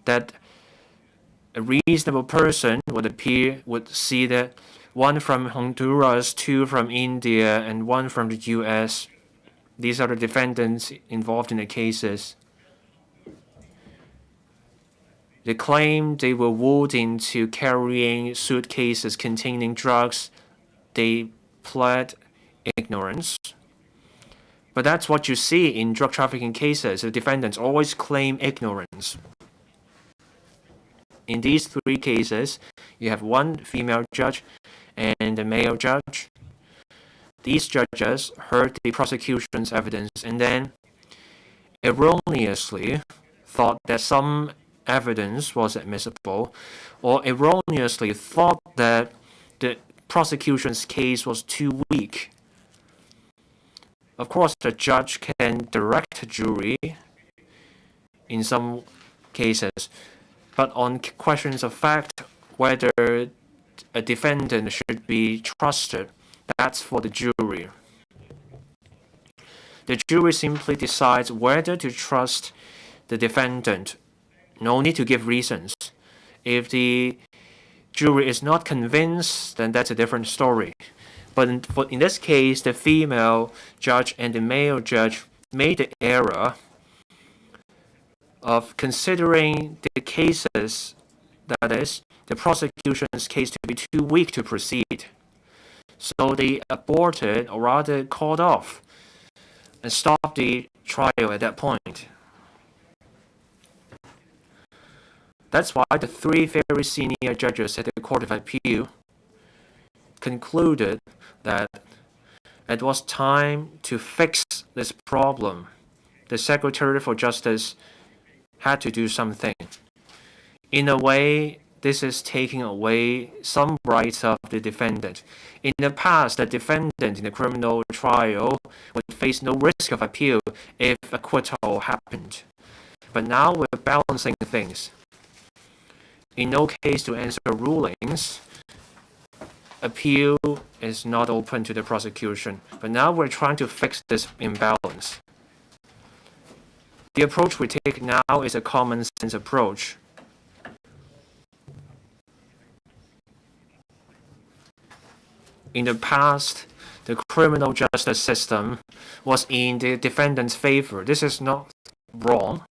that a reasonable person would see that one from Honduras, two from India, and one from the US, these are the defendants involved in the cases. They claim they were wooed into carrying suitcases containing drugs. They pled ignorance. But that's what you see in drug trafficking cases. The defendants always claim ignorance. In these three cases, you have one female judge and a male judge. These judges heard the prosecution's evidence and then erroneously thought that some evidence was admissible, or erroneously thought that the prosecution's case was too weak. Of course, the judge can direct a jury in some cases, but on questions of fact, whether a defendant should be trusted, that's for the jury. The jury simply decides whether to trust the defendant. No need to give reasons. If the jury is not convinced, then that's a different story. But in this case, the female judge and the male judge made the error of considering the cases, that is, the prosecution's case, to be too weak to proceed. So they aborted, or rather called off, and stopped the trial at that point. That's why the three very senior judges at the Court of Appeal concluded that it was time to fix this problem. The Secretary for Justice had to do something. In a way, this is taking away some rights of the defendant. In the past, the defendant in a criminal trial would face no risk of appeal if acquittal happened. But now we're balancing things. In no case to answer rulings, appeal is not open to the prosecution. But now we're trying to fix this imbalance. The approach we take now is a common sense approach. In the past, the criminal justice system was in the defendant's favor. This is not wrong,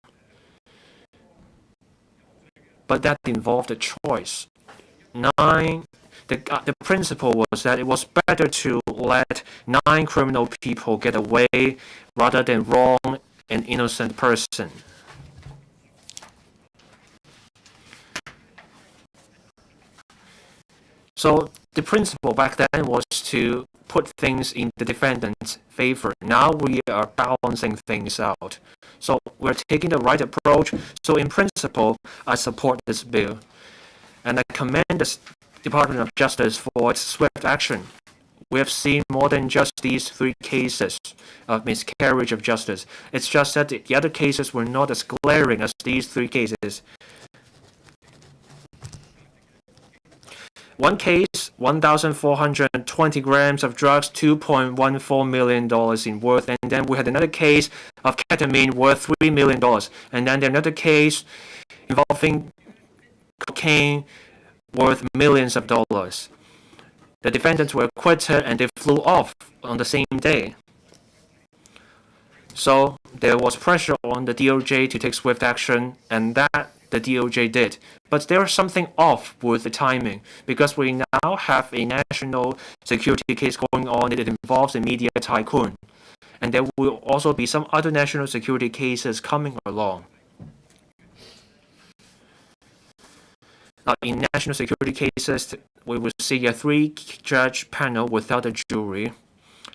but that involved a choice. The principle was that it was better to let 9 criminal people get away rather than wrong an innocent person. So the principle back then was to put things in the defendant's favor. Now we are balancing things out. So we're taking the right approach. So in principle, I support this bill. And I commend the Department of Justice for its swift action. We have seen more than just these 3 cases of miscarriage of justice. It's just that the other cases were not as glaring as these 3 cases. One case, 1,420 grams of drugs, $2.14 million in worth. And then we had another case of ketamine worth $3 million. And then another case involving cocaine worth millions of dollars. The defendants were acquitted and they flew off on the same day. So there was pressure on the DOJ to take swift action, and that the DOJ did. But there is something off with the timing, because we now have a national security case going on. It involves a media tycoon. And there will also be some other national security cases coming along. In national security cases, we will see a 3-judge panel without a jury.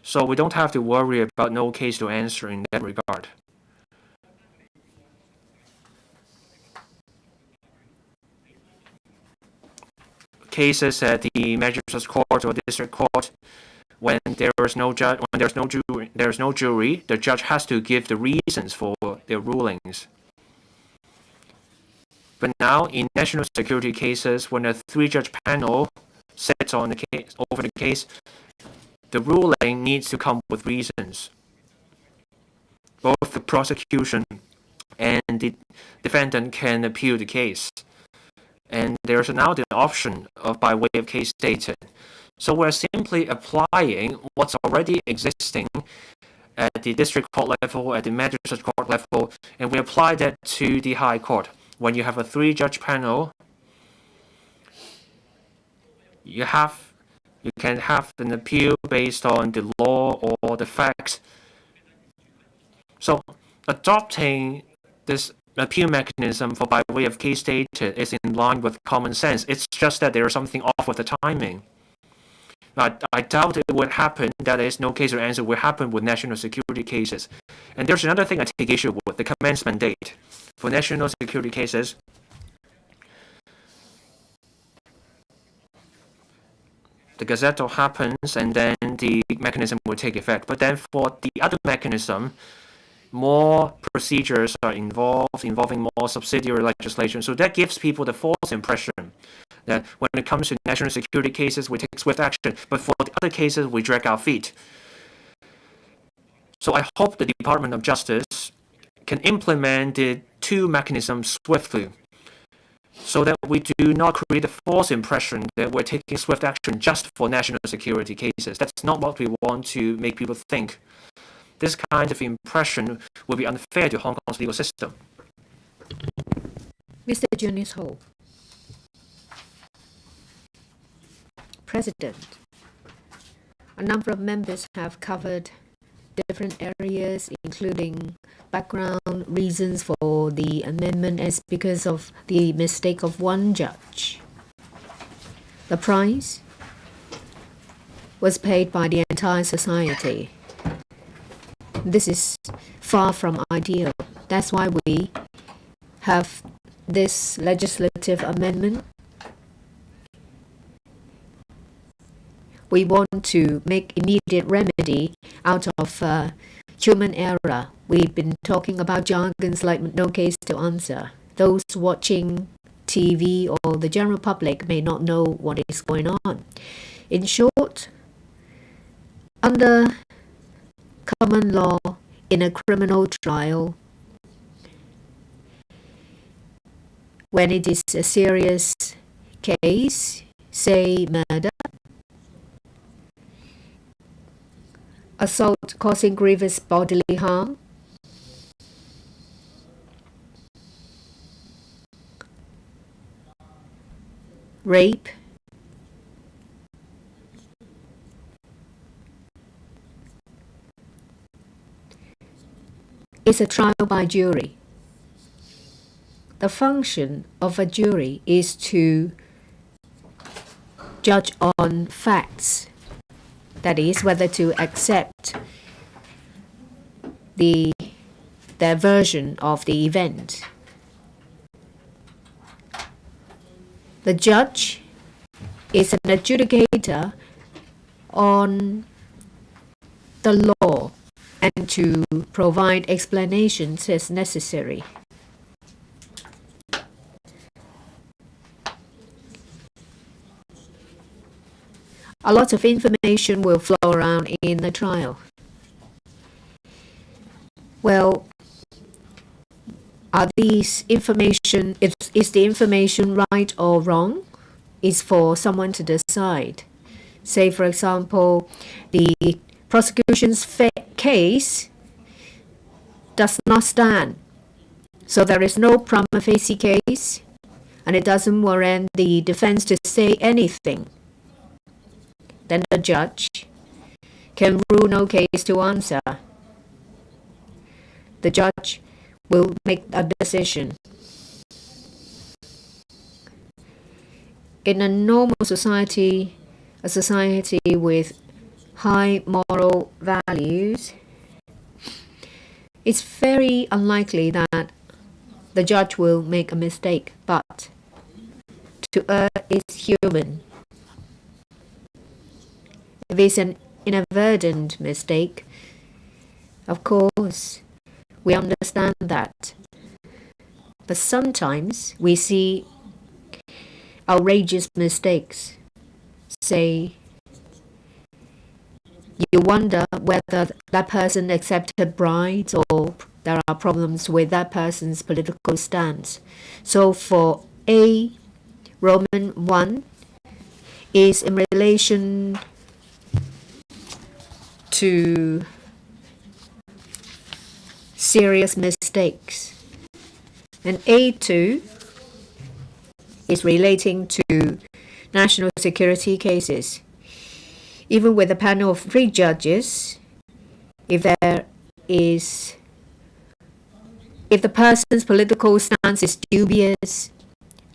So we don't have to worry about no case to answer in that regard. Cases at the magistrate's court or district court, when there's no jury, the judge has to give the reasons for their rulings. But now, in national security cases, when a 3-judge panel sits on the case, over the case, the ruling needs to come with reasons. Both the prosecution and the defendant can appeal the case. And there's now the option of by way of case stated. So we're simply applying what's already existing at the district court level, at the magistrate court level, and we apply that to the High Court. When you have a 3-judge panel, you can have an appeal based on the law or the facts. So adopting this appeal mechanism for by way of case stated is in line with common sense. It's just that there is something off with the timing. I doubt it would happen, that is, no case or answer will happen with national security cases. And there's another thing I take issue with, the commencement date. For national security cases, the gazetto happens and then the mechanism will take effect. But then for the other mechanism, more procedures are involving more subsidiary legislation. So that gives people the false impression that when it comes to national security cases, we take swift action, but for the other cases, we drag our feet. So I hope the Department of Justice can implement the 2 mechanisms swiftly, so that we do not create a false impression that we're taking swift action just for national security cases. That's not what we want to make people think. This kind of impression will be unfair to Hong Kong's legal system. Mr. Junius Ho. President, a number of members have covered different areas, including background reasons for the amendment as because of the mistake of one judge. The price was paid by the entire society. This is far from ideal. That's why we have this legislative amendment. We want to make immediate remedy out of human error. We've been talking about jargons like no case to answer. Those watching TV or the general public may not know what is going on. In short, under common law in a criminal trial, when it is a serious case, say murder, assault causing grievous bodily harm, rape, is a trial by jury. The function of a jury is to judge on facts That is, whether to accept their version of the event. The judge is an adjudicator on the law and to provide explanations as necessary. A lot of information will flow around in the trial. Well, is the information right or wrong? Is for someone to decide. Say, for example, the prosecution's case does not stand. So there is no prima facie case, and it doesn't warrant the defense to say anything. Then the judge can rule no case to answer. The judge will make a decision. In a normal society, a society with high moral values, it's very unlikely that the judge will make a mistake, but to err is human. If it's an inadvertent mistake, of course, we understand that. But sometimes we see outrageous mistakes. Say, you wonder whether that person accepted bribes or there are problems with that person's political stance. So for A, Roman 1 is in relation to serious mistakes. And A2 is relating to national security cases. Even with a panel of 3 judges, if the person's political stance is dubious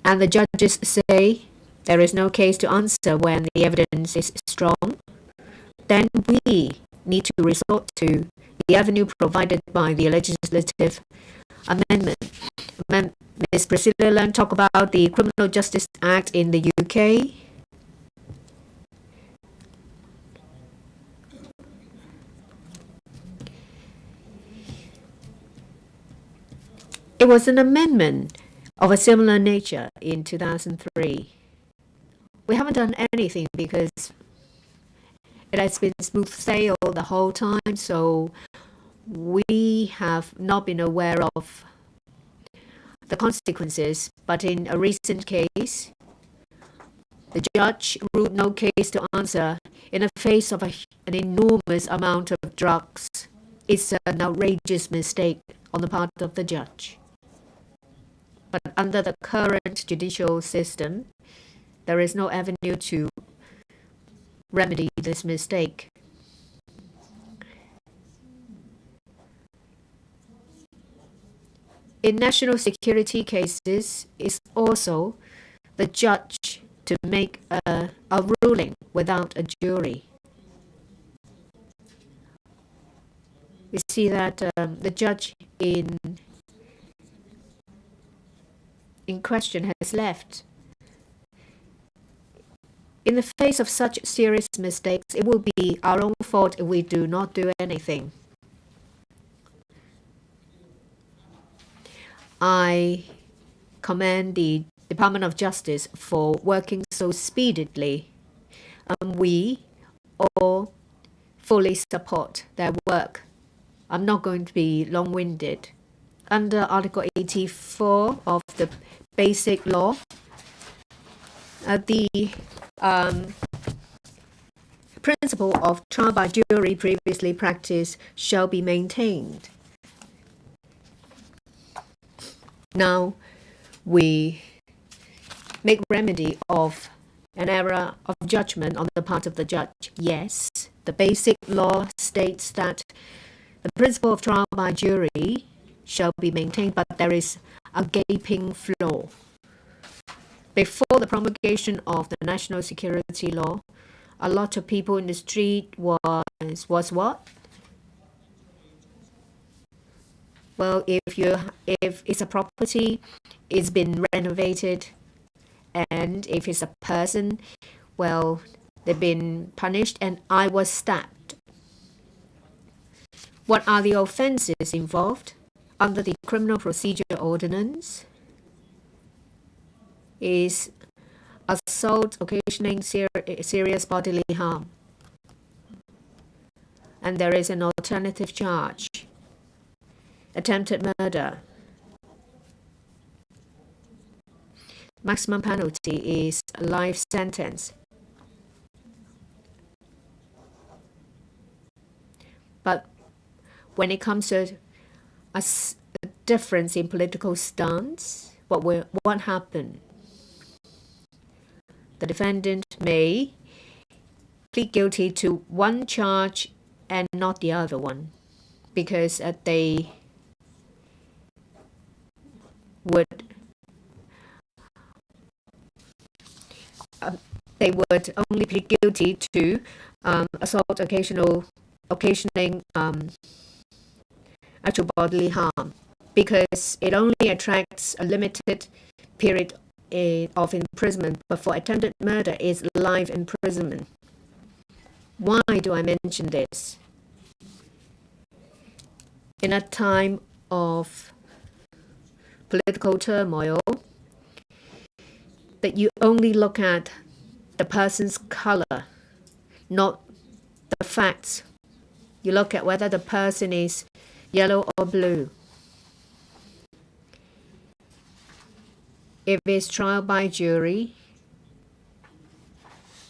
and the judges say there is no case to answer when the evidence is strong, then we need to resort to the avenue provided by the legislative amendment. Ms. Priscilla Leung talked about the Criminal Justice Act in the UK. It was an amendment of a similar nature in 2003. We haven't done anything because it has been smooth sail the whole time, so we have not been aware of the consequences. But in a recent case, the judge ruled no case to answer in the face of an enormous amount of drugs. It's an outrageous mistake on the part of the judge. But under the current judicial system, there is no avenue to remedy this mistake. In national security cases, it's also the judge to make a ruling without a jury. We see that the judge in question has left. In the face of such serious mistakes, it will be our own fault if we do not do anything. I commend the Department of Justice for working so speedily. We all fully support their work. I'm not going to be long-winded. Under Article 84 of the Basic Law, the principle of trial by jury previously practiced shall be maintained. Now, we make remedy of an error of judgment on the part of the judge. Yes, the basic law states that the principle of trial by jury shall be maintained, but there is a gaping flaw. Before the promulgation of the national security law, a lot of people in the street was what? Well, if it's a property, it's been renovated, and if it's a person, well, they've been punished, and I was stabbed. What are the offenses involved under the Criminal Procedure Ordinance? Is assault occasioning serious bodily harm. And there is an alternative charge, attempted murder. Maximum penalty is a life sentence. But when it comes to a difference in political stance, what happened? The defendant may plead guilty to one charge and not the other one, because they would only plead guilty to assault occasioning actual bodily harm, because it only attracts a limited period of imprisonment, but for attempted murder is life imprisonment. Why do I mention this? In a time of political turmoil, that you only look at the person's color, not the facts. You look at whether the person is yellow or blue. If it's trial by jury,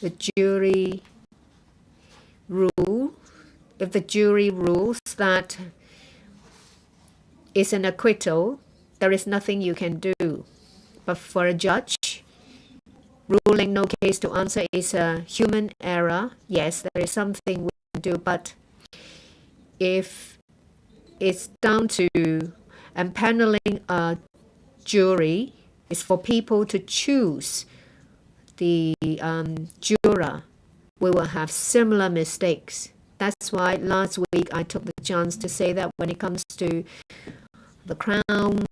the jury if the jury rules that it's an acquittal, there is nothing you can do. But for a judge, ruling no case to answer is a human error. Yes, there is something we can do, but if it's down to empaneling a jury, it's for people to choose the juror, we will have similar mistakes. That's why last week I took the chance to say that when it comes to the Crown,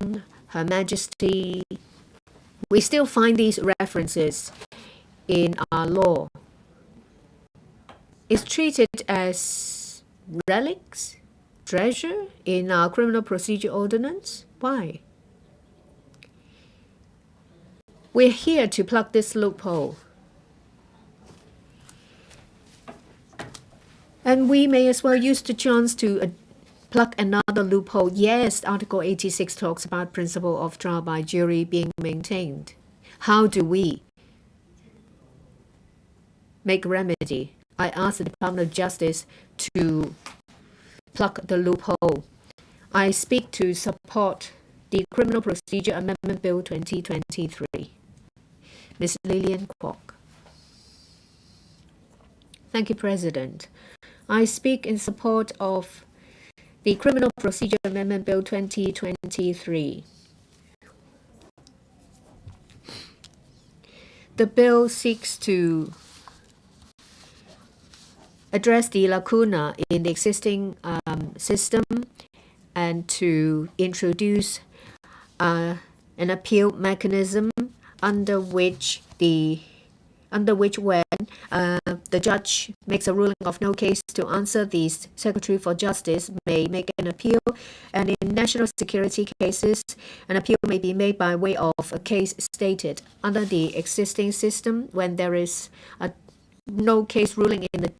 Her Majesty, we still find these references in our law. It's treated as relics, treasure in our Criminal Procedure Ordinance. Why? We're here to plug this loophole. And we may as well use the chance to plug another loophole. Yes, Article 86 talks about principle of trial by jury being maintained. How do we make remedy? I asked the Department of Justice to plug the loophole. I speak to support the Criminal Procedure Amendment Bill 2023. Ms. Lillian Kwok. Thank you, President. I speak in support of the Criminal Procedure Amendment Bill 2023. The bill seeks to address the lacuna in the existing system and to introduce an appeal mechanism under which when the judge makes a ruling of no case to answer, the Secretary for Justice may make an appeal, and in national security cases, an appeal may be made by way of a case stated. Under the existing system, when there is a no case ruling in the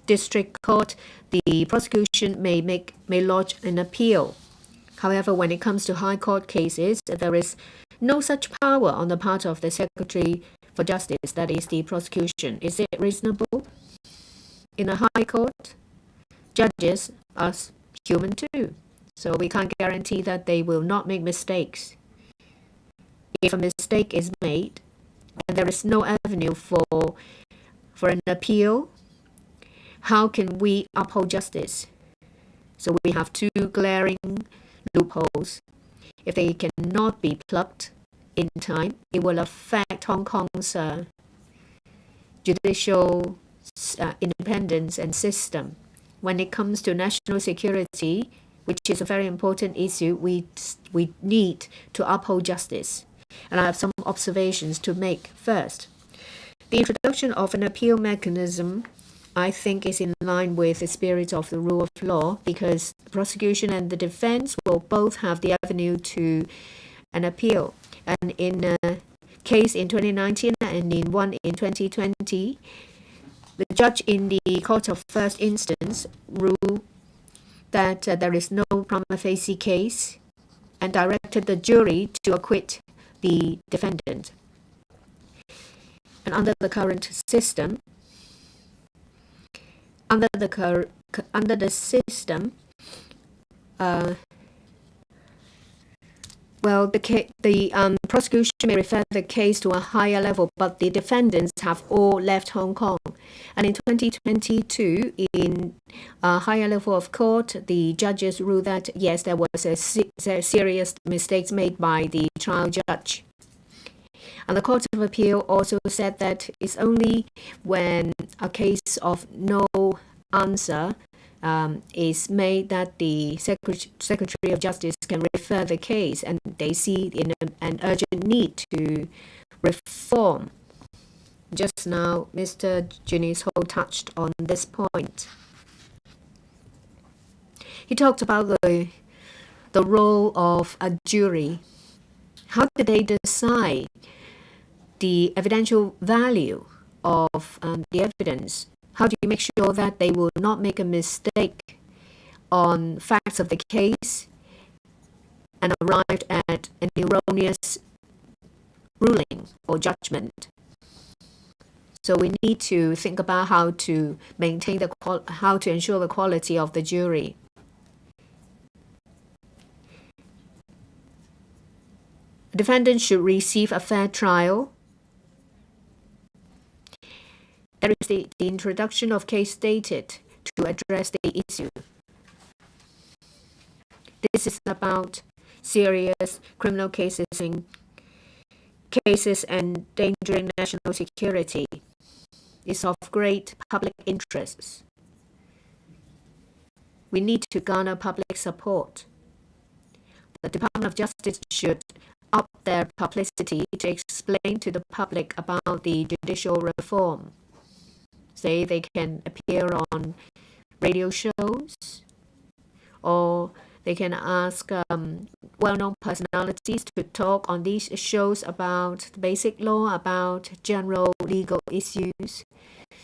district court, the prosecution may lodge an appeal. However, when it comes to high court cases, there is no such power on the part of the Secretary for Justice, that is the prosecution. Is it reasonable? In a high court, judges are human too, so we can't guarantee that they will not make mistakes. If a mistake is made and there is no avenue for an appeal, how can we uphold justice? So we have two glaring loopholes. If they cannot be plugged in time, it will affect Hong Kong's judicial independence and system. When it comes to national security, which is a very important issue, we need to uphold justice. And I have some observations to make. First, the introduction of an appeal mechanism, I think, is in line with the spirit of the rule of law, because the prosecution and the defense will both have the avenue to an appeal. And in a case in 2019 and in one in 2020, the judge in the Court of First Instance ruled that there is no prima facie case and directed the jury to acquit the defendant. And under the current system, the prosecution may refer the case to a higher level, but the defendants have all left Hong Kong. And in 2022, in a higher level of court, the judges ruled that, yes, there was a serious mistakes made by the trial judge. And the Court of Appeal also said that it's only when a case of no answer is made that the Secretary of Justice can refer the case, and they see an urgent need to reform. Just now, Mr. Junius Ho touched on this point. He talked about the role of a jury. How did they decide the evidential value of the evidence? How do you make sure that they will not make a mistake on facts of the case and arrive at an erroneous ruling or judgment? So we need to think about how to maintain how to ensure the quality of the jury. The defendant should receive a fair trial. There is the introduction of case dated to address the issue. This is about serious criminal cases endangering national security. It's of great public interest. We need to garner public support. The Department of Justice should up their publicity to explain to the public about the judicial reform. Say they can appear on radio shows, or they can ask well-known personalities to talk on these shows about the basic law, about general legal issues,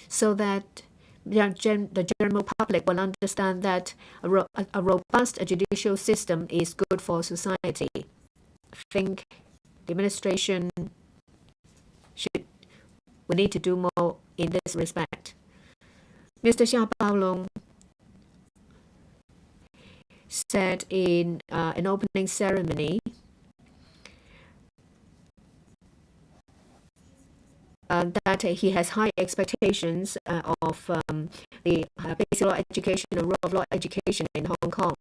so that the general public will understand that a robust judicial system is good for society. I think the administration we need to do more in this respect. Mr. Xia Baolong said in an opening ceremony that he has high expectations of the basic law education and rule of law education in Hong Kong.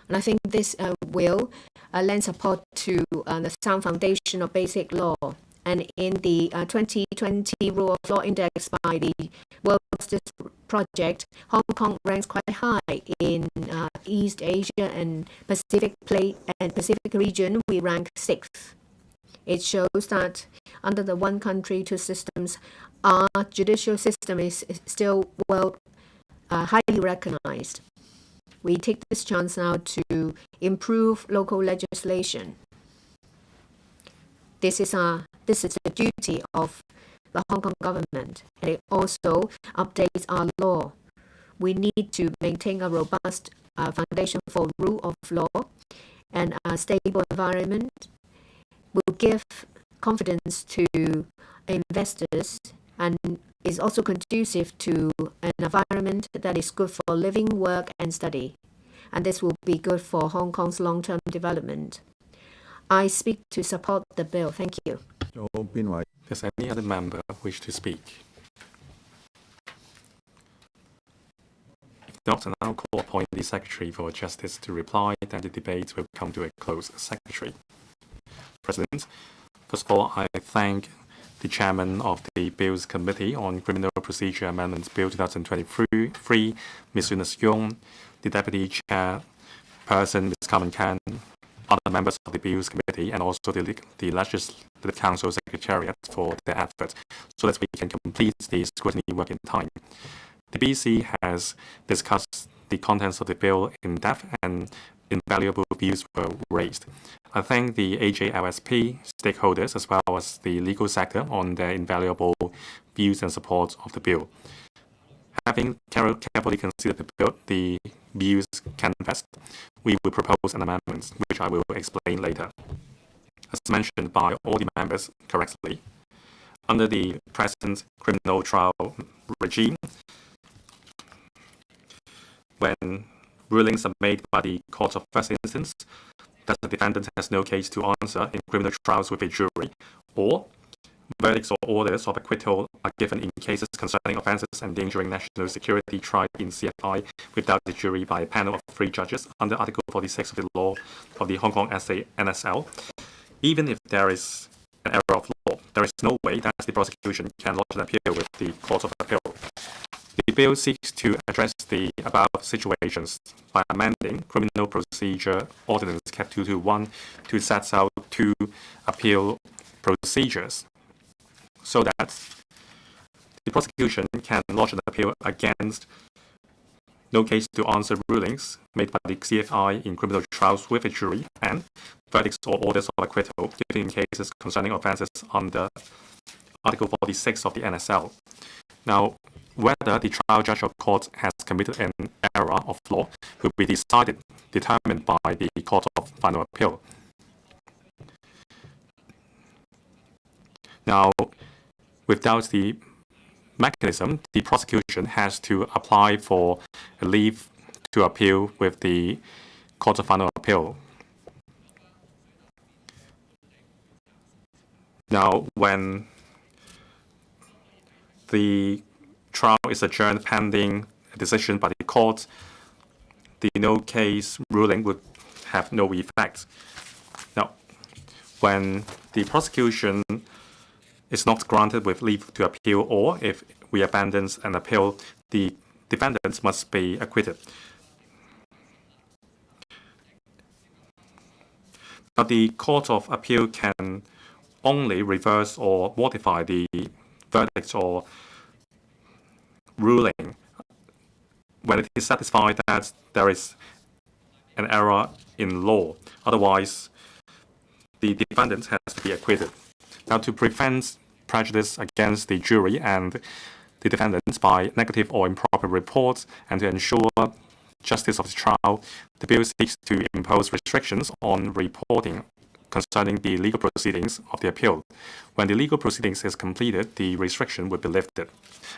And I think this will lend support to the sound foundation of basic law. And in the 2020 Rule of Law Index by the World Justice Project, Hong Kong ranks quite high in East Asia and Pacific region. We rank 6th. It shows that under the one country, two systems, our judicial system is still highly recognized. We take this chance now to improve local legislation. This is the duty of the Hong Kong government, and it also updates our law. We need to maintain a robust foundation for rule of law, and a stable environment will give confidence to investors and is also conducive to an environment that is good for living, work, and study. And this will be good for Hong Kong's long-term development. I speak to support the bill. Thank you. Does any other member wish to speak? If not, I'll now call upon the Secretary for Justice to reply, then the debate will come to a close. Secretary. President, first of all, I thank the chairman of the Bills Committee on Criminal Procedure Amendments Bill 2023, Ms. Eunice Yung, the Deputy Chairperson, Ms. Carmen Kan, other members of the Bills Committee, and also the Legislative Council Secretariat for their efforts, so that we can complete the scrutiny work in time. The BC has discussed the contents of the bill in depth, and invaluable views were raised. I thank the AJLSP stakeholders as well as the legal sector on their invaluable views and support of the bill. Having carefully considered the views canvassed, we will propose an amendment, which I will explain later. As mentioned by all the members correctly, under the present criminal trial regime, when rulings are made by the court of first instance that the defendant has no case to answer in criminal trials with a jury, or verdicts or orders of acquittal are given in cases concerning offences endangering national security tried in CFI without the jury by a panel of 3 judges under Article 46 of the law of the Hong Kong NSL. Even if there is an error of law, there is no way that the prosecution can lodge an appeal with the Court of Appeal. The bill seeks to address the above situations by amending Criminal Procedure Ordinance Cap 221 to set out 2 appeal procedures, so that the prosecution can lodge an appeal against no case to answer rulings made by the CFI in criminal trials with a jury, and verdicts or orders of acquittal given in cases concerning offences under Article 46 of the NSL. Now, whether the trial judge or court has committed an error of law will be determined by the Court of Final Appeal. Now, without the mechanism, the prosecution has to apply for a leave to appeal with the Court of Final Appeal. Now, when the trial is adjourned pending a decision by the court, the no case ruling would have no effect. Now, when the prosecution is not granted with leave to appeal, or if we abandon an appeal, the defendants must be acquitted. Now, the Court of Appeal can only reverse or modify the verdict or ruling when it is satisfied that there is an error in law. Otherwise, the defendant has to be acquitted. Now, to prevent prejudice against the jury and the defendants by negative or improper reports, and to ensure justice of the trial, the bill seeks to impose restrictions on reporting concerning the legal proceedings of the appeal. When the legal proceedings is completed, the restriction would be lifted.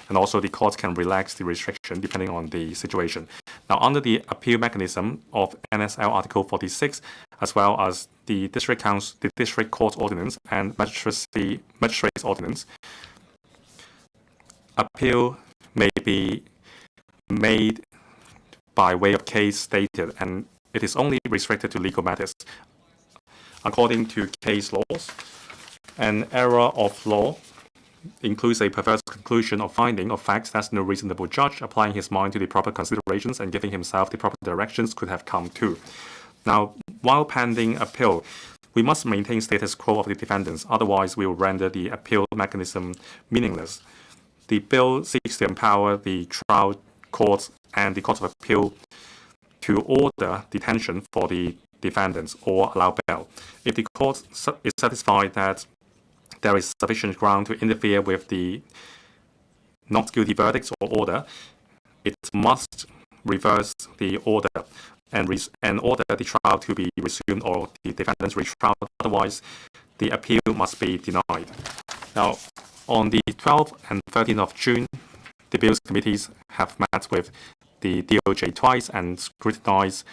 And also the court can relax the restriction depending on the situation. Now, under the appeal mechanism of NSL Article 46, as well as the District Council, the District Court Ordinance and Magistrates Ordinance, appeal may be made by way of case stated, and it is only restricted to legal matters. According to case laws, an error of law includes a perverse conclusion or finding of facts that no reasonable judge, applying his mind to the proper considerations and giving himself the proper directions, could have come to. Now, while pending appeal, we must maintain status quo of the defendants, otherwise we will render the appeal mechanism meaningless. The bill seeks to empower the trial courts and the Court of Appeal to order detention for the defendants or allow bail. If the court is satisfied that there is sufficient ground to interfere with the not guilty verdicts or order, it must reverse the order and order the trial to be resumed or the defendants retrial. Otherwise, the appeal must be denied. Now, on the 12th and 13th of June, the Bills committees have met with the DOJ twice and scrutinized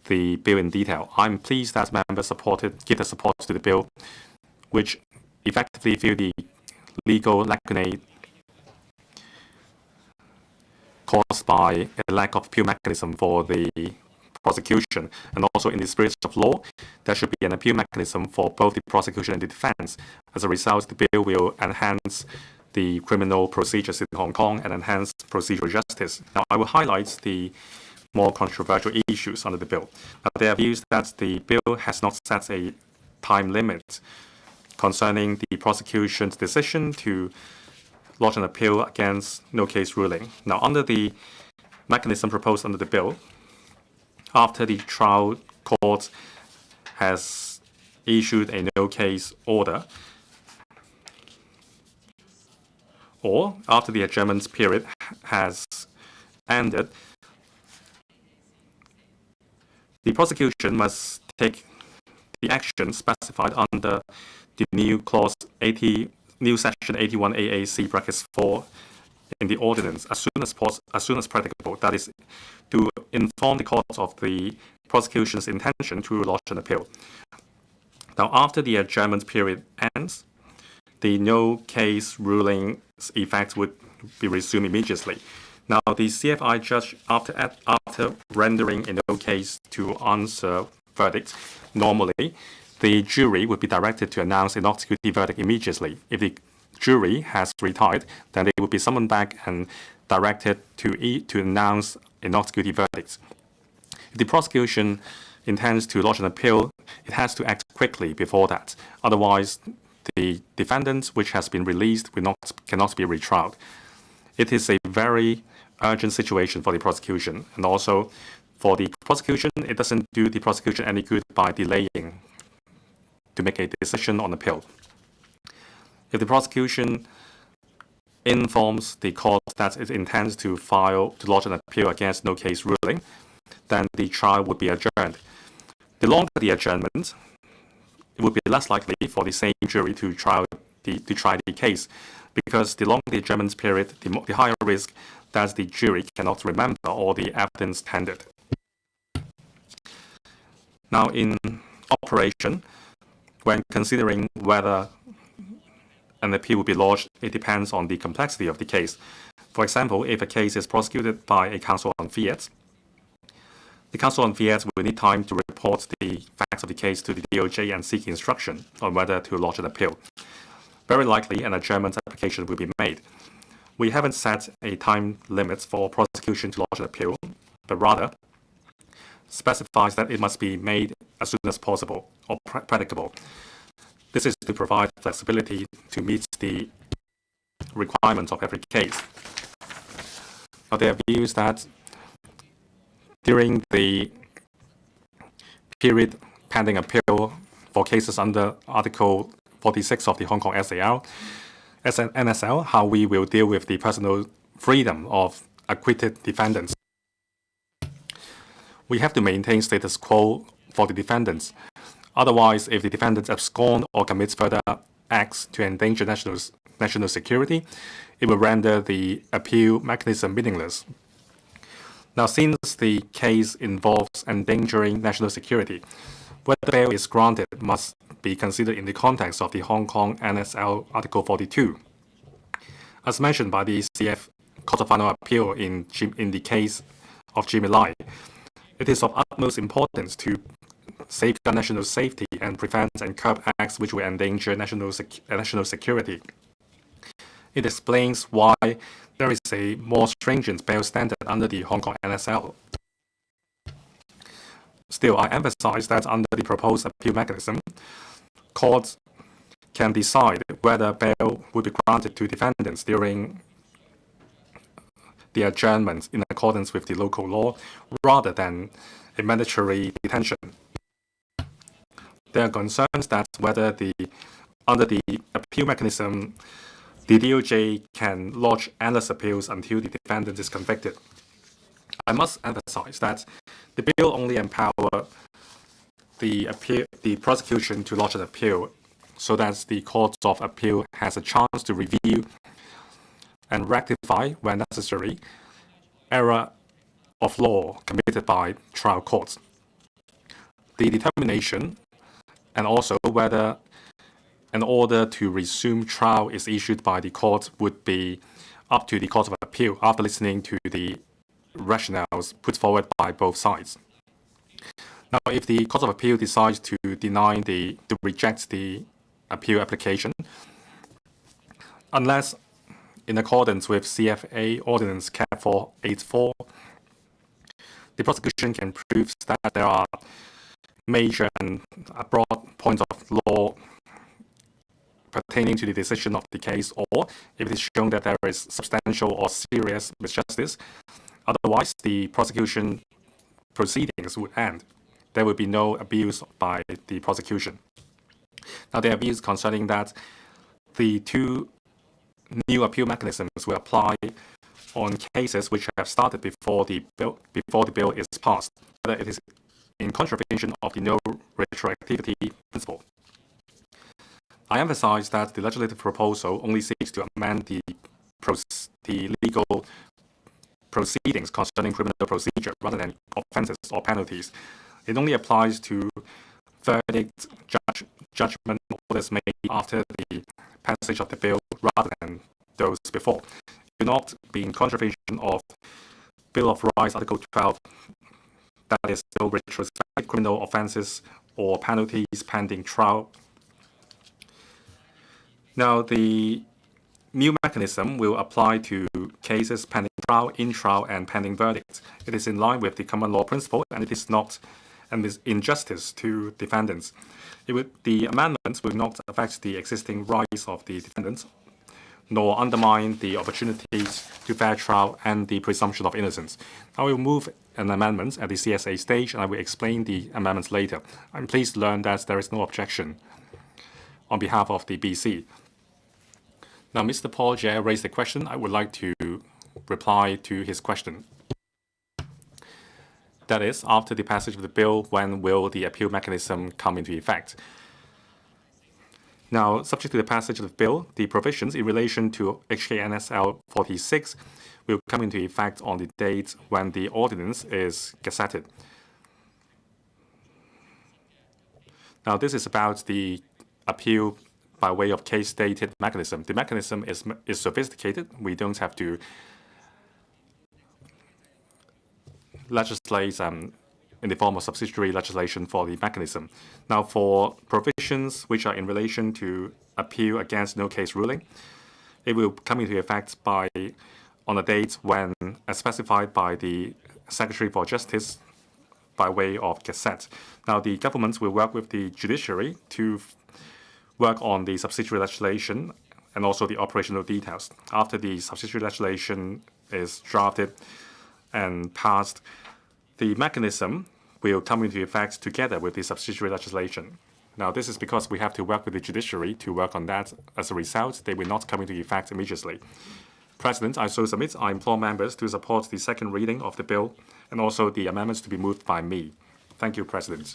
the bill in detail. I'm pleased that members give the support to the bill, which effectively fill the legal lacunae caused by a lack of appeal mechanism for the prosecution. And also in the spirit of law, there should be an appeal mechanism for both the prosecution and the defense. As a result, the bill will enhance the criminal procedures in Hong Kong and enhance procedural justice. Now, I will highlight the more controversial issues under the bill. Now, there are views that the bill has not set a time limit concerning the prosecution's decision to lodge an appeal against no case ruling. Now, under the mechanism proposed under the bill, after the trial court has issued a no case order, or after the adjournment period has ended, the prosecution must take the action specified under the new clause 80, new section 81AAC brackets 4 in the ordinance as soon as practicable. That is, to inform the court of the prosecution's intention to lodge an appeal. Now, after the adjournment period ends, the no case ruling's effect would be resumed immediately. Now, the CFI judge, after rendering a no case to answer verdict, normally the jury would be directed to announce a not guilty verdict immediately. If the jury has retired, then they would be summoned back and directed to announce a not guilty verdict. If the prosecution intends to lodge an appeal, it has to act quickly before that. Otherwise, the defendant, which has been released, cannot be retried. It is a very urgent situation for the prosecution, and also for the prosecution, it doesn't do the prosecution any good by delaying to make a decision on appeal. If the prosecution informs the court that it intends to lodge an appeal against no case ruling, then the trial would be adjourned. The longer the adjournment, it would be less likely for the same jury to try the case, because the longer the adjournment period, the higher risk that the jury cannot remember all the evidence tendered. Now, in operation, when considering whether an appeal will be lodged, it depends on the complexity of the case. For example, if a case is prosecuted by a counsel on fiat, the counsel on fiat will need time to report the facts of the case to the DOJ and seek instruction on whether to lodge an appeal. Very likely, an adjournment application will be made. We haven't set a time limit for prosecution to lodge an appeal, but rather specifies that it must be made as soon as possible or practicable. This is to provide flexibility to meet the requirements of every case. Now, there are views that during the period pending appeal for cases under Article 46 of the Hong Kong NSL, how we will deal with the personal freedom of acquitted defendants. We have to maintain status quo for the defendants. Otherwise, if the defendants abscond or commits further acts to endanger national security, it will render the appeal mechanism meaningless. Now, since the case involves endangering national security, whether bail is granted must be considered in the context of the Hong Kong NSL Article 42. As mentioned by the CF Court of Final Appeal in the case of Jimmy Lai, it is of utmost importance to safeguard national safety and prevent and curb acts which will endanger national security. It explains why there is a more stringent bail standard under the Hong Kong NSL. Still, I emphasize that under the proposed appeal mechanism, courts can decide whether bail will be granted to defendants during the adjournment in accordance with the local law, rather than a mandatory detention. There are concerns that whether under the appeal mechanism, the DOJ can lodge endless appeals until the defendant is convicted. I must emphasize that the bill only empowers the prosecution to lodge an appeal so that the Court of Appeal has a chance to review and rectify, when necessary, error of law committed by trial courts. The determination and also whether an order to resume trial is issued by the court would be up to the Court of Appeal after listening to the rationales put forward by both sides. Now, if the Court of Appeal decides to reject the appeal application, unless in accordance with CFA Ordinance Cap 484, the prosecution can prove that there are major and broad points of law pertaining to the decision of the case, or if it is shown that there is substantial or serious misjustice. Otherwise, the prosecution proceedings would end. There would be no abuse by the prosecution. Now, there are views concerning that the two new appeal mechanisms will apply on cases which have started before the bill is passed, whether it is in contravention of the no retroactivity principle. I emphasize that the legislative proposal only seeks to amend the legal proceedings concerning criminal procedure rather than offences or penalties. It only applies to verdict, judgment orders made after the passage of the bill rather than those before. It will not be in contravention of Bill of Rights, Article 12, that is no retrospective criminal offences or penalties pending trial. Now, the new mechanism will apply to cases pending trial, in trial, and pending verdict. It is in line with the common law principle, and it is not an injustice to defendants. The amendments will not affect the existing rights of the defendants, nor undermine the opportunities to fair trial and the presumption of innocence. I will move an amendment at the CSA stage, and I will explain the amendments later. I'm pleased to learn that there is no objection on behalf of the BC. Now, Mr. Paul Jia raised a question. I would like to reply to his question. That is, after the passage of the bill, when will the appeal mechanism come into effect? Now, subject to the passage of the bill, the provisions in relation to HKNSL 46 will come into effect on the date when the ordinance is gazetted. Now, this is about the appeal by way of case-dated mechanism. The mechanism is sophisticated. We don't have to legislate in the form of subsidiary legislation for the mechanism. Now, for provisions which are in relation to appeal against no case ruling, it will come into effect on a date when, as specified by the Secretary for Justice by way of Gazette. Now, the government will work with the judiciary to work on the subsidiary legislation and also the operational details. After the subsidiary legislation is drafted and passed, the mechanism will come into effect together with the subsidiary legislation. Now, this is because we have to work with the judiciary to work on that. As a result, they will not come into effect immediately. President, I so submit. I implore members to support the second reading of the bill and also the amendments to be moved by me. Thank you, President.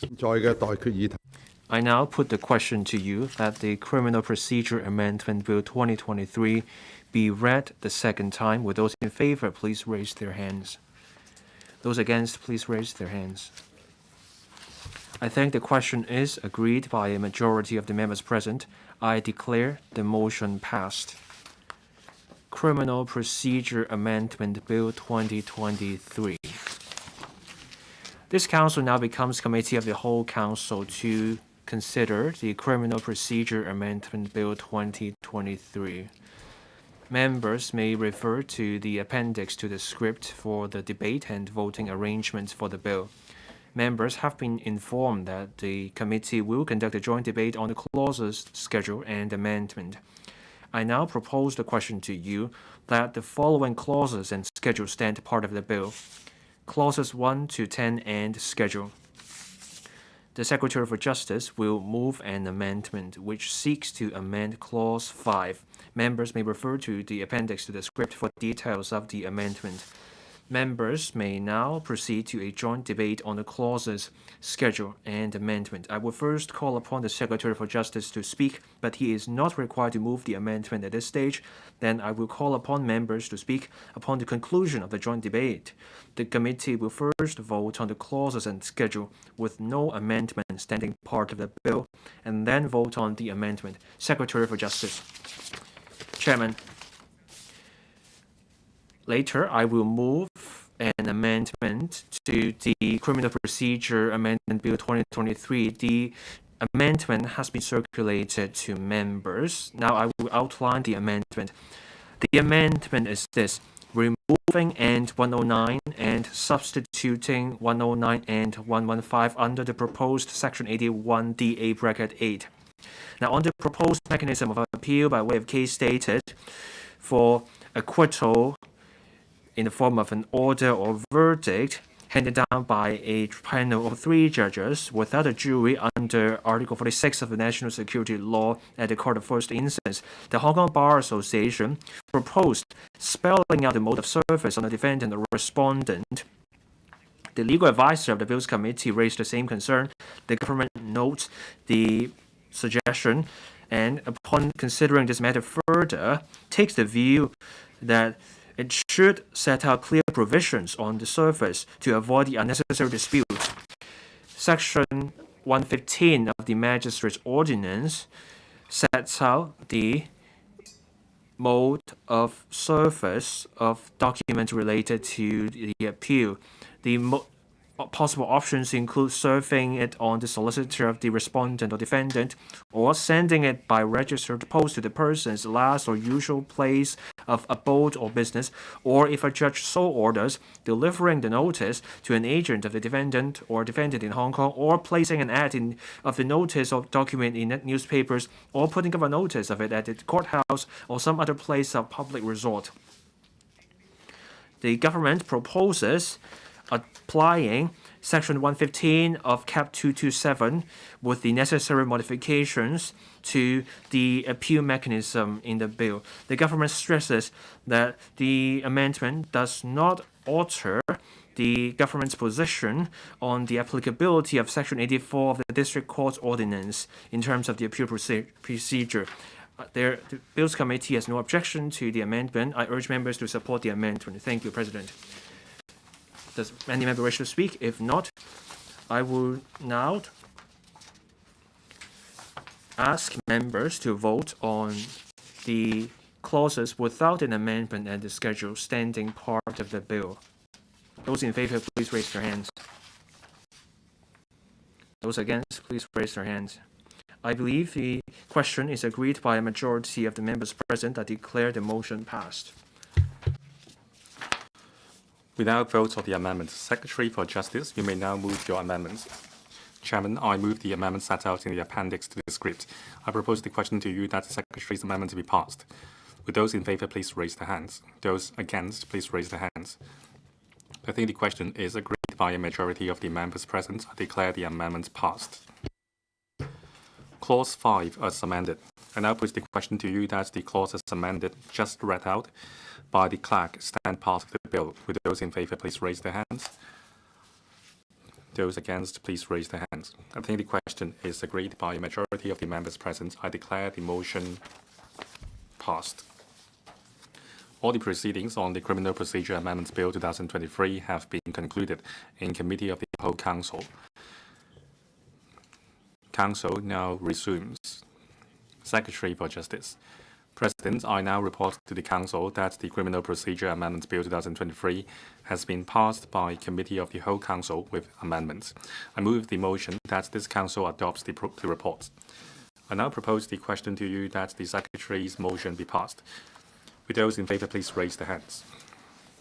I now put the question to you that the Criminal Procedure Amendment Bill 2023 be read the second time. Will those in favor please raise their hands? Those against, please raise their hands. I think the question is agreed by a majority of the members present. I declare the motion passed. Criminal Procedure Amendment Bill 2023. This council now becomes Committee of the Whole Council to consider the Criminal Procedure Amendment Bill 2023. Members may refer to the appendix to the script for the debate and voting arrangements for the bill. Members have been informed that the committee will conduct a joint debate on the clauses, schedule, and amendment. I now propose the question to you that the following clauses and schedule stand part of the bill. Clauses 1 to 10 and schedule. The Secretary for Justice will move an amendment which seeks to amend Clause 5. Members may refer to the appendix to the script for details of the amendment. Members may now proceed to a joint debate on the clauses, schedule, and amendment. I will first call upon the Secretary for Justice to speak, but he is not required to move the amendment at this stage. Then I will call upon members to speak upon the conclusion of the joint debate. The committee will first vote on the clauses and schedule with no amendment standing part of the bill, and then vote on the amendment. Secretary for Justice. Chairman. Later, I will move an amendment to the Criminal Procedure Amendment Bill 2023. The amendment has been circulated to members. Now I will outline the amendment. The amendment is this: removing and 109 and substituting 109 and 115 under the proposed Section 81DA bracket 8. Now, on the proposed mechanism of appeal by way of case stated, for acquittal in the form of an order or verdict handed down by a panel of 3 judges without a jury under Article 46 of the National Security Law at the Court of First Instance, the Hong Kong Bar Association proposed spelling out the mode of service on the defendant or respondent. The legal advisor of the Bills Committee raised the same concern. The government notes the suggestion and, upon considering this matter further, takes the view that it should set out clear provisions on the surface to avoid the unnecessary dispute. Section 115 of the Magistrates' Ordinance sets out the mode of service of documents related to the appeal. The possible options include serving it on the solicitor of the respondent or defendant, or sending it by registered post to the person's last or usual place of abode or business, or if a judge so orders, delivering the notice to an agent of the defendant or defendant in Hong Kong, or placing an ad of the notice of document in newspapers, or putting up a notice of it at the courthouse or some other place of public resort. The government proposes applying Section 115 of Cap 227 with the necessary modifications to the appeal mechanism in the bill. The government stresses that the amendment does not alter the government's position on the applicability of Section 84 of the District Court's Ordinance in terms of the appeal procedure. The Bills Committee has no objection to the amendment. I urge members to support the amendment. Thank you, President. Does any member wish to speak? If not, I will now ask members to vote on the clauses without an amendment and the scheduled standing part of the bill. Those in favor, please raise their hands. Those against, please raise their hands. I believe the question is agreed by a majority of the members present. I declare the motion passed. Without votes on the amendment, Secretary for Justice, you may now move your amendments. Chairman, I move the amendment set out in the appendix to the script. I propose the question to you that the Secretary's amendment to be passed. Would those in favor please raise their hands? Those against, please raise their hands. I think the question is agreed by a majority of the members present. I declare the amendment passed. Clause 5 as amended. I now put the question to you that the clause as amended, just read out by the clerk, stand part of the bill. Would those in favor please raise their hands? Those against, please raise their hands. I think the question is agreed by a majority of the members present. I declare the motion passed. All the proceedings on the Criminal Procedure Amendments Bill 2023 have been concluded in Committee of the Whole Council. Council now resumes. Secretary for Justice. President, I now report to the Council that the Criminal Procedure Amendments Bill 2023 has been passed by Committee of the Whole Council with amendments. I move the motion that this Council adopts the report. I now propose the question to you that the Secretary's motion be passed. Would those in favor please raise their hands?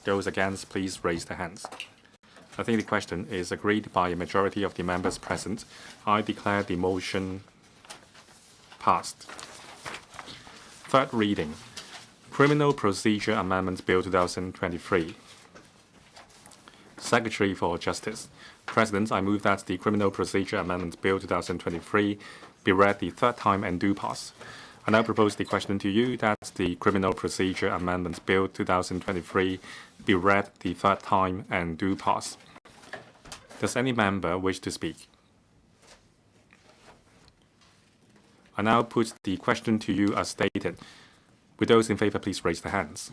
Those against, please raise their hands. I think the question is agreed by a majority of the members present. I declare the motion passed. Third reading. Criminal Procedure Amendments Bill 2023. Secretary for Justice. President, I move that the Criminal Procedure Amendments Bill 2023 be read the third time and do pass. I now propose the question to you that the Criminal Procedure Amendments Bill 2023 be read the third time and do pass. Does any member wish to speak? I now put the question to you as stated. Would those in favor please raise their hands?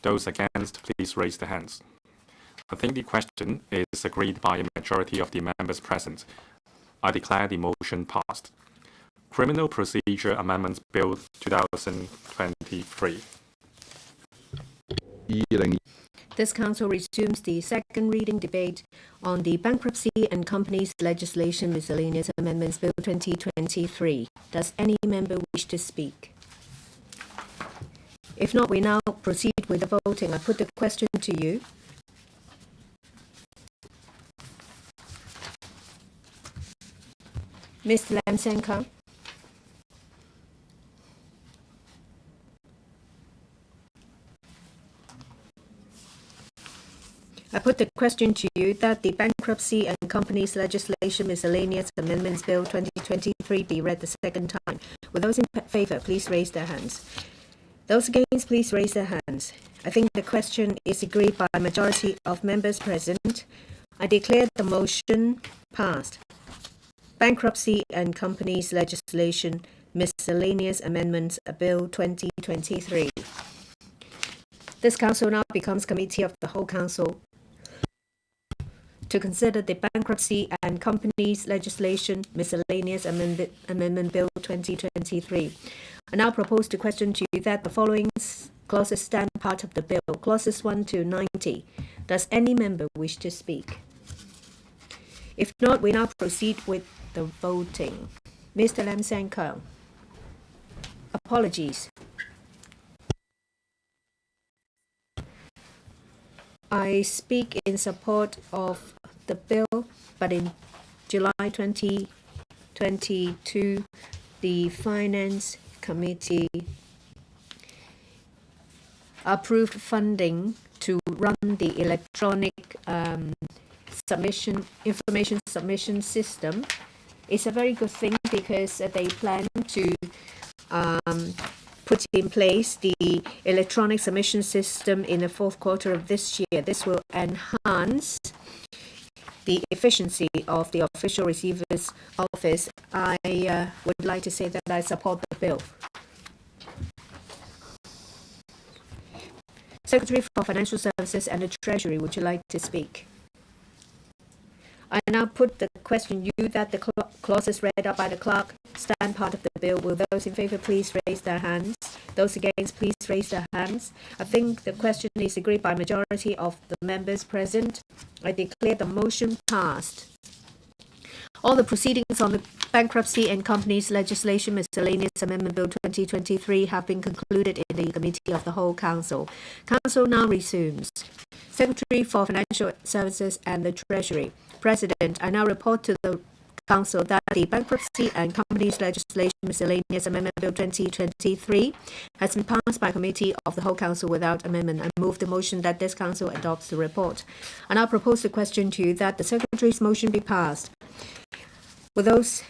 Those against, please raise their hands. I think the question is agreed by a majority of the members present. I declare the motion passed. Criminal Procedure Amendments Bill 2023. This Council resumes the second reading debate on the Bankruptcy and Companies Legislation Miscellaneous Amendments Bill 2023. Does any member wish to speak? If not, we now proceed with the voting. I put the question to you. Mr. Lam Sen-Kang. I put the question to you that the Bankruptcy and Companies Legislation Miscellaneous Amendments Bill 2023 be read the second time. Will those in favour please raise their hands? Those against please raise their hands. I think the question is agreed by a majority of members present. I declare the motion passed. Bankruptcy and Companies Legislation Miscellaneous Amendments Bill 2023. This Council now becomes Committee of the Whole Council to consider the Bankruptcy and Companies Legislation Miscellaneous Amendment Bill 2023. I now propose to question to you that the following clauses stand part of the bill, clauses 1 to 90. Does any member wish to speak? If not, we now proceed with the voting. Mr. Lam Sen-Kang. Apologies. I speak in support of the bill, but in July 2022, the Finance Committee approved funding to run the electronic information submission system. It's a very good thing because they plan to put in place the electronic submission system in the fourth quarter of this year. This will enhance the efficiency of the official receiver's office. I would like to say that I support the bill. Secretary for Financial Services and the Treasury, would you like to speak? I now put the question to you that the clauses read out by the clerk stand part of the bill. Will those in favour please raise their hands? Those against please raise their hands. I think the question is agreed by a majority of the members present. I declare the motion passed. All the proceedings on the Bankruptcy and Companies Legislation Miscellaneous Amendment Bill 2023 have been concluded in the Committee of the Whole Council. Council now resumes. Secretary for Financial Services and the Treasury. President, I now report to the Council that the Bankruptcy and Companies Legislation Miscellaneous Amendment Bill 2023 has been passed by Committee of the Whole Council without amendment. I move the motion that this Council adopts the report. I now propose the question to you that the Secretary's motion be passed. Will those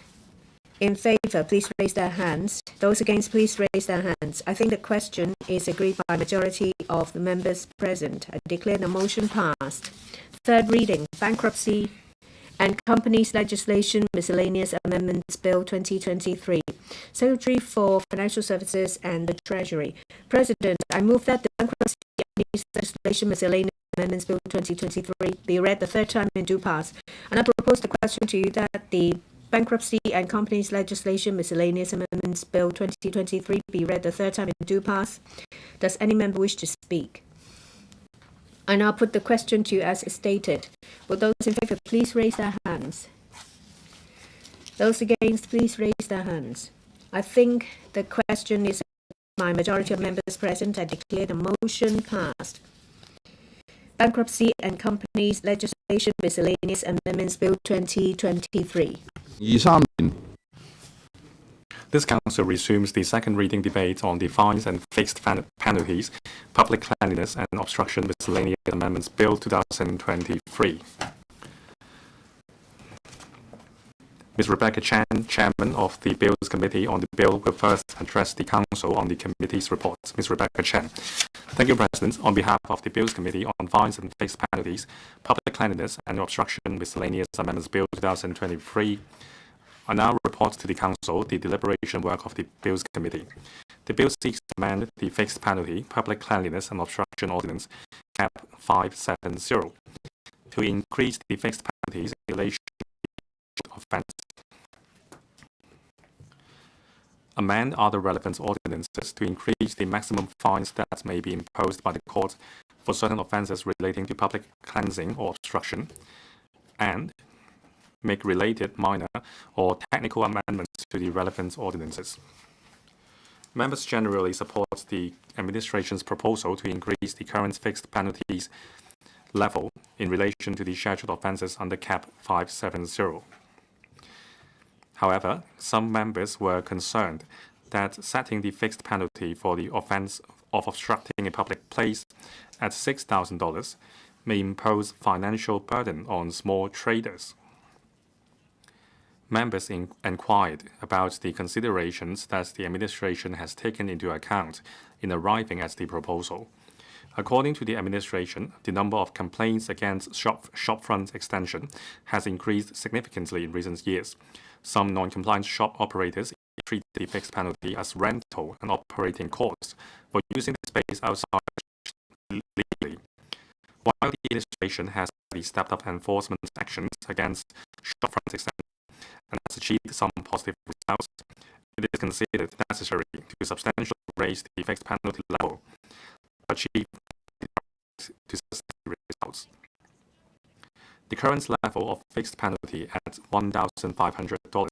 in favour please raise their hands? Those against please raise their hands. I think the question is agreed by a majority of the members present. I declare the motion passed. Third reading, Bankruptcy and Companies Legislation Miscellaneous Amendments Bill 2023. Secretary for Financial Services and the Treasury. President, I move that the Bankruptcy and Companies Legislation Miscellaneous Amendments Bill 2023 be read the third time and do pass. And I propose the question to you that the Bankruptcy and Companies Legislation Miscellaneous Amendments Bill 2023 be read the third time and do pass. Does any member wish to speak? I now put the question to you as stated. Will those in favour please raise their hands? Those against please raise their hands. I think the question is by majority of members present. I declare the motion passed. Bankruptcy and Companies Legislation Miscellaneous Amendments Bill 2023. This Council resumes the second reading debate on the Fines and Fixed Penalties, Public Cleanliness and Obstruction Miscellaneous Amendments Bill 2023. Ms. Rebecca Chan, Chairman of the Bills Committee on the Bill, will first address the Council on the committee's reports. Ms. Rebecca Chan. Thank you, President. On behalf of the Bills Committee on Fines and Fixed Penalties, Public Cleanliness and Obstruction Miscellaneous Amendments Bill 2023, I now report to the Council the deliberation work of the Bills Committee. The bill seeks to amend the Fixed Penalty, Public Cleanliness and Obstruction Ordinance, Cap 570, to increase the fixed penalties in relation to offence. Amend other relevant ordinances to increase the maximum fines that may be imposed by the court for certain offences relating to public cleansing or obstruction, and make related minor or technical amendments to the relevant ordinances. Members generally support the administration's proposal to increase the current fixed penalties level in relation to the scheduled offences under Cap 570. However, some members were concerned that setting the fixed penalty for the offence of obstructing a public place at $6,000 may impose financial burden on small traders. Members inquired about the considerations that the administration has taken into account in arriving at the proposal. According to the administration, the number of complaints against shopfront extension has increased significantly in recent years. Some non-compliant shop operators treat the fixed penalty as rental and operating costs for using the space outside legally. While the administration has already stepped up enforcement actions against shopfront extension and has achieved some positive results, it is considered necessary to substantially raise the fixed penalty level to achieve to sustain results. The current level of fixed penalty at $1,500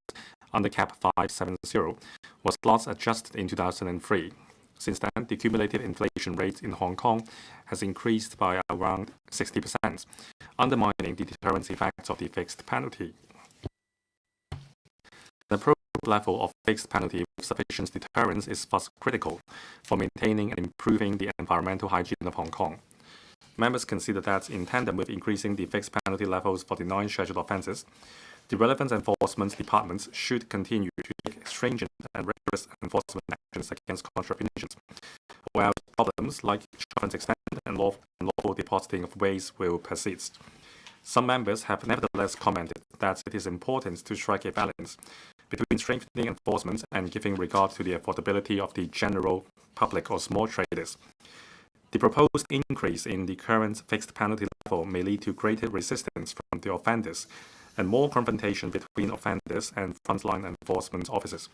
under Cap 570 was last adjusted in 2003. Since then, the cumulative inflation rate in Hong Kong has increased by around 60%, undermining the deterrence effects of the fixed penalty. The appropriate level of fixed penalty with sufficient deterrence is thus critical for maintaining and improving the environmental hygiene of Hong Kong. Members consider that, in tandem with increasing the fixed penalty levels for the non-scheduled offences, the relevant enforcement departments should continue to take stringent and rigorous enforcement actions against contraventions, or else problems like shopfront extension and lawful depositing of waste will persist. Some members have nevertheless commented that it is important to strike a balance between strengthening enforcement and giving regard to the affordability of the general public or small traders. The proposed increase in the current fixed penalty level may lead to greater resistance from the offenders and more confrontation between offenders and frontline enforcement officers.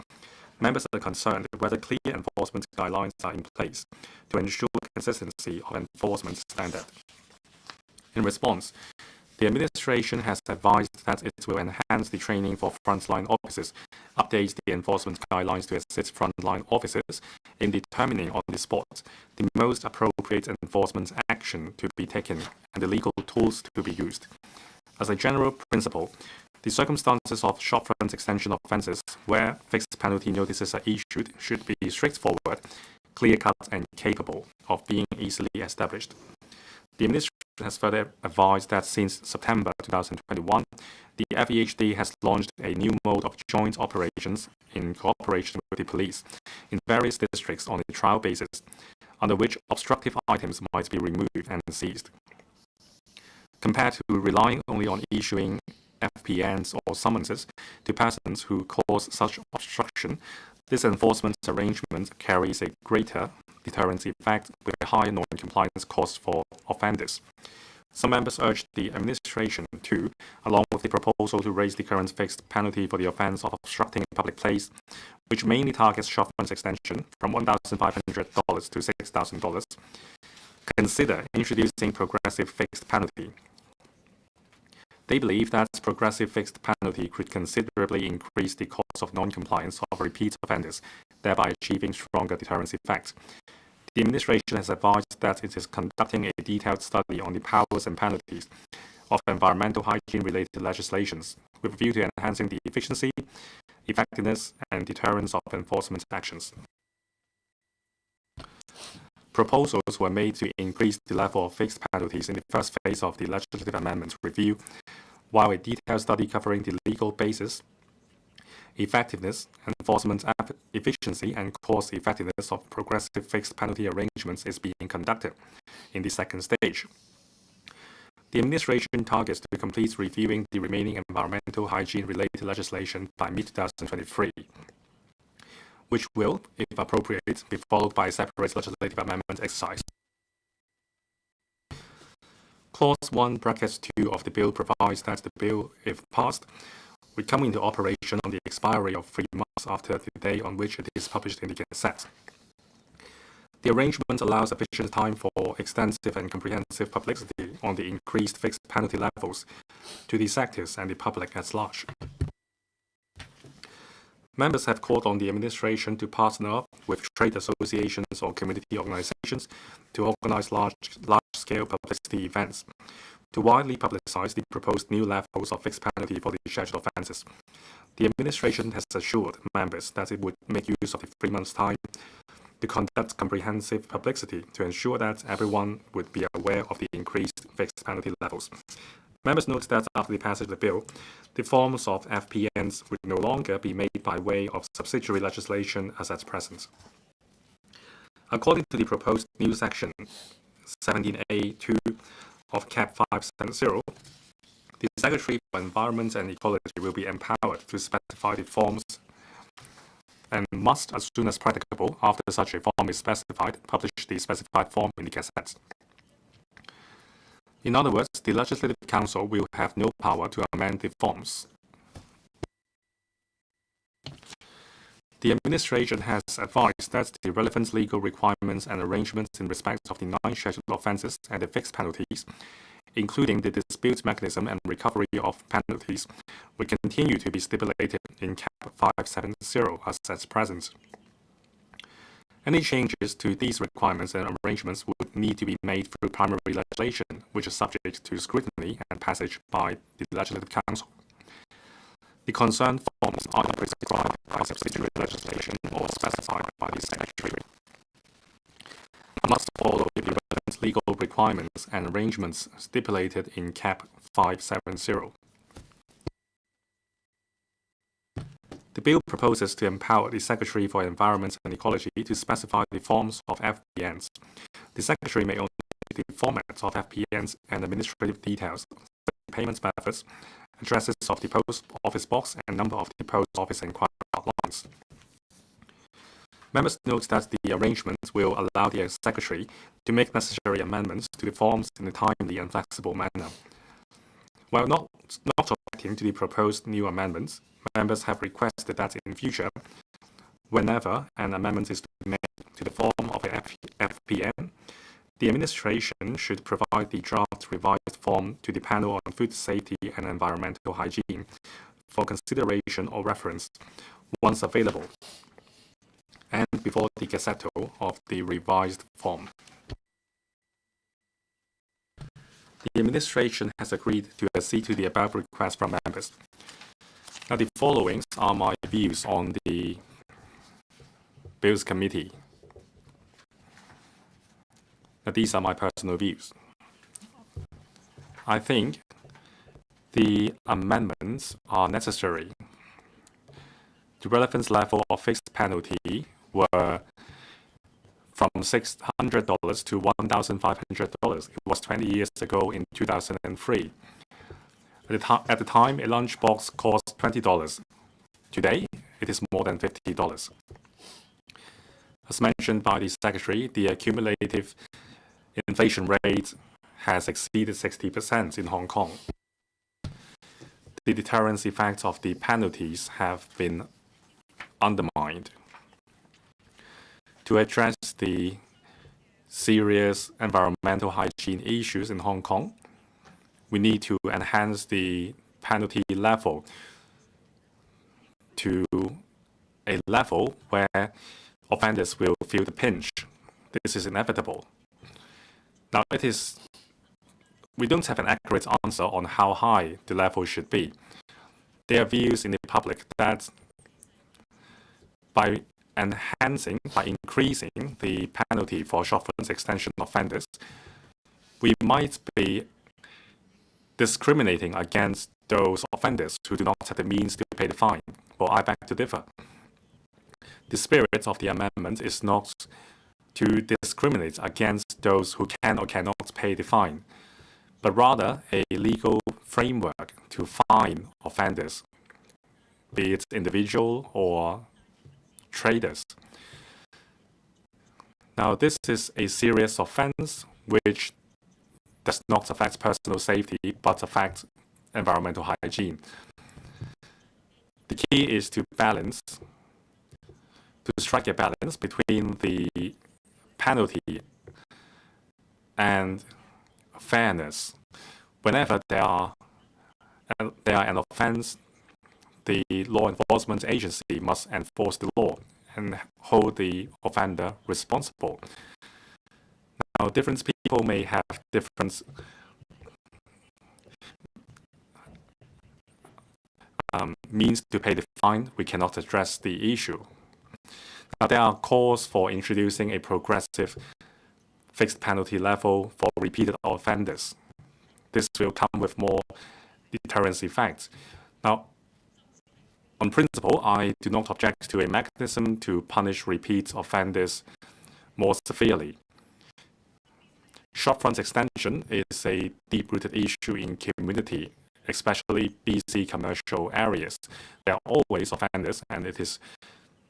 Members are concerned whether clear enforcement guidelines are in place to ensure consistency of enforcement standard. In response, the administration has advised that it will enhance the training for frontline officers, update the enforcement guidelines to assist frontline officers in determining on the spot the most appropriate enforcement action to be taken and the legal tools to be used. As a general principle, the circumstances of shopfront extension offences where fixed penalty notices are issued should be straightforward, clear-cut and capable of being easily established. The administration has further advised that since September 2021, the FEHD has launched a new mode of joint operations in cooperation with the police in various districts on a trial basis, under which obstructive items might be removed and seized. Compared to relying only on issuing FPNs or summonses to persons who cause such obstruction, this enforcement arrangement carries a greater deterrence effect with a higher non-compliance cost for offenders. Some members urged the administration to, along with the proposal to raise the current fixed penalty for the offence of obstructing a public place, which mainly targets shopfront extension from $1,500 to $6,000, consider introducing progressive fixed penalty. They believe that progressive fixed penalty could considerably increase the cost of non-compliance of repeat offenders, thereby achieving stronger deterrence effect. The administration has advised that it is conducting a detailed study on the powers and penalties of environmental hygiene-related legislations, with a view to enhancing the efficiency, effectiveness, and deterrence of enforcement actions. Proposals were made to increase the level of fixed penalties in the first phase of the legislative amendment review, while a detailed study covering the legal basis, effectiveness, enforcement efficiency, and cost effectiveness of progressive fixed penalty arrangements is being conducted in the second stage. The administration targets to complete reviewing the remaining environmental hygiene-related legislation by mid-2023, which will, if appropriate, be followed by a separate legislative amendment exercise. Clause 1, bracket 2 of the bill provides that the bill, if passed, would come into operation on the expiry of 3 months after the day on which it is published in the Gazette. The arrangement allows sufficient time for extensive and comprehensive publicity on the increased fixed penalty levels to the sectors and the public at large. Members have called on the administration to partner up with trade associations or community organizations to organize large-scale publicity events to widely publicize the proposed new levels of fixed penalty for the scheduled offences. The administration has assured members that it would make use of the 3 months' time to conduct comprehensive publicity to ensure that everyone would be aware of the increased fixed penalty levels. Members note that after the passage of the bill, the forms of FPNs would no longer be made by way of subsidiary legislation as at present. According to the proposed new section 17A2 of CAP 570, the Secretary for Environment and Ecology will be empowered to specify the forms and must, as soon as practicable, after such a form is specified, publish the specified form in the Gazette. In other words, the Legislative Council will have no power to amend the forms. The administration has advised that the relevant legal requirements and arrangements in respect of the 9 scheduled offences and the fixed penalties, including the dispute mechanism and recovery of penalties, will continue to be stipulated in CAP 570 as at present. Any changes to these requirements and arrangements would need to be made through primary legislation, which is subject to scrutiny and passage by the Legislative Council. The concerned forms are prescribed by subsidiary legislation or specified by the Secretary. Must follow the relevant legal requirements and arrangements stipulated in CAP 570. The bill proposes to empower the Secretary for Environment and Ecology to specify the forms of FPNs. The Secretary may only the formats of FPNs and administrative details, payment methods, addresses of the post office box, and number of the post office inquiry lines. Members note that the arrangements will allow the Secretary to make necessary amendments to the forms in a timely and flexible manner. While not objecting to the proposed new amendments, members have requested that in future, whenever an amendment is to be made to the form of an FPN, the administration should provide the draft revised form to the Panel on Food Safety and Environmental Hygiene for consideration or reference once available, and before the Gazette of the revised form. The administration has agreed to accede to the above request from members. Now, the following are my views on the Bills Committee. Now, these are my personal views. I think the amendments are necessary. The relevance level of fixed penalty were from $600 to $1,500. It was 20 years ago in 2003. At the time, a lunchbox cost $20. Today, it is more than $50. As mentioned by the Secretary, the accumulative inflation rate has exceeded 60% in Hong Kong. The deterrence effects of the penalties have been undermined. To address the serious environmental hygiene issues in Hong Kong, we need to enhance the penalty level to a level where offenders will feel the pinch. This is inevitable. Now, we don't have an accurate answer on how high the level should be. There are views in the public that by increasing the penalty for short-fence extension offenders, we might be discriminating against those offenders who do not have the means to pay the fine. Well, I beg to differ. The spirit of the amendment is not to discriminate against those who can or cannot pay the fine, but rather a legal framework to fine offenders, be it individual or traders. Now, this is a serious offense which does not affect personal safety but affects environmental hygiene. The key is to strike a balance between the penalty and fairness. Whenever there are an offense, the law enforcement agency must enforce the law and hold the offender responsible. Now, different people may have different means to pay the fine. We cannot address the issue. Now, there are calls for introducing a progressive fixed penalty level for repeated offenders. This will come with more deterrence effects. Now, on principle, I do not object to a mechanism to punish repeat offenders more severely. Shopfront extension is a deep-rooted issue in community, especially BC commercial areas. There are always offenders, and it is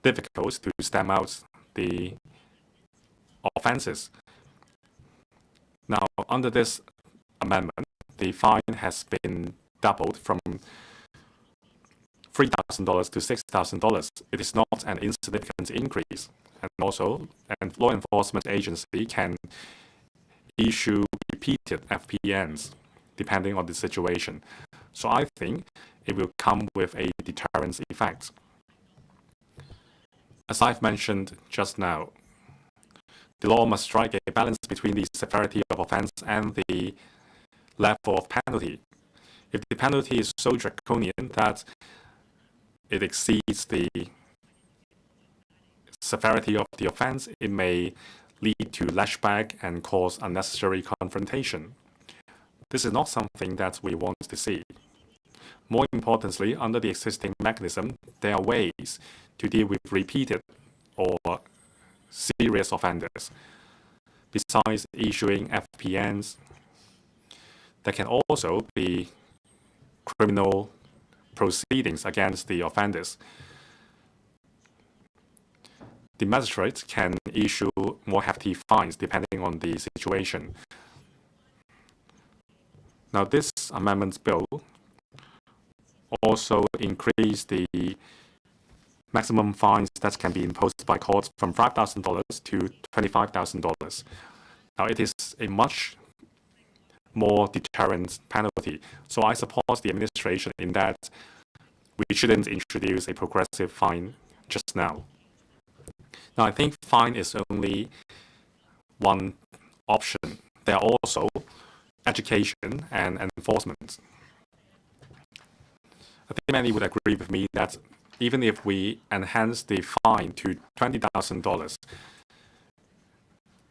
difficult to stamp out the offenses. Now, under this amendment, the fine has been doubled from $3,000 to $6,000. It is not an insignificant increase. And also, law enforcement agency can issue repeated FPNs depending on the situation. So I think it will come with a deterrence effect. As I've mentioned just now, the law must strike a balance between the severity of offense and the level of penalty. If the penalty is so draconian that it exceeds the severity of the offense, it may lead to lashback and cause unnecessary confrontation. This is not something that we want to see. More importantly, under the existing mechanism, there are ways to deal with repeated or serious offenders. Besides issuing FPNs, there can also be criminal proceedings against the offenders. The magistrate can issue more hefty fines depending on the situation. Now, this amendment bill also increased the maximum fines that can be imposed by courts from $5,000 to $25,000. Now, it is a much more deterrent penalty. So I support the administration in that we shouldn't introduce a progressive fine just now. Now, I think fine is only one option. There are also education and enforcement. I think many would agree with me that even if we enhance the fine to $20,000,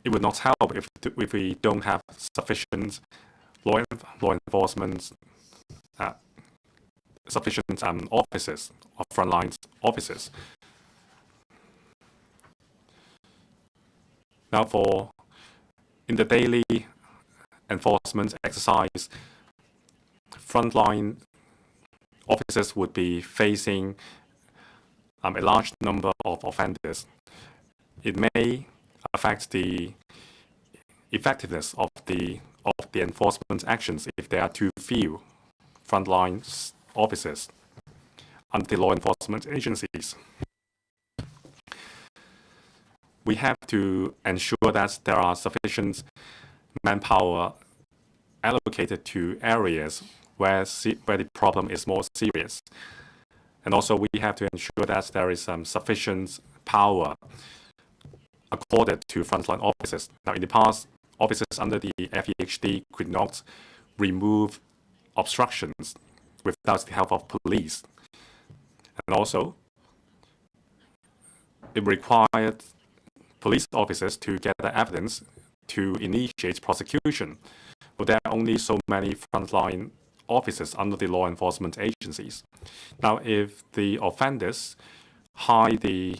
it would not help if we don't have sufficient law enforcement, sufficient officers or frontline officers. Now, in the daily enforcement exercise, frontline officers would be facing a large number of offenders. It may affect the effectiveness of the enforcement actions if there are too few frontline officers under the law enforcement agencies. We have to ensure that there are sufficient manpower allocated to areas where the problem is more serious. And also we have to ensure that there is sufficient power accorded to frontline officers. Now, in the past, officers under the FEHD could not remove obstructions without the help of police. And also, it required police officers to gather evidence to initiate prosecution. But there are only so many frontline officers under the law enforcement agencies. Now, if the offenders hide the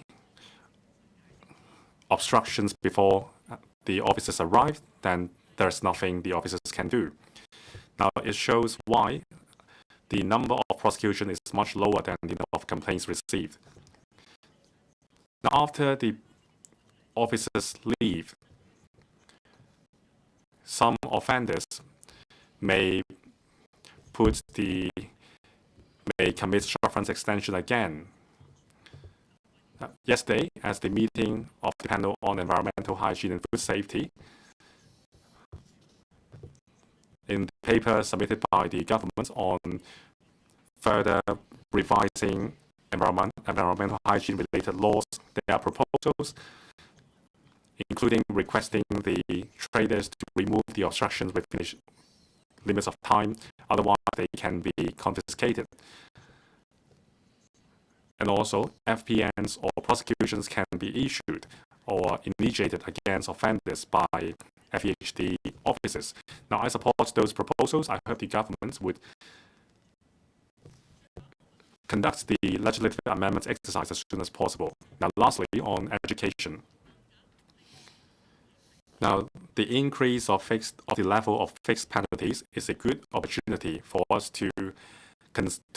obstructions before the officers arrive, then there's nothing the officers can do. Now, it shows why the number of prosecution is much lower than the number of complaints received. Now, after the officers leave, some offenders may commit short-front extension again. yesterday at the meeting of the panel on environmental hygiene and food safety. In the paper submitted by the government on further revising environmental hygiene related laws, there are proposals including requesting the traders to remove the obstructions within limits of time, otherwise they can be confiscated. And also, FPNs or prosecutions can be issued or initiated against offenders by FEHD officers. Now, I support those proposals. I hope the government would conduct the legislative amendments exercise as soon as possible. Now, lastly, on education. Now, the increase of the level of fixed penalties is a good opportunity for us to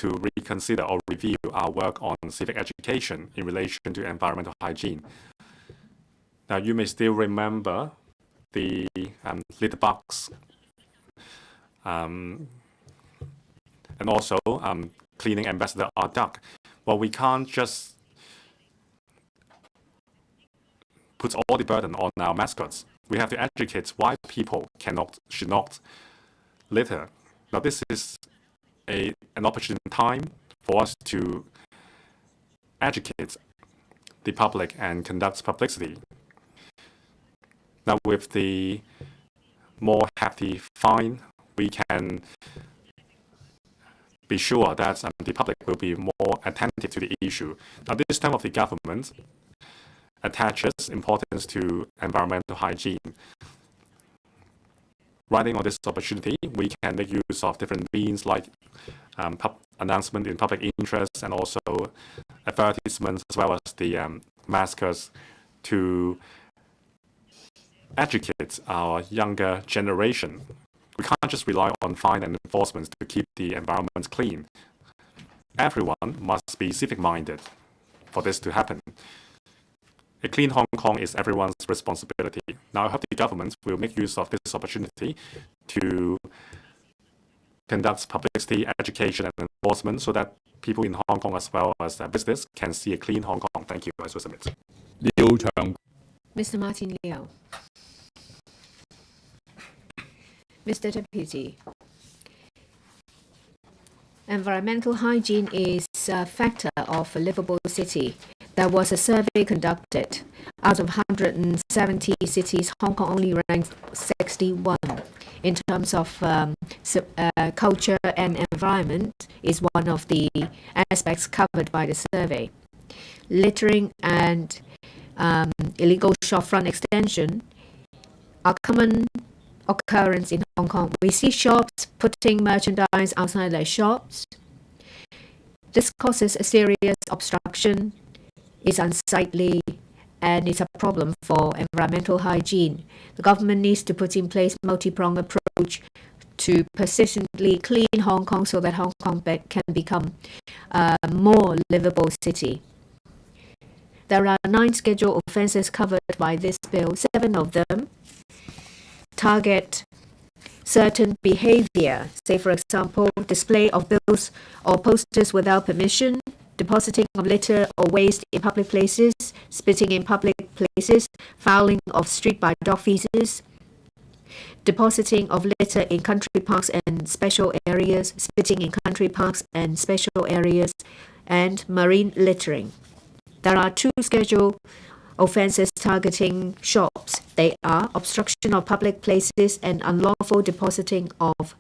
reconsider or review our work on civic education in relation to environmental hygiene. Now, you may still remember the litter bugs and also cleaning ambassador are duck. Well, we can't just put all the burden on our mascots. We have to educate why people should not litter. Now, this is an opportune time for us to educate the public and conduct publicity. Now, with the more hefty fine, we can be sure that the public will be more attentive to the issue. Now, this term of the government attaches importance to environmental hygiene. Riding on this opportunity, we can make use of different means like announcement in public interest and also advertisements as well as the mascots to educate our younger generation. We can't just rely on fine and enforcement to keep the environment clean. Everyone must be civic-minded for this to happen. A clean Hong Kong is everyone's responsibility. Now, I hope the government will make use of this opportunity to conduct publicity, education, and enforcement so that people in Hong Kong as well as business can see a clean Hong Kong. Thank you. I will submit. Mr. Martin Liao. Mr. Deputy, environmental hygiene is a factor of a livable city. There was a survey conducted. Out of 170 cities, Hong Kong only ranked 61. In terms of culture and environment is one of the aspects covered by the survey. Littering and illegal shopfront extension are common occurrence in Hong Kong. We see shops putting merchandise outside their shops. This causes a serious obstruction, is unsightly, and it's a problem for environmental hygiene. The government needs to put in place a multi-pronged approach to persistently clean Hong Kong so that Hong Kong can become a more livable city. There are 9 scheduled offences covered by this bill. 7 of them target certain behavior, say for example, display of bills or posters without permission, depositing of litter or waste in public places, spitting in public places, fouling of street by dog feces, depositing of litter in country parks and special areas, spitting in country parks and special areas, and marine littering. There are 2 scheduled offences targeting shops. They are obstruction of public places and unlawful depositing of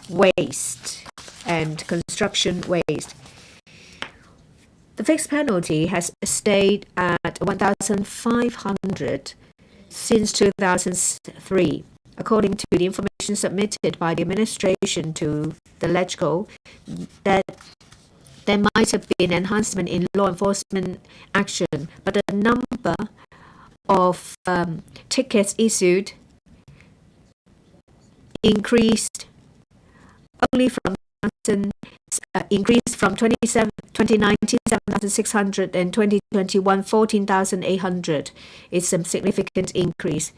waste and construction waste. The fixed penalty has stayed at 1,500 since 2003. According to the information submitted by the administration to the LegCo, that there might have been enhancement in law enforcement action, but the number of tickets issued increased only from 2019 7,600 and 2021 14,800. It's a significant increase.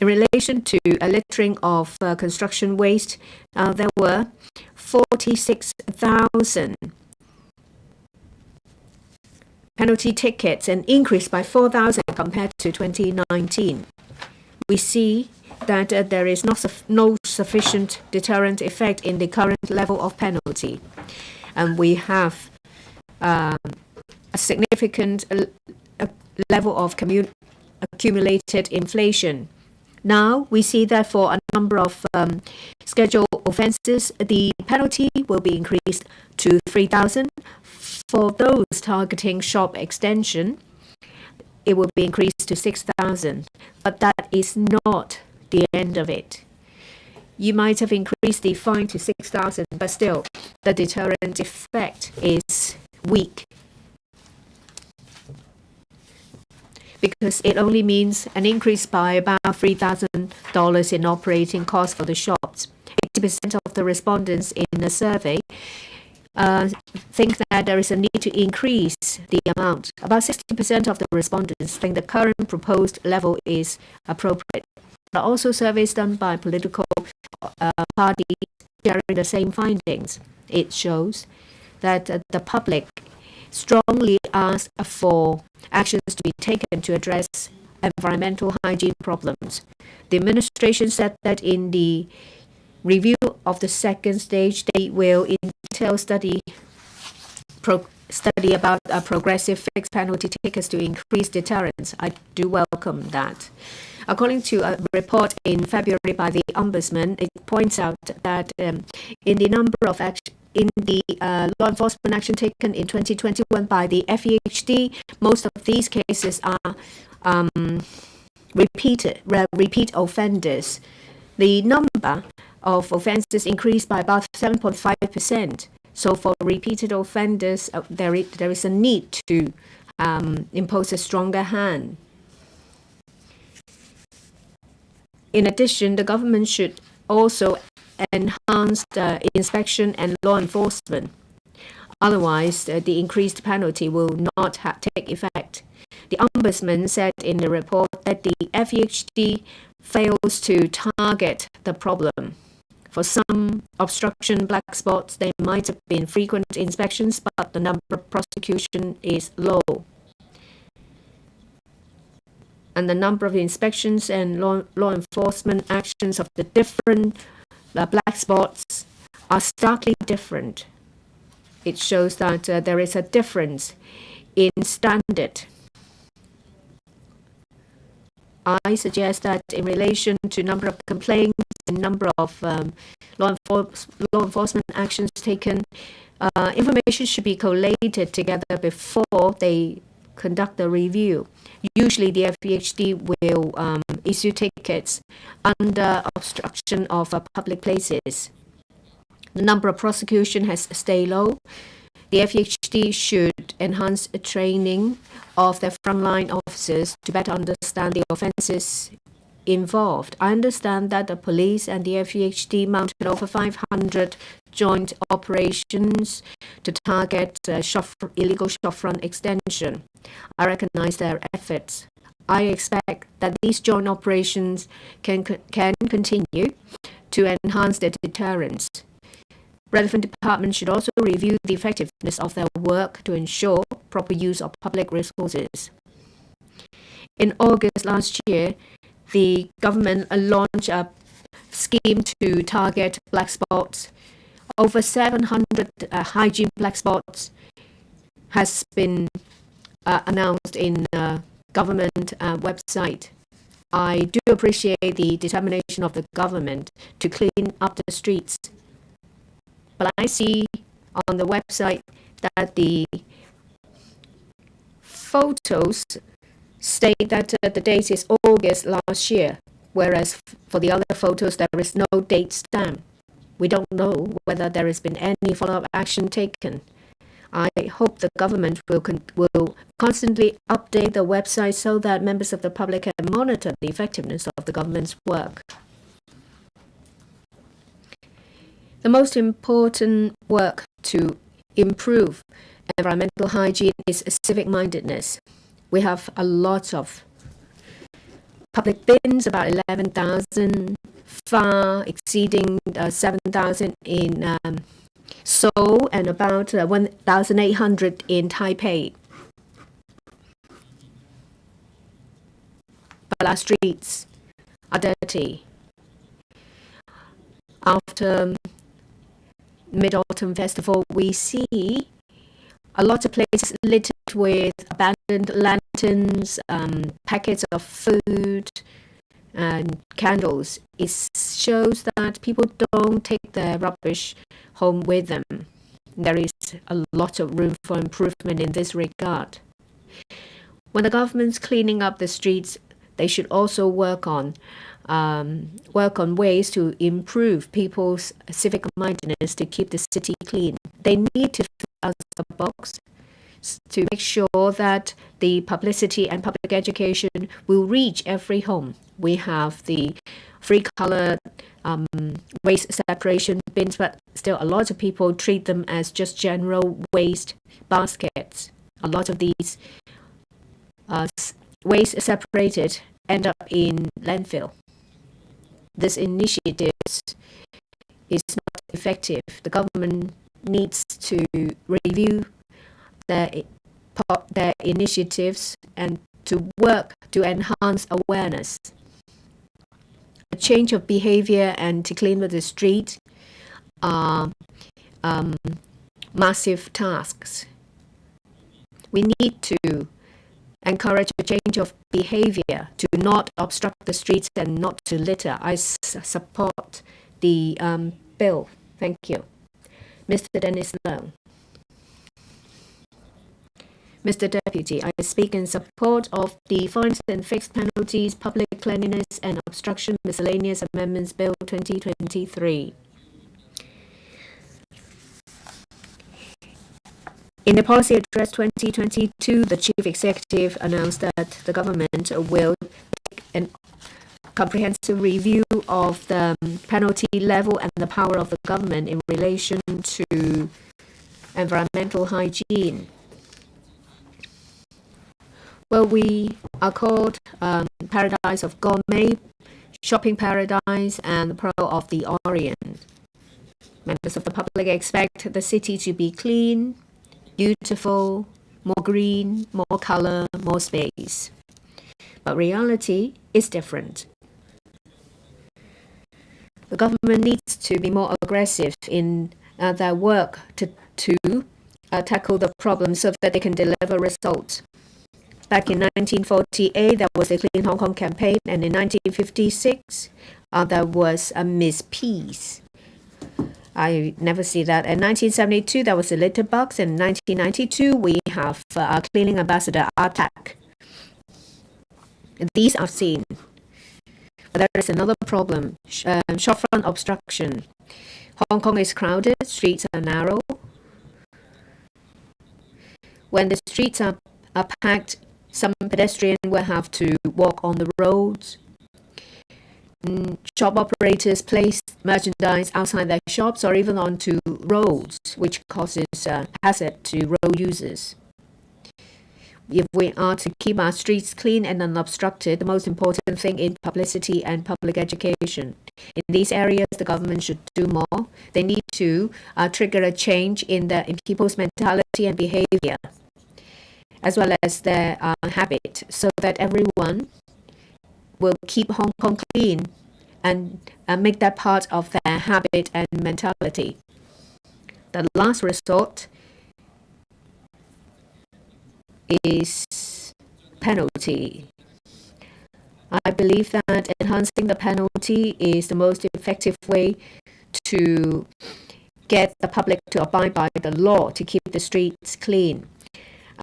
In relation to littering of construction waste, there were 46,000 penalty tickets, an increase by 4,000 compared to 2019. We see that there is no sufficient deterrent effect in the current level of penalty. And we have a significant level of accumulated inflation. Now we see that for a number of scheduled offences, the penalty will be increased to 3,000. For those targeting shop extension, it will be increased to 6,000. But that is not the end of it. You might have increased the fine to 6,000, but still, the deterrent effect is weak, because it only means an increase by about $3,000 in operating costs for the shops. 80% of the respondents in a survey think that there is a need to increase the amount. About 60% of the respondents think the current proposed level is appropriate. There are also surveys done by political parties sharing the same findings. It shows that the public strongly ask for actions to be taken to address environmental hygiene problems. The administration said that in the review of the second stage, they will in detail study about progressive fixed penalty tickets to increase deterrence. I do welcome that. According to a report in February by the Ombudsman, it points out that in the number of law enforcement action taken in 2021 by the FEHD, most of these cases are repeat offenders. The number of offences increased by about 7.5%. So for repeated offenders, there is a need to impose a stronger hand. In addition, the government should also enhance the inspection and law enforcement. Otherwise, the increased penalty will not take effect. The Ombudsman said in the report that the FEHD fails to target the problem. For some obstruction black spots, there might have been frequent inspections, but the number of prosecution is low. And the number of inspections and law enforcement actions of the different black spots are starkly different. It shows that there is a difference in standard. I suggest that in relation to number of complaints and number of law enforcement actions taken, information should be collated together before they conduct the review. Usually the FEHD will issue tickets under obstruction of public places. The number of prosecution has stayed low. The FEHD should enhance training of their frontline officers to better understand the offences involved. I understand that the police and the FEHD mounted over 500 joint operations to target illegal shopfront extension. I recognize their efforts. I expect that these joint operations can continue to enhance their deterrence. Relevant departments should also review the effectiveness of their work to ensure proper use of public resources. In August last year, the government launched a scheme to target black spots. Over 700 hygiene black spots has been announced in government website. I do appreciate the determination of the government to clean up the streets. But I see on the website that the photos state that the date is August last year, whereas for the other photos there is no date stamp. We don't know whether there has been any follow-up action taken. I hope the government will constantly update the website so that members of the public can monitor the effectiveness of the government's work. The most important work to improve environmental hygiene is civic mindedness. We have a lot of public bins, about 11,000, far exceeding 7,000 in Seoul and about 1,800 in Taipei. but our streets are dirty. After Mid-Autumn Festival, we see a lot of places littered with abandoned lanterns, packets of food, and candles. It shows that people don't take their rubbish home with them. There is a lot of room for improvement in this regard. When the government's cleaning up the streets, they should also work on ways to improve people's civic mindedness to keep the city clean. They need to fill out the box to make sure that the publicity and public education will reach every home. We have the free color waste separation bins, but still a lot of people treat them as just general waste baskets. A lot of these waste separated end up in landfill. This initiative is not effective. The government needs to review their initiatives and to work to enhance awareness. A change of behavior and to clean the street are massive tasks. We need to encourage a change of behavior to not obstruct the streets and not to litter. I support the bill. Thank you. Mr. Dennis Low. Mr. Deputy, I speak in support of the Fines and Fixed Penalties, Public Cleanliness and Obstruction Miscellaneous Amendments Bill 2023. In the Policy Address 2022, the Chief Executive announced that the government will take a comprehensive review of the penalty level and the power of the government in relation to environmental hygiene. Well, we are called Paradise of Gourmet, Shopping Paradise, and the Pearl of the Orient. Members of the public expect the city to be clean, beautiful, more green, more color, more space. But reality is different. The government needs to be more aggressive in their work to tackle the problem so that they can deliver results. Back in 1948, there was the Clean Hong Kong campaign, and in 1956, there was a Miss Peace. I never see that. In 1972, there was a litter box. In 1992, we have our cleaning ambassador, Artak. These are seen. But there is another problem, shopfront obstruction. Hong Kong is crowded, streets are narrow. When the streets are packed, some pedestrians will have to walk on the roads. Shop operators place merchandise outside their shops or even onto roads, which causes hazard to road users. If we are to keep our streets clean and unobstructed, the most important thing is publicity and public education. In these areas, the government should do more. They need to trigger a change in people's mentality and behavior, as well as their habit, so that everyone will keep Hong Kong clean and make that part of their habit and mentality. The last resort is penalty. I believe that enhancing the penalty is the most effective way to get the public to abide by the law to keep the streets clean.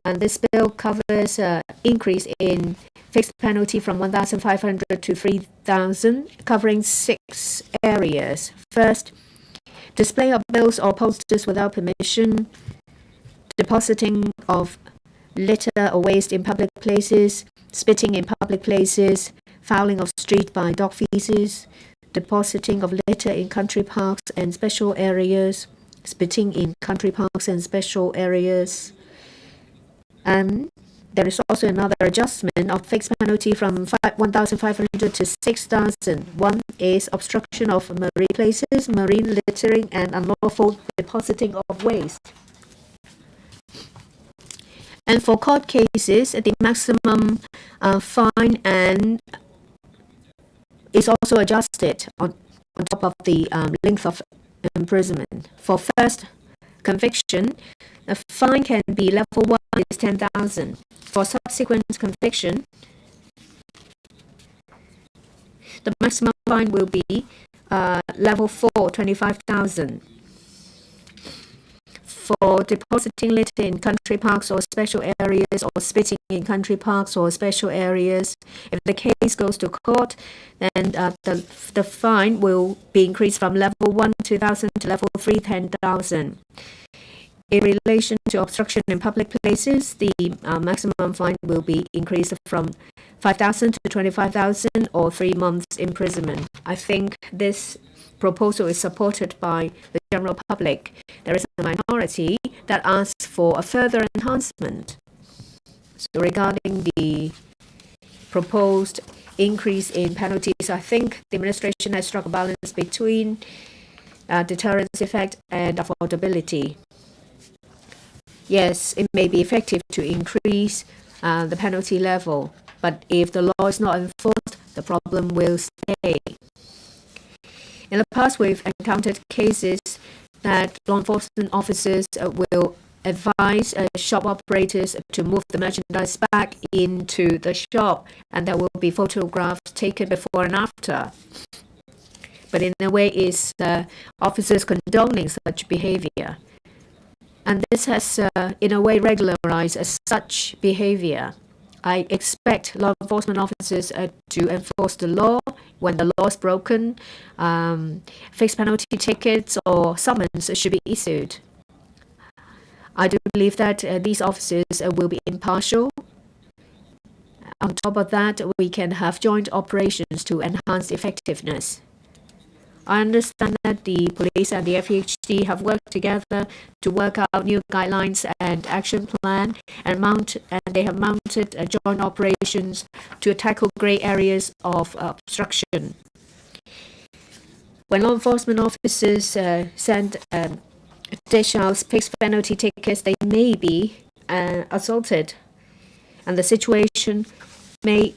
And this bill covers increase in fixed penalty from 1,500 to 3,000, covering 6 areas. First, display of bills or posters without permission, depositing of litter or waste in public places, spitting in public places, fouling of street by dog feces, depositing of litter in country parks and special areas, spitting in country parks and special areas. And there is also another adjustment of fixed penalty from 1,500 to 6,000. One is obstruction of marine places, marine littering, and unlawful depositing of waste. And for court cases, the maximum fine and is also adjusted on top of the length of imprisonment. For first conviction, a fine can be level 1 is 10,000. For subsequent conviction, the maximum fine will be level 4, 25,000. For depositing litter in country parks or special areas, or spitting in country parks or special areas, if the case goes to court, then the fine will be increased from level 1, 2,000 to level 3, 10,000. In relation to obstruction in public places, the maximum fine will be increased from 5,000 to 25,000 or 3 months imprisonment. I think this proposal is supported by the general public. There is a minority that asks for a further enhancement. So regarding the proposed increase in penalties, I think the administration has struck a balance between deterrence effect and affordability. Yes, it may be effective to increase the penalty level, but if the law is not enforced, the problem will stay. In the past, we've encountered cases that law enforcement officers will advise shop operators to move the merchandise back into the shop, and there will be photographs taken before and after. But in a way, it's officers condoning such behavior. And this has, in a way, regularized such behavior. I expect law enforcement officers to enforce the law. When the law is broken, fixed penalty tickets or summons should be issued. I do believe that these officers will be impartial. On top of that, we can have joint operations to enhance effectiveness. I understand that the police and the FEHD have worked together to work out new guidelines and action plan, and they have mounted joint operations to tackle grey areas of obstruction. When law enforcement officers dish out fixed penalty tickets, they may be assaulted, and the situation may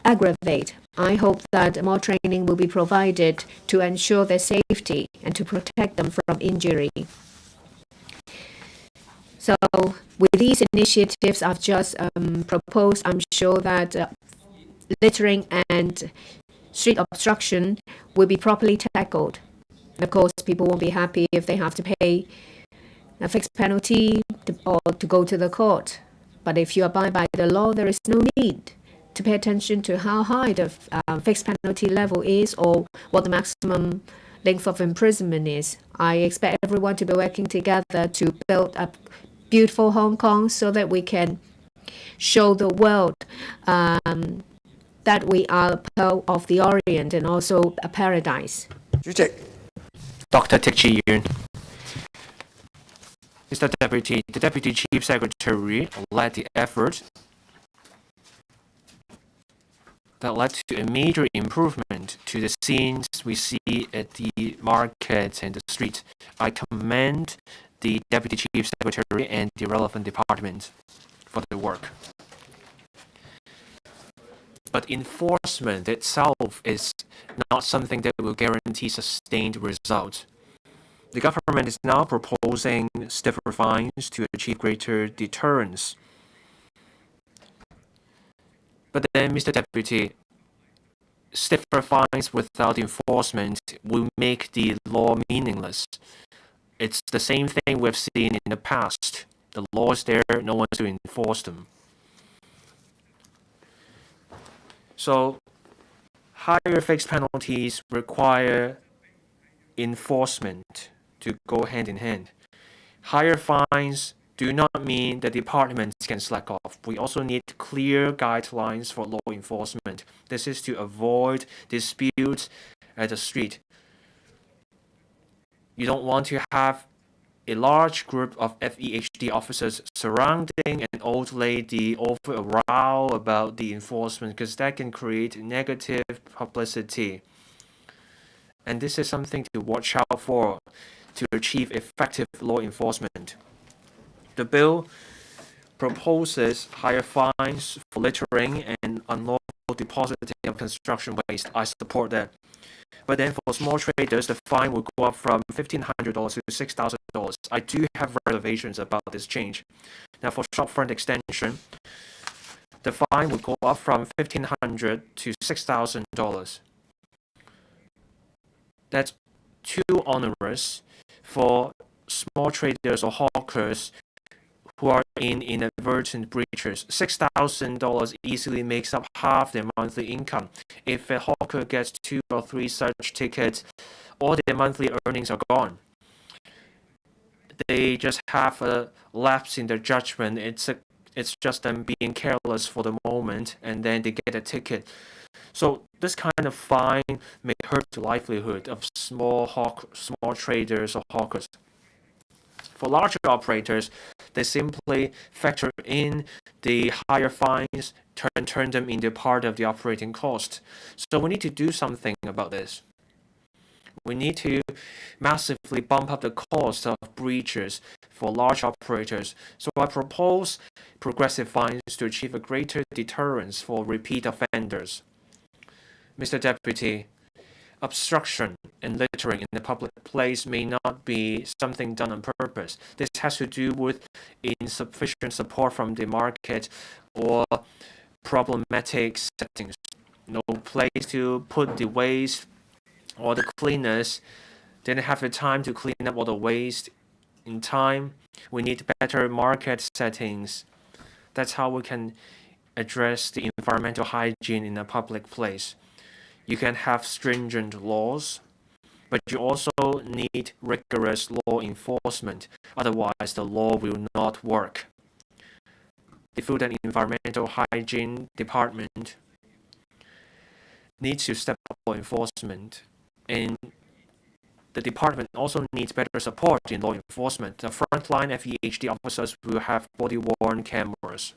aggravate. I hope that more training will be provided to ensure their safety and to protect them from injury. So with these initiatives I've just proposed, I'm sure that littering and street obstruction will be properly tackled. And of course, people won't be happy if they have to pay a fixed penalty or to go to the court. But if you abide by the law, there is no need to pay attention to how high the fixed penalty level is or what the maximum length of imprisonment is. I expect everyone to be working together to build a beautiful Hong Kong so that we can show the world that we are a pearl of the Orient and also a paradise. Dr. Teck Chi Yuen. Mr. Deputy, the Deputy Chief Secretary led the effort that led to a major improvement to the scenes we see at the market and the street. I commend the Deputy Chief Secretary and the relevant department for the work. But enforcement itself is not something that will guarantee sustained results. The government is now proposing stiffer fines to achieve greater deterrence. But then, Mr. Deputy, stiffer fines without enforcement will make the law meaningless. It's the same thing we've seen in the past. The law is there, no one's to enforce them. So, higher fixed penalties require enforcement to go hand in hand. Higher fines do not mean that departments can slack off. We also need clear guidelines for law enforcement. This is to avoid disputes at the street. You don't want to have a large group of FEHD officers surrounding an old lady over a row about the enforcement, because that can create negative publicity. And this is something to watch out for to achieve effective law enforcement. The bill proposes higher fines for littering and unlawful depositing of construction waste. I support that. But then for small traders, the fine will go up from $1,500 to $6,000. I do have reservations about this change. Now for shopfront extension, the fine will go up from $1,500 to $6,000. That's too onerous for small traders or hawkers who are in inadvertent breaches. $6,000 easily makes up half their monthly income. If a hawker gets 2 or 3 such tickets, all their monthly earnings are gone. They just have a lapse in their judgment. It's just them being careless for the moment, and then they get a ticket. So this kind of fine may hurt the livelihood of small traders or hawkers. For larger operators, they simply factor in the higher fines, turn them into part of the operating cost. So we need to do something about this. We need to massively bump up the cost of breaches for large operators. So I propose progressive fines to achieve a greater deterrence for repeat offenders. Mr. Deputy, obstruction and littering in the public place may not be something done on purpose. This has to do with insufficient support from the market or problematic settings. No place to put the waste, or the cleaners didn't have the time to clean up all the waste in time. We need better market settings. That's how we can address the environmental hygiene in a public place. You can have stringent laws, but you also need rigorous law enforcement. Otherwise, the law will not work. The Food and Environmental Hygiene Department needs to step up law enforcement, and the department also needs better support in law enforcement. The frontline FEHD officers will have body-worn cameras.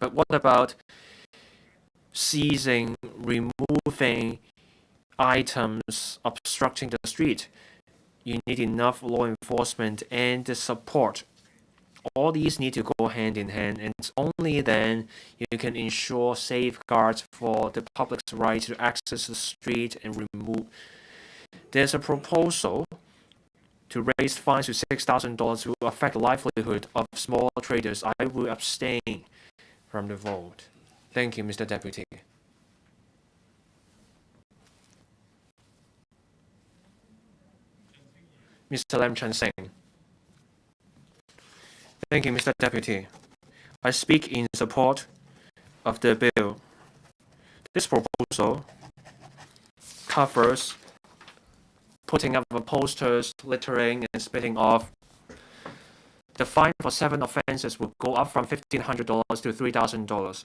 But what about seizing, removing items obstructing the street? You need enough law enforcement and the support. All these need to go hand in hand, and it's only then you can ensure safeguards for the public's right to access the street and remove. There's a proposal to raise fines to $6,000 will affect the livelihood of small traders. I will abstain from the vote. Thank you, Mr. Deputy. Mr. Lam Chan Sing. Thank you, Mr. Deputy. I speak in support of the bill. This proposal covers putting up posters, littering, and spitting off. The fine for 7 offenses will go up from $1,500 to $3,000.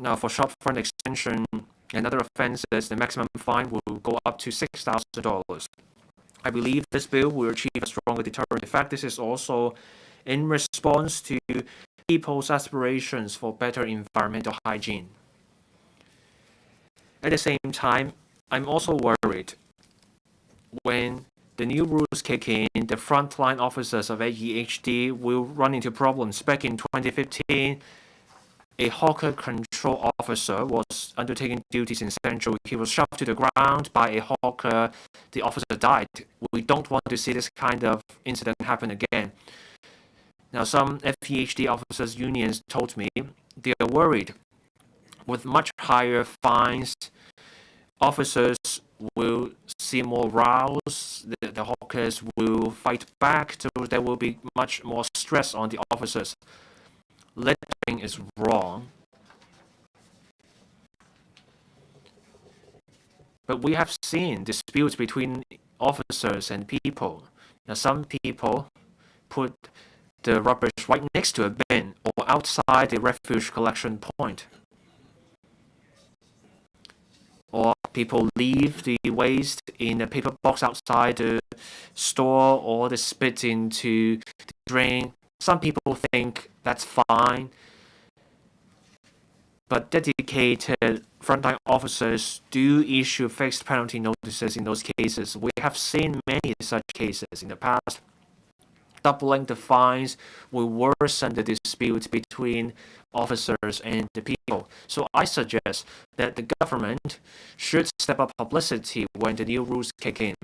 Now, for shopfront extension and other offenses, the maximum fine will go up to $6,000. I believe this bill will achieve a stronger deterrent effect. This is also in response to people's aspirations for better environmental hygiene. At the same time, I'm also worried when the new rules kick in, the frontline officers of FEHD will run into problems. Back in 2015, a hawker control officer was undertaking duties in Central. He was shoved to the ground by a hawker. The officer died. We don't want to see this kind of incident happen again. Now, some FEHD officers' unions told me they are worried. With much higher fines, officers will see more rows. The hawkers will fight back. So there will be much more stress on the officers. Littering is wrong. But we have seen disputes between officers and people. Now, some people put the rubbish right next to a bin or outside the refuge collection point. Or people leave the waste in a paper box outside the store, or they spit into the drain. Some people think that's fine, but dedicated frontline officers do issue fixed penalty notices in those cases. We have seen many such cases in the past. doubling the fines will worsen the dispute between officers and the people. So I suggest that the government should step up publicity when the new rules kick in.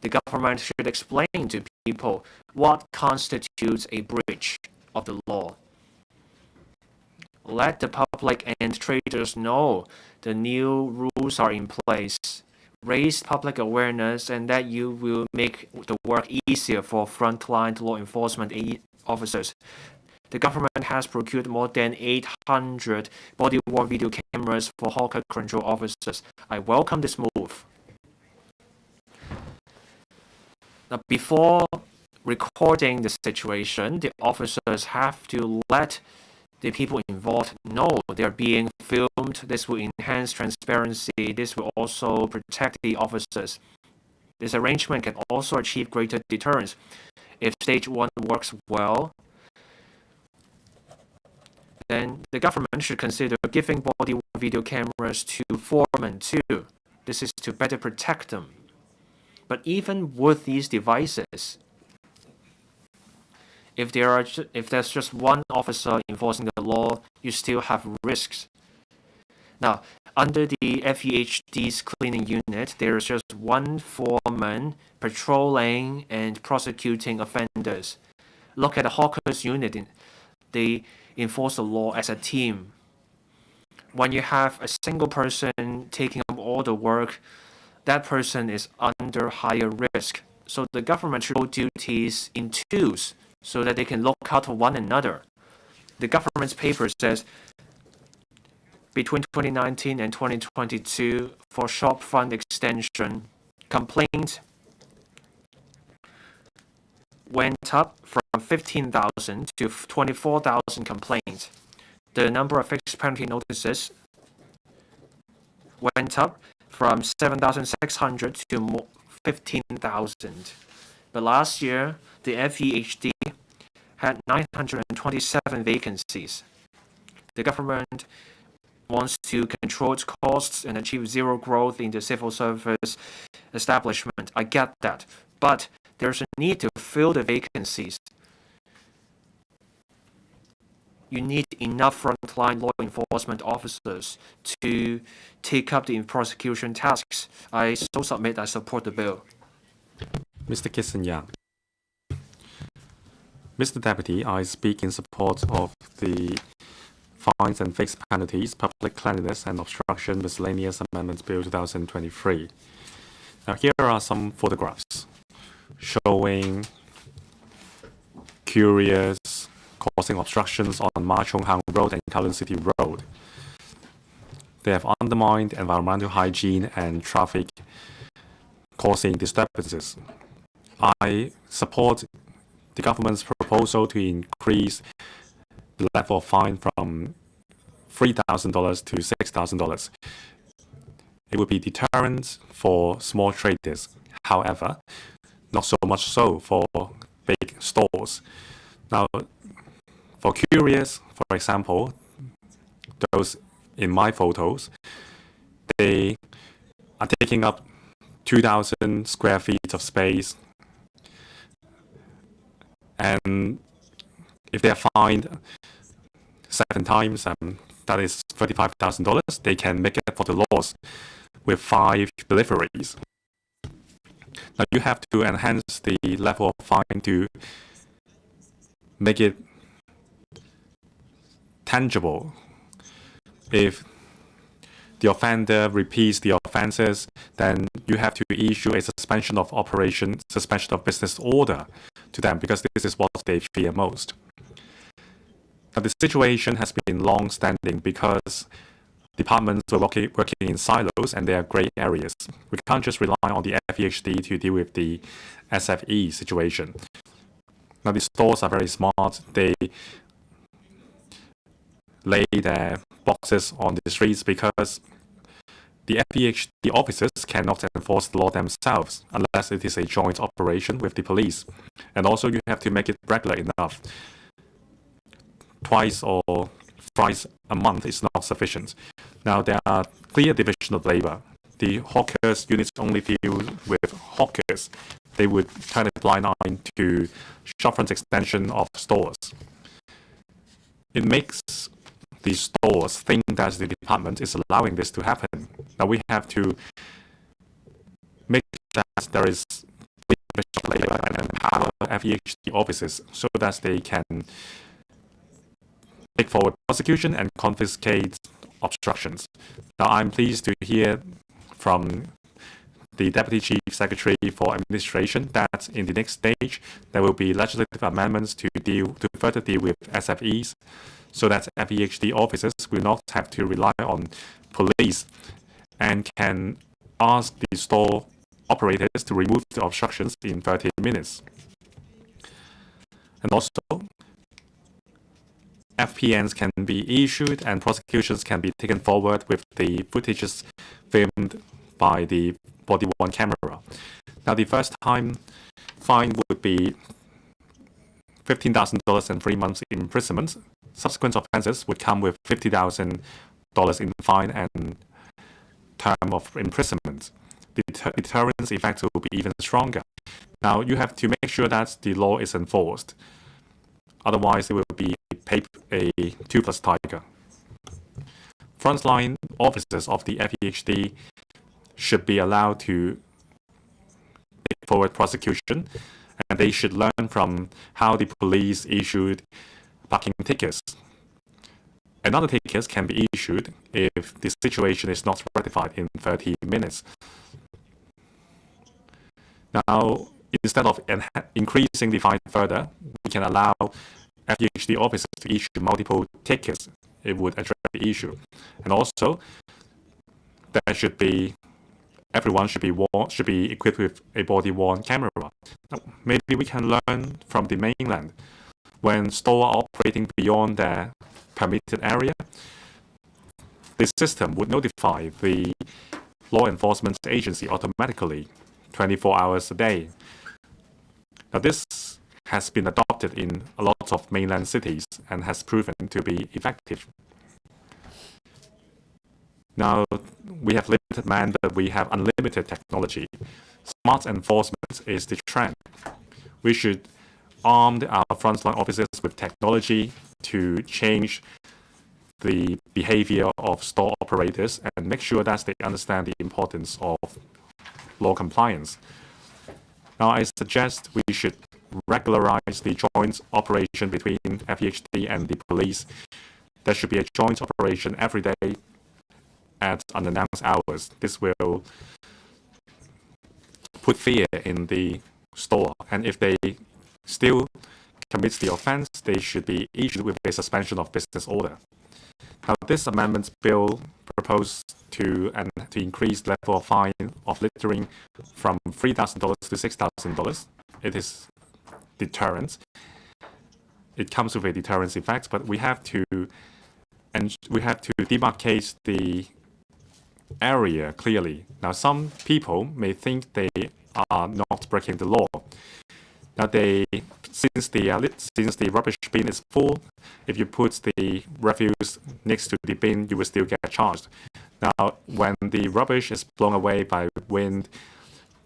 The government should explain to people what constitutes a breach of the law. Let the public and traders know the new rules are in place. Raise public awareness, and that you will make the work easier for frontline law enforcement officers. The government has procured more than 800 body-worn video cameras for hawker control officers. I welcome this move. Now, before recording the situation, the officers have to let the people involved know they're being filmed. This will enhance transparency. This will also protect the officers. This arrangement can also achieve greater deterrence. If stage 1 works well, then the government should consider giving body-worn video cameras to foremen too. This is to better protect them. But even with these devices, if there's just one officer enforcing the law, you still have risks. Now, under the FEHD's cleaning unit, there is just one foreman patrolling and prosecuting offenders. Look at the hawkers unit. They enforce the law as a team. When you have a single person taking up all the work, that person is under higher risk. So the government should hold duties in twos, so that they can look out for one another. The government's paper says between 2019 and 2022, for shop front extension, complaints went up from 15,000 to 24,000 complaints. The number of fixed penalty notices went up from 7,600 to 15,000. But last year, the FEHD had 927 vacancies. The government wants to control its costs and achieve zero growth in the civil service establishment. I get that. But there's a need to fill the vacancies. You need enough frontline law enforcement officers to take up the prosecution tasks. I so submit I support the bill. Mr. Kissinger. Mr. Deputy, I speak in support of the Fines and Fixed Penalties, Public Cleanliness and Obstruction Miscellaneous Amendments Bill 2023. Now, here are some photographs showing couriers causing obstructions on Ma Chung Hang Road and Kowloon City Road. They have undermined environmental hygiene and traffic, causing disturbances. I support the government's proposal to increase the level of fine from $3,000 to $6,000. It would be deterrent for small traders. However, not so much so for big stores. Now, for couriers, for example, those in my photos, they are taking up 2,000 square feet of space. And if they are fined 7 times, that is $35,000, they can make up for the loss with 5 deliveries. Now you have to enhance the level of fine to make it tangible. If the offender repeats the offenses, then you have to issue a suspension of operation, suspension of business order to them, because this is what they fear most. Now, the situation has been long-standing because departments were working in silos and there are gray areas. We can't just rely on the FEHD to deal with the SFE situation. Now, the stores are very smart. They lay their boxes on the streets because the FEHD officers cannot enforce the law themselves unless it is a joint operation with the police. And also you have to make it regular enough. Twice or thrice a month is not sufficient. Now there are clear division of labor. The hawkers units only deal with hawkers. they would turn a blind eye to shopfront extension of stores. It makes the stores think that the department is allowing this to happen. Now we have to make sure that there is labor and empower FEHD officers so that they can take forward prosecution and confiscate obstructions. Now I'm pleased to hear from the Deputy Chief Secretary for Administration that in the next stage there will be legislative amendments to further deal with SFEs so that FEHD officers will not have to rely on police and can ask the store operators to remove the obstructions in 30 minutes. And also, FPNs can be issued and prosecutions can be taken forward with the footages filmed by the body-worn camera. Now, the first time fine would be $15,000 and 3 months imprisonment. Subsequent offences would come with $50,000 in fine and term of imprisonment. The deterrence effect will be even stronger. Now, you have to make sure that the law is enforced. Otherwise, it will be a toothless tiger. Frontline officers of the FEHD should be allowed to take forward prosecution, and they should learn from how the police issued parking tickets. Another ticket can be issued if the situation is not rectified in 30 minutes. Now, instead of increasing the fine further, we can allow FEHD officers to issue multiple tickets. It would address the issue. And also, everyone should be equipped with a body-worn camera. Now, maybe we can learn from the mainland. When stores are operating beyond their permitted area, the system would notify the law enforcement agency automatically 24 hours a day. Now, this has been adopted in a lot of mainland cities and has proven to be effective. Now, we have limited man, but we have unlimited technology. Smart enforcement is the trend. We should arm our frontline officers with technology to change the behavior of store operators and make sure that they understand the importance of law compliance. Now, I suggest we should regularize the joint operation between FEHD and the police. There should be a joint operation every day at unannounced hours. This will put fear in the store, and if they still commit the offense, they should be issued with a suspension of business order. Now, this amendment bill proposed to increase level of fine of littering from $3,000 to $6,000. It is deterrent. It comes with a deterrence effect, but we have to demarcate the area clearly. Now, some people may think they are not breaking the law. Now, since the rubbish bin is full, if you put the refuse next to the bin, you will still get charged. Now, when the rubbish is blown away by wind,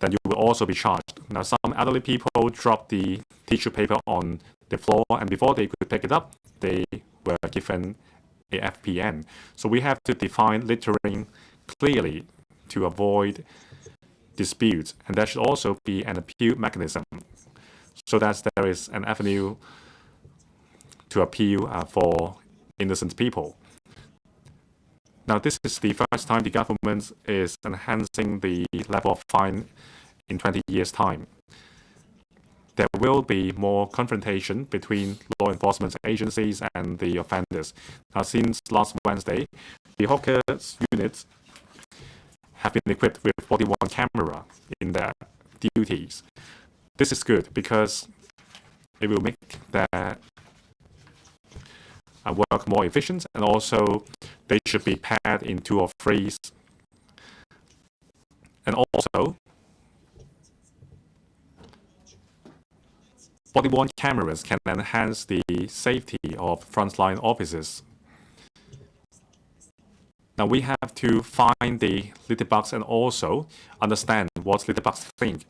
then you will also be charged. Now, some elderly people drop the tissue paper on the floor, and before they could pick it up, they were given a FPN. So we have to define littering clearly to avoid disputes, and there should also be an appeal mechanism so that there is an avenue to appeal for innocent people. Now, this is the first time the government is enhancing the level of fine in 20 years' time. There will be more confrontation between law enforcement agencies and the offenders. Now, since last Wednesday, the hawkers units have been equipped with body-worn camera in their duties. This is good because it will make their work more efficient, and also they should be paired in 2 or 3s. And also, body-worn cameras can enhance the safety of frontline officers. Now, we have to find the litterbugs and also understand what litterbugs think.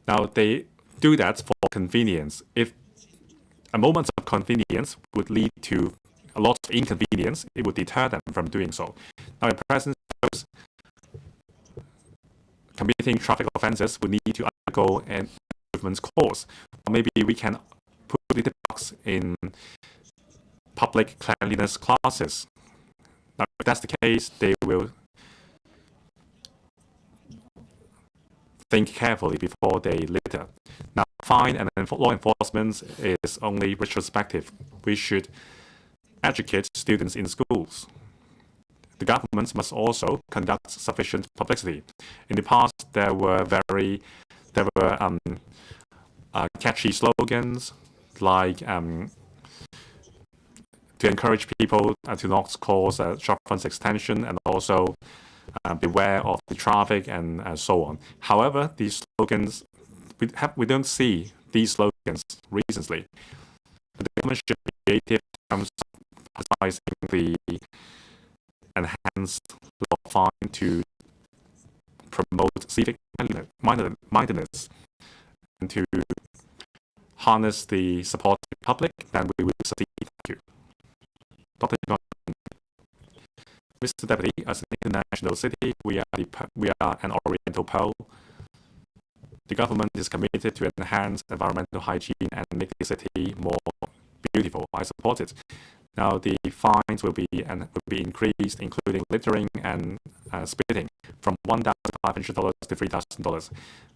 Now, they do that for convenience. If a moment of convenience would lead to a lot of inconvenience, it would deter them from doing so. Now, in present, those committing traffic offences would need to undergo an improvement course. Or maybe we can put little box in public cleanliness classes. Now, if that's the case, they will think carefully before they litter. Now, fine and law enforcement is only retrospective. We should educate students in schools. The government must also conduct sufficient publicity. In the past, there were catchy slogans like to encourage people to not cause shopfront extension and also beware of the traffic and so on. However, these slogans, we don't see these slogans recently. The government should be creative in terms of emphasizing the enhanced law fine to promote civic mindedness and to harness the support of the public, then we will succeed. Thank you. Dr. John. Mr. Deputy, as an international city, we are an Oriental Pearl. The government is committed to enhance environmental hygiene and make the city more beautiful. I support it. Now, the fines will be increased, including littering and spitting, from $1,500 to $3,000.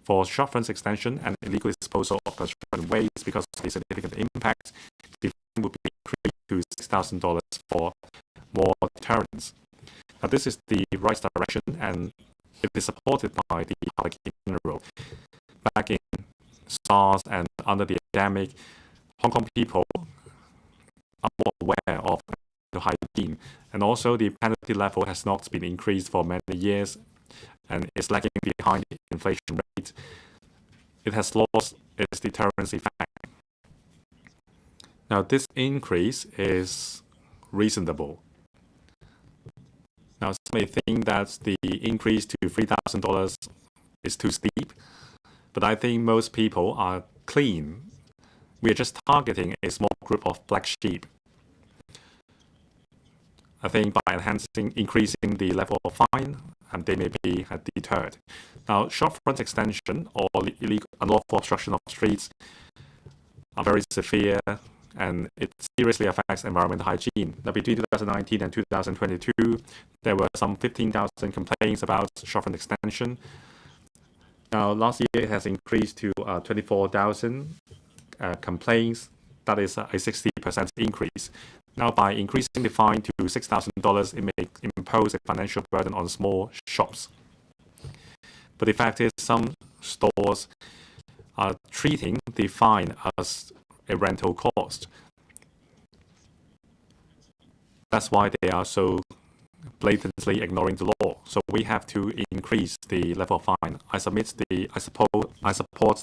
For shopfront extension and illegal disposal of construction waste because of the significant impact, the fine will be increased to $6,000 for more deterrence. Now, this is the right direction, and it is supported by the public in general. Back in SARS and under the epidemic, Hong Kong people are more aware of hygiene, and also the penalty level has not been increased for many years and is lagging behind the inflation rate. It has lost its deterrence effect. Now, this increase is reasonable. Now, some may think that the increase to $3,000 is too steep, but I think most people are clean. We are just targeting a small group of black sheep. I think by increasing the level of fine, they may be deterred. Now, shopfront extension or illegal unlawful obstruction of streets are very severe, and it seriously affects environmental hygiene. Now, between 2019 and 2022, there were some 15,000 complaints about shopfront extension. Now, last year it has increased to 24,000 complaints. That is a 60% increase. Now, by increasing the fine to $6,000, it may impose a financial burden on small shops. But the fact is, some stores are treating the fine as a rental cost. That's why they are so blatantly ignoring the law. So we have to increase the level of fine. I support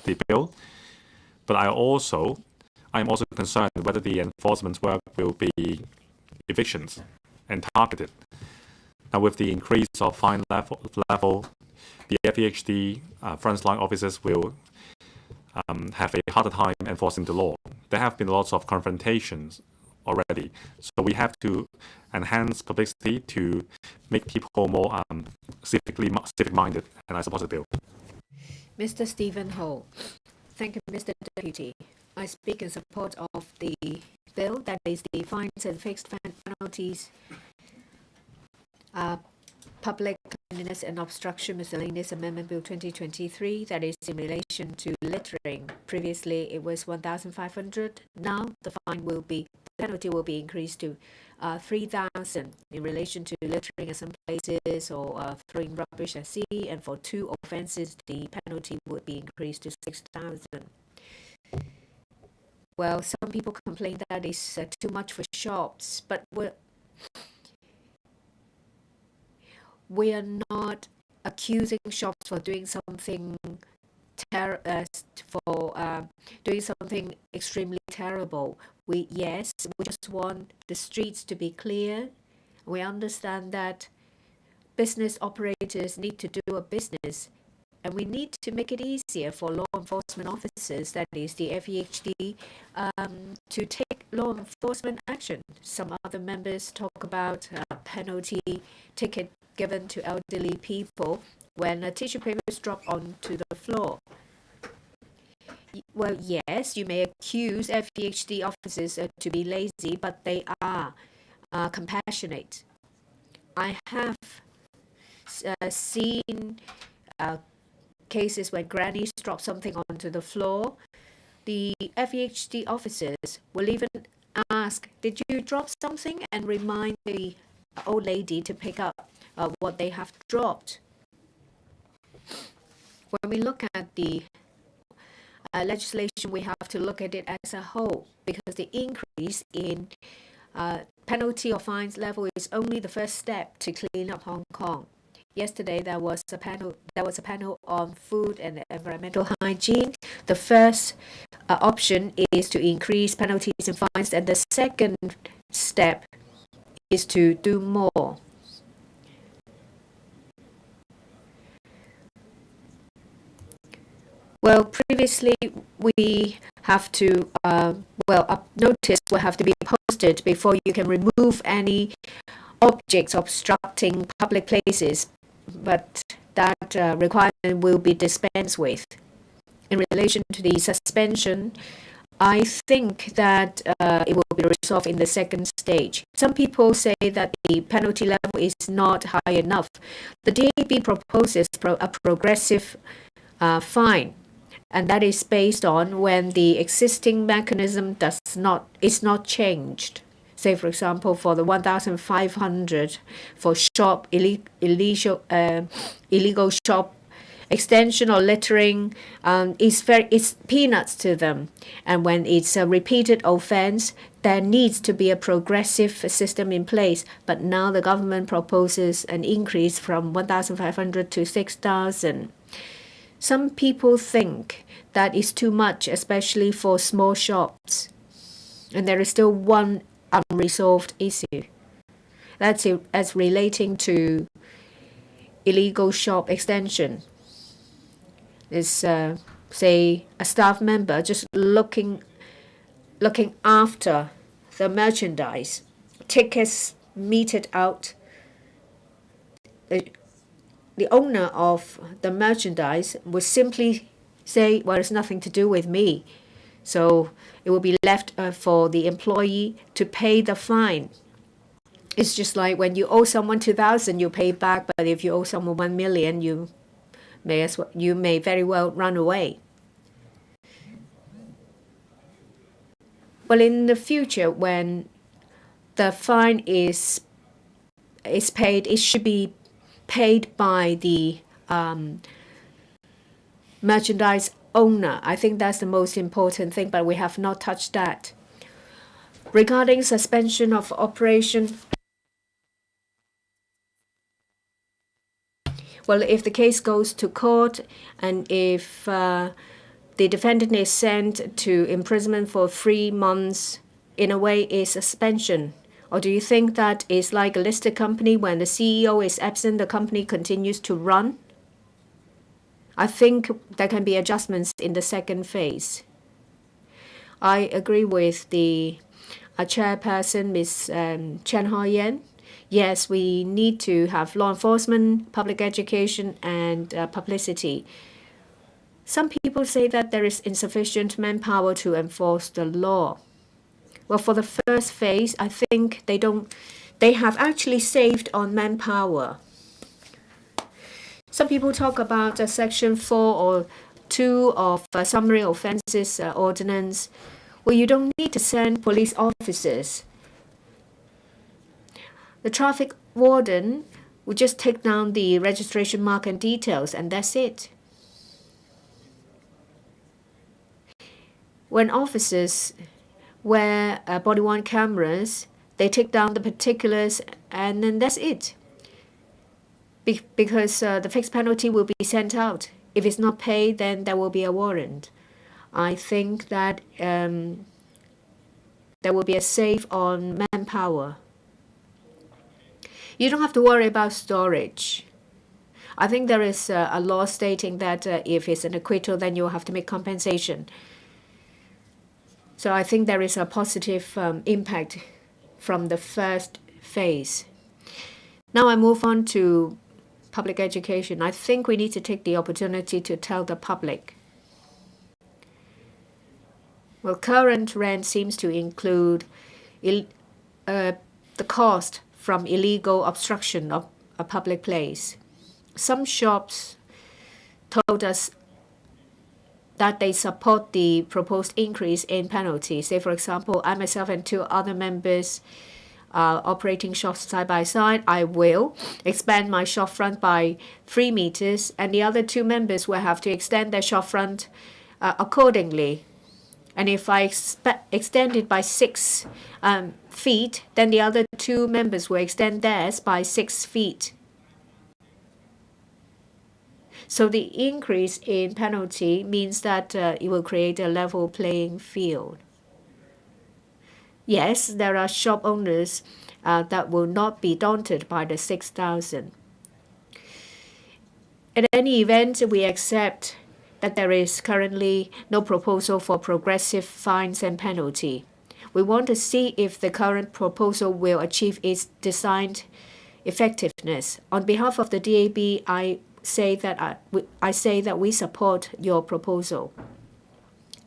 the bill, but I'm also concerned whether the enforcement work will be efficient and targeted. Now, with the increase of fine level, the FEHD frontline officers will have a harder time enforcing the law. There have been lots of confrontations already, so we have to enhance publicity to make people more civic-minded, and I support the bill. Mr. Stephen Ho. Thank you, Mr. Deputy. I speak in support of the bill, that is the fines and fixed penalties, Public Cleanliness and Obstruction Miscellaneous Amendment Bill 2023, that is in relation to littering. Previously, it was 1,500. Now, the penalty will be increased to 3,000 in relation to littering at some places or throwing rubbish at sea. And for 2 offences, the penalty would be increased to 6,000. Well, some people complain that it's too much for shops, but we are not accusing shops for doing something doing something extremely terrible. We just want the streets to be clear. We understand that business operators need to do a business, And we need to make it easier for law enforcement officers, that is the FEHD, to take law enforcement action. Some other members talk about penalty ticket given to elderly people when tissue paper is dropped onto the floor. Well, yes, you may accuse FEHD officers to be lazy, but they are compassionate. I have seen cases when grannies drop something onto the floor. The FEHD officers will even ask, "Did you drop something?" and remind the old lady to pick up what they have dropped. When we look at the legislation, we have to look at it as a whole, because the increase in penalty or fines level is only the first step to clean up Hong Kong. Yesterday there was a panel on food and environmental hygiene. The first option is to increase penalties and fines, and the second step is to do more. Well, previously we have to notice will have to be posted before you can remove any objects obstructing public places, but that requirement will be dispensed with. In relation to the suspension, I think that it will be resolved in the second stage. Some people say that the penalty level is not high enough. The DAB proposes a progressive fine, and that is based on when the existing mechanism is not changed. Say, for example, for the 1,500 for illegal shop extension or littering, it's peanuts to them. And when it's a repeated offense, there needs to be a progressive system in place. But now the government proposes an increase from 1,500 to 6,000. Some people think that is too much, especially for small shops. And there is still one unresolved issue. That's it, as relating to illegal shop extension. Is say a staff member just looking after the merchandise, tickets meted out. The owner of the merchandise would simply say, "Well, it's nothing to do with me." So it will be left for the employee to pay the fine. It's just like when you owe someone 2,000, you pay back, but if you owe someone 1 million, you may very well run away. Well, in the future, when the fine is paid, it should be paid by the merchandise owner. I think that's the most important thing, but we have not touched that. Regarding suspension of operation, well, if the case goes to court and if the defendant is sent to imprisonment for 3 months, in a way is suspension. Or do you think that is like a listed company, when the CEO is absent, the company continues to run? I think there can be adjustments in the second phase. I agree with the chairperson, Ms. Chen Hao-yen. Yes, we need to have law enforcement, public education, and publicity. Some people say that there is insufficient manpower to enforce the law. Well, for the first phase, I think they have actually saved on manpower. Some people talk about Section 4 or 2 of Summary Offences Ordinance. Well, you don't need to send police officers. The traffic warden will just take down the registration mark and details, and that's it. When officers wear body-worn cameras, they take down the particulars, and then that's it. Because the fixed penalty will be sent out. If it's not paid, then there will be a warrant. I think that there will be a save on manpower. You don't have to worry about storage. I think there is a law stating that if it's an acquittal, then you'll have to make compensation. So I think there is a positive impact from the first phase. Now I move on to public education. I think we need to take the opportunity to tell the public. Well, current rent seems to include the cost from illegal obstruction of a public place. Some shops told us that they support the proposed increase in penalty. Say, for example, I myself and 2 other members operating shops side by side. I will expand my shop front by 3 meters, and the other 2 members will have to extend their shop front accordingly. And if I extend it by 6 feet, then the other 2 members will extend theirs by 6 feet. So the increase in penalty means that it will create a level playing field. Yes, there are shop owners that will not be daunted by the 6,000. In any event, we accept that there is currently no proposal for progressive fines and penalty. We want to see if the current proposal will achieve its designed effectiveness. On behalf of the DAB, I say that we support your proposal.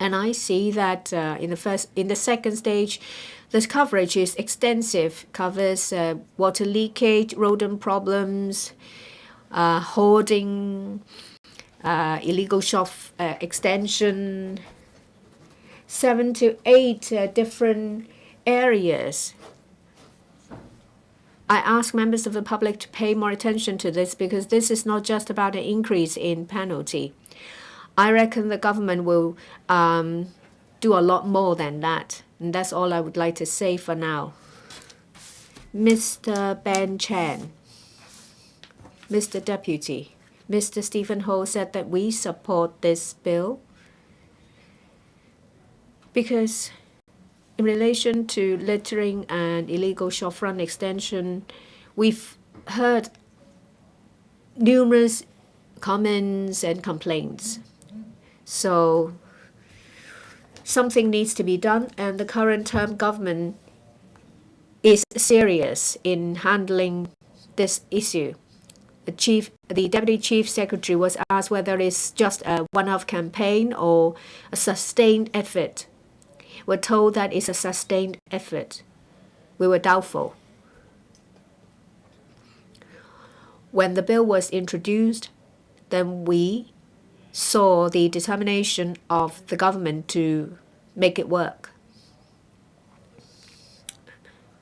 And I see that in the second stage, this coverage is extensive, covers water leakage, rodent problems, hoarding, illegal shop extension, 7 to 8 different areas. I ask members of the public to pay more attention to this because this is not just about an increase in penalty. I reckon the government will do a lot more than that. And that's all I would like to say for now. Mr. Ben Chan, Mr. Deputy, Mr. Stephen Ho said that we support this bill because in relation to littering and illegal shopfront extension, we've heard numerous comments and complaints. So something needs to be done, and the current term government is serious in handling this issue. The Deputy Chief Secretary was asked whether it's just a one-off campaign or a sustained effort. We're told that it's a sustained effort. We were doubtful. When the bill was introduced, then we saw the determination of the government to make it work.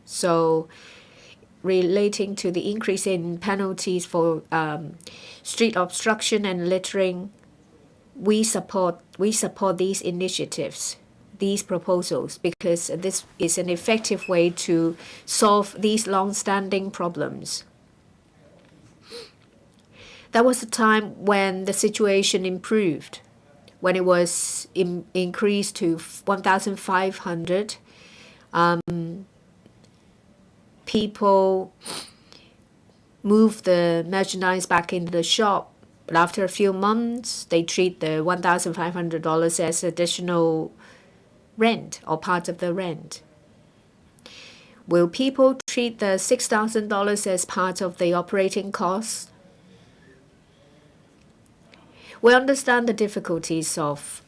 So, relating to the increase in penalties for street obstruction and littering, we support these initiatives, these proposals, because this is an effective way to solve these long-standing problems. There was a time when the situation improved, when it was increased to 1,500. People moved the merchandise back into the shop, but after a few months, they treat the $1,500 as additional rent or part of the rent. Will people treat the $6,000 as part of the operating costs? We understand the difficulties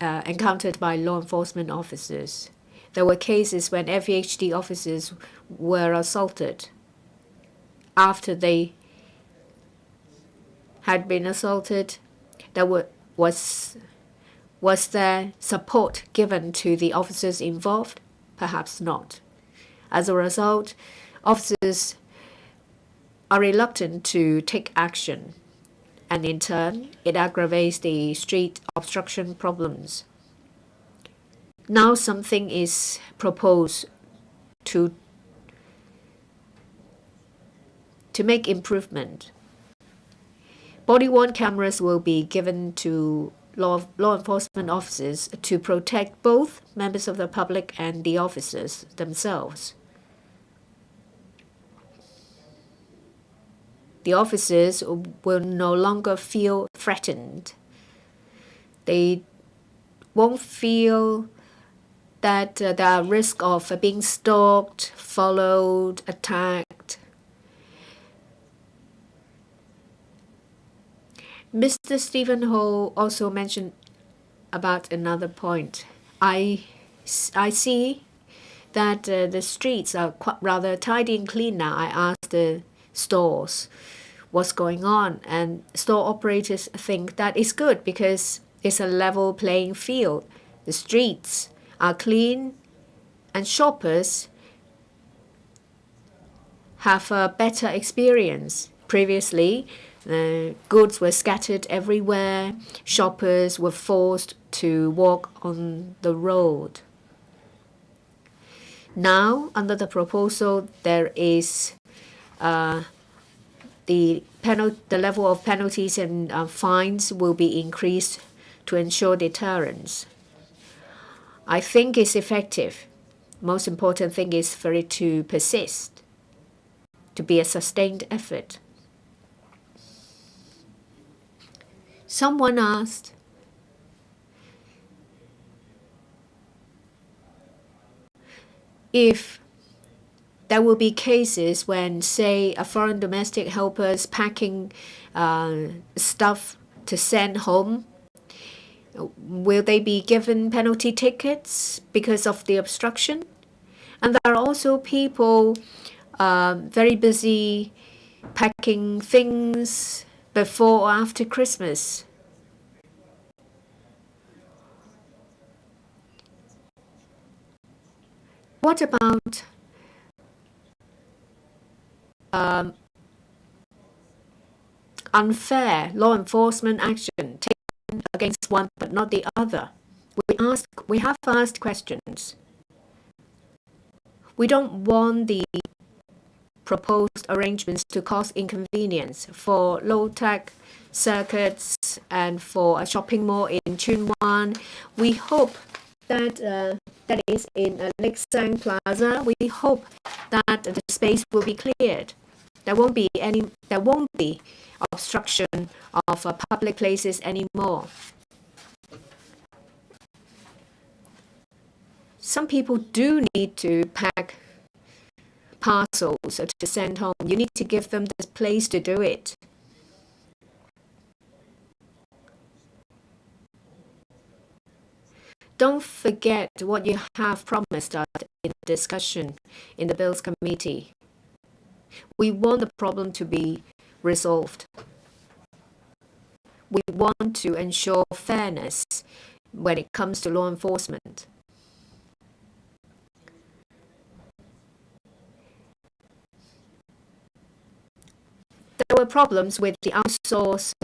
encountered by law enforcement officers. There were cases when FEHD officers were assaulted. After they had been assaulted, was there support given to the officers involved? Perhaps not. As a result, officers are reluctant to take action, and in turn, it aggravates the street obstruction problems. Now something is proposed to make improvement. Body-worn cameras will be given to law enforcement officers to protect both members of the public and the officers themselves. the officers will no longer feel threatened. They won't feel that there are risk of being stalked, followed, attacked. Mr. Stephen Ho also mentioned about another point. I see that the streets are quite rather tidy and clean now. I asked the stores what's going on, and store operators think that is good because it's a level playing field. The streets are clean and shoppers have a better experience. Previously, goods were scattered everywhere. Shoppers were forced to walk on the road. Now, under the proposal, there is the level of penalties and fines will be increased to ensure deterrence. I think it's effective. Most important thing is for it to persist, to be a sustained effort. Someone asked, if there will be cases when, say, a foreign domestic helper is packing stuff to send home, will they be given penalty tickets because of the obstruction? And there are also people very busy packing things before or after Christmas. What about unfair law enforcement action taken against one but not the other? We have asked questions. We don't want the proposed arrangements to cause inconvenience for low-tech circuits and for a shopping mall in Tsuen Wan. We hope that that is in Lakeside Plaza. We hope that the space will be cleared. There won't be obstruction of public places anymore. Some people do need to pack parcels to send home. You need to give them the place to do it. Don't forget what you have promised us in the discussion in the Bills Committee. We want the problem to be resolved. We want to ensure fairness when it comes to law enforcement. There were problems with the outsource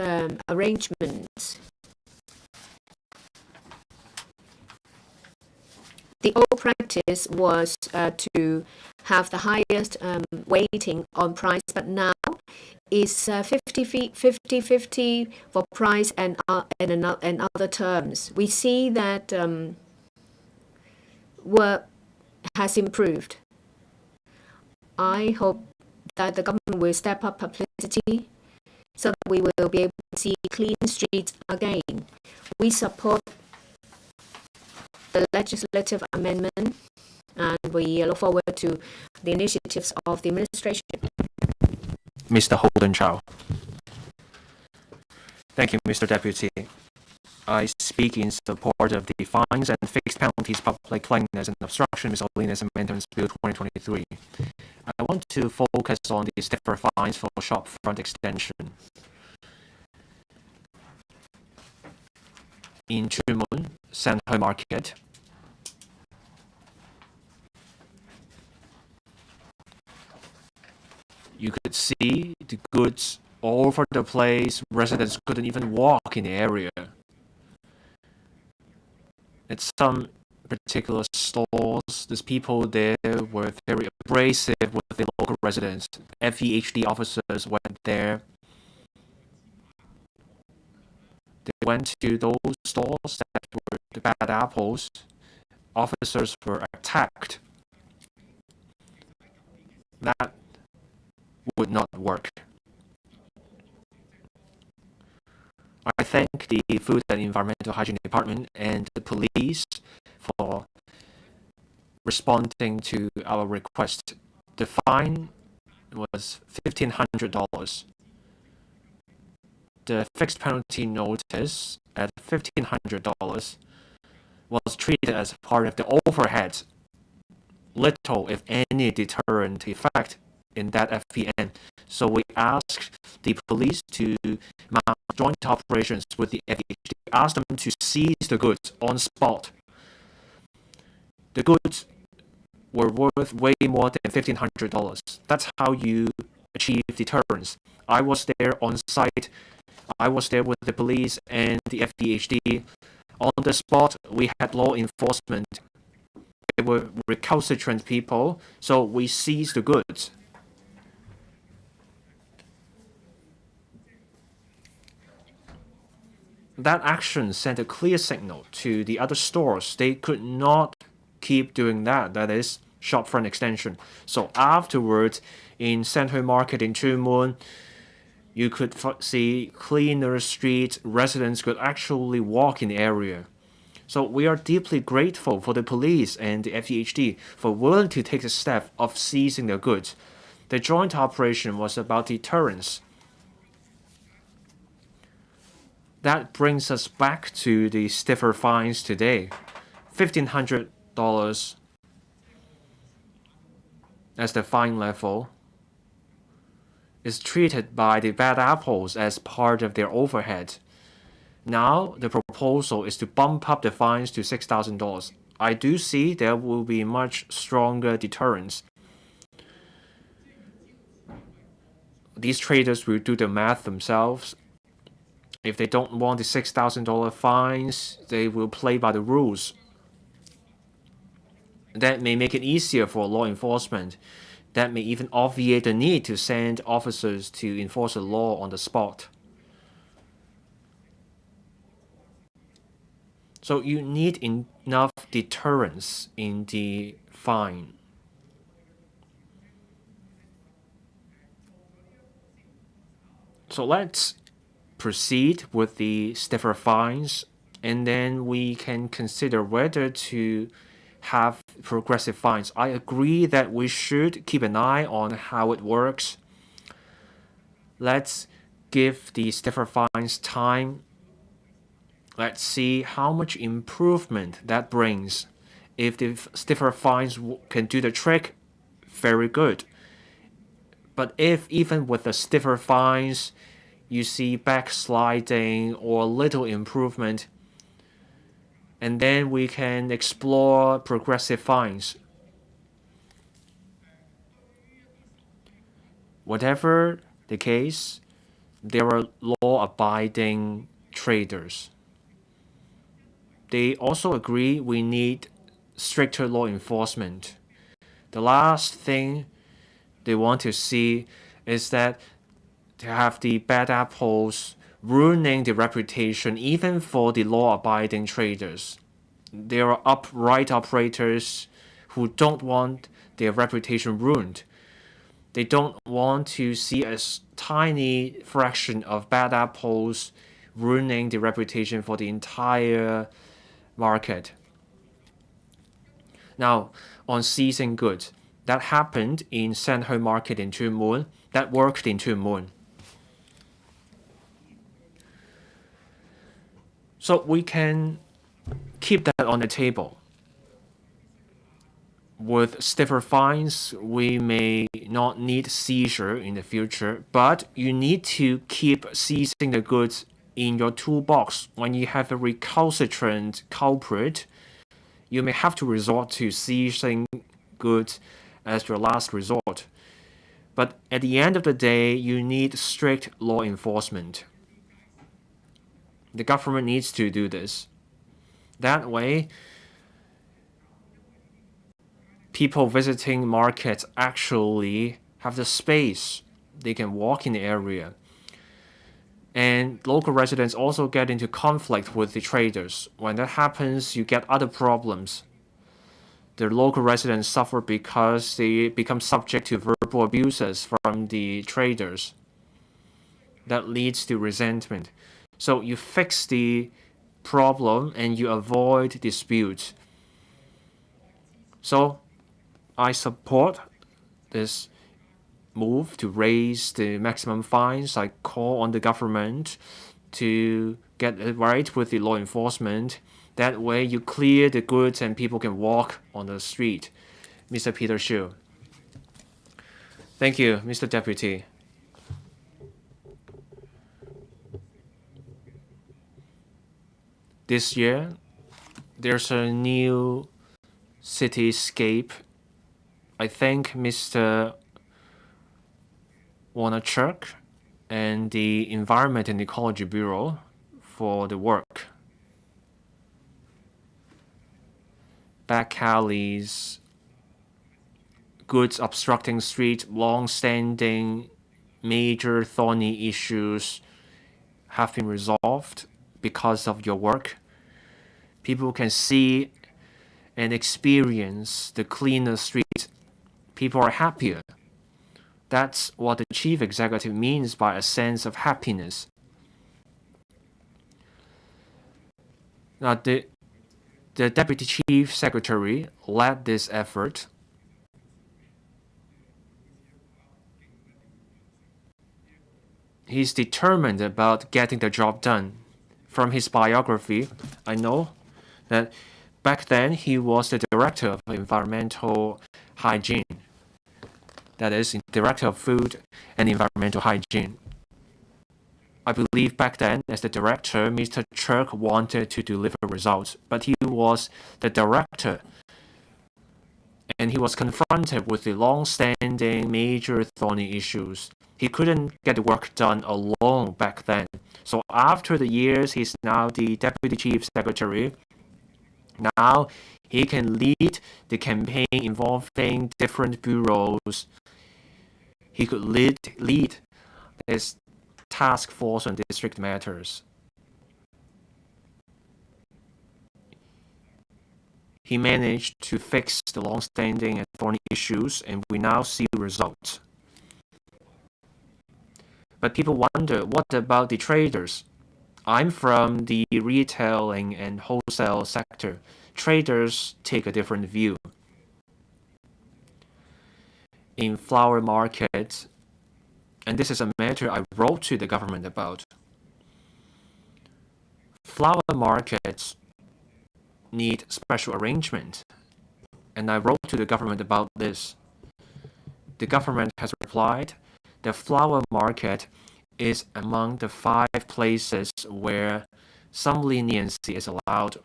arrangements. The old practice was to have the highest weighting on price, but now it's 50-50 for price and other terms. We see that work has improved. I hope that the government will step up publicity so that we will be able to see clean streets again. We support the legislative amendment and we look forward to the initiatives of the administration. Mr. Holden Chow. Thank you, Mr. Deputy. I speak in support of the Fines and Fixed Penalties Public Cleanliness and Obstruction Miscellaneous Amendments Bill 2023. I want to focus on the stiffer fines for shop front extension. In Tsuen Wan Central Market, you could see the goods all over the place. Residents couldn't even walk in the area. At some particular stores, these people there were very abrasive with the local residents. FEHD officers went there. They went to those stores that were the bad apples. Officers were attacked. That would not work. I thank the Food and Environmental Hygiene Department and the police for responding to our request. The fine was $1,500. The fixed penalty notice at $1,500 was treated as part of the overhead, little if any deterrent effect in that FPN. So we asked the police to mount joint operations with the FHD, ask them to seize the goods on spot. The goods were worth way more than $1,500. That's how you achieve deterrence. I was there on site. I was there with the police and the FDHD. On the spot, we had law enforcement. They were recalcitrant people, so we seized the goods. That action sent a clear signal to the other stores. They could not keep doing that. That is shopfront extension. So afterwards, in Central Market in Tuen Mun, you could see cleaner streets. Residents could actually walk in the area. So we are deeply grateful for the police and the FEHD for willing to take the step of seizing the goods. The joint operation was about deterrence. That brings us back to the stiffer fines today. $1,500 as the fine level is treated by the bad apples as part of their overhead. Now, the proposal is to bump up the fines to $6,000. I do see there will be much stronger deterrence. These traders will do the math themselves. If they don't want the $6,000 fines, they will play by the rules. That may make it easier for law enforcement. That may even obviate the need to send officers to enforce the law on the spot. So you need enough deterrence in the fine. So let's proceed with the stiffer fines, and then we can consider whether to have progressive fines. I agree that we should keep an eye on how it works. Let's give the stiffer fines time. Let's see how much improvement that brings. If the stiffer fines can do the trick, very good. But if even with the stiffer fines, you see backsliding or little improvement, and then we can explore progressive fines. Whatever the case, there are law-abiding traders. They also agree we need stricter law enforcement. The last thing they want to see is that to have the bad apples ruining the reputation even for the law-abiding traders. There are upright operators who don't want their reputation ruined. They don't want to see a tiny fraction of bad apples ruining the reputation for the entire market. Now, on seizing goods, that happened in Central Market in Tuen Mun. That worked in Tuen Mun. So we can keep that on the table. With stiffer fines, we may not need seizure in the future, but you need to keep seizing the goods in your toolbox. When you have a recalcitrant culprit, you may have to resort to seizing goods as your last resort. But at the end of the day, you need strict law enforcement. The government needs to do this. That way, people visiting markets actually have the space. They can walk in the area. And local residents also get into conflict with the traders. When that happens, you get other problems. The local residents suffer because they become subject to verbal abuses from the traders. That leads to resentment. So you fix the problem and you avoid disputes. So I support this move to raise the maximum fines. I call on the government to get it right with the law enforcement. That way you clear the goods and people can walk on the street. Mr. Peter Shiu. Thank you, Mr. Deputy. This year, there's a new cityscape. I thank Mr. Warner-Church and the Environment and Ecology Bureau for the work. Back alleys, goods obstructing street, long-standing major thorny issues have been resolved because of your work. People can see and experience the cleaner street. People are happier. That's what the chief executive means by a sense of happiness. Now, the deputy chief secretary led this effort. He's determined about getting the job done. From his biography, I know that back then he was the director of environmental hygiene. That is, director of food and environmental hygiene. I believe back then, as the director, Mr. Church wanted to deliver results, but he was the director, and he was confronted with the long-standing major thorny issues. He couldn't get the work done alone back then. So after the years, he's now the deputy chief secretary. Now he can lead the campaign involving different bureaus. He could lead his task force on district matters. He managed to fix the long-standing and thorny issues, and we now see results. But people wonder, what about the traders? I'm from the retailing and wholesale sector. Traders take a different view. In flower markets, and this is a matter I wrote to the government about, flower markets need special arrangement, and I wrote to the government about this. The government has replied, the flower market is among the 5 places where some leniency is allowed.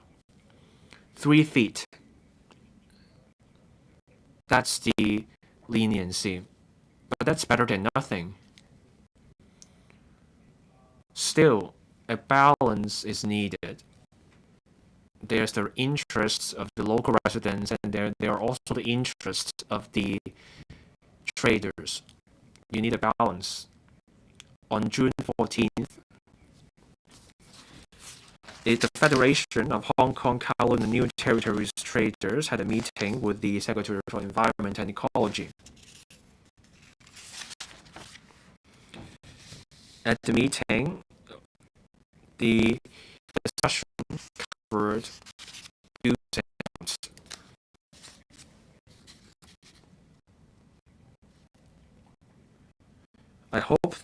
3 feet. That's the leniency. But that's better than nothing. Still, a balance is needed. There's the interests of the local residents, and there are also the interests of the traders. You need a balance. On June 14th, the Federation of Hong Kong, Kowloon and New Territories Traders had a meeting with the Secretary for Environment and Ecology. At the meeting, the discussion covered do's and don'ts. I hope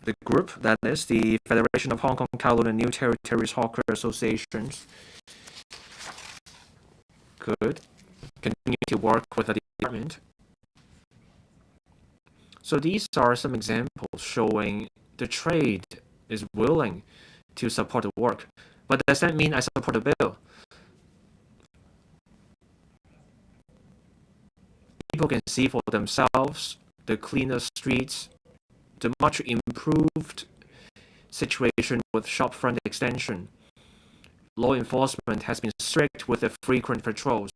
the group, that is the Federation of Hong Kong, Kowloon and New Territories Hawker Associations, could continue to work with the department. So these are some examples showing the trade is willing to support the work. But does that mean I support the bill? People can see for themselves the cleaner streets, the much improved situation with shopfront extension. Law enforcement has been strict with the frequent patrols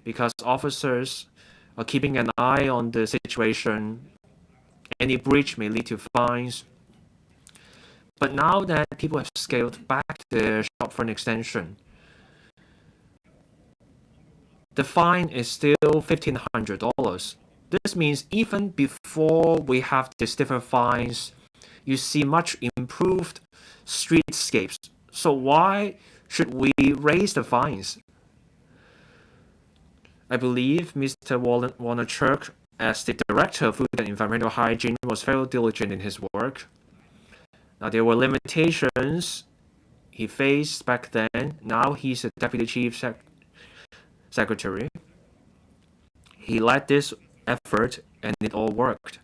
because officers are keeping an eye on the situation. Any breach may lead to fines. But now that people have scaled back the shopfront extension, the fine is still $1,500. This means even before we have the stiffer fines, you see much improved improved streetscapes. So why should we raise the fines? I believe Mr. Warner Church, as the Director of Food and Environmental Hygiene, was very diligent in his work. Now, there were limitations he faced back then. Now he's a Deputy Chief Secretary. He led this effort and it all worked.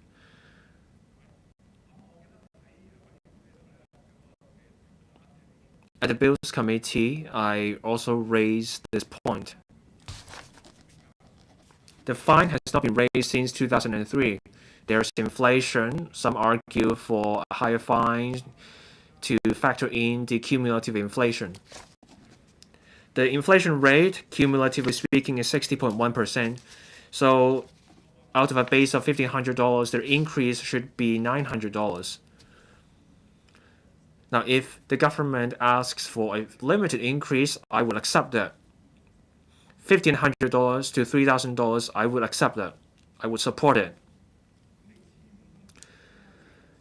At the Bills Committee, I also raised this point. The fine has not been raised since 2003. There's inflation. Some argue for a higher fine to factor in the cumulative inflation. The inflation rate, cumulatively speaking, is 60.1%. So out of a base of $1,500, the increase should be $900. Now, if the government asks for a limited increase, I would accept that. $1,500 to $3,000, I would accept that. I would support it.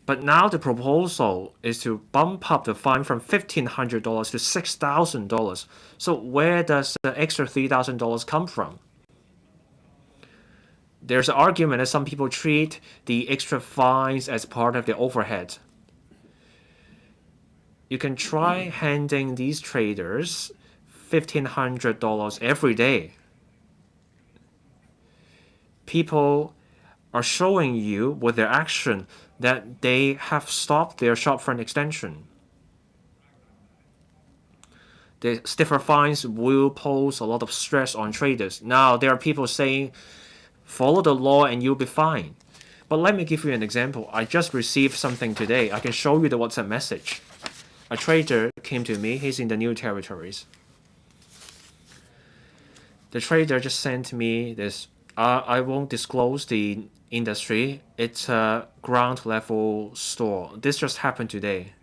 But now the proposal is to bump up the fine from $1,500 to $6,000. So where does the extra $3,000 come from? There's an argument that some people treat the extra fines as part of the overhead. You can try handing these traders $1,500 every day. People are showing you with their action that they have stopped their shopfront extension. The stiffer fines will pose a lot of stress on traders. Now, there are people saying, follow the law and you'll be fine. But let me give you an example. I just received something today. I can show you the WhatsApp message. A trader came to me. He's in the New Territories. The trader just sent me this. I won't disclose the industry. It's a ground level store. This just happened today.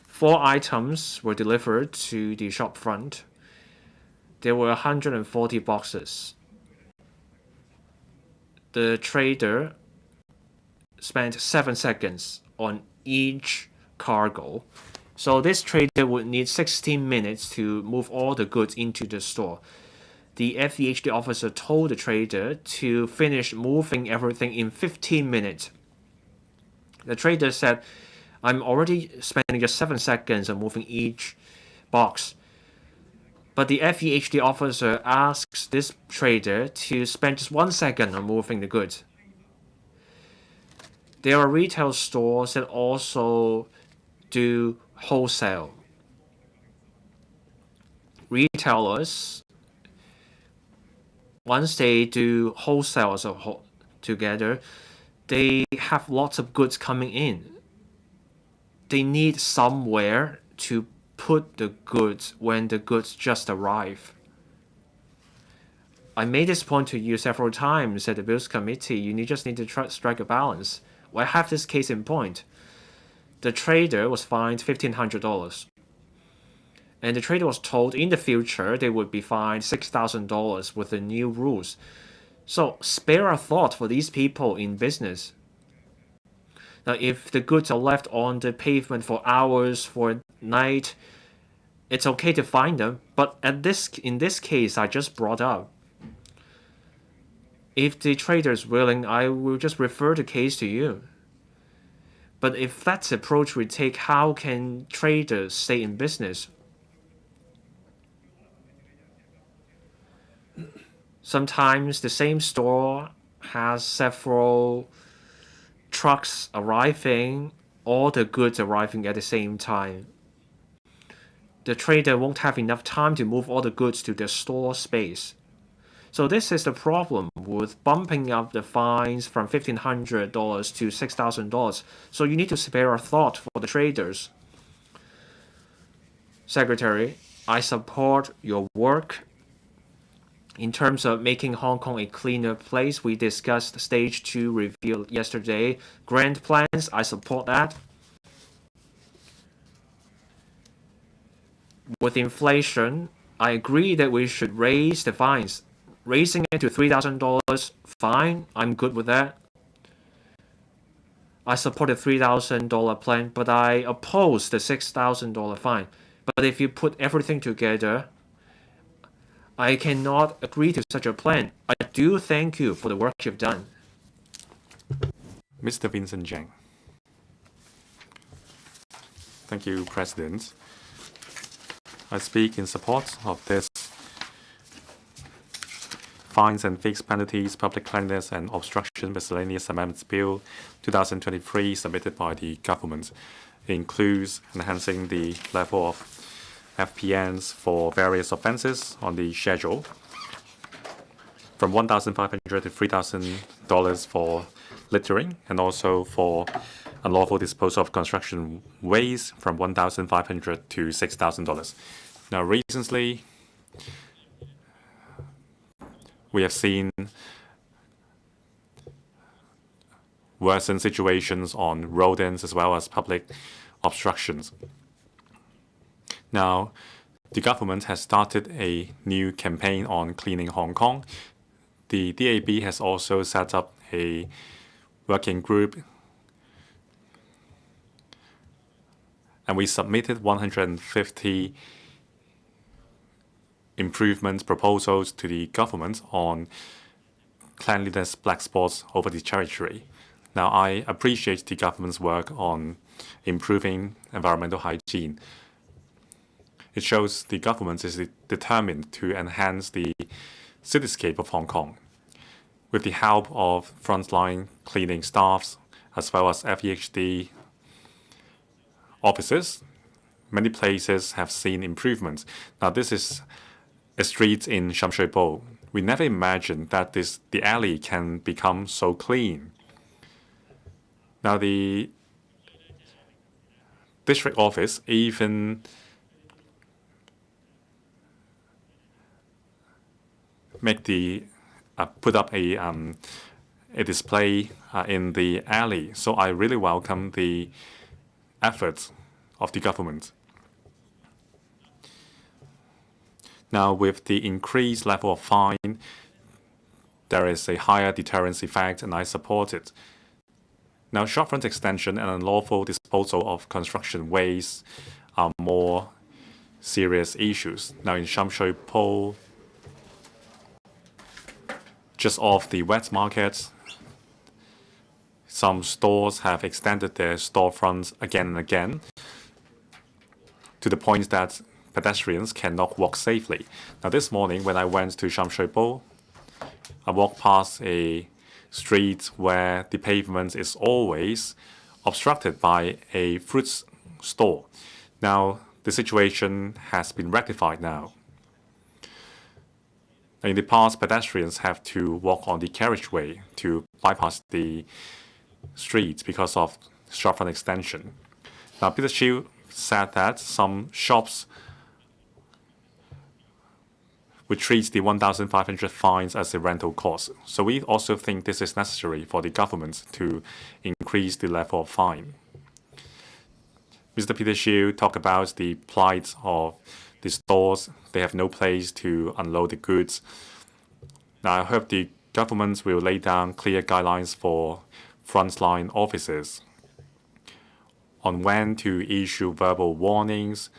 4 items were delivered to the shop front. There were 140 boxes. The trader spent 7 seconds on each cargo. So this trader would need 16 minutes to move all the goods into the store. The FDHD officer told the trader to finish moving everything in 15 minutes. The trader said, I'm already spending just 7 seconds on moving each box. But the FDHD officer asks this trader to spend just 1 second on moving the goods. There are retail stores that also do wholesale. Retailers, once they do wholesale as a whole together, they have lots of goods coming in. They need somewhere to put the goods when the goods just arrive. I made this point to you several times at the Bills Committee. You just need to strike a balance. Well, I have this case in point. The trader was fined $1,500. And the trader was told in the future they would be fined $6,000 with the new rules. So spare a thought for these people in business. Now, if the goods are left on the pavement for hours, for a night, it's okay to fine them. But in this case I just brought up, if the trader is willing, I will just refer the case to you. But if that's the approach we take, how can traders stay in business? Sometimes the same store has several trucks arriving, all the goods arriving at the same time. The trader won't have enough time to move all the goods to the store space. So this is the problem with bumping up the fines from $1,500 to $6,000. So you need to spare a thought for the traders. Secretary, I support your work. In terms of making Hong Kong a cleaner place, we discussed Stage 2 review yesterday. Grand plans, I support that. With inflation, I agree that we should raise the fines. Raising it to $3,000, fine, I'm good with that. I support the $3,000 plan, but I oppose the $6,000 fine. But if you put everything together, I cannot agree to such a plan. I do thank you for the work you've done. Mr. Vincent Zhang. Thank you, President. I speak in support of this Fines and Fixed Penalties, Public Cleanliness and Obstruction Miscellaneous Amendments Bill 2023 submitted by the government. It includes enhancing the level of FPNs for various offences on the schedule from $1,500 to $3,000 for littering, and also for unlawful disposal of construction waste from $1,500 to $6,000. Now, recently, we have seen worsened situations on rodents as well as public obstructions. Now, the government has started a new campaign on cleaning Hong Kong. The DAB has also set up a working group, and we submitted 150 improvement proposals to the government on cleanliness black spots over the territory. Now, I appreciate the government's work on improving environmental hygiene. It shows the government is determined to enhance the cityscape of Hong Kong. With the help of frontline cleaning staffs as well as FEHD officers, many places have seen improvements. Now, this is a street in Sham Shui Po. We never imagined that the alley can become so clean. Now, the district office even put up a display in the alley. So I really welcome the efforts of the government. Now, with the increased level of fine, there is a higher deterrence effect, and I support it. Now, shopfront extension and unlawful disposal of construction waste are more serious issues. Now, in Sham Shui Po, just off the wet market, some stores have extended their storefronts again and again to the point that pedestrians cannot walk safely. Now, this morning when I went to Sham Shui Po, I walked past a street where the pavement is always obstructed by a fruit store. Now, the situation has been rectified now. In the past, pedestrians have to walk on the carriageway to bypass the streets because of shopfront extension. Now, Peter Chiu said that some shops would treat the 1,500 fines as a rental cost. So we also think this is necessary for the government to increase the level of fine. Mr. Peter Chiu talked about the plight of the stores. They have no place to unload the goods. Now, I hope the government will lay down clear guidelines for frontline officers on when to issue verbal warnings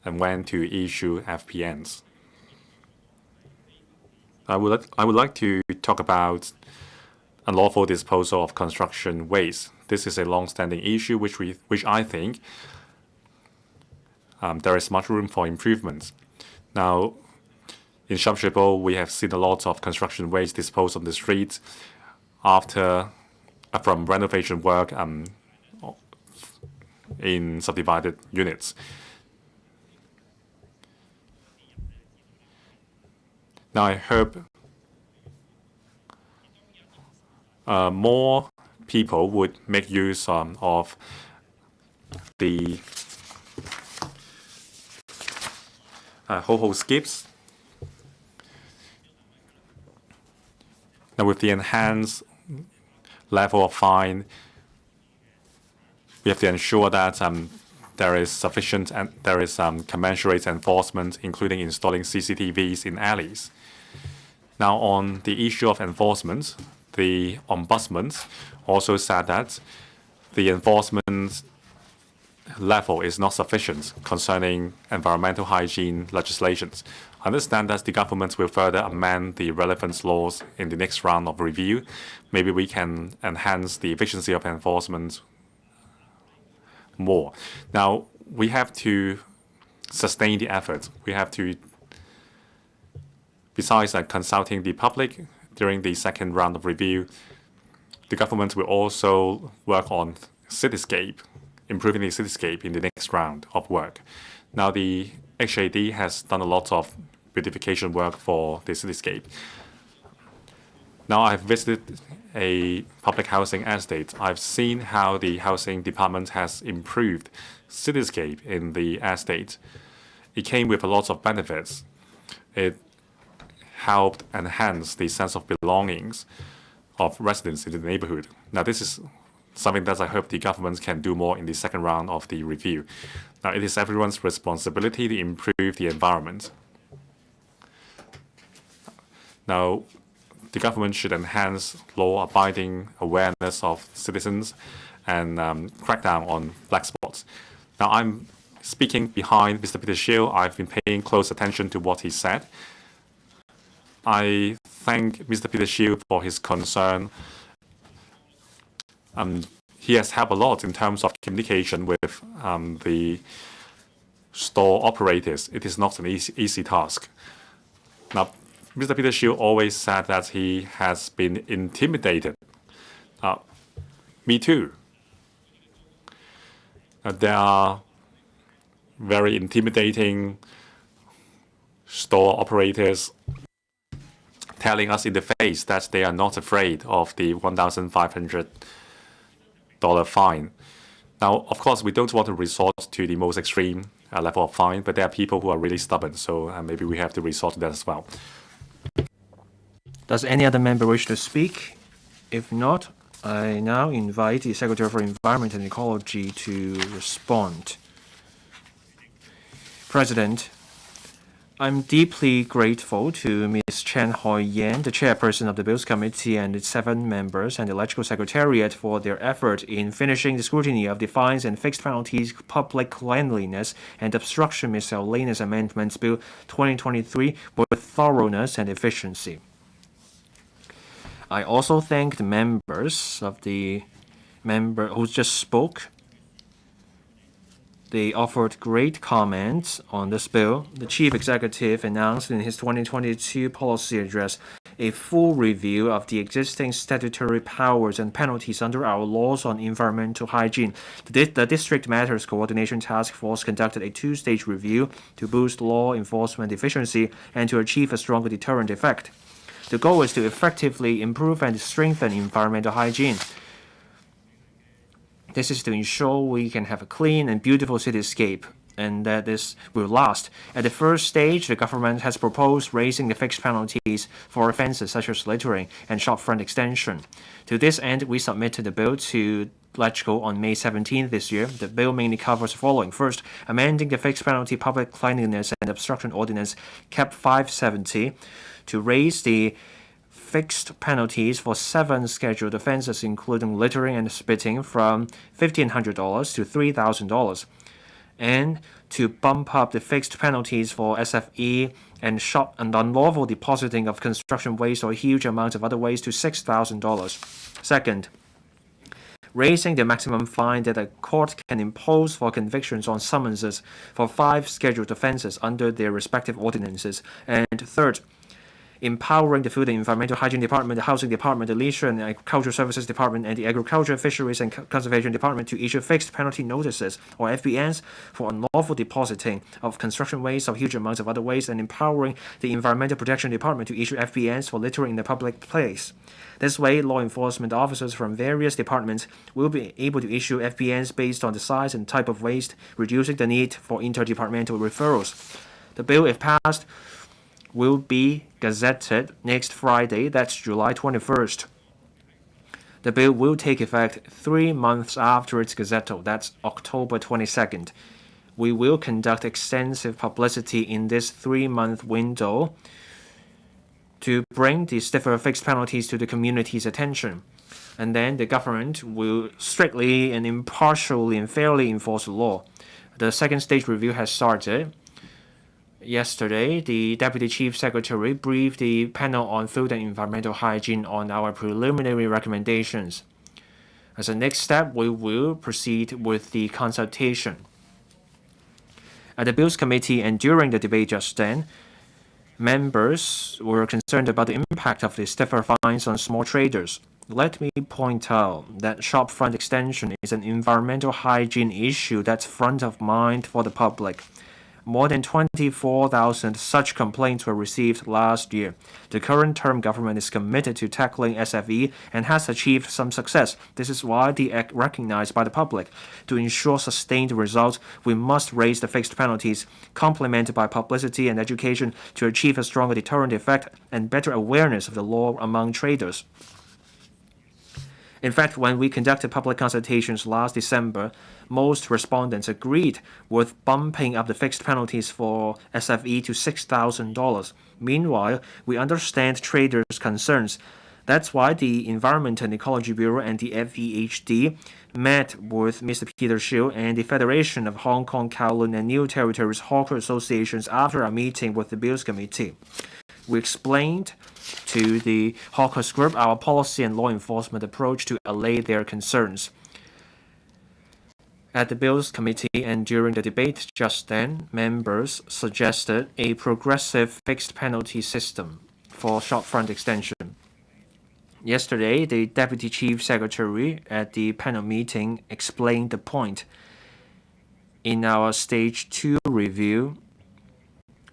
and when to issue FPNs. I would like to talk about unlawful disposal of construction waste. This is a long-standing issue which I think there is much room for improvement. Now, in Sham Shui Po, we have seen a lot of construction waste disposed on the streets from renovation work in subdivided units. Now, I hope more people would make use of the ho-ho skips. Now, with the enhanced level of fine, we have to ensure that there is sufficient and there is commensurate enforcement, including installing CCTVs in alleys. Now, on the issue of enforcement, the Ombudsman also said that the enforcement level is not sufficient concerning environmental hygiene legislations. I understand that the government will further amend the relevant laws in the next round of review. Maybe we can enhance the efficiency of enforcement more. Now, we have to sustain the effort. We have to, besides consulting the public during the second round of review, the government will also work on cityscape, improving the cityscape in the next round of work. Now, the HAD has done a lot of beautification work for the cityscape. Now, I've visited a public housing estate. I've seen how the housing department has improved cityscape in the estate. It came with a lot of benefits. It helped enhance the sense of belongings of residents in the neighborhood. Now, this is something that I hope the government can do more in the second round of the review. Now, it is everyone's responsibility to improve the environment. Now, the government should enhance law-abiding awareness of citizens and crack down on black spots. Now, I'm speaking behind Mr. Peter Shield. I've been paying close attention to what he said. I thank Mr. Peter Shield for his concern. He has helped a lot in terms of communication with the store operators. It is not an easy task. Now, Mr. Peter Shield always said that he has been intimidated. Me too. There are very intimidating store operators telling us in the face that they are not afraid of the $1,500 fine. Now, of course, we don't want to resort to the most extreme level of fine, but there are people who are really stubborn, so maybe we have to resort to that as well. Does any other member wish to speak? If not, I now invite the Secretary for Environment and Ecology to respond. President, I'm deeply grateful to Ms. Chen Hoi-yan, the chairperson of the Bills Committee, and its 7 members and the Electoral Secretariat for their effort in finishing the scrutiny of the fines and fixed penalties, public cleanliness, and obstruction miscellaneous amendments Bill 2023 with thoroughness and efficiency. I also thank the members of the who just spoke. They offered great comments on this bill. The Chief Executive announced in his 2022 policy address a full review of the existing statutory powers and penalties under our laws on environmental hygiene. The District Matters Coordination Task Force conducted a 2-stage review to boost law enforcement efficiency and to achieve a stronger deterrent effect. The goal is to effectively improve and strengthen environmental hygiene. This is to ensure we can have a clean and beautiful cityscape, and that this will last. At the first stage, the government has proposed raising the fixed penalties for offences such as littering and shopfront extension. To this end, we submitted the bill to LegCo on May 17th this year. The bill mainly covers the following. First, amending the fixed penalty public cleanliness and obstruction ordinance CAP 570 to raise the fixed penalties for 7 scheduled offences, including littering and spitting, from $1,500 to $3,000, and to bump up the fixed penalties for SFE and shop and unlawful depositing of construction waste or huge amounts of other waste to $6,000. Second, raising the maximum fine that a court can impose for convictions on summonses for 5 scheduled offences under their respective ordinances. And third, empowering the Food and Environmental Hygiene Department, the Housing Department, the Leisure and Agricultural Services Department, and the Agriculture, Fisheries and Conservation Department to issue fixed penalty notices, or FPNs, for unlawful depositing of construction waste or huge amounts of other waste, and empowering the Environmental Protection Department to issue FPNs for littering in the public place. This way, law enforcement officers from various departments will be able to issue FPNs based on the size and type of waste, reducing the need for interdepartmental referrals. The bill, if passed, will be gazetted next Friday, that's July 21st. The bill will take effect 3 months after its gazettal, that's October 22nd. We will conduct extensive publicity in this 3-month window to bring the stiffer fixed penalties to the community's attention. And then the government will strictly and impartially and fairly enforce the law. The second stage review has started. Yesterday, the Deputy Chief Secretary briefed the panel on food and environmental hygiene on our preliminary recommendations. As a next step, we will proceed with the consultation. At the Bills Committee and during the debate just then, members were concerned about the impact of the stiffer fines on small traders. Let me point out that shopfront extension is an environmental hygiene issue that's front of mind for the public. More than 24,000 such complaints were received last year. The current term government is committed to tackling SFE and has achieved some success. This is widely recognized by the public. To ensure sustained results, we must raise the fixed penalties, complemented by publicity and education to achieve a stronger deterrent effect and better awareness of the law among traders. In fact, when we conducted public consultations last December, most respondents agreed with bumping up the fixed penalties for SFE to $6,000. Meanwhile, we understand traders' concerns. That's why the Environment and Ecology Bureau and the FEHD met with Mr. Peter Shiu and the Federation of Hong Kong, Kowloon and New Territories Hawker Associations after our meeting with the Bills Committee. We explained to the Hawkers Group our policy and law enforcement approach to allay their concerns. At the Bills Committee and during the debate just then, members suggested a progressive fixed penalty system for shopfront extension. Yesterday, the Deputy Chief Secretary at the panel meeting explained the point. In our Stage 2 review,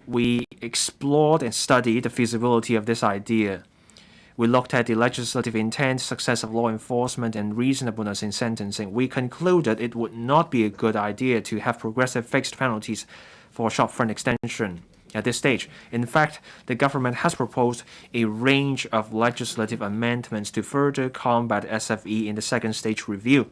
we explored and studied the feasibility of this idea. We looked at the legislative intent, success of law enforcement, and reasonableness in sentencing. We concluded it would not be a good idea to have progressive fixed penalties for shopfront extension at this stage. In fact, the government has proposed a range of legislative amendments to further combat SFE in the second stage review.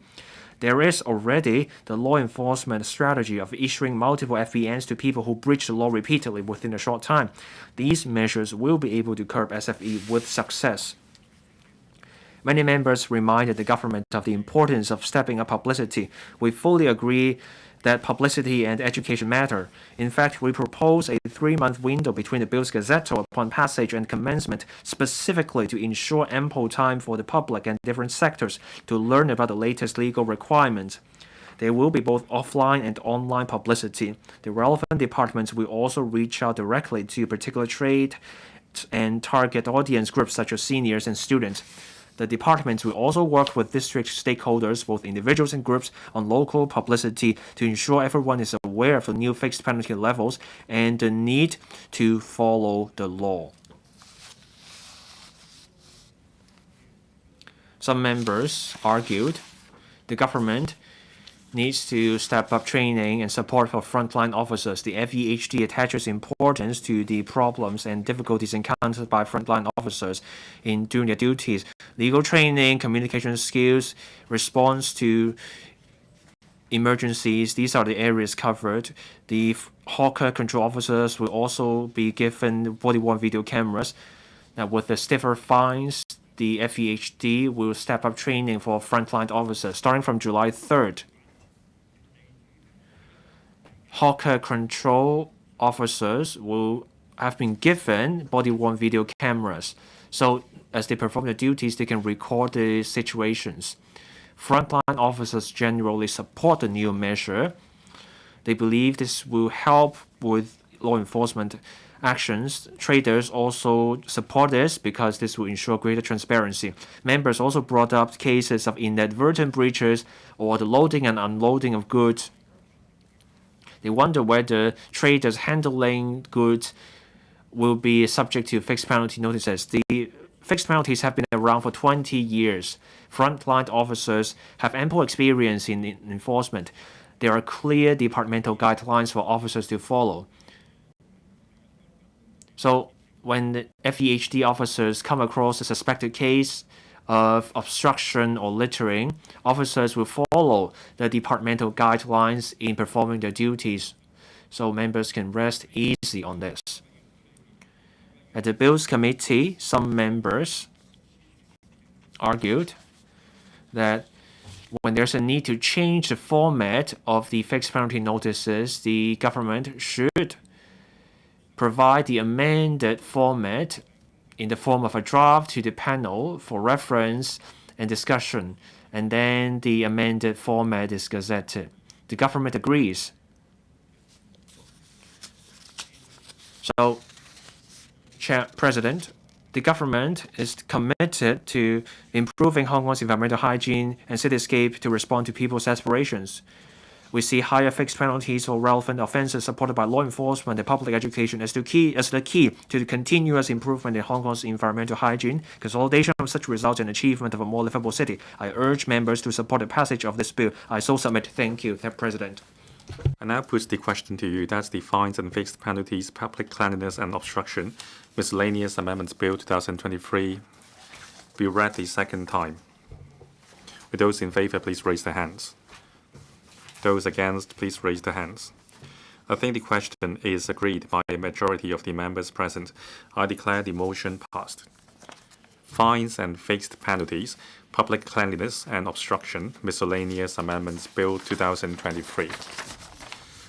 There is already the law enforcement strategy of issuing multiple FENs to people who breach the law repeatedly within a short time. These measures will be able to curb SFE with success. Many members reminded the government of the importance of stepping up publicity. We fully agree that publicity and education matter. In fact, we propose a 3-month window between the Bill's Gazetto upon passage and commencement, specifically to ensure ample time for the public and different sectors to learn about the latest legal requirements. There will be both offline and online publicity. The relevant departments will also reach out directly to particular trade and target audience groups such as seniors and students. The departments will also work with district stakeholders, both individuals and groups, on local publicity to ensure everyone is aware of the new fixed penalty levels and the need to follow the law. Some members argued the government needs to step up training and support for frontline officers. The FEHD attaches importance to the problems and difficulties encountered by frontline officers in doing their duties. Legal training, communication skills, response to emergencies, these are the areas covered. The hawker control officers will also be given body-worn video cameras. Now, with the stiffer fines, the FEHD will step up training for frontline officers starting from July 3rd. Hawker control officers will have been given body-worn video cameras. So as they perform their duties, they can record the situations. Frontline officers generally support the new measure. They believe this will help with law enforcement actions. Traders also support this because this will ensure greater transparency. Members also brought up cases of inadvertent breaches or the loading and unloading of goods. They wonder whether traders handling goods will be subject to fixed penalty notices. The fixed penalties have been around for 20 years. Frontline officers have ample experience in enforcement. There are clear departmental guidelines for officers to follow. So when the FEHD officers come across a suspected case of obstruction or littering, officers will follow the departmental guidelines in performing their duties, so members can rest easy on this. At the Bills Committee, some members argued that when there's a need to change the format of the fixed penalty notices, the government should provide the amended format in the form of a draft to the panel for reference and discussion, and then the amended format is gazetted. The government agrees. So, President, the government is committed to improving Hong Kong's environmental hygiene and cityscape to respond to people's aspirations. We see higher fixed penalties for relevant offences supported by law enforcement and public education as the key to the continuous improvement in Hong Kong's environmental hygiene, consolidation of such results, and achievement of a more livable city. I urge members to support the passage of this bill. I so submit. Thank you, President. I now put the question to you. That's the fines and fixed penalties, public cleanliness and obstruction, miscellaneous amendments bill 2023 be read the second time. With those in favor, please raise their hands. Those against, please raise their hands. I think the question is agreed by a majority of the members present. I declare the motion passed. Fines and fixed penalties, public cleanliness and obstruction, miscellaneous amendments bill 2023.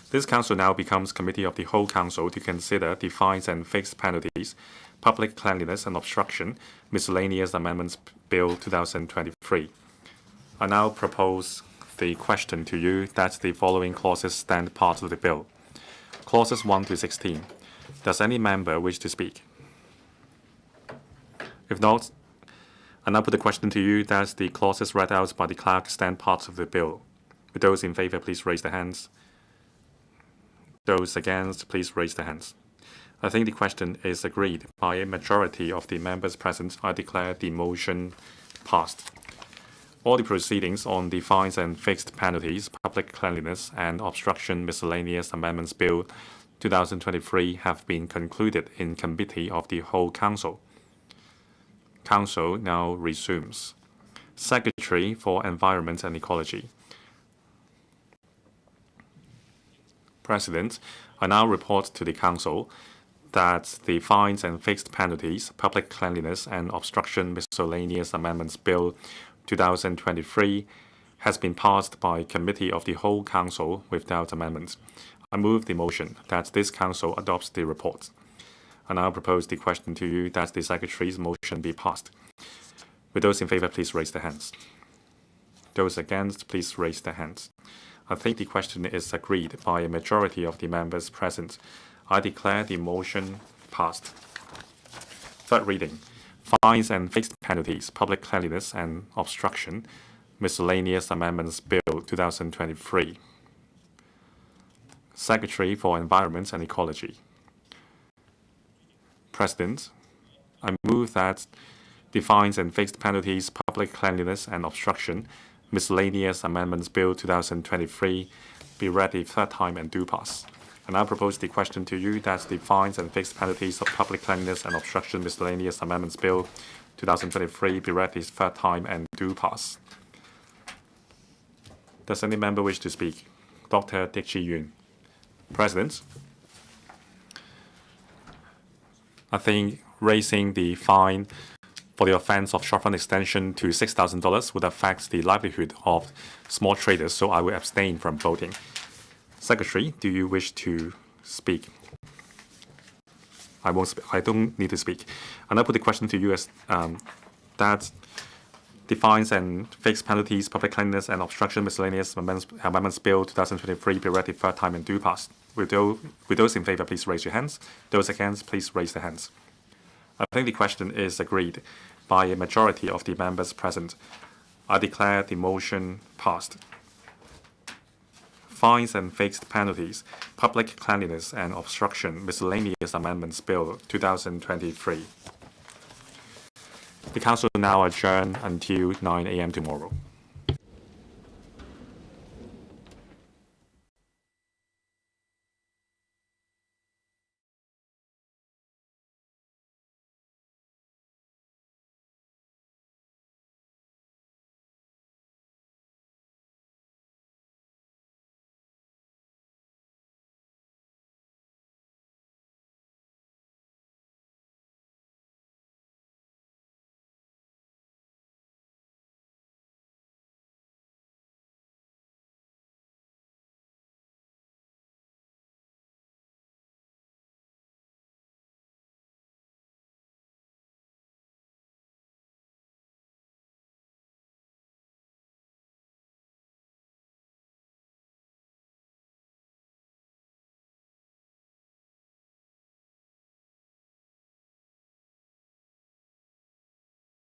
This council now becomes committee of the whole council to consider the fines and fixed penalties, public cleanliness and obstruction, miscellaneous amendments bill 2023. I now propose the question to you that the following clauses stand part of the bill. Clauses 1 to 16. Does any member wish to speak? If not, I now put the question to you that the clauses read out by the clerk stand part of the bill. With those in favor, please raise their hands. Those against, please raise their hands. I think the question is agreed by a majority of the members present. I declare the motion passed. All the proceedings on the fines and fixed penalties, public cleanliness and obstruction miscellaneous amendments bill 2023 have been concluded in committee of the whole council. Council now resumes. Secretary for Environment and Ecology. President, I now report to the Council that the fines and fixed penalties, public cleanliness and obstruction miscellaneous amendments bill 2023 has been passed by committee of the whole Council without amendments. I move the motion that this Council adopts the report. I now propose the question to you that the Secretary's motion be passed. With those in favor, please raise their hands. Those against, please raise their hands. I think the question is agreed by a majority of the members present. I declare the motion passed. Third reading. Fines and fixed penalties, public cleanliness and obstruction, miscellaneous amendments bill 2023. Secretary for Environment and Ecology. President, I move that the fines and fixed penalties, public cleanliness and obstruction, miscellaneous amendments bill 2023 be read the third time and do pass. And I propose the question to you that the fines and fixed penalties of public cleanliness and obstruction miscellaneous amendments bill 2023 be read the third time and do pass. Does any member wish to speak? Dr. Dick Chi Yun. President, I think raising the fine for the offence of short fund extension to $6,000 would affect the livelihood of small traders, so I will abstain from voting. Secretary, do you wish to speak? I won't. I don't need to speak. And I put the question to you as that the fines and fixed penalties, public cleanliness and obstruction miscellaneous amendments bill 2023 be read the third time and do pass. With those in favor, please raise your hands. Those against, please raise their hands. I think the question is agreed by a majority of the members present. I declare the motion passed. Fines and fixed penalties, public cleanliness and obstruction miscellaneous amendments bill 2023. The council now adjourn until 9 a.m. tomorrow.